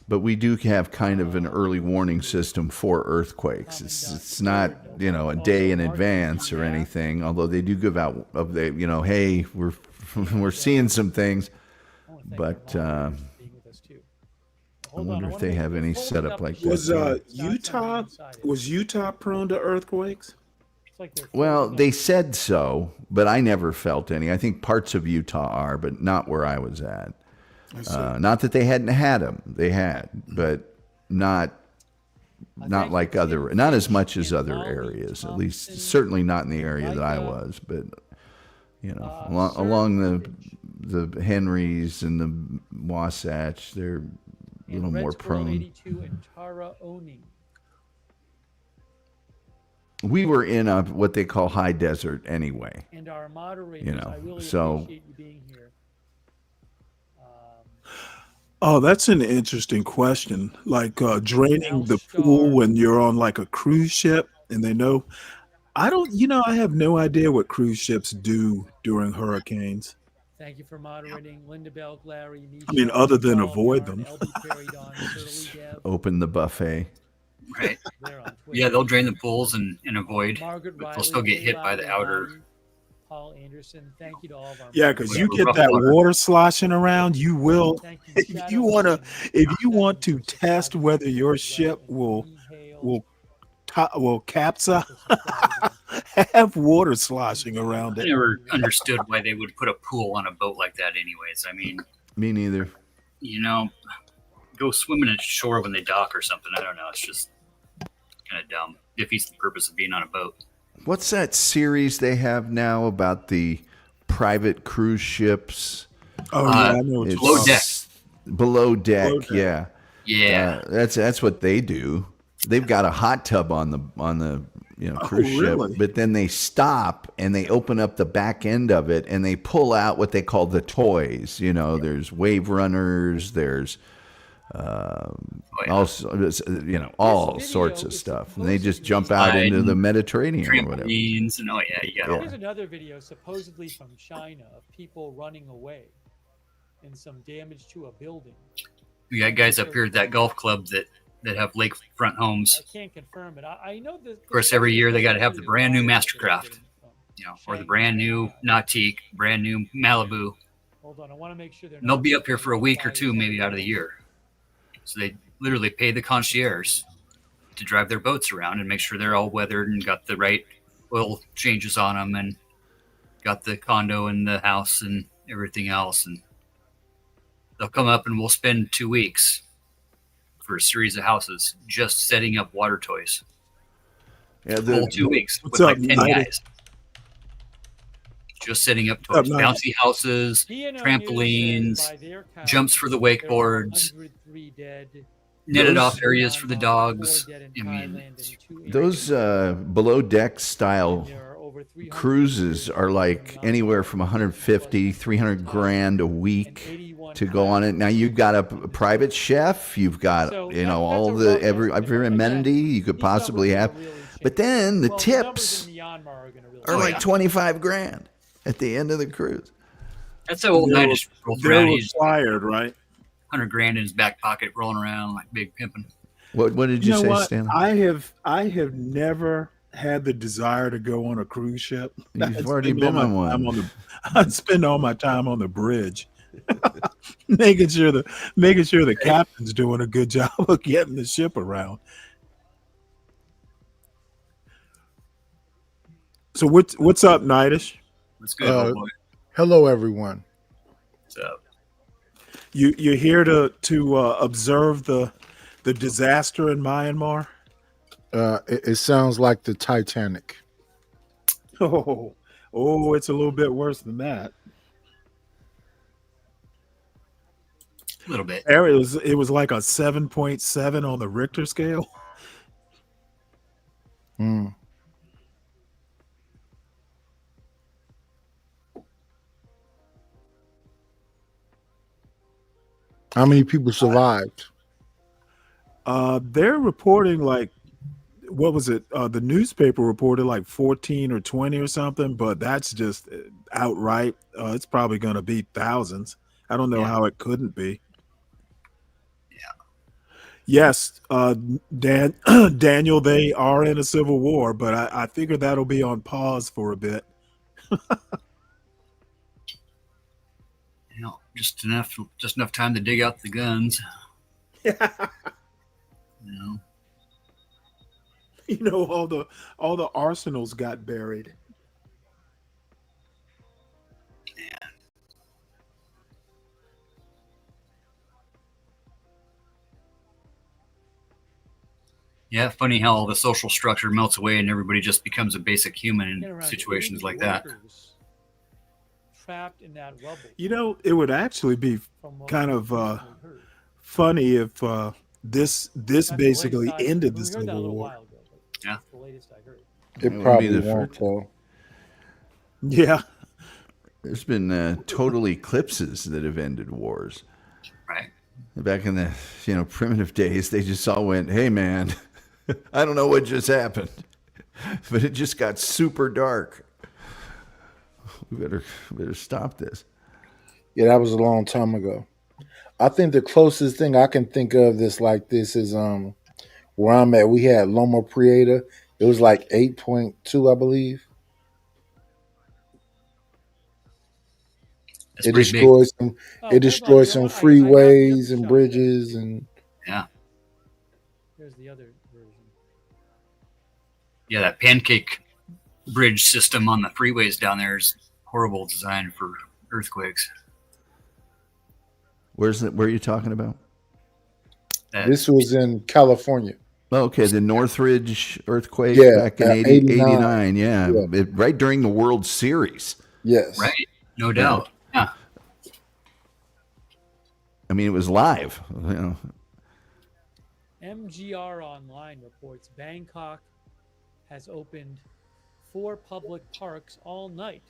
but we do have kind of an early warning system for earthquakes. It's not a day in advance or anything. Although they do give out hey, we're seeing some things, but. I wonder if they have any setup like that. Was Utah prone to earthquakes? Well, they said so, but I never felt any. I think parts of Utah are, but not where I was at. Not that they hadn't had them; they had, but not like not as much as other areas. At least, certainly not in the area that I was. But along the Henrys and the Wasatch, they're a little more prone. 82 and Tara Oning. We were in what they call high desert anyway. And our moderators, I really so appreciate you being here. Oh, that's an interesting question. Like draining the pool when you're on like a cruise ship, and they know. I have no idea what cruise ships do during hurricanes. Thank you for moderating, Linda Bell, Larry, Misha, I mean, other than avoid them. Open the buffet. Right. Yeah, they'll drain the pools and avoid, but they'll still get hit by the outer. Paul Anderson, thank you to all of our. Yeah, because you get that water sloshing around, you will. If you want to test whether your ship will capsize, have water sloshing around it. I never understood why they would put a pool on a boat like that anyways. I mean, me neither. Go swimming ashore when they dock or something. I don't know. It's just kind of dumb. Defeats the purpose of being on a boat. What's that series they have now about the private cruise ships? Oh, yeah, I know. Below Deck. Below Deck, yeah. Yeah. That's what they do. They've got a hot tub on the cruise ship, but then they stop and they open up the back end of it and they pull out what they call the toys. There's wave runners, there's all sorts of stuff, and they just jump out into the Mediterranean or whatever. And you got Here's another video supposedly from China of people running away and some damage to a building. We got guys up here at that golf club that have lakefront homes. I can't confirm it. I know that. Of course, every year they got to have the brand new Mastercraft, or the brand new Nautique, brand new Malibu. Hold on, I want to make sure they'll be up here for a week or two, maybe out of the year. So they literally pay the concierge to drive their boats around and make sure they're all weathered and got the right oil changes on them and got the condo and the house and everything else. And they'll come up and we'll spend 2 weeks for a series of houses just setting up water toys. Yeah, the whole 2 weeks with like 10 guys. Just setting up toys, bouncy houses, trampolines, jumps for the wakeboards, netted off areas for the dogs. I mean, those below deck style cruises are like anywhere from 150, 300 grand a week to go on it. Now you've got a private chef, you've got all the every amenity you could possibly have, but then the tips are like 25 grand at the end of the cruise. That's how old They're, man just rolls they're around. He's required, right? 100 grand in his back pocket, rolling around like big pimping. What did You you know say, what? Stanley? I have never had the desire to go on a cruise ship. You've already been on one. I spend all my time on the bridge, making sure the captain's doing a good job of getting the ship around. So what's up, Nightish? What's good, old boy? Hello, everyone. What's up? You're here to observe the disaster in Myanmar? It sounds like the Titanic. Oh, it's a little bit worse than that. A little bit. It was like a 7.7 on the Richter scale. Hmm. How many people survived? They're reporting like, what was it? The newspaper reported like 14 or 20 or something, but that's just outright. It's probably going to be thousands. I don't know how it couldn't be. Yes, Daniel, they are in a civil war, but I figure that'll be on pause for a bit. You know, just enough time to dig out the guns. You know, all the arsenals got buried. Yeah, funny how all the social structure melts away and everybody just becomes a basic human in situations like that. Trapped in that rubble. You know, it would actually be kind of funny if this basically ended the Civil War. Yeah, the latest I heard. It probably won't, though. Yeah. There's been total eclipses that have ended wars. Right. Back in the primitive days, they just all went, "Hey, man, I don't know what just happened, but it just got super dark. We better stop this." Yeah, that was a long time ago. I think the closest thing I can think of this like this is where I'm at. We had Loma Prieta. It was like 8.2, I believe. That's It pretty destroyed big. some. It destroyed some freeways and bridges and. Yeah. Here's the other version. Yeah, that pancake bridge system on the freeways down there is horrible design for earthquakes. Where are you talking about? This was in California. Okay, the Northridge earthquake back in 89. Yeah, right during the World Series. Yes. Right, no doubt. Yeah. I mean, it was live. MGR Online reports Bangkok has opened 4 public parks all night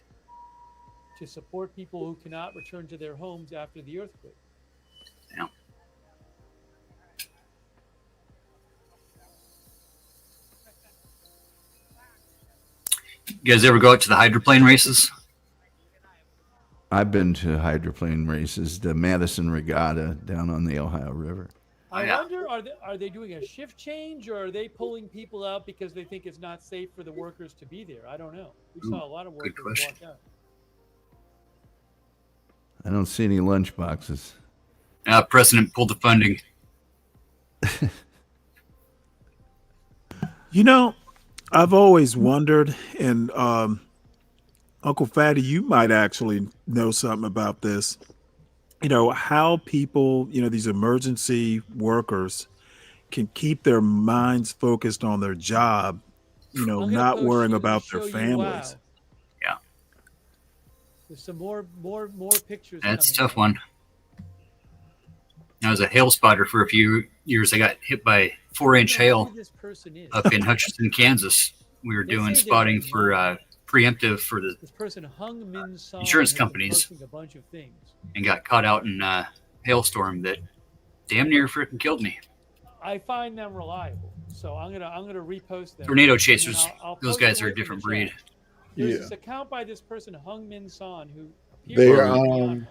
to support people who cannot return to their homes after the earthquake. Yeah. You guys ever go out to the hydroplane races? I've been to hydroplane races, the Madison Regatta down on the Ohio River. I wonder, are they doing a shift change, or are they pulling people out because they think it's not safe for the workers to be there? I don't know. We saw a lot of workers walk out. I don't see any lunch boxes. President pulled the funding. You know, I've always wondered, and Uncle Fatty, you might actually know something about this. You know, how people, these emergency workers can keep their minds focused on their job, not worrying about their families. Yeah. There's some more pictures. That's a tough one. I was a hail spotter for a few years. I got hit by 4-inch hail up in Hutchinson, Kansas. We were doing spotting for preemptive for the insurance companies, and got caught out in a hailstorm that damn near freaking killed me. I find them reliable, so I'm gonna repost them. Tornado chasers, I'll those post guys the are a link in the different chat. breed. There's this account by this person, Hung Min Son, who They're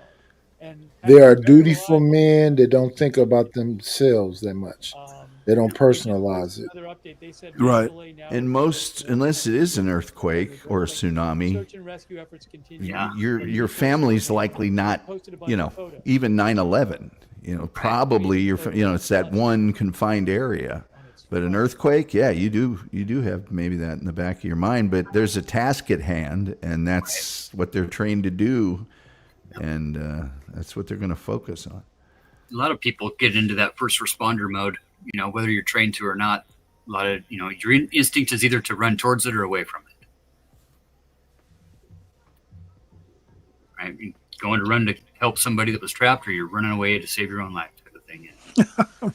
they are dutiful men that don't think about themselves that much. They don't personalize it. Another update. They said Right. Mandalay now And most, unless it is an earthquake or a tsunami, search and rescue efforts continue. your family's likely not, even 9/11. Probably it's that one confined area. But an earthquake, yeah, you do have maybe that in the back of your mind. But there's a task at hand, and that's what they're trained to do, and that's what they're going to focus on. A lot of people get into that first responder mode, whether you're trained to or not. A lot of, your instinct is either to run towards it or away from it. Right? You're going to run to help somebody that was trapped, or you're running away to save your own life, type of thing.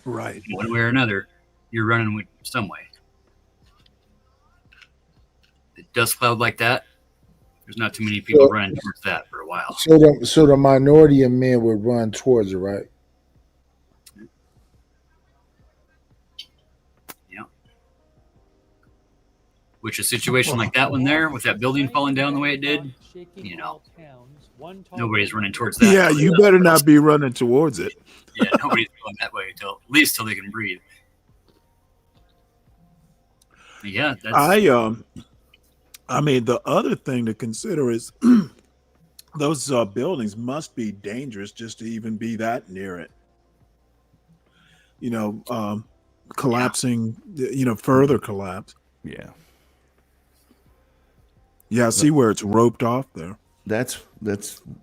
Right. One way or another, you're running with some way. A dust cloud like that, there's not too many people running towards that for a while. So the minority of men would run towards it, right? Yeah. Which a situation like that one there, with that building falling down the way it did, nobody's running towards that. Yeah, you better not be running towards it. Yeah, nobody's going that way at least till they can breathe. Yeah, I mean, the other thing to consider is those buildings must be dangerous just to even be that near it. Collapsing, further collapse. Yeah. Yeah, I see where it's roped off there. That's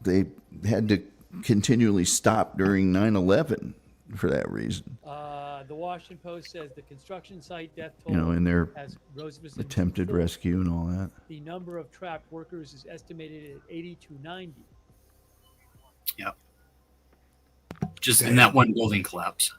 they had to continually stop during 9/11 for that reason. The Washington Post says the construction site death toll In their has rose attempted rescue and all that. The number of trapped workers is estimated at 80 to 90. Yep. Just in that one building collapse.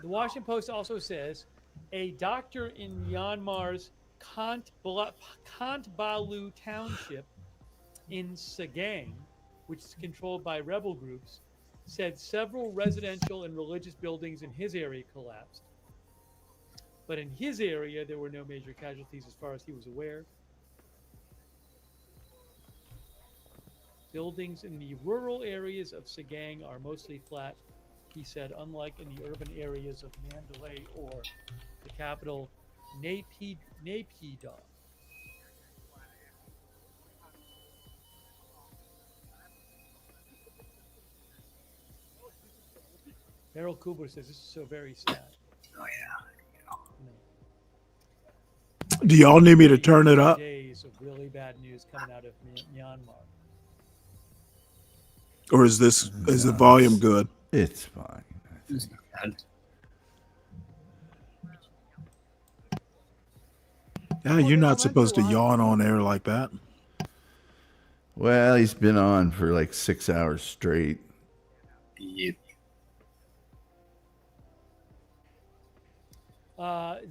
The Washington Post also says a doctor in Myanmar's Kantbalu township in Sagaing, which is controlled by rebel groups, said several residential and religious buildings in his area collapsed. But in his area, there were no major casualties as far as he was aware. Buildings in the rural areas of Sagaing are mostly flat, he said, unlike in the urban areas of Mandalay or the capital, Naypyidaw. Errol Kubler says this is so very sad. Oh yeah. Do y'all need me to turn it up? Days of really bad news coming out of Myanmar. Or is the volume good? It's fine. Yeah, you're not supposed to yawn on air like that. Well, he's been on for like 6 hours straight. Yep.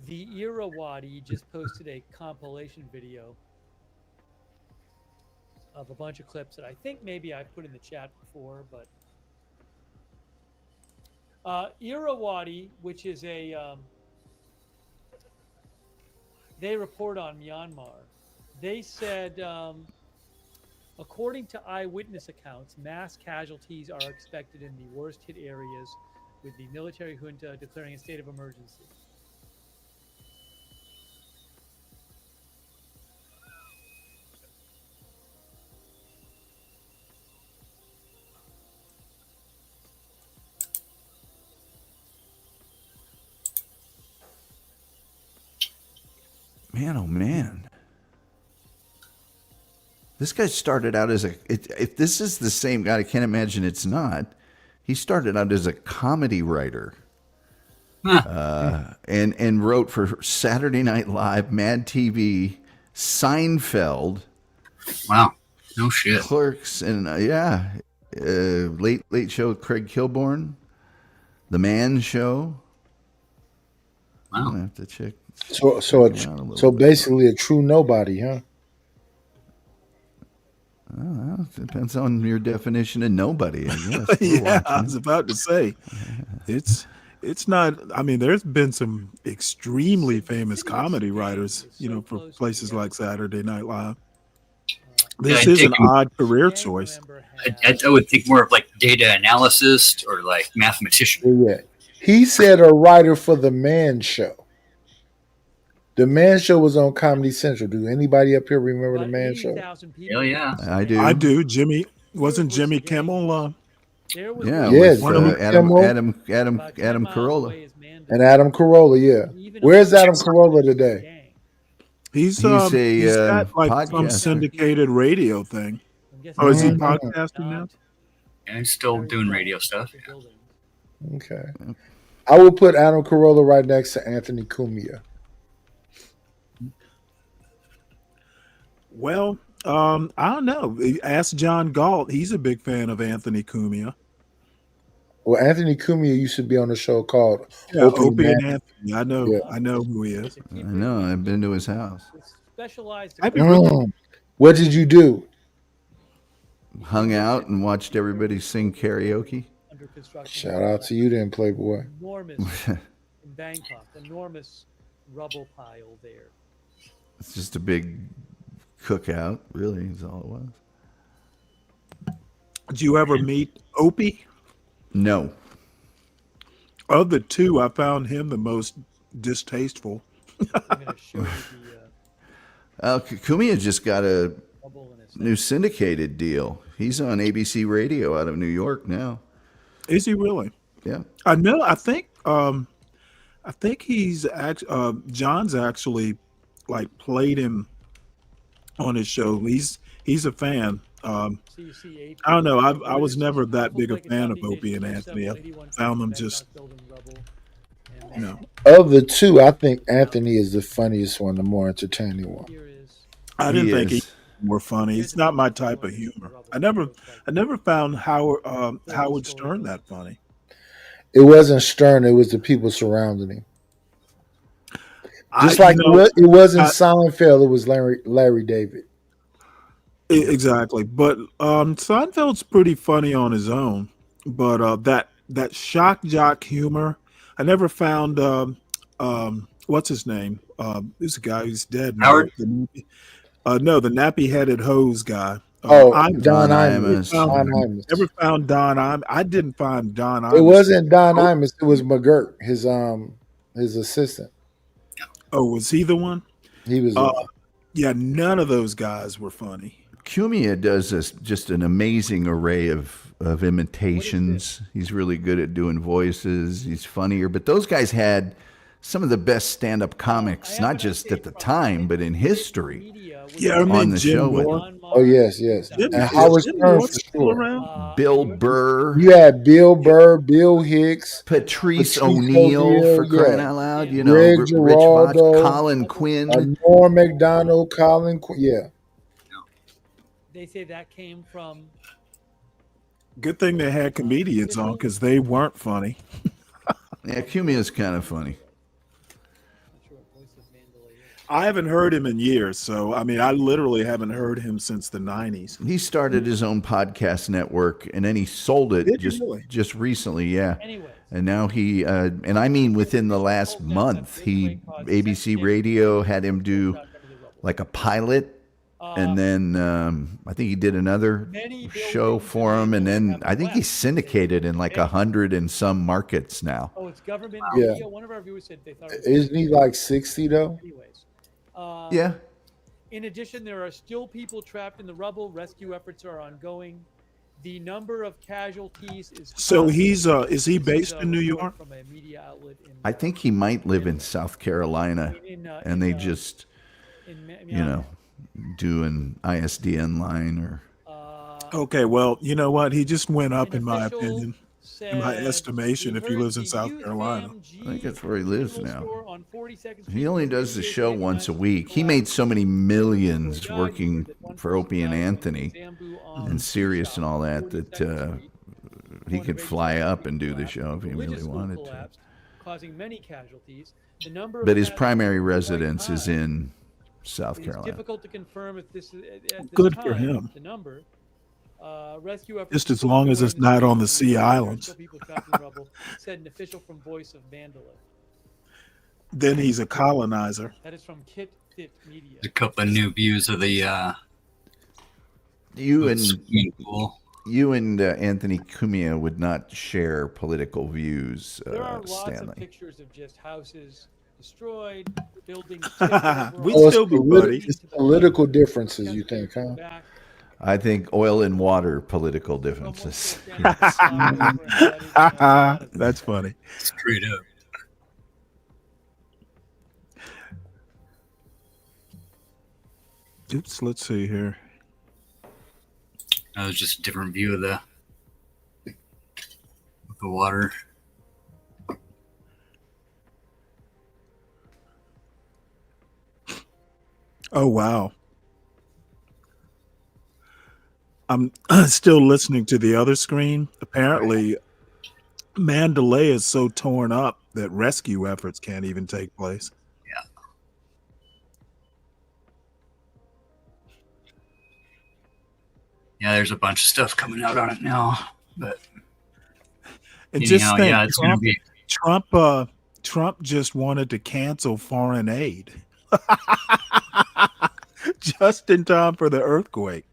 The Irrawaddy just posted a compilation video of a bunch of clips that I think maybe I put in the chat before, but Irrawaddy, which is they report on Myanmar. They said, according to eyewitness accounts, mass casualties are expected in the worst hit areas, with the military junta declaring a state of emergency. Man, oh man. This guy started out as if this is the same guy, I can't imagine it's not. He started out as a comedy writer. And wrote for Saturday Night Live, Mad TV, Seinfeld. Wow. No shit. Clerks, and yeah. Late Late Show with Craig Kilborn, The Man Show. I'm gonna have to check. So basically a true nobody, huh? Well, it depends on your definition of nobody, I guess. Yeah, I was about to say, it's not. I mean, there's been some extremely famous comedy writers, for places like Saturday Night Live. This is an odd career choice. I would think more of like data analysis or like mathematician. Yeah. He said a writer for The Man Show. The Man Show was on Comedy Central. Do anybody up here remember The Man Show? Hell yeah. I do. I do. Wasn't Jimmy Kimmel? Yeah, yes, with Adam Carolla. And Adam Carolla, yeah. Where's Adam Carolla today? He's a he's got like some podcaster. syndicated radio thing. Oh, is he podcasting now? And he's still doing radio stuff. Yeah. Okay. I will put Adam Carolla right next to Anthony Cumia. Well, I don't know. Ask John Galt. He's a big fan of Anthony Cumia. Well, Anthony Cumia used to be on a show called Opie and Anthony. I know. Yeah. I know who he is. I know. I've been to his house. What did you do? Hung out and watched everybody sing karaoke. Shout out to you then, Playboy. Enormous in Bangkok, enormous rubble pile there. It's just a big cookout, really, is all it was. Did you ever meet Opie? No. Of the two, I found him the most distasteful. Cumia just got a new syndicated deal. He's on ABC Radio out of New York now. Is he really? Yeah. I know. I think he's John's actually like played him on his show. He's a fan. I don't know. I was never that big a fan of Opie and Anthony. I found them just, Of the two, I think Anthony is the funniest one, the more entertaining one. I didn't think he was more funny. It's not my type of humor. I never found Howard Stern that funny. It wasn't Stern. It was the people surrounding him. Just it wasn't Seinfeld. It was Larry David. Exactly. But Seinfeld's pretty funny on his own. But that shock jock humor, I never found. What's his name? This guy who's dead now. Howard? No, the nappy-headed hose guy. Don Imus. Never found Don Imus. I didn't find Don Imus. It wasn't Don Imus. It was McGirt, his assistant. Oh, was he the one? He was. Yeah, none of those guys were funny. Cumia does just an amazing array of imitations. He's really good at doing voices. He's funnier. But those guys had some of the best stand-up comics, not just at the time, but in history. Yeah, I mean, on the Jim show. Moore. Oh yes. And Howard Stern for sure. Bill Burr. You had Bill Burr, Bill Hicks, Patrice O'Neill, for crying out loud. You know, Greg Rich Giraldo, Voss, Colin Quinn. Norm Macdonald, Colin Quinn. Yeah. They say that came from. Good thing they had comedians on because they weren't funny. Yeah, Cumia's kind of funny. I haven't heard him in years, so I mean, I literally haven't heard him since the 90s. He started his own podcast network, and then he sold it just recently, yeah. And now he, and I mean within the last month, ABC Radio had him do like a pilot, and then I think he did another show for him, and then I think he's syndicated in like 100 and some markets now. Oh, it's government Yeah. radio. One of our viewers said they thought. Isn't he like 60 though? Yeah. In addition, there are still people trapped in the rubble. Rescue efforts are ongoing. The number of casualties is. So is he based in New York? From a media outlet in, I think he might live in South Carolina, and they just, do an ISDN line or. Okay, well, you know what? He just went up, in my opinion, in my estimation, if he lives in South Carolina. I think that's where he lives now. He only does the show once a week. He made so many millions working for Opie and Anthony and serious and all that, he could fly up and do the show if he really wanted to. Causing many casualties. The number But of his casualties primary at one residence is time, in South it is Carolina. difficult to confirm if this is at this Good time, for him. the number. Rescue efforts Just as still long as ongoing it's in the not on the streets, Sea and there are Islands. still people trapped in rubble, said an official from Voice of Mandalay. Then he's a colonizer. That is from Kit Fit Media. A couple of new views of the You swimming pool. and Anthony Cumia would not share political views, There are lots of Stanley. pictures of just houses destroyed, buildings. We Oh, still be buddies. it's political differences, you think, huh? I think oil and water political differences. That's funny. Straight up. Oops, let's see here. That was just a different view of the water. Oh, wow. I'm still listening to the other screen. Apparently, Mandalay is so torn up that rescue efforts can't even take place. Yeah, there's a bunch of stuff coming out on it now. But And anyhow, just think, yeah, it's going to be. Trump just wanted to cancel foreign aid just in time for the earthquake.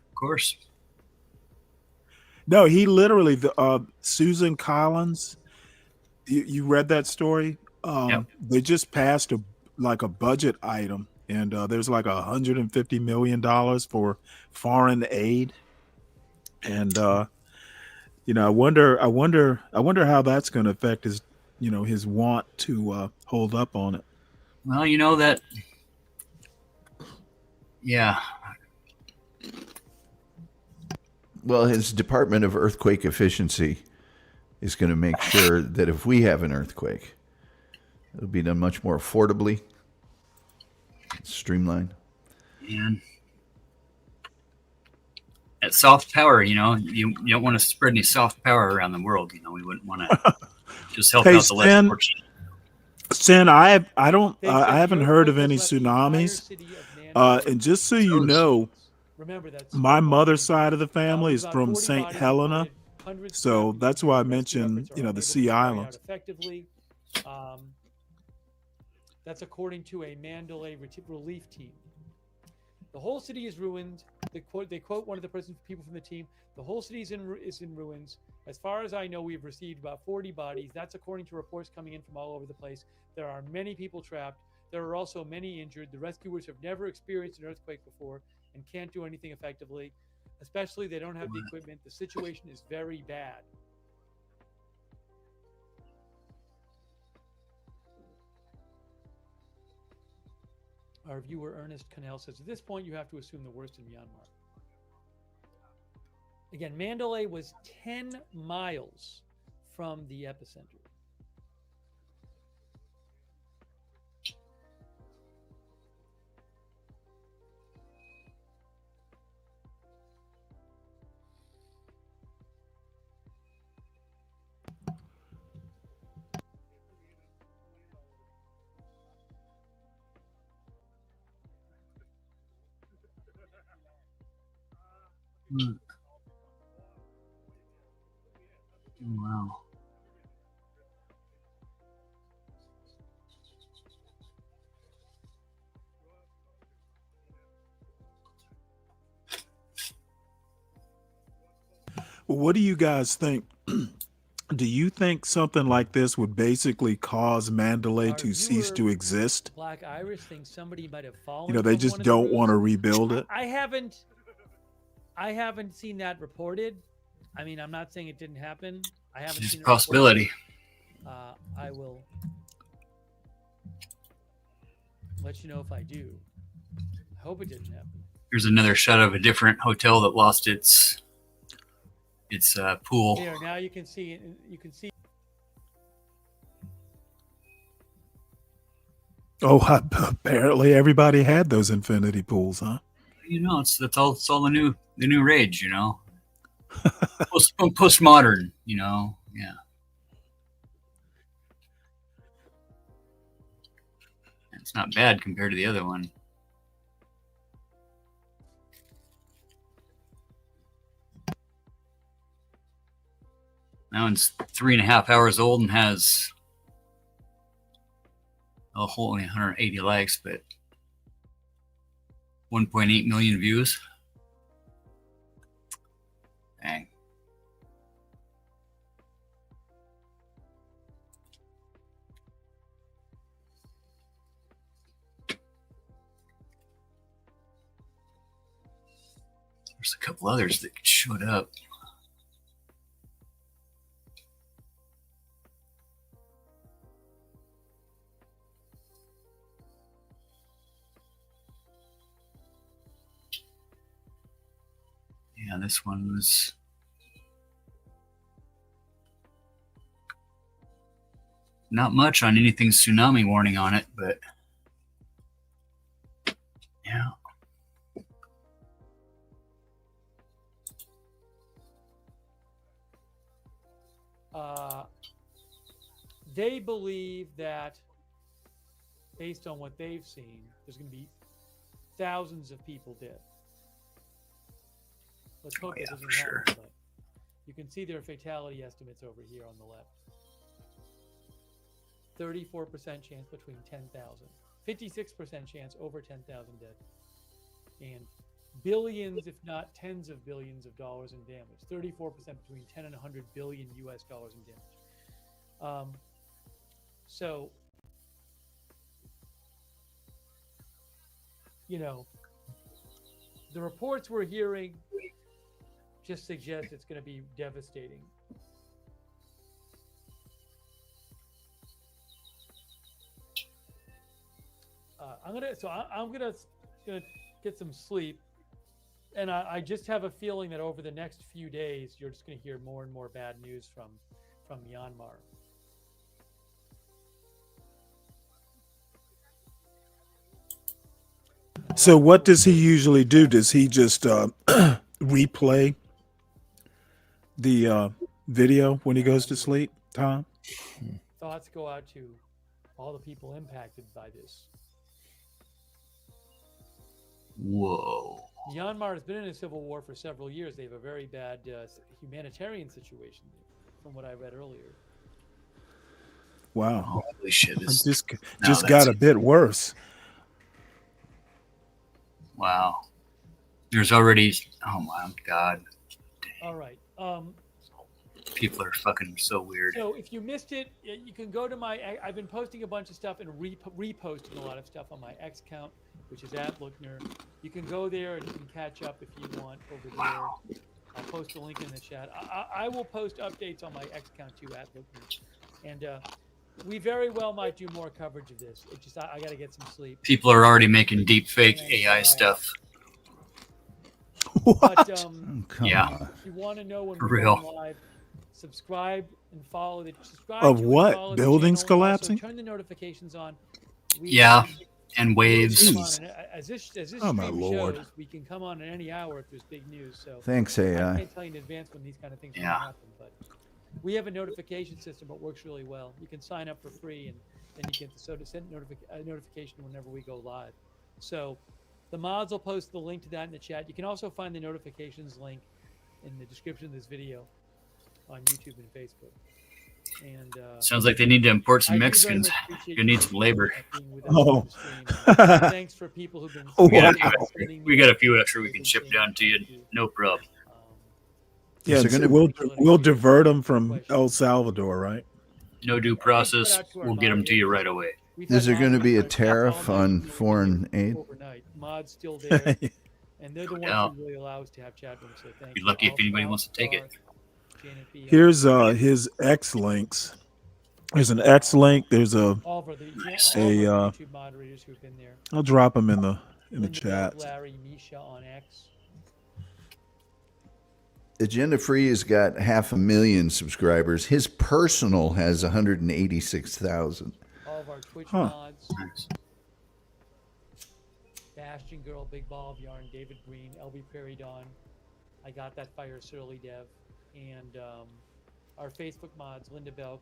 Of course. No, he literally, Susan Collins, you read that story? They just passed a budget item, and there's like $150 million for foreign aid. And, I wonder how that's going to affect his, his want to hold up on it. Well, that. Yeah. Well, his Department of Earthquake Efficiency is going to make sure that if we have an earthquake, it'll be done much more affordably, streamlined. And at soft power, you don't want to spread any soft power around the world. We wouldn't want to just help out the less fortunate. Sin, I haven't heard of any tsunamis. And just so you know, my mother's side of the family is from St. Helena, so that's why I mentioned, the Sea Islands. Effectively, that's according to a Mandalay relief team. The whole city is ruined. They quote one of the people from the team. The whole city is in ruins. As far as I know, we've received about 40 bodies. That's according to reports coming in from all over the place. There are many people trapped. There are also many injured. The rescuers have never experienced an earthquake before and can't do anything effectively. Especially, they don't have the equipment. The situation is very bad. Our viewer Ernest Cannell says, at this point, you have to assume the worst in Myanmar. Again, Mandalay was 10 miles from the epicenter. Wow. Well, what do you guys think? Do you think something like this would basically cause Mandalay to cease to exist? Black Iris thinks somebody might have fallen. They from just one of the don't roofs. want to rebuild it. I haven't seen that reported. I mean, I'm not saying it didn't happen. I haven't It's seen a it possibility. reported. I will let you know if I do. I hope it didn't happen. Here's another shot of a different hotel that lost its pool. There, now you can see. Oh, apparently everybody had those infinity pools, huh? You know, it's all the new rage. You know, postmodern. You know, yeah. It's not bad compared to the other one. That one's 3.5 hours old and has a whole 180 likes, but 1.8 million views. Dang. There's a couple others that showed up. Yeah, this one was not much on anything tsunami warning on it, but yeah. They believe that, based on what they've seen, there's going to be thousands of people dead. Let's hope it doesn't happen, but you can see their fatality estimates over here on the left. 34% chance between 10,000, 56% chance over 10,000 dead, and billions, if not tens of billions of dollars in damage. 34% between 10 and 100 billion US dollars in damage. So, you know, the reports we're hearing just suggest it's going to be devastating. I'm gonna get some sleep, and I just have a feeling that over the next few days you're just going to hear more and more bad news from Myanmar. So what does he usually do? Does he just replay the video when he goes to sleep, Tom? Thoughts go out to all the people impacted by this. Whoa. Myanmar has been in a civil war for several years. They have a very bad humanitarian situation, from what I read earlier. Wow. Holy shit. This just got a bit worse. Wow. There's already, oh my God. All right. People are fucking so weird. So if you missed it, you can go to my, I've been posting a bunch of stuff and reposting a lot of stuff on my X account, which is @Lookner. You can go there and you can catch up if you want over there. Wow. I'll post a link in the chat. I will post updates on my X account too, @Lookner. And we very well might do more coverage of this. It just, I got to get some sleep. People are already making deep fake AI stuff. What? But, yeah. If you want to know when For we're real. going live, subscribe and follow the Of what? Buildings collapsing? Turn the notifications on. Yeah, and waves. As this Oh, my stream Lord. shows, we can come on at any hour if there's big news. So Thanks, I AI. can't tell you in advance when these kind of things are going to happen, but we have a notification system that works really well. You can sign up for free, and then you get to send a notification whenever we go live. So the mods will post the link to that in the chat. You can also find the notifications link in the description of this video on YouTube and Facebook. And Sounds like they need to import some Mexicans. You need some labor. Oh. Thanks for people who've been. We got a few extra we can ship down to you. No problem. Yeah, we'll divert them from El Salvador, right? No due process. We'll get them to you right away. Is there going to be a tariff on foreign aid? Overnight. Mod's still there, and they're the ones who really allow us to have chat rooms. So thanks. Be lucky if anybody wants to take it. Here's his X links. There's an X link. There's a YouTube moderators who've been there. I'll drop them in the chat. Larry, Misha on X. Agenda Free has got 500,000 subscribers. His personal has 186,000. All of our Twitch mods. Ashton Girl, Big Ball of Yarn, David Green, LB Prairie Dawn, I Got That Fire, Surly Dev, and our Facebook mods, Linda Belk,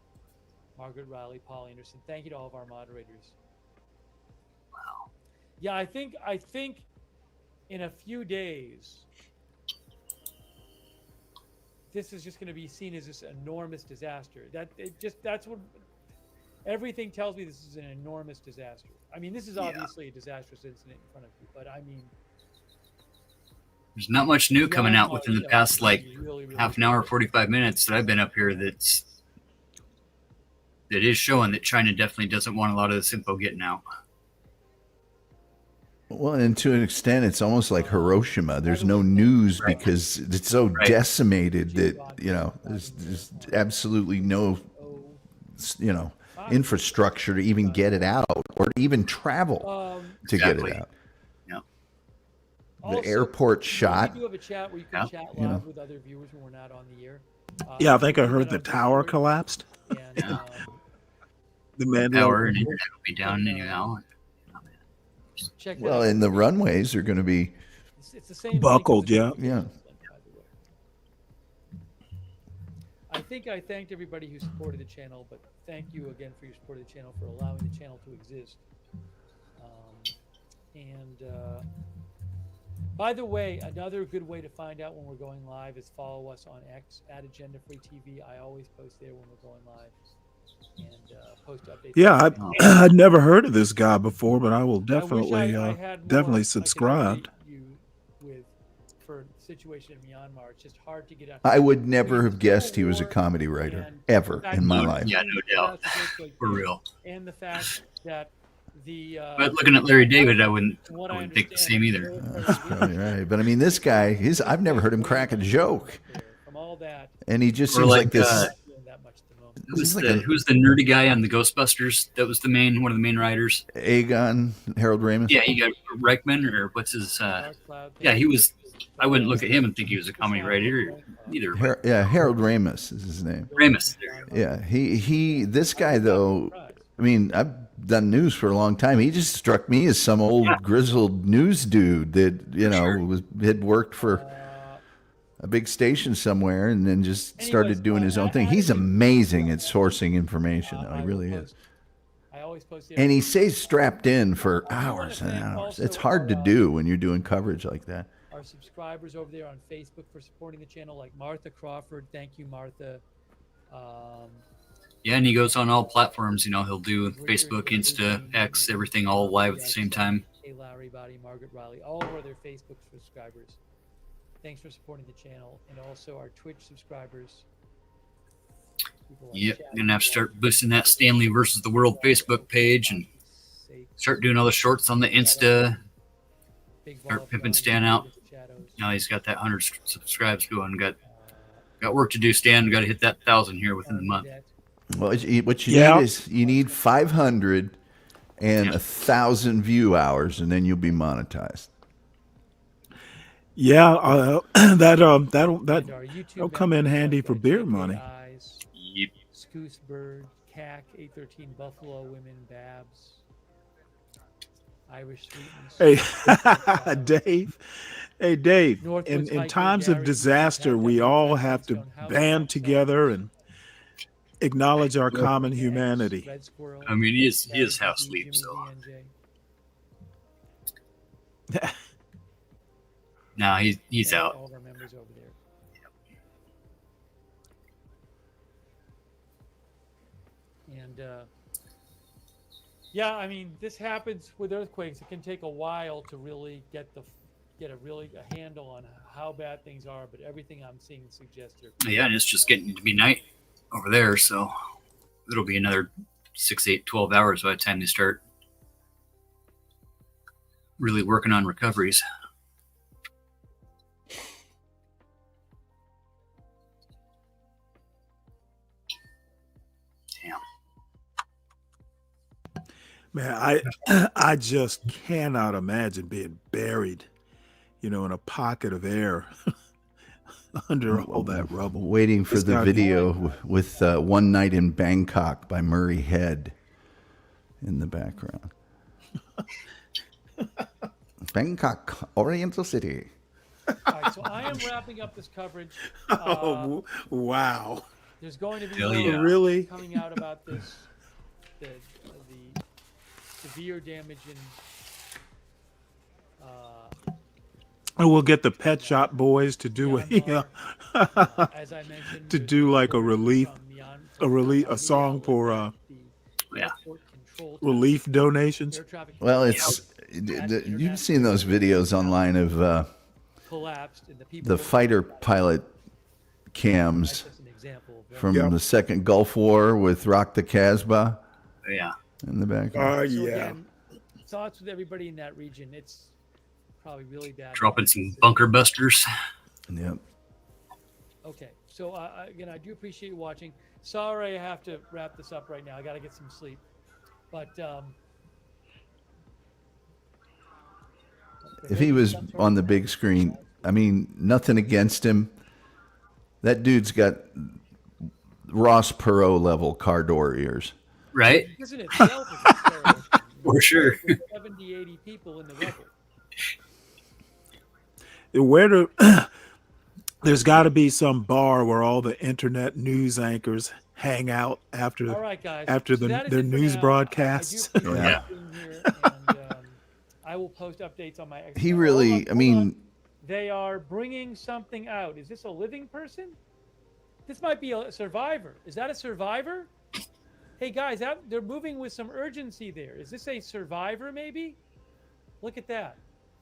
Margaret Riley, Paul Anderson. Thank you to all of our moderators. Wow. Yeah, I think in a few days, this is just going to be seen as this enormous disaster. That's what everything tells me. This is an enormous disaster. I mean, this is obviously a disastrous incident in front of you, but I mean, there's not much new coming out within the past half an hour, 45 minutes that I've been up here that is showing that China definitely doesn't want a lot of this info getting out. Well, and to an extent, it's almost like Hiroshima. There's no news because it's so decimated that, there's absolutely no, infrastructure to even get it out or to even travel to get it out. Yeah. The airport shot. We do have a chat where you can chat live with other viewers when we're not on the air. Yeah, I think I heard the tower collapsed. And, the man power and internet will be down anyhow. Well, and the runways are going to be it's the same buckled, yeah. I think I thanked everybody who supported the channel, but thank you again for your support of the channel, for allowing the channel to exist. By the way, another good way to find out when we're going live is follow us on X at Agenda Free TV. I always post there when we're going live. And post updates. Yeah, I'd never heard of this guy before, but I will definitely subscribe. For the situation in Myanmar, it's just hard to get out. I would never have guessed he was a comedy writer ever in my life. Yeah, no doubt. For real. And the fact that but looking at Larry David, I wouldn't think the same either. That's probably right. But I mean, this guy, I've never heard him crack a joke. And he just seems like this. Who's the nerdy guy on the Ghostbusters? That was one of the main writers. Harold Ramis. Yeah, he got Reichman, or what's his? Yeah, he was. I wouldn't look at him and think he was a comedy writer either. Harold Ramis is his name. Ramis. Yeah, this guy though. I mean, I've done news for a long time. He just struck me as some old grizzled news dude that had worked for a big station somewhere and then just started doing his own thing. He's amazing at sourcing information. He really is. And he stays strapped in for hours and hours. It's hard to do when you're doing coverage like that. Our subscribers over there on Facebook for supporting the channel, like Martha Crawford. Thank you, Martha. Yeah, and he goes on all platforms. He'll do Facebook, Insta, X, everything all live at the same time. Hey, Larry Body, Margaret Riley, all of our other Facebook subscribers. Thanks for supporting the channel, and also our Twitch subscribers. Yep, I'm gonna have to start boosting that Stanley versus the World Facebook page and start doing all the shorts on the Insta. Start pimping Stan out. Now he's got that 100 subscribes going. Got work to do, Stan. Got to hit that 1,000 here within the month. Well, what you need is you need 500 and 1,000 view hours, and then you'll be monetized. Yeah, that'll come in handy for beer money. Yep. Scoosebird, CAC, 813 Buffalo Women, Babs, Irish Sweetness. Hey, Dave. In times of disaster, we all have to band together and acknowledge our common humanity. I mean, he is half asleep, so. No, he's out. All of our members over there. And yeah, I mean, this happens with earthquakes. It can take a while to really get a handle on how bad things are, but everything I'm seeing suggests Yeah, and it's just getting to be night over there, so it'll be another 6, 8, 12 hours by the time they start really working on recoveries. Man, I just cannot imagine being buried, in a pocket of air under all that rubble. Waiting for the video with One Night in Bangkok by Murray Head in the background. Bangkok, Oriental City. All right, so I am wrapping up this coverage. Oh, wow. There's going to be Hell more yeah. Really? coming out about this, the severe damage in. And we'll get the Pet Shop Boys to do As I mentioned, to do like a song for relief donations. Well, it's you've seen those videos online of the fighter pilot cams from the Second Gulf War with Rock the Casbah. Yeah. In the back. Oh, So again, thoughts with everybody in that region. It's probably really bad. Dropping some bunker busters. Yep. Okay, so again, I do appreciate you watching. Sorry, I have to wrap this up right now. I got to get some sleep. But if he was on the big screen, I mean, nothing against him. That dude's got Ross Perot level car door ears. Right? Isn't it terrible? For sure. 70, 80 people in the rubble. There's got to be some bar where all the internet news anchors hang out after All right, guys. after So that is their it for news now. broadcasts. I do appreciate you being here, and, I will post updates on my. He really, Hold I on. mean, They are bringing something out. Is this a living person? This might be a survivor. Is that a survivor? Hey guys, they're moving with some urgency there. Is this a survivor maybe? Look at that.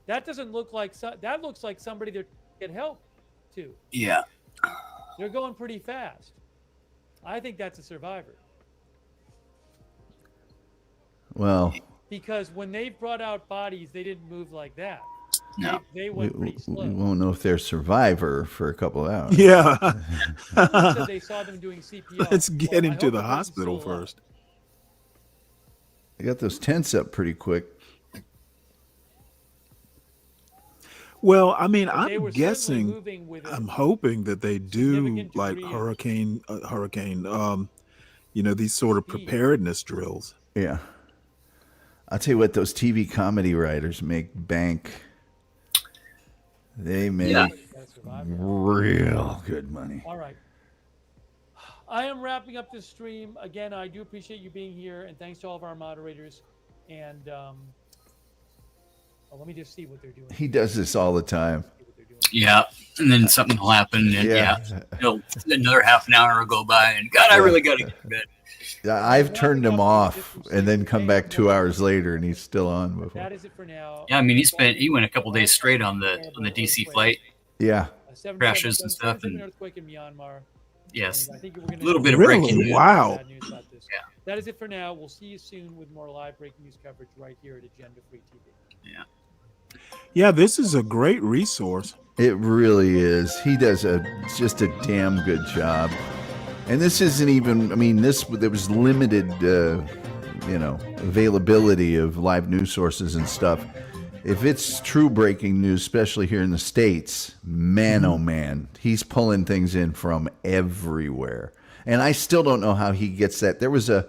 That doesn't look like that looks like somebody they're get help to. Yeah. They're going pretty fast. I think that's a survivor. well, Because when they brought out bodies, they didn't move like that. No. They we, went pretty slow. we won't know if they're survivor for a couple hours. Yeah. Someone said they saw them doing CPR. Let's get Well, him I to hope the the person's hospital still alive. first. They got those tents up pretty quick. Well, I mean, They I'm were certainly guessing, moving with a I'm hoping that they do significant like degree of hurricane, these sort of preparedness drills. Yeah. I'll tell you what, those TV comedy writers make bank. They make real good money. All right. I am wrapping up this stream. Again, I do appreciate you being here, and thanks to all of our moderators. And let me just see what they're doing. He does this all the time. Yeah. And then something will happen, and another half an hour will go by, and God, I really got to get to bed. I've turned him off and then come back 2 hours later and he's still on before. That is it for now. Yeah, I mean, he went a couple days straight on the DC flight. Yeah. Crashes and stuff, 7/7 and earthquake in Myanmar. yes, And I think we're gonna a little have bit of Really? breaking news. Wow. bad news about this. That is it for now. We'll see you soon with more live breaking news coverage right here at Agenda Free TV. Yeah. Yeah, this is a great resource. It really is. He does just a damn good job. And this isn't even, I mean, there was limited, availability of live news sources and stuff. If it's true breaking news, especially here in the States, man, oh man, he's pulling things in from everywhere. And I still don't know how he gets that. There was a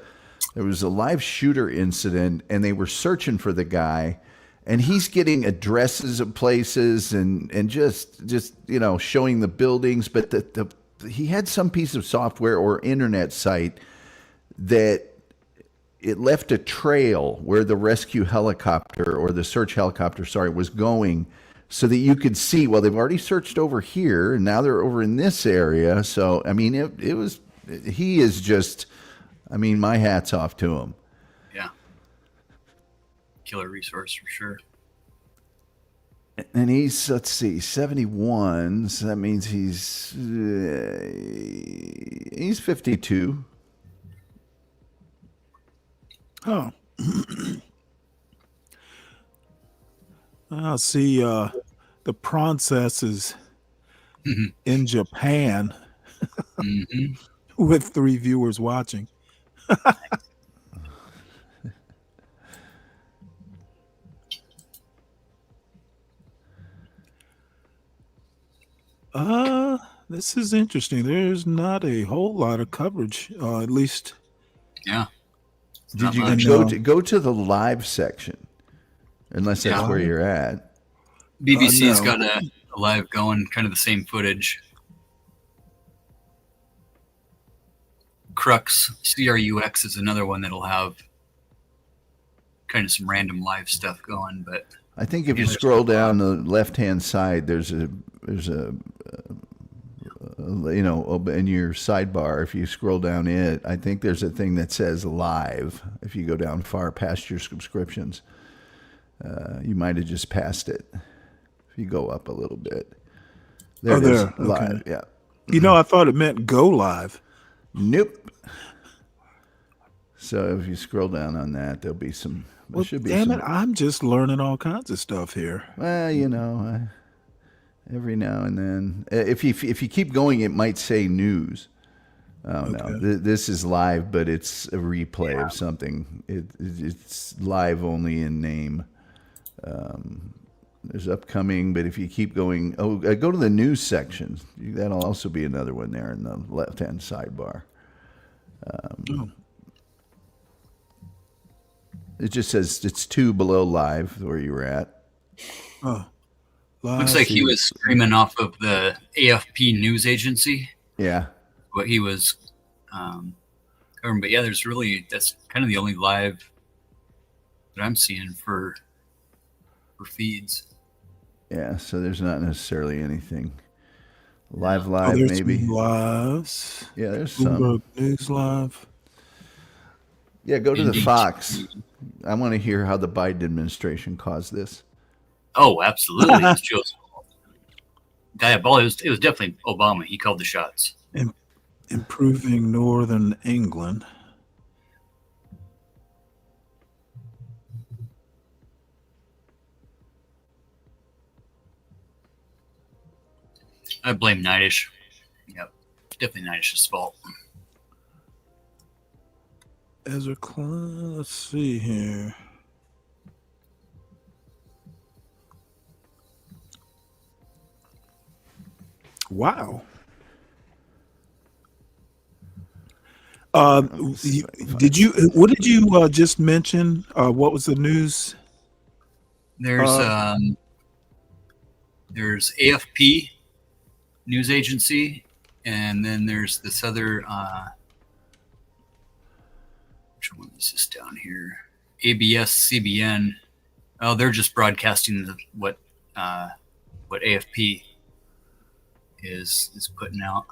live shooter incident and they were searching for the guy. And he's getting addresses of places and just showing the buildings, but he had some piece of software or internet site that it left a trail where the rescue helicopter or the search helicopter, was going, so that you could see. Well, they've already searched over here, and now they're over in this area. So I mean, he is just. I mean, my hat's off to him. Yeah. Killer resource for sure. And he's, let's see, 71. So that means he's 52. Oh. I'll see the princesses in Japan with 3 viewers watching. This is interesting. There's not a whole lot of coverage, at least. Yeah. Did you go to the live section? unless that's Yeah. where you're at. BBC's no. got a live going, kind of the same footage. Crux, CRUX is another one that'll have kind of some random live stuff going, but I think if you scroll down the left-hand side, there's a you know, in your sidebar, if you scroll down it, I think there's a thing that says live. If you go down far past your subscriptions, you might have just passed it. If you go up a little bit, there it is, there. live. Okay. Yeah. You know, I thought it meant go live. Nope. So if you scroll down on that, there'll be some. There Well, should be damn some. it! I'm just learning all kinds of stuff here. Well, you know, every now and then, if you keep going, it might say news. Oh no, this is live, but it's a replay of something. It's live only in name. There's upcoming, but if you keep going, go to the news section. That'll also be another one there in the left-hand sidebar. It just says it's 2 below live where you were at. Oh, looks like he was streaming off of the AFP news agency. Yeah. What he was covering. But yeah, that's kind of the only live that I'm seeing for feeds. Yeah, so there's not necessarily anything live, there's maybe. some lives. Yeah, there's Bloomberg some. News Live. Yeah, go to the Indeed. Fox. I want to hear how the Biden administration caused this. Oh, absolutely. It's just diabolical. It was definitely Obama. He called the shots. Improving Northern England. I blame Nidish. Yep, definitely Nidish's fault. Ezra Klein, let's see here. Wow. Did you? What did you just mention? What was the news? There's AFP news agency, and then there's this other. Which one is this down here? ABS CBN. Oh, they're just broadcasting what AFP is putting out.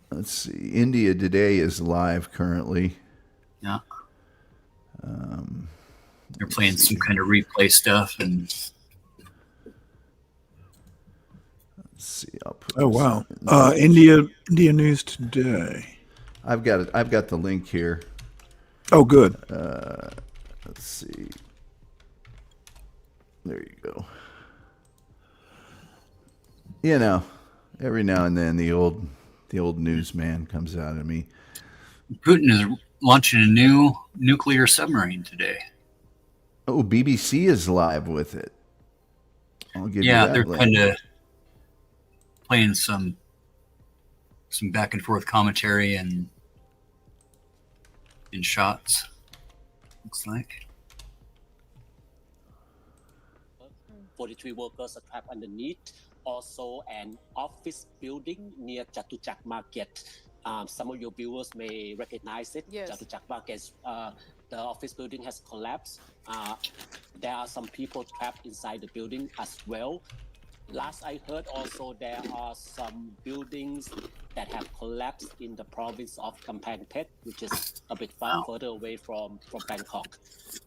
Let's see. India Today is live currently. Yeah. They're playing some kind of replay stuff, and let's see. Oh wow. India News Today. I've got the link here. Oh, good. Let's see. There you go. You know, every now and then the old newsman comes out at me. Putin is launching a new nuclear submarine today. Oh, BBC is live with it. I'll give you that they're link. kind of playing some back and forth commentary and in shots. Looks like 43 workers are trapped underneath. Also, an office building near Chatuchak Market. Some of your viewers may recognize it. Yes. Chatuchak Market, the office building has collapsed. There are some people trapped inside the building as well. Last I heard, also there are some buildings that have collapsed in the province of Kampang Phet, which is a bit further away from Bangkok.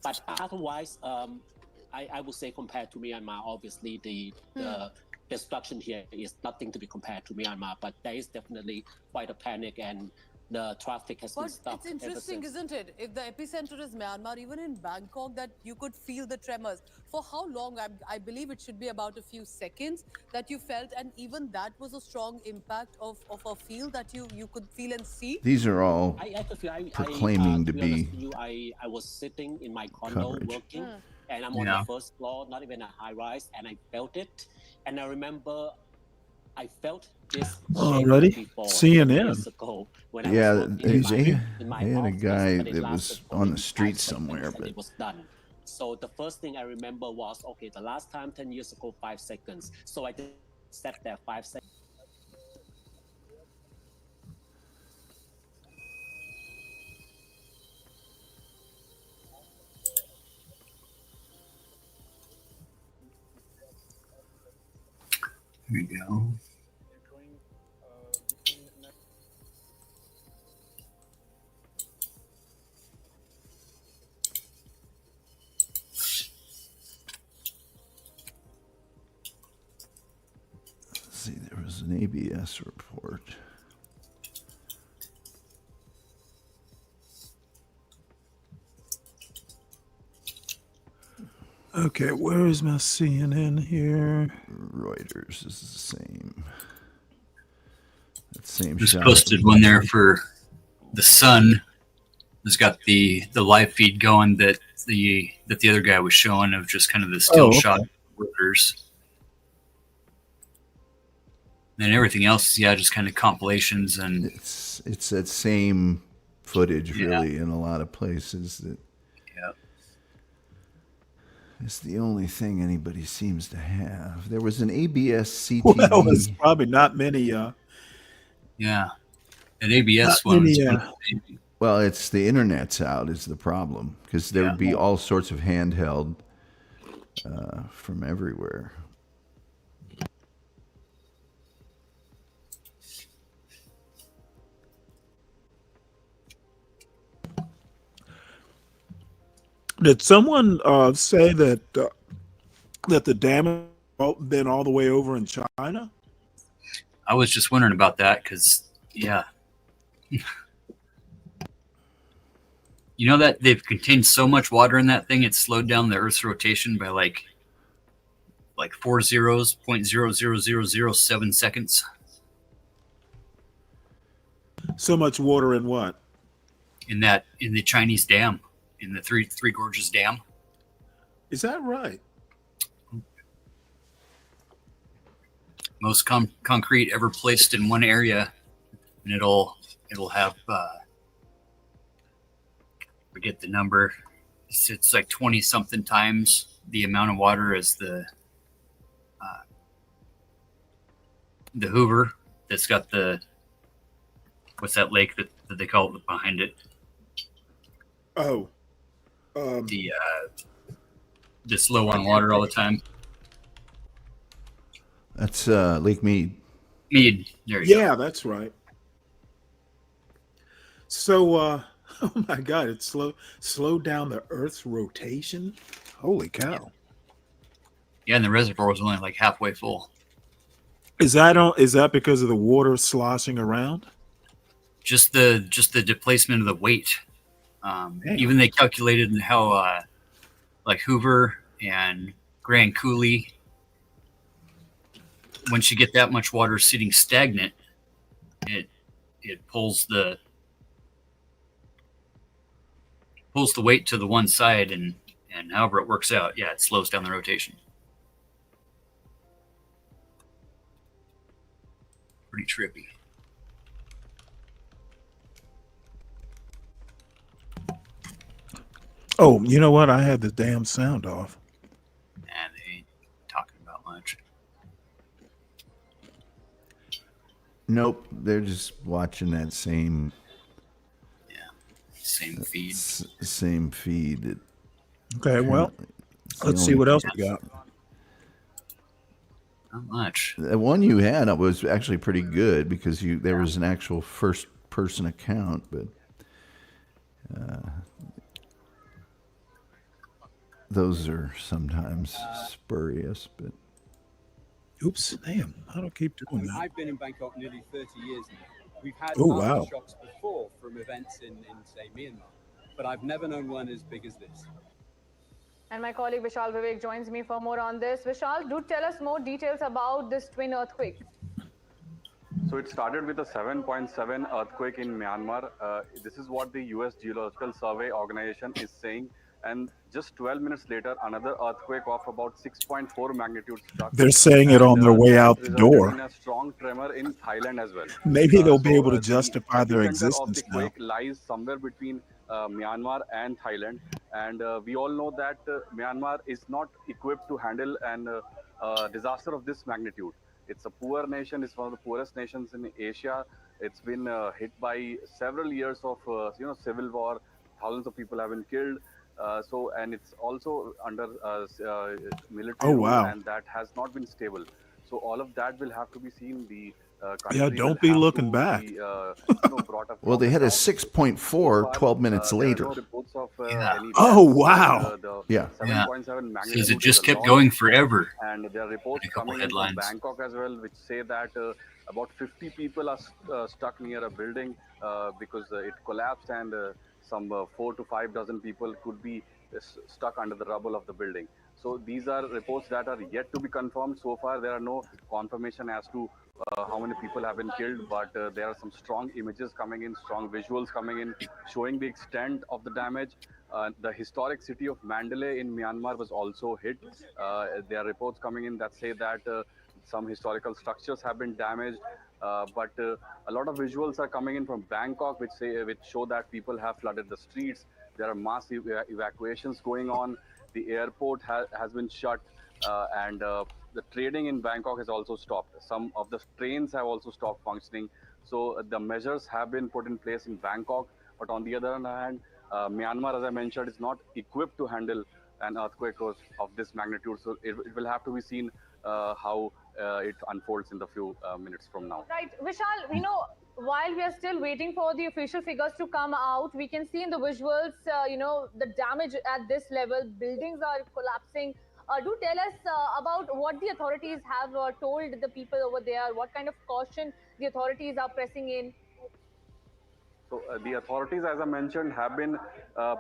But otherwise, I would say compared to Myanmar, obviously the destruction here is nothing to be compared to Myanmar, but there is definitely quite a panic, and the traffic has been But stopped. it's interesting, isn't it? If the epicenter is Myanmar, even in Bangkok, that you could feel the tremors. For how long? I believe it should be about a few seconds that you felt, and even that was a strong impact of a feel that you could feel and see. These are all I proclaiming to be I was sitting in my condo coverage. working, and I'm on the first floor, not even a high rise, and I felt it. And I remember I felt this Already? before 10 CNN. years ago when I Yeah, was working they in my had a office, guy but it that lasted was for on the maybe street 5 somewhere, seconds and but it was done. So the first thing I remember was, okay, the last time 10 years ago, 5 seconds. So I just sat there 5 seconds. Here we go. let's see, there was an ABS report. Okay, where is my CNN here? Reuters is the same. That same Just shot. posted one there for the Sun. Has got the live feed going that the other guy was showing of just kind of the still shot workers. And everything else, yeah, just kind of compilations and it's that same footage really in a lot of places that it's the only thing anybody seems to have. There was an ABS CTV. Well, it's probably not many. Yeah, an ABS Not one. many, Well, it's the internet's out is the problem because there would be all sorts of handheld from everywhere. Did someone say that that the damage been all the way over in China? I was just wondering about that because, yeah. You know that they've contained so much water in that thing, it's slowed down the Earth's rotation by like 4 zeros, 0.00007 seconds. So much water in what? In the Chinese dam, in the Three Gorges Dam. Is that right? Most concrete ever placed in one area, and it'll have forget the number. It's like 20 something times the amount of water as the Hoover that's got the what's that lake that they call it behind it? Oh, just low on water all the time. That's Lake Mead. Mead. There you go. Yeah, that's right. So, oh my God, it slowed down the Earth's rotation. Holy cow! Yeah, and the reservoir was only like halfway full. Is that because of the water sloshing around? Just the displacement of the weight. Even they calculated how like Hoover and Grand Coulee, once you get that much water sitting stagnant, it pulls the weight to the one side, and however it works out, yeah, it slows down the rotation. Pretty trippy. Oh, you know what? I had the damn sound off. And they ain't talking about much. Nope, they're just watching that same feed. Same feed. Okay, well, let's see what else we got. Not much. The one you had was actually pretty good because there was an actual first person account, but those are sometimes spurious. But oops, damn! I don't keep doing that. I've been in Bangkok nearly 30 years now. We've had shocks before from events in say Myanmar, but I've never known one as big as this. And my colleague Vishal Vivek joins me for more on this. Vishal, do tell us more details about this twin earthquake. So it started with a 7.7 earthquake in Myanmar. This is what the U.S. Geological Survey Organization is saying. And just 12 minutes later, another earthquake of about 6.4 magnitude struck. They're saying it on their way It out the resulted door. in a strong tremor in Thailand as well. Maybe they'll be able to The justify their epicenter of the existence now. quake lies somewhere between Myanmar and Thailand. And we all know that Myanmar is not equipped to handle an disaster of this magnitude. It's a poor nation. It's one of the poorest nations in Asia. It's been hit by several years of civil war. Thousands of people have been killed. And it's also under military Oh, rule, wow. and that has not been stable. So all of that will have to be seen. The Yeah, country will don't be have looking to back. be brought up Well, from they the had a top. 6.4 12 minutes There are later. no reports of any Oh, deaths, wow. but Yeah. 7.7 magnitude Because it is just a kept lot. going forever. And there are reports A couple coming in from headlines. Bangkok as well, which say that about 50 people are stuck near a building because it collapsed, and some 4 to 5 dozen people could be stuck under the rubble of the building. So these are reports that are yet to be confirmed. So far, there are no confirmation as to how many people have been killed, but there are some strong images coming in, strong visuals coming in, showing the extent of the damage. The historic city of Mandalay in Myanmar was also hit. There are reports coming in that say that some historical structures have been damaged, but a lot of visuals are coming in from Bangkok, which show that people have flooded the streets. There are mass evacuations going on. The airport has been shut, and the trading in Bangkok has also stopped. Some of the trains have also stopped functioning. So the measures have been put in place in Bangkok, but on the other hand, Myanmar, as I mentioned, is not equipped to handle an earthquake of this magnitude. So it will have to be seen how it unfolds in the few minutes from now. Right, Vishal, while we are still waiting for the official figures to come out, we can see in the visuals, the damage at this level. Buildings are collapsing. Do tell us about what the authorities have told the people over there, what kind of caution the authorities are pressing in. So the authorities, as I mentioned, have been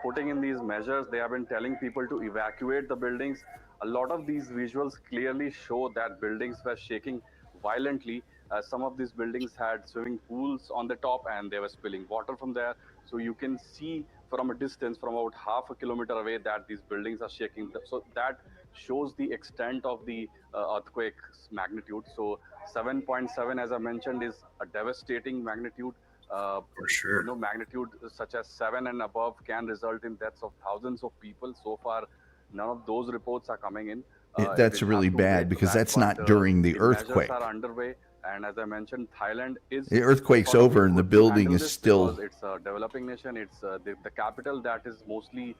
putting in these measures. They have been telling people to evacuate the buildings. A lot of these visuals clearly show that buildings were shaking violently. Some of these buildings had swimming pools on the top, and they were spilling water from there. So you can see from a distance, from about half a kilometer away, that these buildings are shaking. So that shows the extent of the earthquake's magnitude. So 7.7, as I mentioned, is a devastating magnitude. For sure. Magnitude such as 7 and above can result in deaths of thousands of people. So far, none of those reports are coming in. That's We'll really have to bad wait for because that, that's but, not during the earthquake. Measures are underway, and as I mentioned, Thailand is The earthquake's sort of over and the equipped to building handle is this still. because it's a developing nation. It's the capital that is mostly,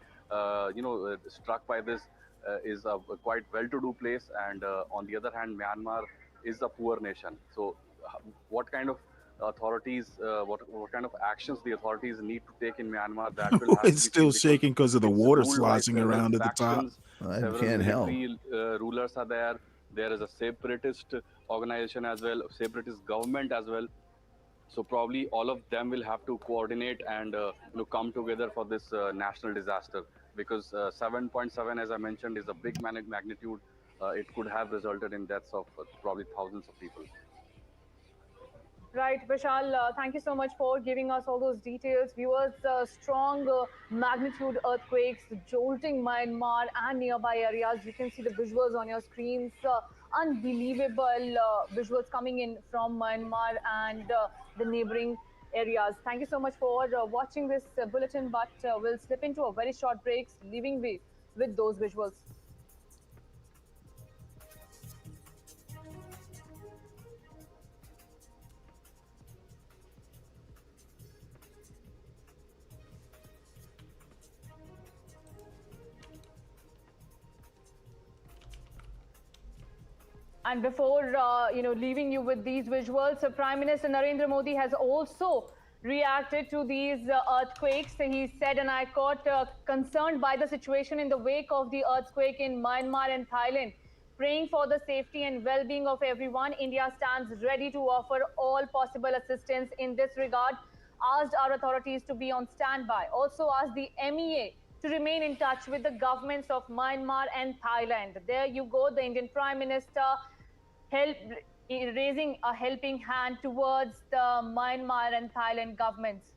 struck by this is a quite well-to-do place, and on the other hand, Myanmar is a poor nation. So, what kind of authorities, what kind of actions the authorities need to take in Myanmar, that will have to be It's seen, still because shaking because of the it's water ruled by sloshing several around at the top. factions. That Several can't help. military rulers are there. There is a separatist organization as well, separatist government as well. So probably all of them will have to coordinate and come together for this national disaster, because 7.7, as I mentioned, is a big magnitude. It could have resulted in deaths of probably thousands of people. Right, Vishal, thank you so much for giving us all those details. Viewers, strong magnitude earthquakes jolting Myanmar and nearby areas. You can see the visuals on your screens. Unbelievable visuals coming in from Myanmar and the neighboring areas. Thank you so much for watching this bulletin, but we'll slip into a very short break, leaving we with those visuals. And before leaving you with these visuals, Prime Minister Narendra Modi has also reacted to these earthquakes. He said, and I quote, concerned by the situation in the wake of the earthquake in Myanmar and Thailand, praying for the safety and well-being of everyone, India stands ready to offer all possible assistance in this regard. Asked our authorities to be on standby. Also asked the MEA to remain in touch with the governments of Myanmar and Thailand. There you go, the Indian Prime Minister raising a helping hand towards the Myanmar and Thailand governments.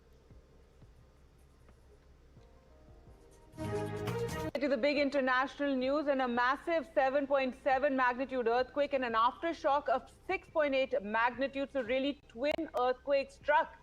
To the big international news, and a massive 7.7 magnitude earthquake and an aftershock of 6.8 magnitude, so really twin earthquakes struck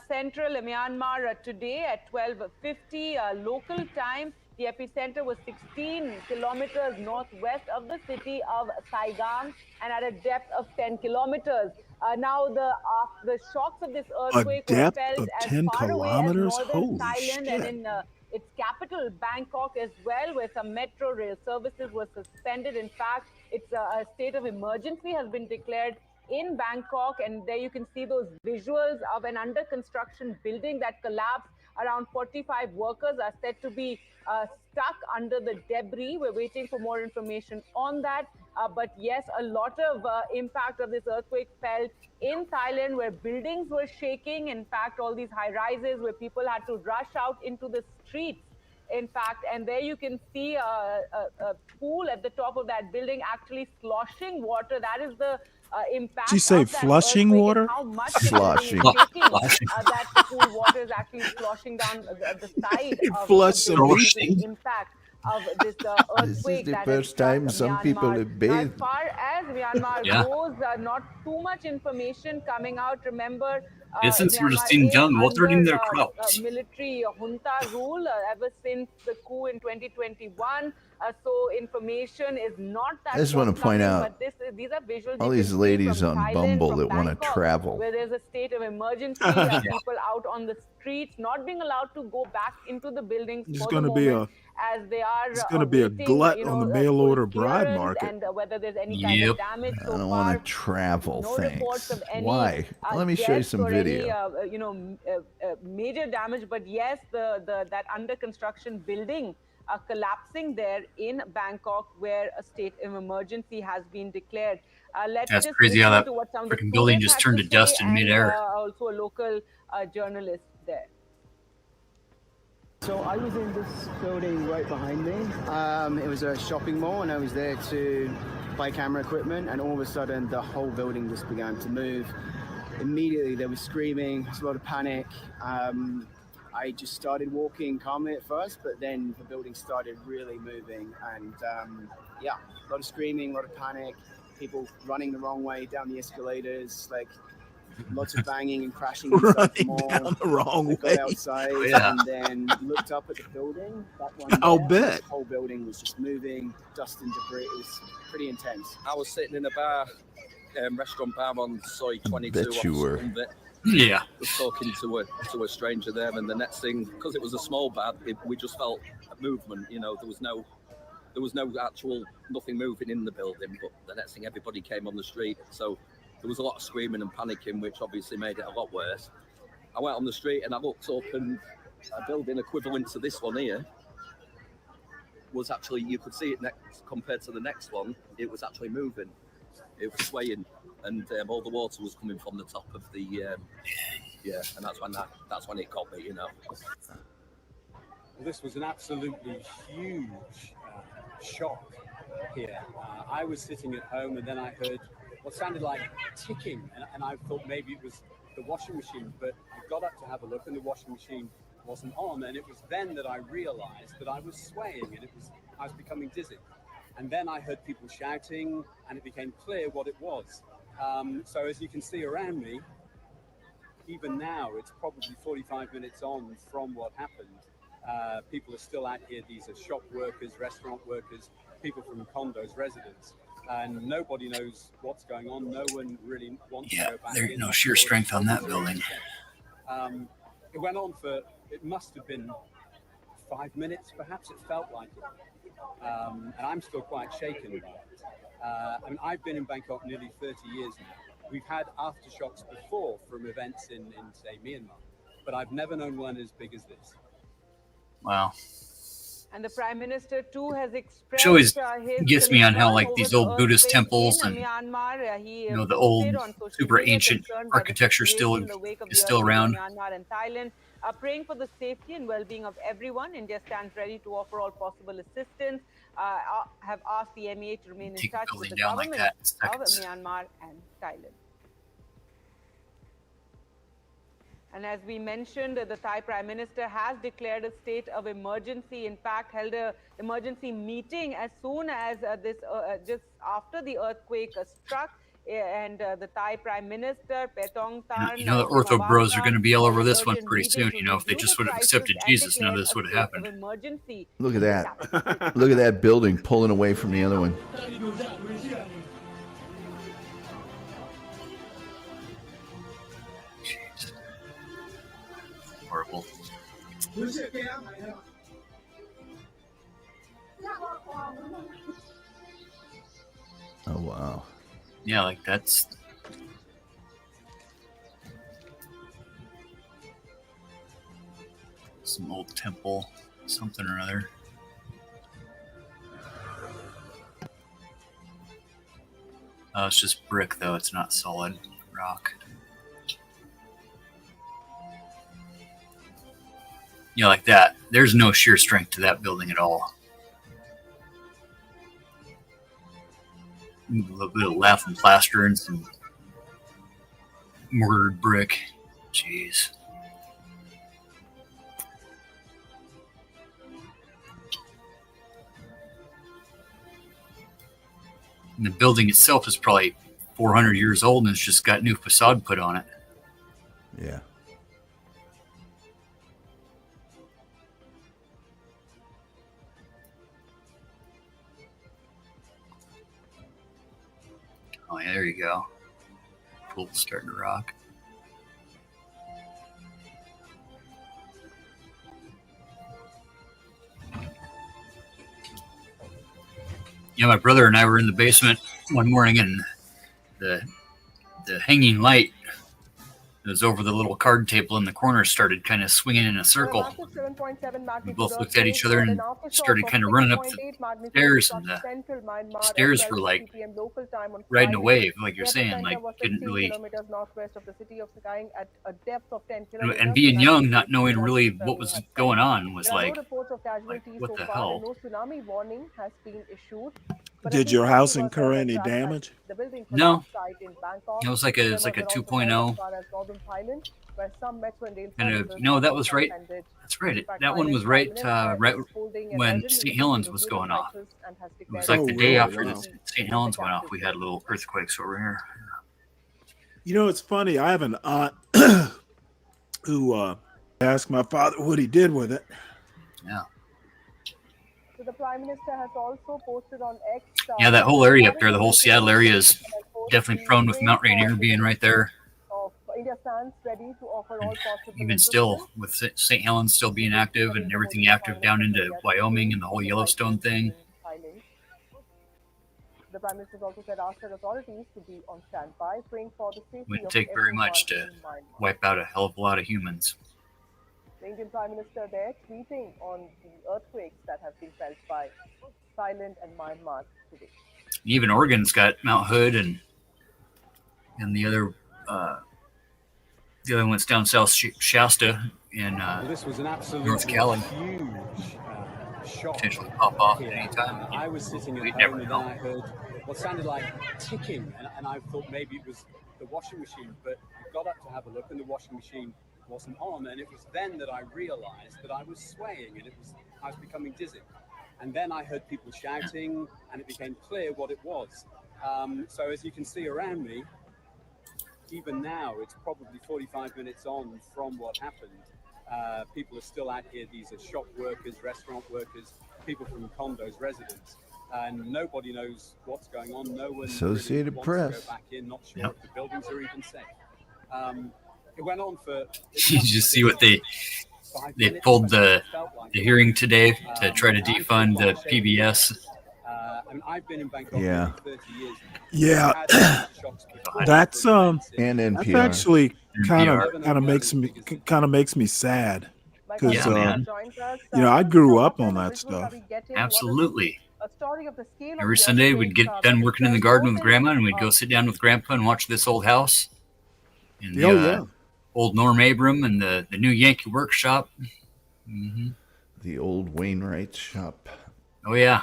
central Myanmar today at 12:50 local time. The epicenter was 16 kilometers northwest of the city of Saigon and at a depth of 10 kilometers. Now, the shocks of this earthquake were depth felt of as 10 far away as kilometers? northern Holy Thailand and shit. in its capital, Bangkok, as well, where some metro rail services were suspended. In fact, it's a state of emergency has been declared in Bangkok, and there you can see those visuals of an under construction building that collapsed. Around 45 workers are said to be stuck under the debris. We're waiting for more information on that. But yes, a lot of impact of this earthquake felt in Thailand, where buildings were shaking. In fact, all these high rises where people had to rush out into the streets. In fact, and there you can see a pool at the top of that building actually sloshing water. That is the impact Did you say of that flushing earthquake water? and how much Sloshing. the building is shaking. That the pool water is actually sloshing down the side It of flushed the some building. people. The impact of this earthquake the that first has struck time some people Myanmar. have Now, bathed. as far as Myanmar Yeah. goes, not too much information coming out. Remember, Essence would have Myanmar seen is done watering under their crops. military junta rule ever since the coup in 2021. So information is not that I just want to point forthcoming, out but these are visuals all you these can see ladies from on Thailand, Bumble from that want to Bangkok, travel. where there's a state of emergency, people out on the streets, not being allowed to go back into the buildings There's for the going to be moment, as they are It's going to be a awaiting, glut on the mail full order bride clearance market. and whether there's any kind of damage I so don't far. want to travel, No reports thanks. of any Why? Let me show you deaths some or video. any major damage. But yes, that under construction building collapsing there in Bangkok, where a state of emergency has been declared. Let's That's just crazy how listen that to what some of the freaking building students just had turned to dust say, in and midair. also a local journalist there. So I was in this building right behind me. It was a shopping mall, and I was there to buy camera equipment, and all of a sudden the whole building just began to move. Immediately there was screaming, there was a lot of panic. I just started walking calmly at first, but then the building started really moving, and yeah, a lot of screaming, a lot of panic, people running the wrong way down the escalators, like lots of banging and crashing inside the mall. Down the wrong I got way. outside and then looked up at the building. That one I'll there, bet. the whole building was just moving, dust and debris. It was pretty intense. I was sitting in a bar, restaurant bar on Soy 22. Bet you were. Yeah. Just talking to a stranger there, and the next thing, because it was a small bar, we just felt a movement. You know, there was no actual nothing moving in the building, but the next thing everybody came on the street, so there was a lot of screaming and panicking, which obviously made it a lot worse. I went on the street and I looked up, and a building equivalent to this one here was actually, you could see it next compared to the next one, it was actually moving. It was swaying, and all the water was coming from the top of the and that's when it got me, you know. This was an absolutely huge shock here. I was sitting at home, and then I heard what sounded like ticking, and I thought maybe it was the washing machine, but I got up to have a look, and the washing machine wasn't on, and it was then that I realized that I was swaying, and I was becoming dizzy. And then I heard people shouting, and it became clear what it was. So as you can see around me, even now, it's probably 45 minutes on from what happened. People are still out here. These are shop workers, restaurant workers, people from condos, residents, and nobody knows what's going on. No one really wants to go back in. There's no sheer strength on that building. It went on for, it must have been 5 minutes, perhaps. It felt like it. And I'm still quite shaken about it. I mean, I've been in Bangkok nearly 30 years now. We've had aftershocks before from events in say, Myanmar, but I've never known one as big as this. Wow. And the Prime Minister too has expressed Which always his gets me on how concern like over these the old Buddhist earthquake temples in and Myanmar. He the posted old on social super media ancient concerned by the architecture situation in the wake of is the still earthquake in around. Myanmar and Thailand, praying for the safety and well-being of everyone. India stands ready to offer all possible assistance. Have asked the MEA to remain in Take a touch with building the down like governments that in of seconds. Myanmar and Thailand. And as we mentioned, the Thai Prime Minister has declared a state of emergency. In fact, held an emergency meeting as soon as just after the earthquake struck. And the Thai Prime Minister, Petong Tan, You know, the Ortho Bros are going to be all over this one pretty soon. You know, if they just would have accepted Jesus, none of this would have happened. Look at that. Look at that building pulling away from the other one. Jeez. Horrible. Oh, wow. Yeah, like that's... some old temple, something or other. Oh, it's just brick, though. It's not solid rock. Yeah, like that. There's no sheer strength to that building at all. A little bit of lath and plaster and some mortared brick. Jeez. And the building itself is probably 400 years old and it's just got new facade put on it. Yeah. Oh, yeah, there you go. Pool's starting to rock. Yeah, my brother and I were in the basement one morning, and the hanging light that was over the little card table in the corner started kind of swinging in a circle. We both looked at each other and started kind of running up the stairs, and the stairs were like riding a wave, like you're saying, like couldn't really. And being young, not knowing really what was going on, was like what the hell? Did your house incur any damage? No. It was like a 2.0. And no, that was right. That's right. That one was right when St. Helens was going off. It was like the day after St. Helens went off. We had little earthquakes over here. You know, it's funny. I have an aunt who asked my father what he did with it. Yeah. So the Prime Minister has also posted on X. Yeah, that whole area up there, the whole Seattle area, is definitely prone with Mount Rainier being right there. Even still, with St. Helens still being active and everything active down into Wyoming and the whole Yellowstone thing. The Prime Minister also said asked authorities to be on standby, praying for the safety. Wouldn't take very much to wipe out a hell of a lot of humans. The Indian Prime Minister there tweeting on the earthquakes that have been felt by Thailand and Myanmar today. Even Oregon's got Mount Hood and the other one's down south Shasta in this was an absolute North Cali. Huge shock. Potentially pop off at any time. I was sitting at home and then I heard what sounded like ticking, and I thought maybe it was the washing machine, but I got up to have a look and the washing machine wasn't on, and it was then that I realized that I was swaying and I was becoming dizzy. And then I heard people shouting and it became clear what it was. So as you can see around me, even now, it's probably 45 minutes on from what happened. People are still out here. These are shop workers, restaurant workers, people from condos, residents, and nobody knows what's going on. No one Associated really Press. wants to go back in, not sure if the buildings are even safe. It went on for... You just see what they pulled the hearing today to try to defund the PBS. And I've been in Bangkok Yeah. for 30 years. Yeah, that's and NPR. That's actually kind of makes me sad because Yeah, man. you know, I grew up on that stuff. Absolutely. Every Sunday we'd get done working in the garden with Grandma, and we'd go sit down with Grandpa and watch this old house. And the old Norm Abram and the new Yankee Workshop. Mm-hmm. The old Wainwright shop. Oh yeah.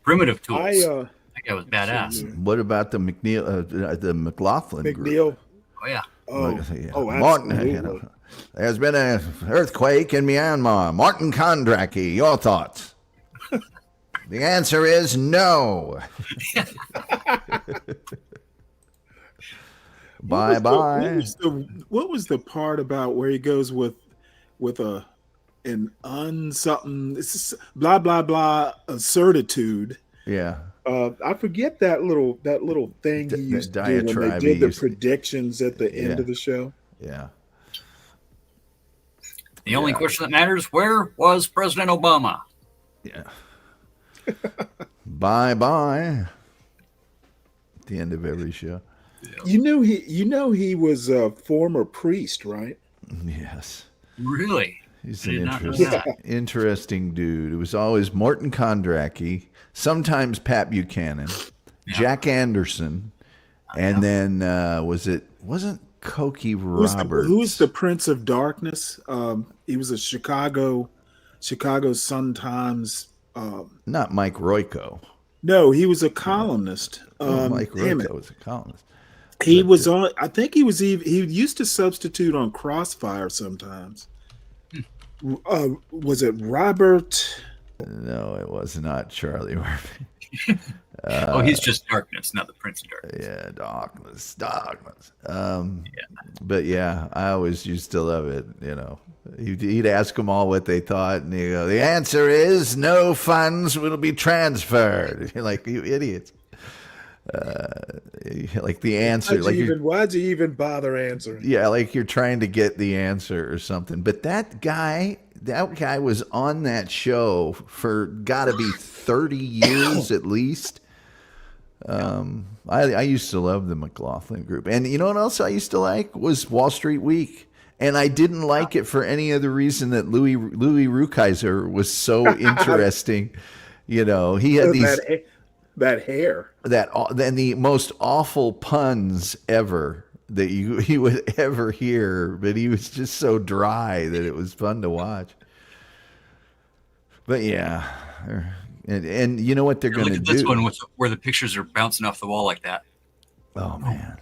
Primitive tools. That guy was badass. What about the McLaughlin group? McNeil. Oh yeah. Martin, absolutely. There's been an earthquake in Myanmar. Martin Kondracki, your thoughts? The answer is no. Bye bye. What was the part about where he goes with an something? It's blah blah blah certitude. Yeah. I forget that little thing he used to do when they did the predictions at the end of the show. Yeah. The only question that matters: where was President Obama? Yeah. Bye bye. At the end of every show. You know he was a former priest, right? Yes. Really? He's an interesting dude. It was always Morton Kondracki, sometimes Pat Buchanan, Jack Anderson, and then wasn't Cokie Roberts? Who's the Prince of Darkness? He was a Chicago Sun-Times. Not Mike Royko. No, he was a columnist. Mike Royko was a columnist. He was on. I think he used to substitute on Crossfire sometimes. Was it Robert? No, it was not Charlie Murphy. He's just Darkness, not the Prince of Darkness. Yeah, Darkness. But yeah, I always used to love it. You know, he'd ask them all what they thought, and he'd go, "The answer is no funds will be transferred." You're like, you idiots. Like the answer, why'd you even bother answering? Yeah, like you're trying to get the answer or something. But that guy was on that show for gotta be 30 years at least. I used to love the McLaughlin Group, and you know what else I used to like was Wall Street Week, and I didn't like it for any other reason that Louis Rukeyser was so interesting. You know, he had that hair, then the most awful puns ever that you would ever hear, but he was just so dry that it was fun to watch. But yeah, and you know what they're going to do? This one where the pictures are bouncing off the wall like that. Oh man,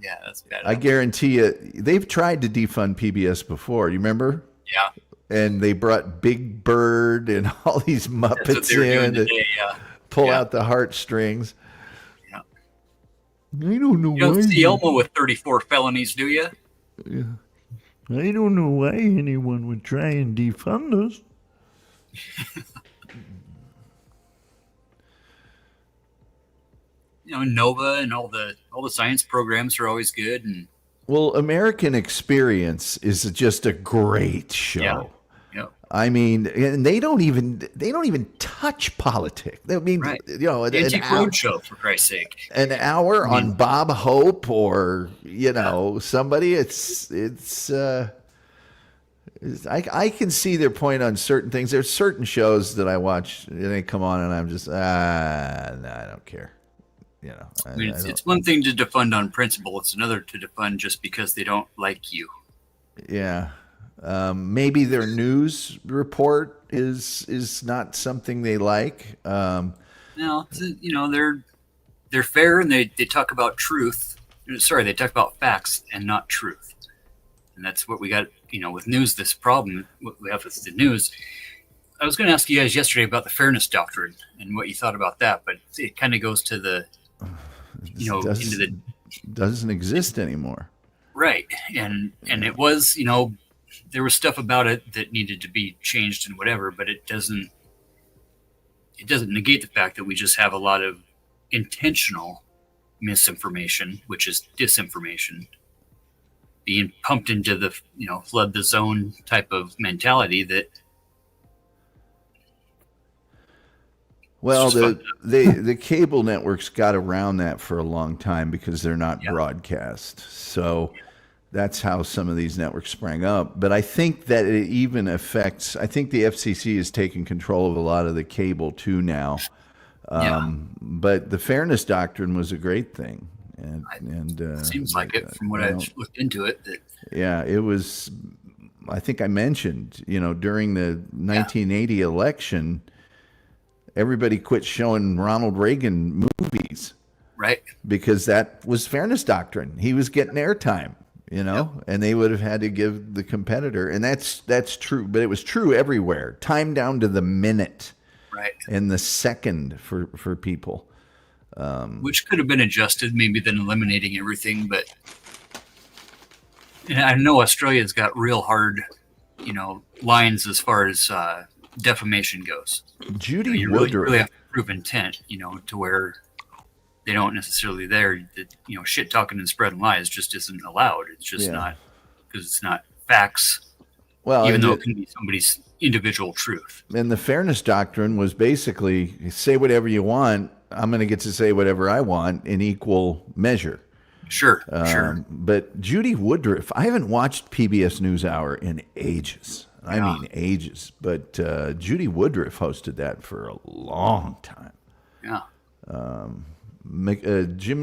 yeah, that's bad. I guarantee you, they've tried to defund PBS before. You remember? Yeah. And they brought Big Bird and all these Muppets in to pull out the heartstrings. Yeah. I don't know. You don't see Elmo with 34 felonies, do you? Yeah. I don't know why anyone would try and defund us. You know, Nova and all the science programs are always good. And well, American Experience is just a great show. Yeah. I mean, and they don't even touch politics. I mean, right. You know, Antique Roadshow, for Christ's sake. An hour on Bob Hope or somebody. I can see their point on certain things. There's certain shows that I watch and they come on and I'm just no, I don't care. You know, I mean, it's one thing to defund on principle. It's another to defund just because they don't like you. Yeah. Maybe their news report is not something they like. No, you know, they're fair and they talk about truth. Sorry, they talk about facts and not truth. And that's what we got, you know, with news, this problem what we have with the news. I was going to ask you guys yesterday about the fairness doctrine and what you thought about that, but it kind of goes to the, you know, into the doesn't exist anymore. Right. And it was, you know, there was stuff about it that needed to be changed and whatever, but it doesn't negate the fact that we just have a lot of intentional misinformation, which is disinformation, being pumped into the, you know, flood the zone type of mentality that. Well, the cable networks got around that for a long time because they're not broadcast. So that's how some of these networks sprang up. But I think that it even affects, I think the FCC is taking control of a lot of the cable too now. But the fairness doctrine was a great thing. And it seems like it from what I've looked into it. Yeah, it was, I think I mentioned, you know, during the 1980 election, everybody quit showing Ronald Reagan movies. Right. Because that was fairness doctrine. He was getting airtime, you know, and they would have had to give the competitor. And that's true, but it was true everywhere. Time down to the minute. Right. And the second for people. Which could have been adjusted, maybe then eliminating everything. But and I know Australia's got real hard, lines as far as defamation goes. Judy you Woodruff. really have to prove intent, to where they don't necessarily shit talking and spreading lies just isn't allowed. It's just not, because it's not facts. Well, even though it can be somebody's individual truth. And the fairness doctrine was basically say whatever you want. I'm going to get to say whatever I want in equal measure. Sure, sure. But Judy Woodruff, I haven't watched PBS NewsHour in ages. I mean ages. But Judy Woodruff hosted that for a long time. Yeah. Jim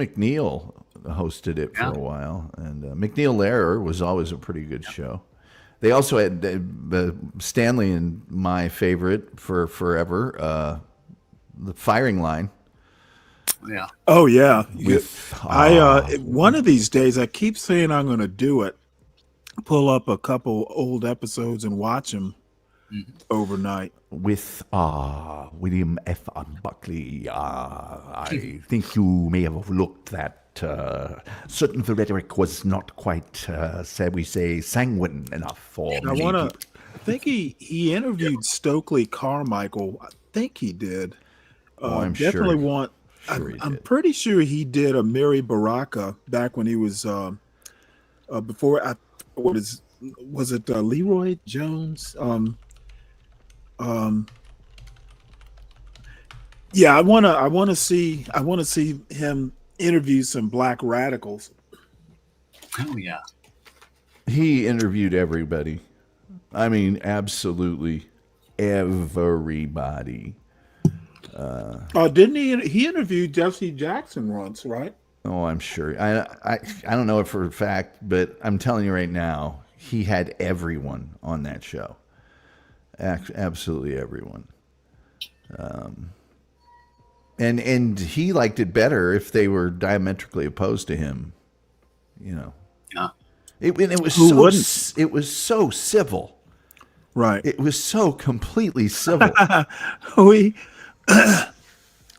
McNeil hosted it for a while, and McNeil Lehrer was always a pretty good show. They also had Stanley and my favorite for forever, the Firing Line. Yeah. Oh yeah. One of these days, I keep saying I'm going to do it. Pull up a couple old episodes and watch them overnight. With William F. Buckley, I think you may have overlooked that certain the rhetoric was not quite, shall we say, sanguine enough for me. I think he interviewed Stokely Carmichael. I think he did. I'm definitely sure. I'm pretty sure he did a Mary Baraka back when he was before. Was it Leroy Jones? Yeah, I want to see him interview some black radicals. Oh yeah. He interviewed everybody. I mean, absolutely everybody. Didn't he? He interviewed Jesse Jackson once, right? Oh, I'm sure. I don't know it for a fact, but I'm telling you right now, he had everyone on that show. Absolutely everyone. And he liked it better if they were diametrically opposed to him. You know. Yeah. It was Who so wouldn't? It was so civil. Right. It was so completely civil.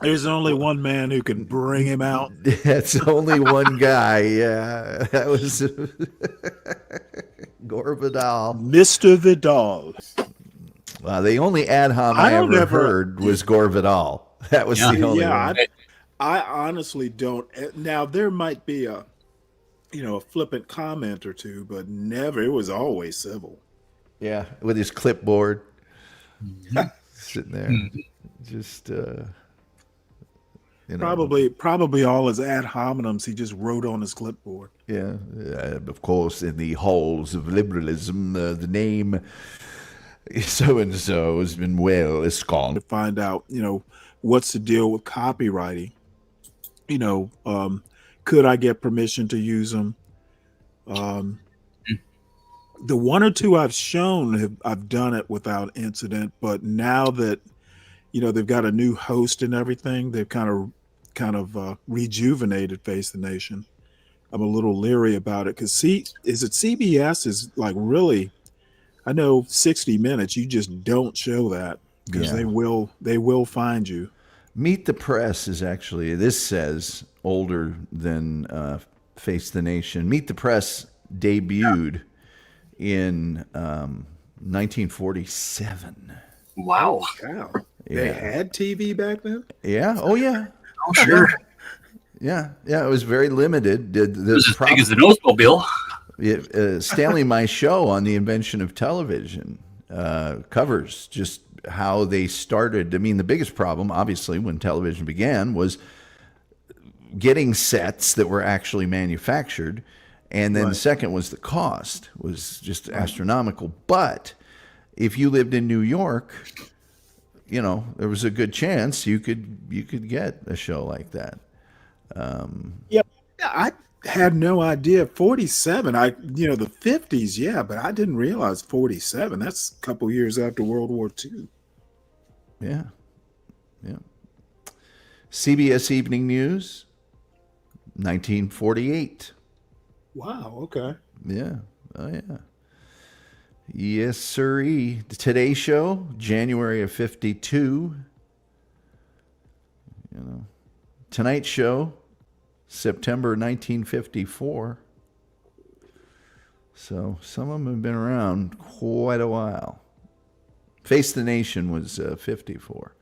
There's only one man who can bring him out. That's only one guy. Yeah, that was Gore Vidal. Mr. Vidal. The only ad hom I ever heard was Gore Vidal. That was the only one. I honestly don't. Now, there might be a flippant comment or two, but never. It was always civil. Yeah, with his clipboard. Sitting there. Just... Probably all his ad hominems he just wrote on his clipboard. Yeah, of course, in the halls of liberalism, the name so and so has been well ensconced. To find out, what's the deal with copywriting? Could I get permission to use them? The one or two I've shown, I've done it without incident, but now that they've got a new host and everything, they've kind of rejuvenated Face the Nation. I'm a little leery about it because CBS is like really, I know 60 Minutes, you just don't show that because they will find you. Meet the Press is actually, this says older than Face the Nation. Meet the Press debuted in 1947. Wow. Wow. They had TV back then? Yeah. Oh, yeah. Oh, sure. Yeah. It was very limited. It was as big as an Oldsmobile. Stanley, my show on the invention of television, covers just how they started. I mean, the biggest problem, obviously, when television began was getting sets that were actually manufactured. And then the second was the cost was just astronomical. But if you lived in New York, there was a good chance you could get a show like that. I had no idea. 47, the 50s, but I didn't realize 47. That's a couple years after World War II. Yeah. CBS Evening News, 1948. Wow. Okay. Yeah. Oh, yeah. Yes, sirree. The Today Show, January of 52. Tonight Show, September 1954. So some of them have been around quite a while. Face the Nation was 54.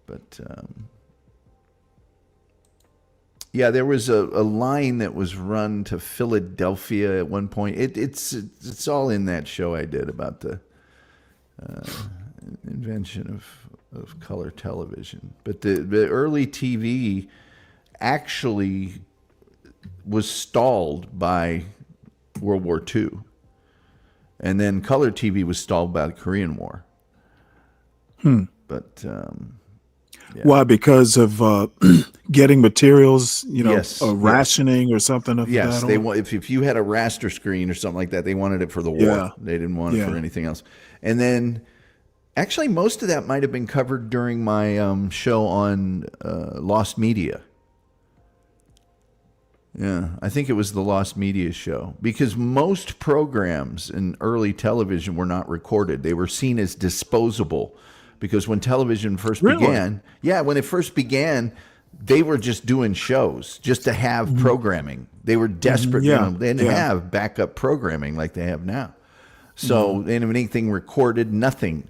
But, yeah, there was a line that was run to Philadelphia at one point. It's all in that show I did about the invention of color television. But the early TV actually was stalled by World War II. And then color TV was stalled by the Korean War. But... yeah. Why? Because of getting materials, Yes, rationing or something of yes, that. They want if you had a raster screen or something like that, they wanted it for the war. Yeah. They didn't want it Yeah. for anything else. And then, actually, most of that might have been covered during my show on Lost Media. Yeah, I think it was the Lost Media show, because most programs in early television were not recorded. They were seen as disposable. Because when television first began, when it first began, they were just doing shows just to have programming. They were desperate. Yeah. They didn't have backup programming like they have now. So anything recorded, nothing.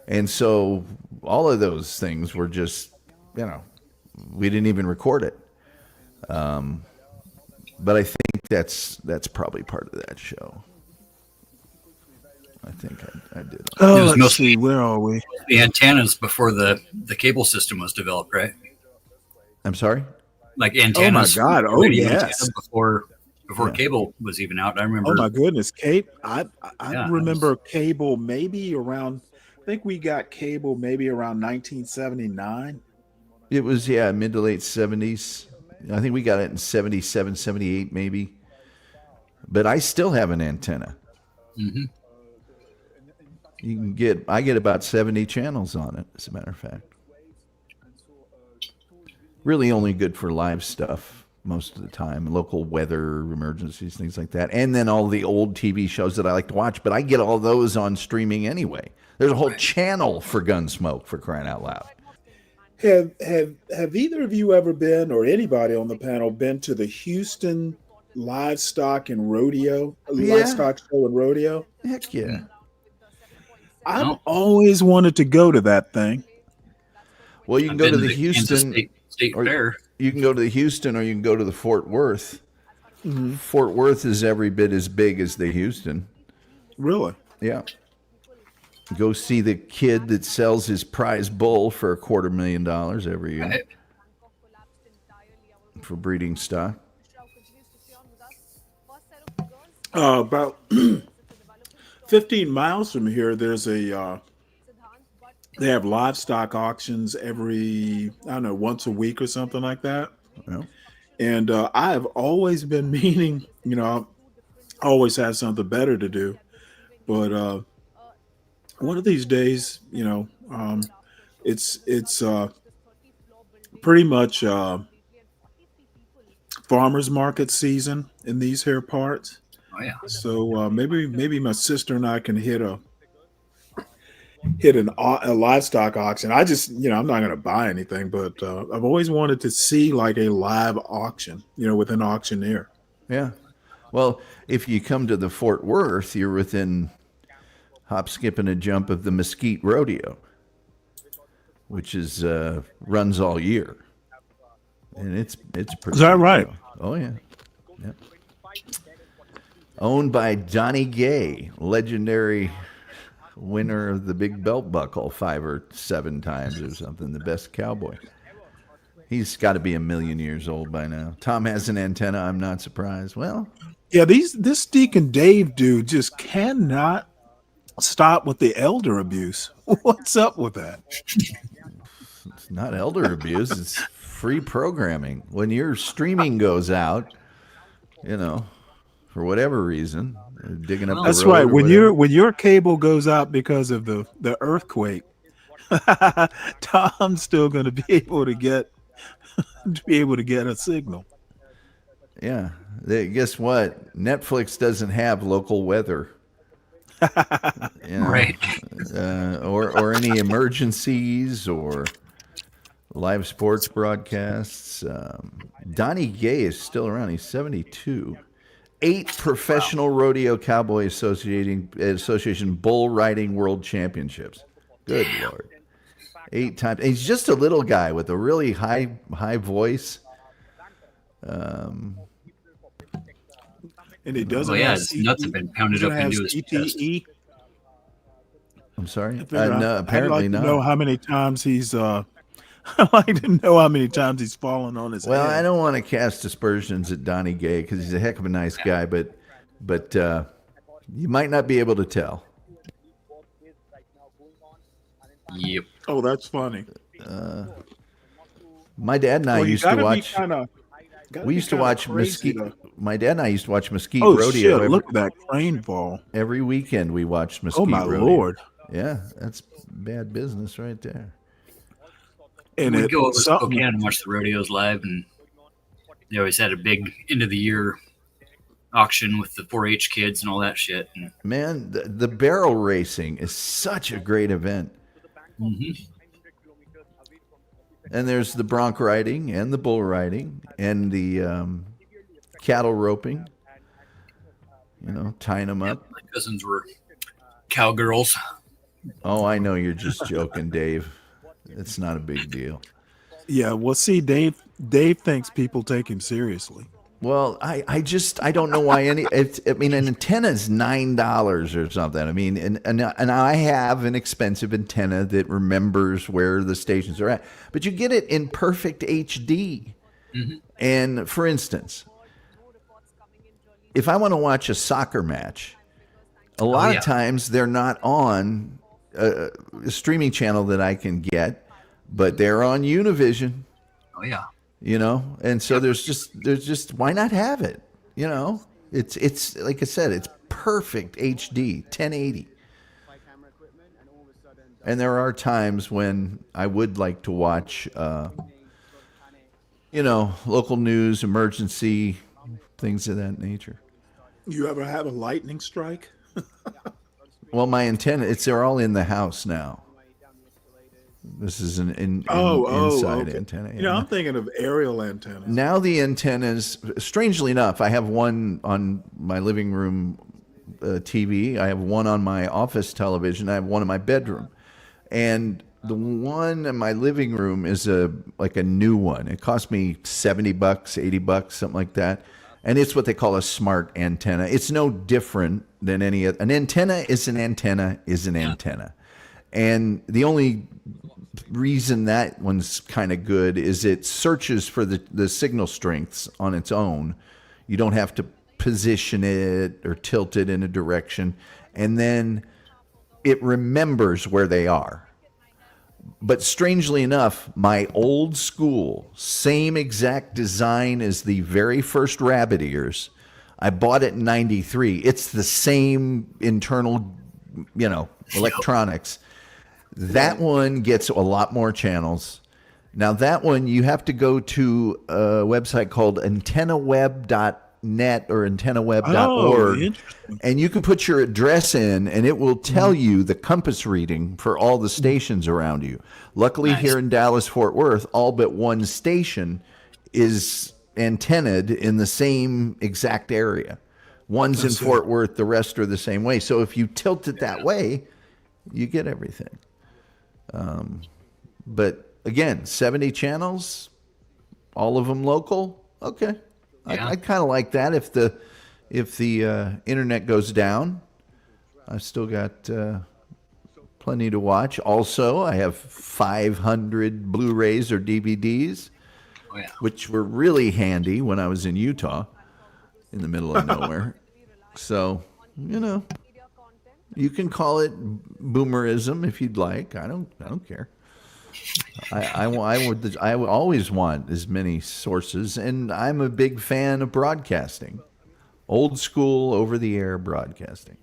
And so all of those things were just, we didn't even record it. But I think that's probably part of that show. I think I did. Oh, It was let's mostly see. Where are we? the antennas before the cable system was developed, right? I'm sorry? Like antennas. Oh my God! Oh radio yes. antenna before cable was even out. I remember. Oh my goodness, cable! I Yeah, remember cable maybe around. I think we got cable maybe around 1979. It was, mid to late 70s. I think we got it in 77, 78 maybe. But I still have an antenna. Mm-hmm. I get about 70 channels on it, as a matter of fact. Really only good for live stuff most of the time, local weather, emergencies, things like that. And then all the old TV shows that I like to watch, but I get all those on streaming anyway. There's a whole channel for Gunsmoke, for crying out loud. Have either of you ever been, or anybody on the panel, been to the Houston livestock and rodeo, livestock show and rodeo? Heck yeah. I've always wanted to go to that thing. Well, you can go to the Houston State Fair. You can go to the Houston, or you can go to the Fort Worth. Mm-hmm. Fort Worth is every bit as big as the Houston. Really? Yeah. Go see the kid that sells his prize bull for $250,000 every year for breeding stock. About 15 miles from here, there's they have livestock auctions every, once a week or something like that. Yeah. And I have always been meaning, I always have something better to do. But one of these days, it's pretty much farmers market season in these here parts. Oh yeah. So maybe my sister and I can hit a livestock auction. I just, I'm not going to buy anything, but I've always wanted to see like a live auction, with an auctioneer. Yeah. Well, if you come to the Fort Worth, you're within hop, skip, and a jump of the Mesquite Rodeo, which is runs all year, and it's pretty. Is that right? Oh yeah. Owned by Donnie Gay, legendary winner of the Big Belt Buckle 5 or 7 times or something, the best cowboy. He's got to be 1,000,000 years old by now. Tom has an antenna. I'm not surprised. Well, yeah, this Deacon Dave dude just cannot stop with the elder abuse. What's up with that? It's not elder abuse. It's free programming. When your streaming goes out, for whatever reason, digging up. That's the road right. or When whatever. your cable goes out because of the earthquake, Tom's still going to be able to get a signal. Yeah. Guess what? Netflix doesn't have local weather. Right. Or any emergencies or live sports broadcasts. Donnie Gay is still around. He's 72. 8 Professional Rodeo Cowboy Association Bull Riding World Championships. Good Lord. 8 times. And he's just a little guy with a really high voice. And he doesn't have his nuts have been pounded up into his chest. CTE. I'm sorry? No, apparently I'd like not. to know how many times he's I'd like to know how many times he's fallen on his Well, head. I don't want to cast aspersions at Donnie Gay because he's a heck of a nice guy, but you might not be able to tell. Yep. Oh, that's funny. My dad and I used to watch. We used to watch Mesquite. My dad and I used to watch Mesquite Oh Rodeo. shit! Look at that crane fall. Every weekend we watched Mesquite Oh my Rodeo. Lord! Yeah, that's bad business right there. And we'd go over to Spokane and watch the rodeos live, and they always had a big end of the year auction with the 4-H kids and all that shit. And man, the barrel racing is such a great event. Mm-hmm. And there's the bronc riding and the bull riding and the cattle roping. You know, tying them up. My cousins were cowgirls. Oh, I know you're just joking, Dave. It's not a big deal. Yeah, well, see, Dave thinks people take him seriously. Well, I don't know why an antenna is $9 or something. I mean, and I have an expensive antenna that remembers where the stations are at, but you get it in perfect HD. Mm-hmm. And for instance, if I want to watch a soccer match, a lot of times they're not on a streaming channel that I can get, but they're on Univision. Oh yeah. You know, and so there's just why not have it? You know, it's like I said, it's perfect HD 1080. And there are times when I would like to watch, local news, emergency, things of that nature. You ever have a lightning strike? Well, my antenna, they're all in the house now. This is an inside okay. antenna. You know, I'm thinking of aerial antennas. Now the antennas, strangely enough, I have one on my living room TV. I have one on my office television. I have one in my bedroom. And the one in my living room is like a new one. It cost me $70, $80, something like that. And it's what they call a smart antenna. It's no different than any other. An antenna is an antenna is an antenna. And the only reason that one's kind of good is it searches for the signal strengths on its own. You don't have to position it or tilt it in a direction. And then it remembers where they are. But strangely enough, my old school, same exact design as the very first rabbit ears, I bought it in 93. It's the same internal, electronics. That one gets a lot more channels. Now that one, you have to go to a website called antennaweb.net or antennaweb.org, and you can put your address in, and it will tell you the compass reading for all the stations around you. Luckily, here in Dallas-Fort Worth, all but one station is antennaed in the same exact area. One's in Fort Worth, the rest are the same way. So if you tilt it that way, you get everything. But again, 70 channels, all of them local. Okay. Yeah. I kind of like that. If the internet goes down, I've still got plenty to watch. Also, I have 500 Blu-rays or DVDs, which were really handy when I was in Utah in the middle of nowhere. So, you can call it boomerism if you'd like. I don't care. I would always want as many sources, and I'm a big fan of broadcasting, old school over the air broadcasting,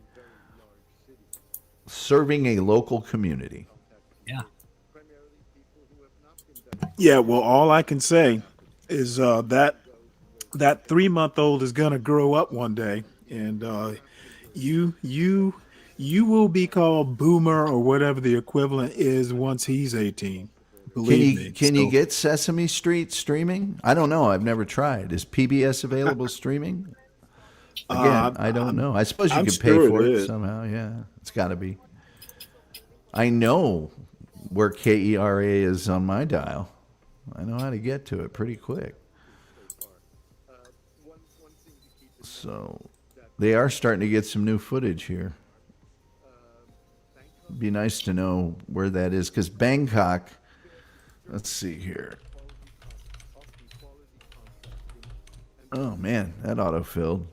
serving a local community. Yeah. Yeah. Well, all I can say is that that 3-month-old is gonna grow up one day, and you you you will be called boomer or whatever the equivalent is once he's 18. Believe me. Can you So get Sesame Street streaming? I don't know. I've never tried. Is PBS available streaming? Again, I don't know. I suppose you I'm could pay sure it for it is. somehow. Yeah, it's got to be. I know where KERA is on my dial. I know how to get to it pretty quick. So they are starting to get some new footage here. Be nice to know where that is, because Bangkok, let's see here. Oh man, that autofilled.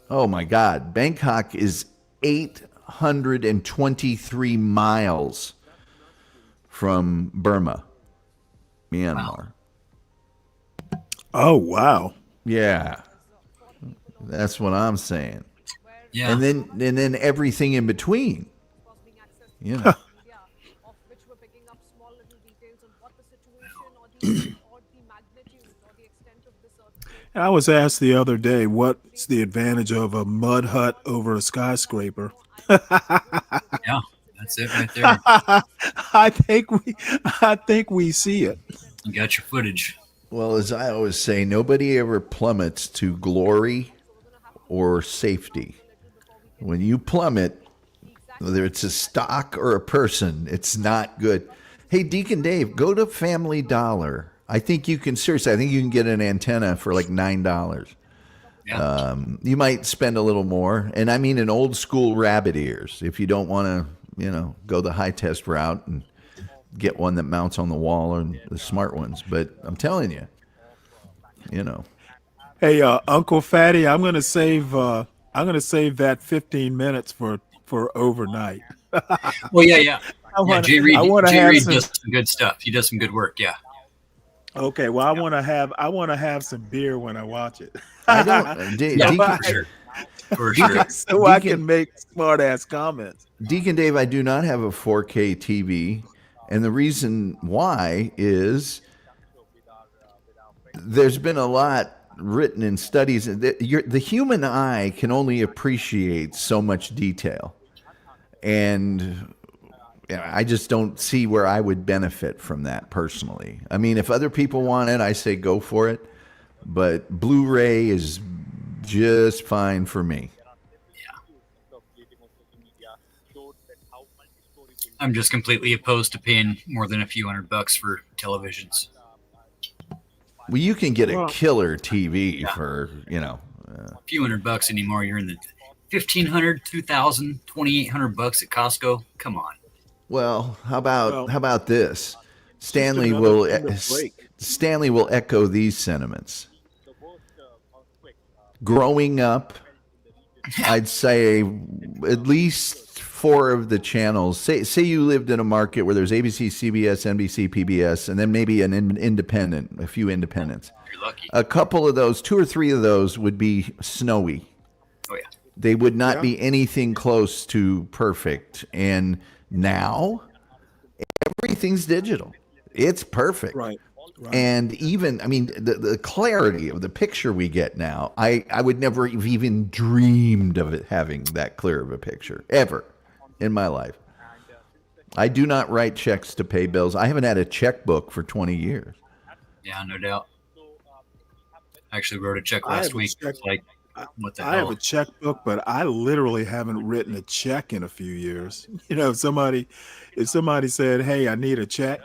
Oh my God, Bangkok is 823 miles from Burma, Myanmar. Oh wow. Yeah. That's what I'm saying. Yeah. And then everything in between. You know. And I was asked the other day, what's the advantage of a mud hut over a skyscraper? Yeah, that's it right there. I think we see it. You got your footage. Well, as I always say, nobody ever plummets to glory or safety. When you plummet, whether it's a stock or a person, it's not good. Hey, Deacon Dave, go to Family Dollar. I think you can get an antenna for like $9. Yeah. You might spend a little more. And I mean an old school rabbit ears if you don't want to, go the high test route and get one that mounts on the wall or the smart ones. But I'm telling you, Hey, Uncle Fatty, I'm gonna save that 15 minutes for overnight. Well, yeah. Jay Reed some. does some good stuff. He does some good work. Yeah. Okay, well, I want to have some beer when I watch it. I don't. For sure. So I can make smart ass comments. Deacon Dave, I do not have a 4K TV, and the reason why is there's been a lot written in studies that the human eye can only appreciate so much detail, and I just don't see where I would benefit from that personally. I mean, if other people want it, I say go for it, but Blu-ray is just fine for me. I'm just completely opposed to paying more than a few $100 for televisions. Well, you can get a killer TV for, a few $100 anymore. You're in the $1,500, $2,000, $2,800 at Costco. Come on. Well, how about this? Stanley will echo these sentiments. Growing up, I'd say at least 4 of the channels. Say you lived in a market where there's ABC, CBS, NBC, PBS, and then maybe a few independents. You're lucky. A couple of those, 2 or 3 of those would be snowy. Oh yeah. They would not be anything close to perfect. And now everything's digital. It's perfect. Right. And even, the clarity of the picture we get now, I would never have even dreamed of it having that clear of a picture ever in my life. I do not write checks to pay bills. I haven't had a checkbook for 20 years. Yeah, no doubt. I actually wrote a check last week. What the hell? I have a checkbook, but I literally haven't written a check in a few years. If somebody said, "Hey, I need a check,"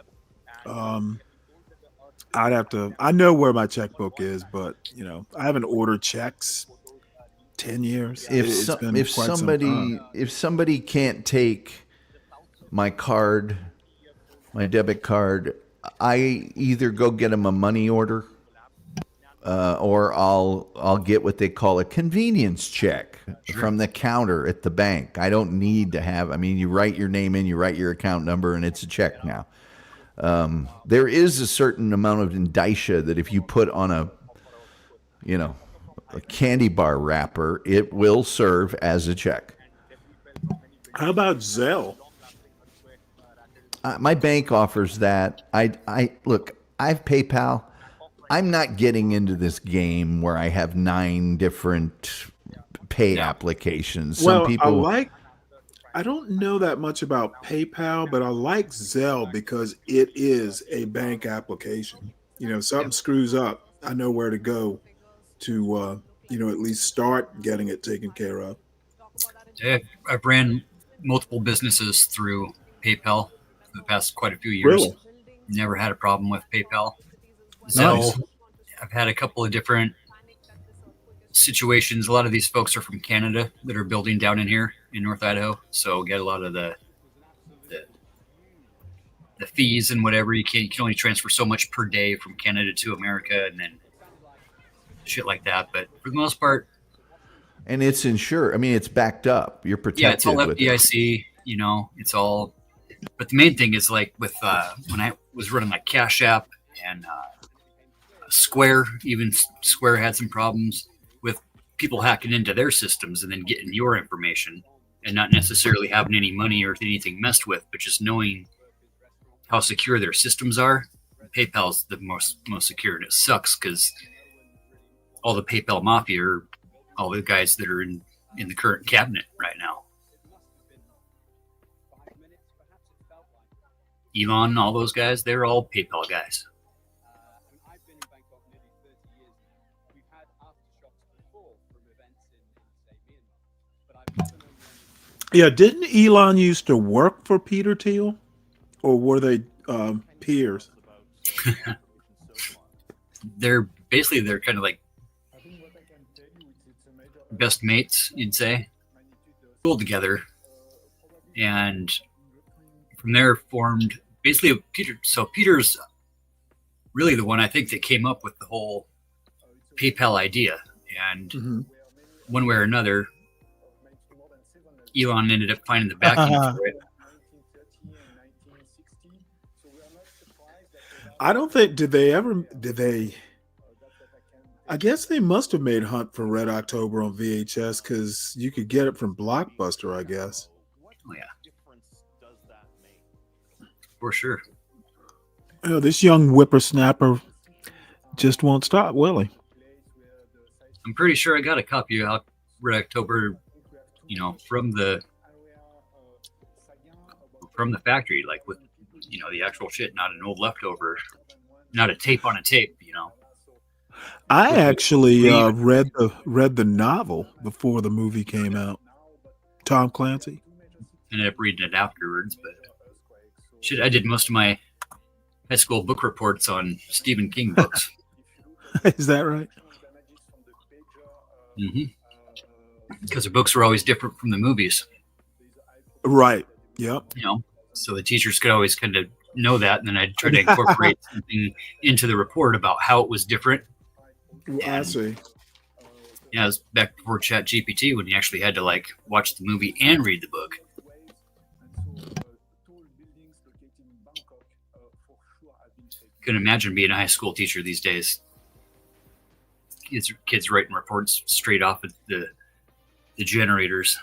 I'd have to. I know where my checkbook is, but I haven't ordered checks 10 years. If somebody can't take my card, my debit card, I either go get them a money order. Or I'll get what they call a convenience check from the counter at the bank. I don't need to have. You write your name in, you write your account number, and it's a check now. There is a certain amount of indicia that if you put on a candy bar wrapper, it will serve as a check. How about Zelle? My bank offers that. I look. I have PayPal. I'm not getting into this game where I have 9 different pay applications. Some Well, people I don't know that much about PayPal, but I like Zelle because it is a bank application. If something screws up, I know where to go to, at least start getting it taken care of. I've ran multiple businesses through PayPal for the past quite a few years. Really? Never had a problem with PayPal. Nice. Zelle, I've had a couple of different situations. A lot of these folks are from Canada that are building down in here in North Idaho, so get a lot of the fees and whatever. You can only transfer so much per day from Canada to America, and then shit like that. But for the most part, and it's insured. I mean, it's backed up. You're protected. Yeah, it's all with FDIC. It's all. But the main thing is like with when I was running my Cash App and Square, even Square had some problems with people hacking into their systems and then getting your information and not necessarily having any money or anything messed with, but just knowing how secure their systems are. PayPal's the most secure, and it sucks because all the PayPal mafia are all the guys that are in the current cabinet right now. Elon, all those guys, they're all PayPal guys. Yeah, didn't Elon used to work for Peter Thiel, or were they peers? They're kind of like best mates, you'd say. School together, and from there formed basically Peter. So Peter's really the one I think that came up with the whole PayPal idea, and one way or another, Elon ended up finding the backing for it. I don't think did they I guess they must have made Hunt for Red October on VHS because you could get it from Blockbuster, I guess. Oh yeah, for sure. This young whippersnapper just won't stop, will he? I'm pretty sure I got a copy of Red October, from the factory, like with the actual shit, not an old leftover, not a tape on a tape. I actually read the novel before the movie came out. Tom Clancy. Ended up reading it afterwards, but shit, I did most of my high school book reports on Stephen King books. Is that right? Because the books were always different from the movies. Right. Yep. So the teachers could always kind of know that, and then I'd try to incorporate something into the report about how it was different. I see. Yeah, it was back before ChatGPT when you actually had to watch the movie and read the book. Couldn't imagine being a high school teacher these days. Kids writing reports straight off of the generators.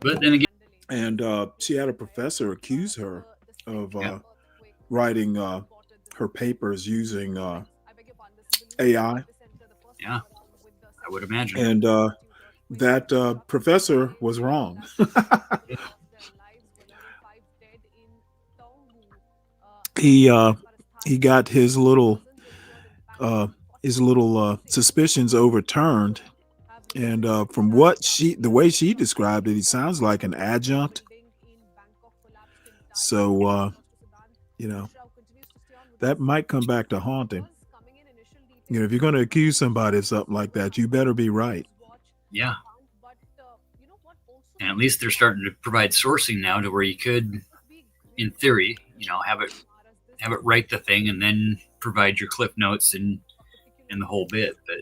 But then again, and she had a professor accuse her of writing her papers using AI. Yeah, I would imagine. And that professor was wrong. He got his little suspicions overturned, and from the way she described it, he sounds like an adjunct. So that might come back to haunt him. If you're going to accuse somebody of something like that, you better be right. Yeah. And at least they're starting to provide sourcing now to where you could, in theory, have it write the thing and then provide your cliff notes and the whole bit. But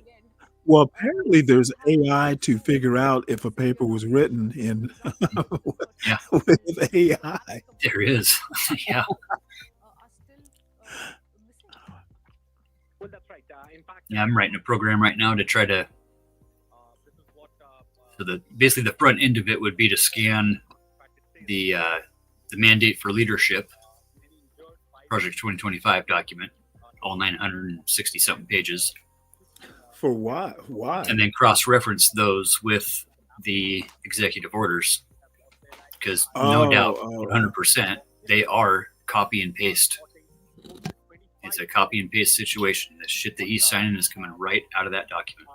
well, apparently there's AI to figure out if a paper was written in with AI. There is. Yeah. Yeah, I'm writing a program right now to try to. So basically the front end of it would be to scan the mandate for leadership, Project 2025 document, all 960 something pages. For what? Why? And then cross-reference those with the executive orders, because no doubt, 100%, they are copy and paste. It's a copy and paste situation. The shit that he's signing is coming right out of that document.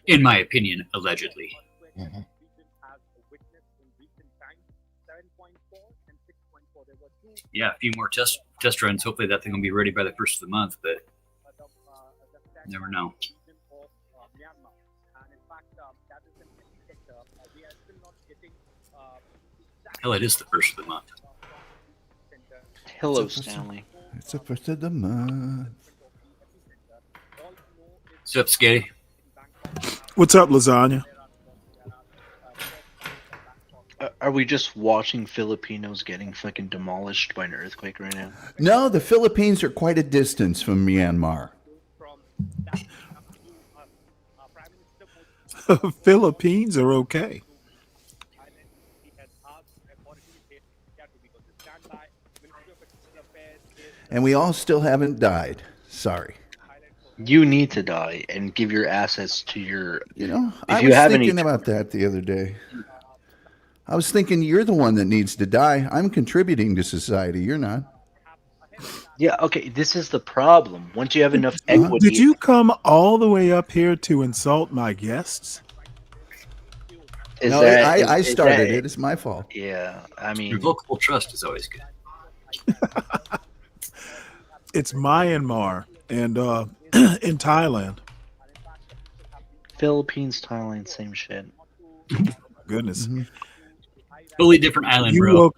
In my opinion, allegedly. Mm-hmm. Yeah, a few more test runs. Hopefully that thing will be ready by the first of the month, but never know. Hell, it is the first of the month. Hello, Stanley. It's the first of the month. What's up, Skitty? What's up, Lasagna? Are we just watching Filipinos getting fucking demolished by an earthquake right now? No, the Philippines are quite a distance from Myanmar. Philippines are okay. And we all still haven't died. Sorry. You need to die and give your assets to your. You know, if I you was have thinking any, about that the other day. I was thinking you're the one that needs to die. I'm contributing to society. You're not. Yeah, okay. This is the problem. Once you have enough equity. Did you come all the way up here to insult my guests? No, I started it. It's my fault. Yeah, I mean, revocable trust is always good. It's Myanmar and in Thailand. Philippines, Thailand, same shit. Goodness. Mm-hmm. Totally different island, You bro.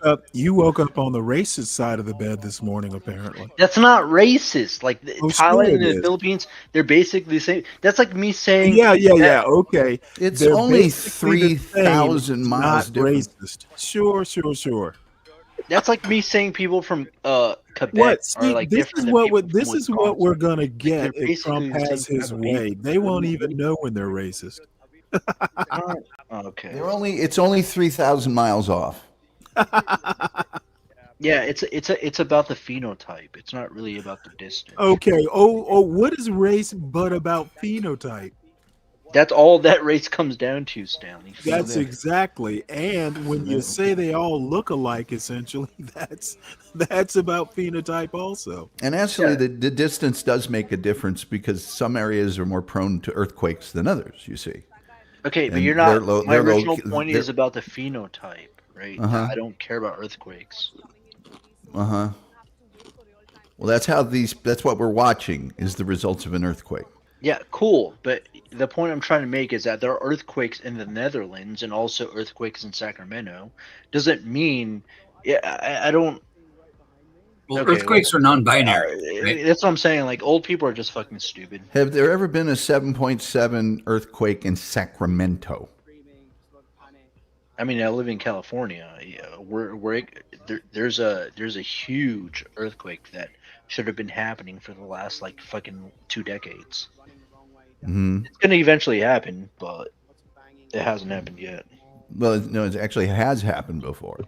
woke up on the racist side of the bed this morning, apparently. That's not racist. Like Thailand sure and it the is. Philippines, they're basically the same. That's like me saying. Yeah, okay. It's They're only basically the same, 3,000 miles not different. racist. Sure. That's like me saying people from Quebec What? are See, like this different is than what people this from is what we're gonna get They're if Trump basically the has same his type of way. people. They won't even know when they're racist. Okay. It's only 3,000 miles off. Yeah, it's about the phenotype. It's not really about the distance. Okay. Oh, what is race but about phenotype? That's all that race comes down to, Stanley. That's exactly. And when you say they all look alike, essentially, that's about phenotype also. And actually, the distance does make a difference because some areas are more prone to earthquakes than others, you see. Okay, but And you're not. My they're original point is about the phenotype, right? Uh-huh. I don't care about earthquakes. Uh-huh. Well, that's what we're watching is the results of an earthquake. Yeah, cool. But the point I'm trying to make is that there are earthquakes in the Netherlands and also earthquakes in Sacramento. Doesn't mean, I don't. Well, earthquakes are non-binary. Right? That's what I'm saying. Like, old people are just fucking stupid. Have there ever been a 7.7 earthquake in Sacramento? I mean, I live in California. There's a huge earthquake that should have been happening for the last like fucking 2 decades. Mm-hmm. It's gonna eventually happen, but it hasn't happened yet. Well, no, it actually has happened before.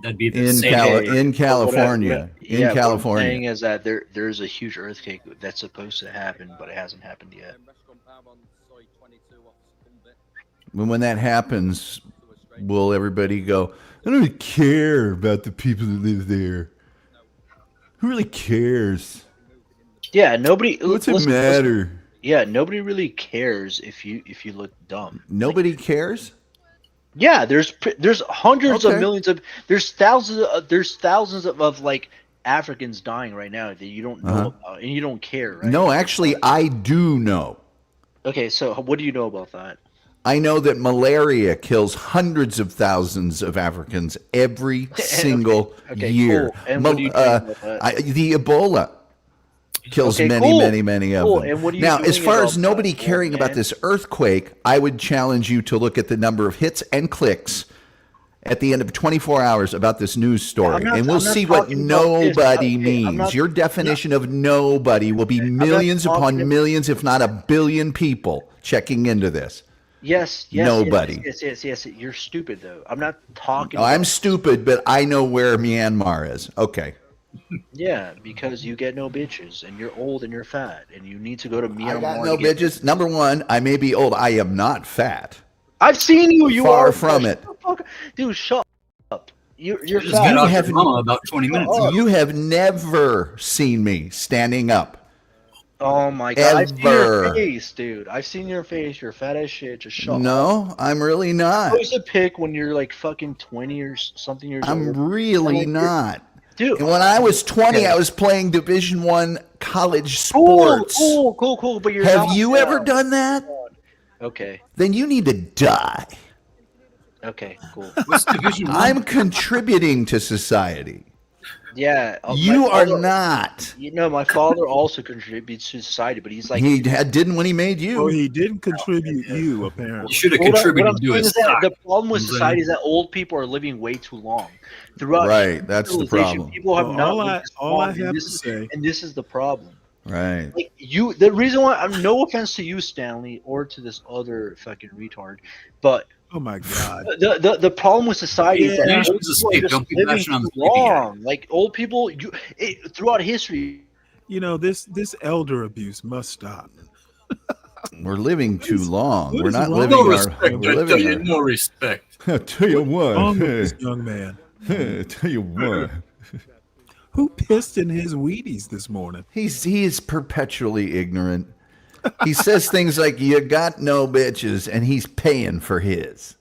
That'd be the in same in California. What I'm California. saying is that there's a huge earthquake that's supposed to happen, but it hasn't happened yet. When that happens, will everybody go, I don't really care about the people that live there? Who really cares? Yeah, nobody. What's it matter? Yeah, nobody really cares if you look dumb. Nobody cares? Yeah, there's hundreds of Okay. millions of there's thousands of like Africans dying right now that you don't know about and you don't care, right? No, actually, I do know. Okay, so what do you know about that? I know that malaria kills hundreds of thousands of Africans every single year. Cool. And what do you think about that? The Ebola kills Okay, many, cool. many of Cool. them. And what are you Now, as doing far about as nobody that, caring about man? this earthquake, I would challenge you to look at the number of hits and clicks at the end of 24 hours about this news story, and we'll see what nobody means. Your definition of nobody will be millions upon millions, if not a billion people checking into this. Yes, Nobody. yes. You're stupid though. I'm not talking. I'm about stupid, but I know where Myanmar is. Okay. Yeah, because you get no bitches, and you're old and you're fat, and you need to go to I got Myanmar no to get. bitches. Number one, I may be old. I am not fat. I've seen you. You Far are from it. dude. Shut up. You're Just fat. got off your mama about 20 minutes ago. You have never seen me standing up. Oh my god! I've seen your Ever. face, dude. I've seen your face. You're fat as shit. Just shut up. No, I'm really not. Post a pic when you're like fucking 20 or something years old. I'm really not. Dude, and when I was 20, okay. I was playing Division I college sports. Cool. But you're Have not you now. ever done that? Okay. Then you need to die. Okay, cool. What's Division I? I'm contributing to society. Yeah. You are not. You know, my father also contributes to society, but he's like He didn't when he made you. Well, he didn't contribute you, apparently. You should have what contributed I'm to saying his is that stock. the problem with You know what I'm society is saying? that old people are living way too long. Throughout Right, that's the civilization, problem. people have Well, not all I- lived this all long, I have to say- and this is the problem. Right. Like the reason why I'm no offense to you, Stanley, or to this other fucking retard, but Oh my god. the problem with society is that Yeah. old Just people are speak. just Don't be living bashing on too the sleeping yet. long. Like old people, throughout history. You know, this elder abuse must stop. We're living too long. what We're is not wrong living No our. respect, We're I tell living you, our. no respect. I tell you what. Wrong with this young man? Tell you what. Who pissed in his Wheaties this morning? He is perpetually ignorant. He says things like "you got no bitches," and he's paying for his.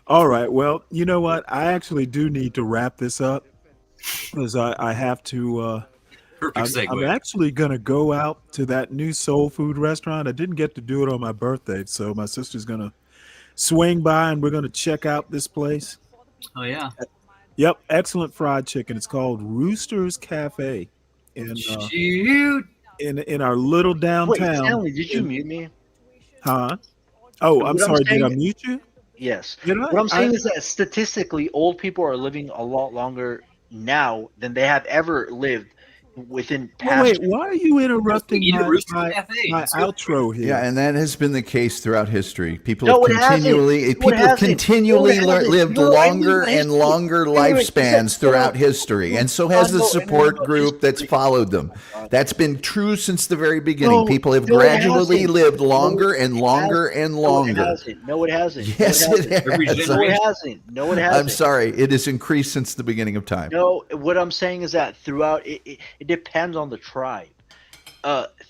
All right. Well, you know what? I actually do need to wrap this up because I have to. Perfect I'm segue. actually going to go out to that new soul food restaurant. I didn't get to do it on my birthday, so my sister's going to swing by and we're going to check out this place. Oh yeah. Yep, excellent fried chicken. It's called Rooster's Cafe Shoot. in our little Wait, downtown. Stanley, did you mute me? Huh? Oh, I'm What I'm sorry. Did I saying- mute you? Yes. Did I? What I'm saying is that statistically, old people are living a lot longer now than they have ever lived within past. Wait, why are you interrupting Eat at my, Rooster my, Cafe. my It's good. outro here? Yeah, and that has been the case throughout history. People No, have it hasn't. continually, No, it people have hasn't. continually No, it hasn't. lived No, I longer believe and history. longer Wait, wait, lifespans throughout no, history, and so has the no, support no, group that's history. followed them. That's been true since the very beginning. No, People have no, it gradually hasn't. lived No, longer it and longer hasn't. and No, it longer. hasn't. No, it hasn't. Yes, no, it has. Every No, it generation. hasn't. No, it hasn't. I'm sorry, it has increased since the beginning of time. No, what I'm saying is that throughout it depends on the tribe.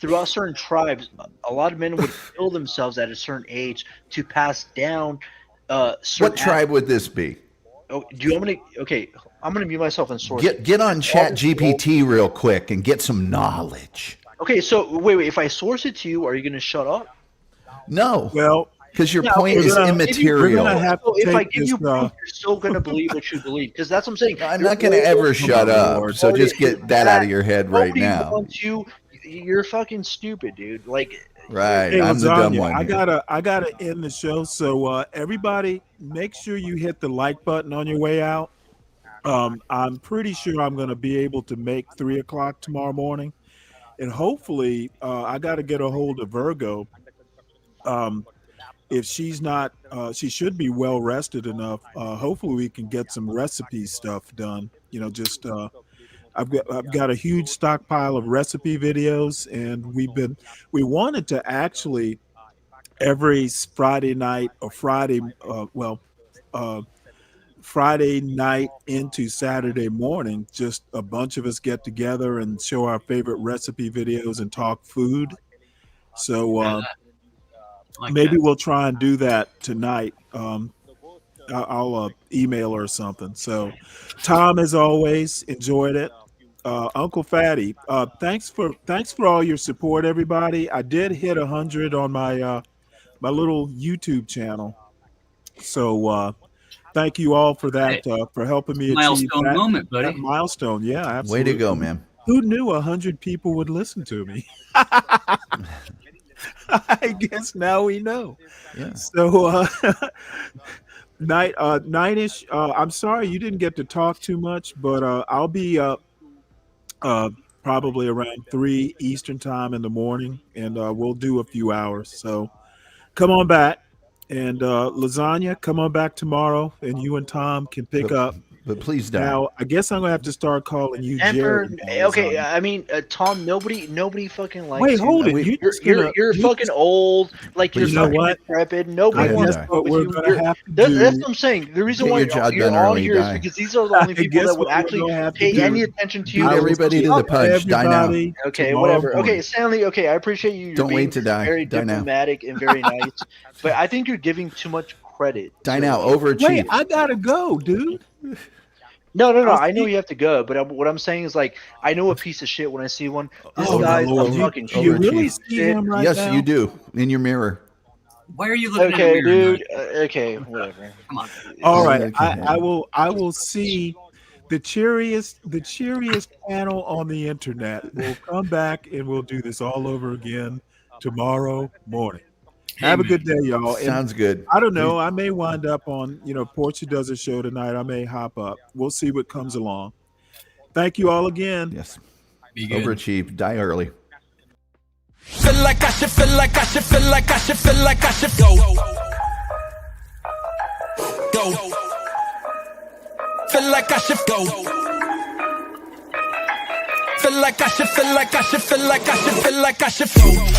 Throughout certain tribes, a lot of men would kill themselves at a certain age to pass down. Certain What tribe would this be? Oh, do you want me to? Okay, I'm gonna mute myself and source. Get on Chat GPT real quick and get some knowledge. Okay, so wait. If I source it to you, are you gonna shut up? No. Well, because your Yeah, point okay, is so if you- immaterial. we're gonna have to So if I take give you this, proof, you're still gonna believe what you believe, because that's what I'm saying. I'm not going to ever shut up. So just get that out of your head right Nobody now. wants you. You're fucking stupid, dude. Like, Right. Hey, I'm the dumb Lasagna, one. I here. gotta end the show. So everybody, make sure you hit the like button on your way out. I'm pretty sure I'm gonna be able to make 3 o'clock tomorrow morning, and hopefully, I got to get a hold of Virgo. If she's not, she should be well rested enough. Hopefully, we can get some recipe stuff done. You know, just I've got a huge stockpile of recipe videos, and we wanted to actually every Friday night or Friday night into Saturday morning, just a bunch of us get together and show our favorite recipe videos and talk food. So Like maybe that. we'll try and do that tonight. I'll email her or something. So, Tom, as always, enjoyed it. Uncle Fatty, thanks for all your support, everybody. I did hit 100 on my my little YouTube channel. So thank you all for that, for helping me achieve Milestone that, moment, buddy. that milestone. Yeah, absolutely. Way to go, man. Who knew 100 people would listen to me? I guess now we know. Yeah. So nightish. I'm sorry you didn't get to talk too much, but I'll be up probably around 3 Eastern time in the morning, and we'll do a few hours. So come on back. And Lasagna, come on back tomorrow, and you and Tom can pick up. But please don't. Now, I guess I'm gonna have to start calling you Emperor, Jerry. now, okay, Lasagna. I mean, Tom. Nobody fucking likes Wait, you. hold it. You're fucking old. Like you're You know fucking what? decrepit. Nobody ahead, wants Di. to What with we're you. gonna have to do. That's what I'm saying. The reason Get why your job you're done on early, here is Di. because these are the only I people guess that would what we're actually gonna have to pay do. any attention to Beat you. everybody to talk the punch. Die now. everybody Okay, tomorrow whatever. Okay, morning. Stanley. Okay, I appreciate you. You're Don't being wait to die. very Die now. diplomatic and very nice, but I think you're giving too much credit. Die to, now. like, Overachieve. Wait, I gotta go, dude. No. I'll I know see- you have to go, but what I'm saying is like I know a piece of shit when I see one. This Oh, my guy's Lord. a You- fucking do you huge really piece of see shit. him right Yes, now? you do. In your mirror. Why are you looking Okay, at a mirror? dude. Okay, whatever. Come on. All right, Okay. I will see the cheeriest panel on the internet. We'll come back and we'll do this all over again tomorrow morning. Have a good day, y'all. And Sounds good. I don't know. I may wind up on, Portia does a show tonight. I may hop up. We'll see what comes along. Thank you all again. Yes. Be good. Overachieve. Die early. Feel like I should feel like I should feel like I should feel like I should go. Go. Feel like I should go. Feel like I should feel like I should feel like I should feel like I should go.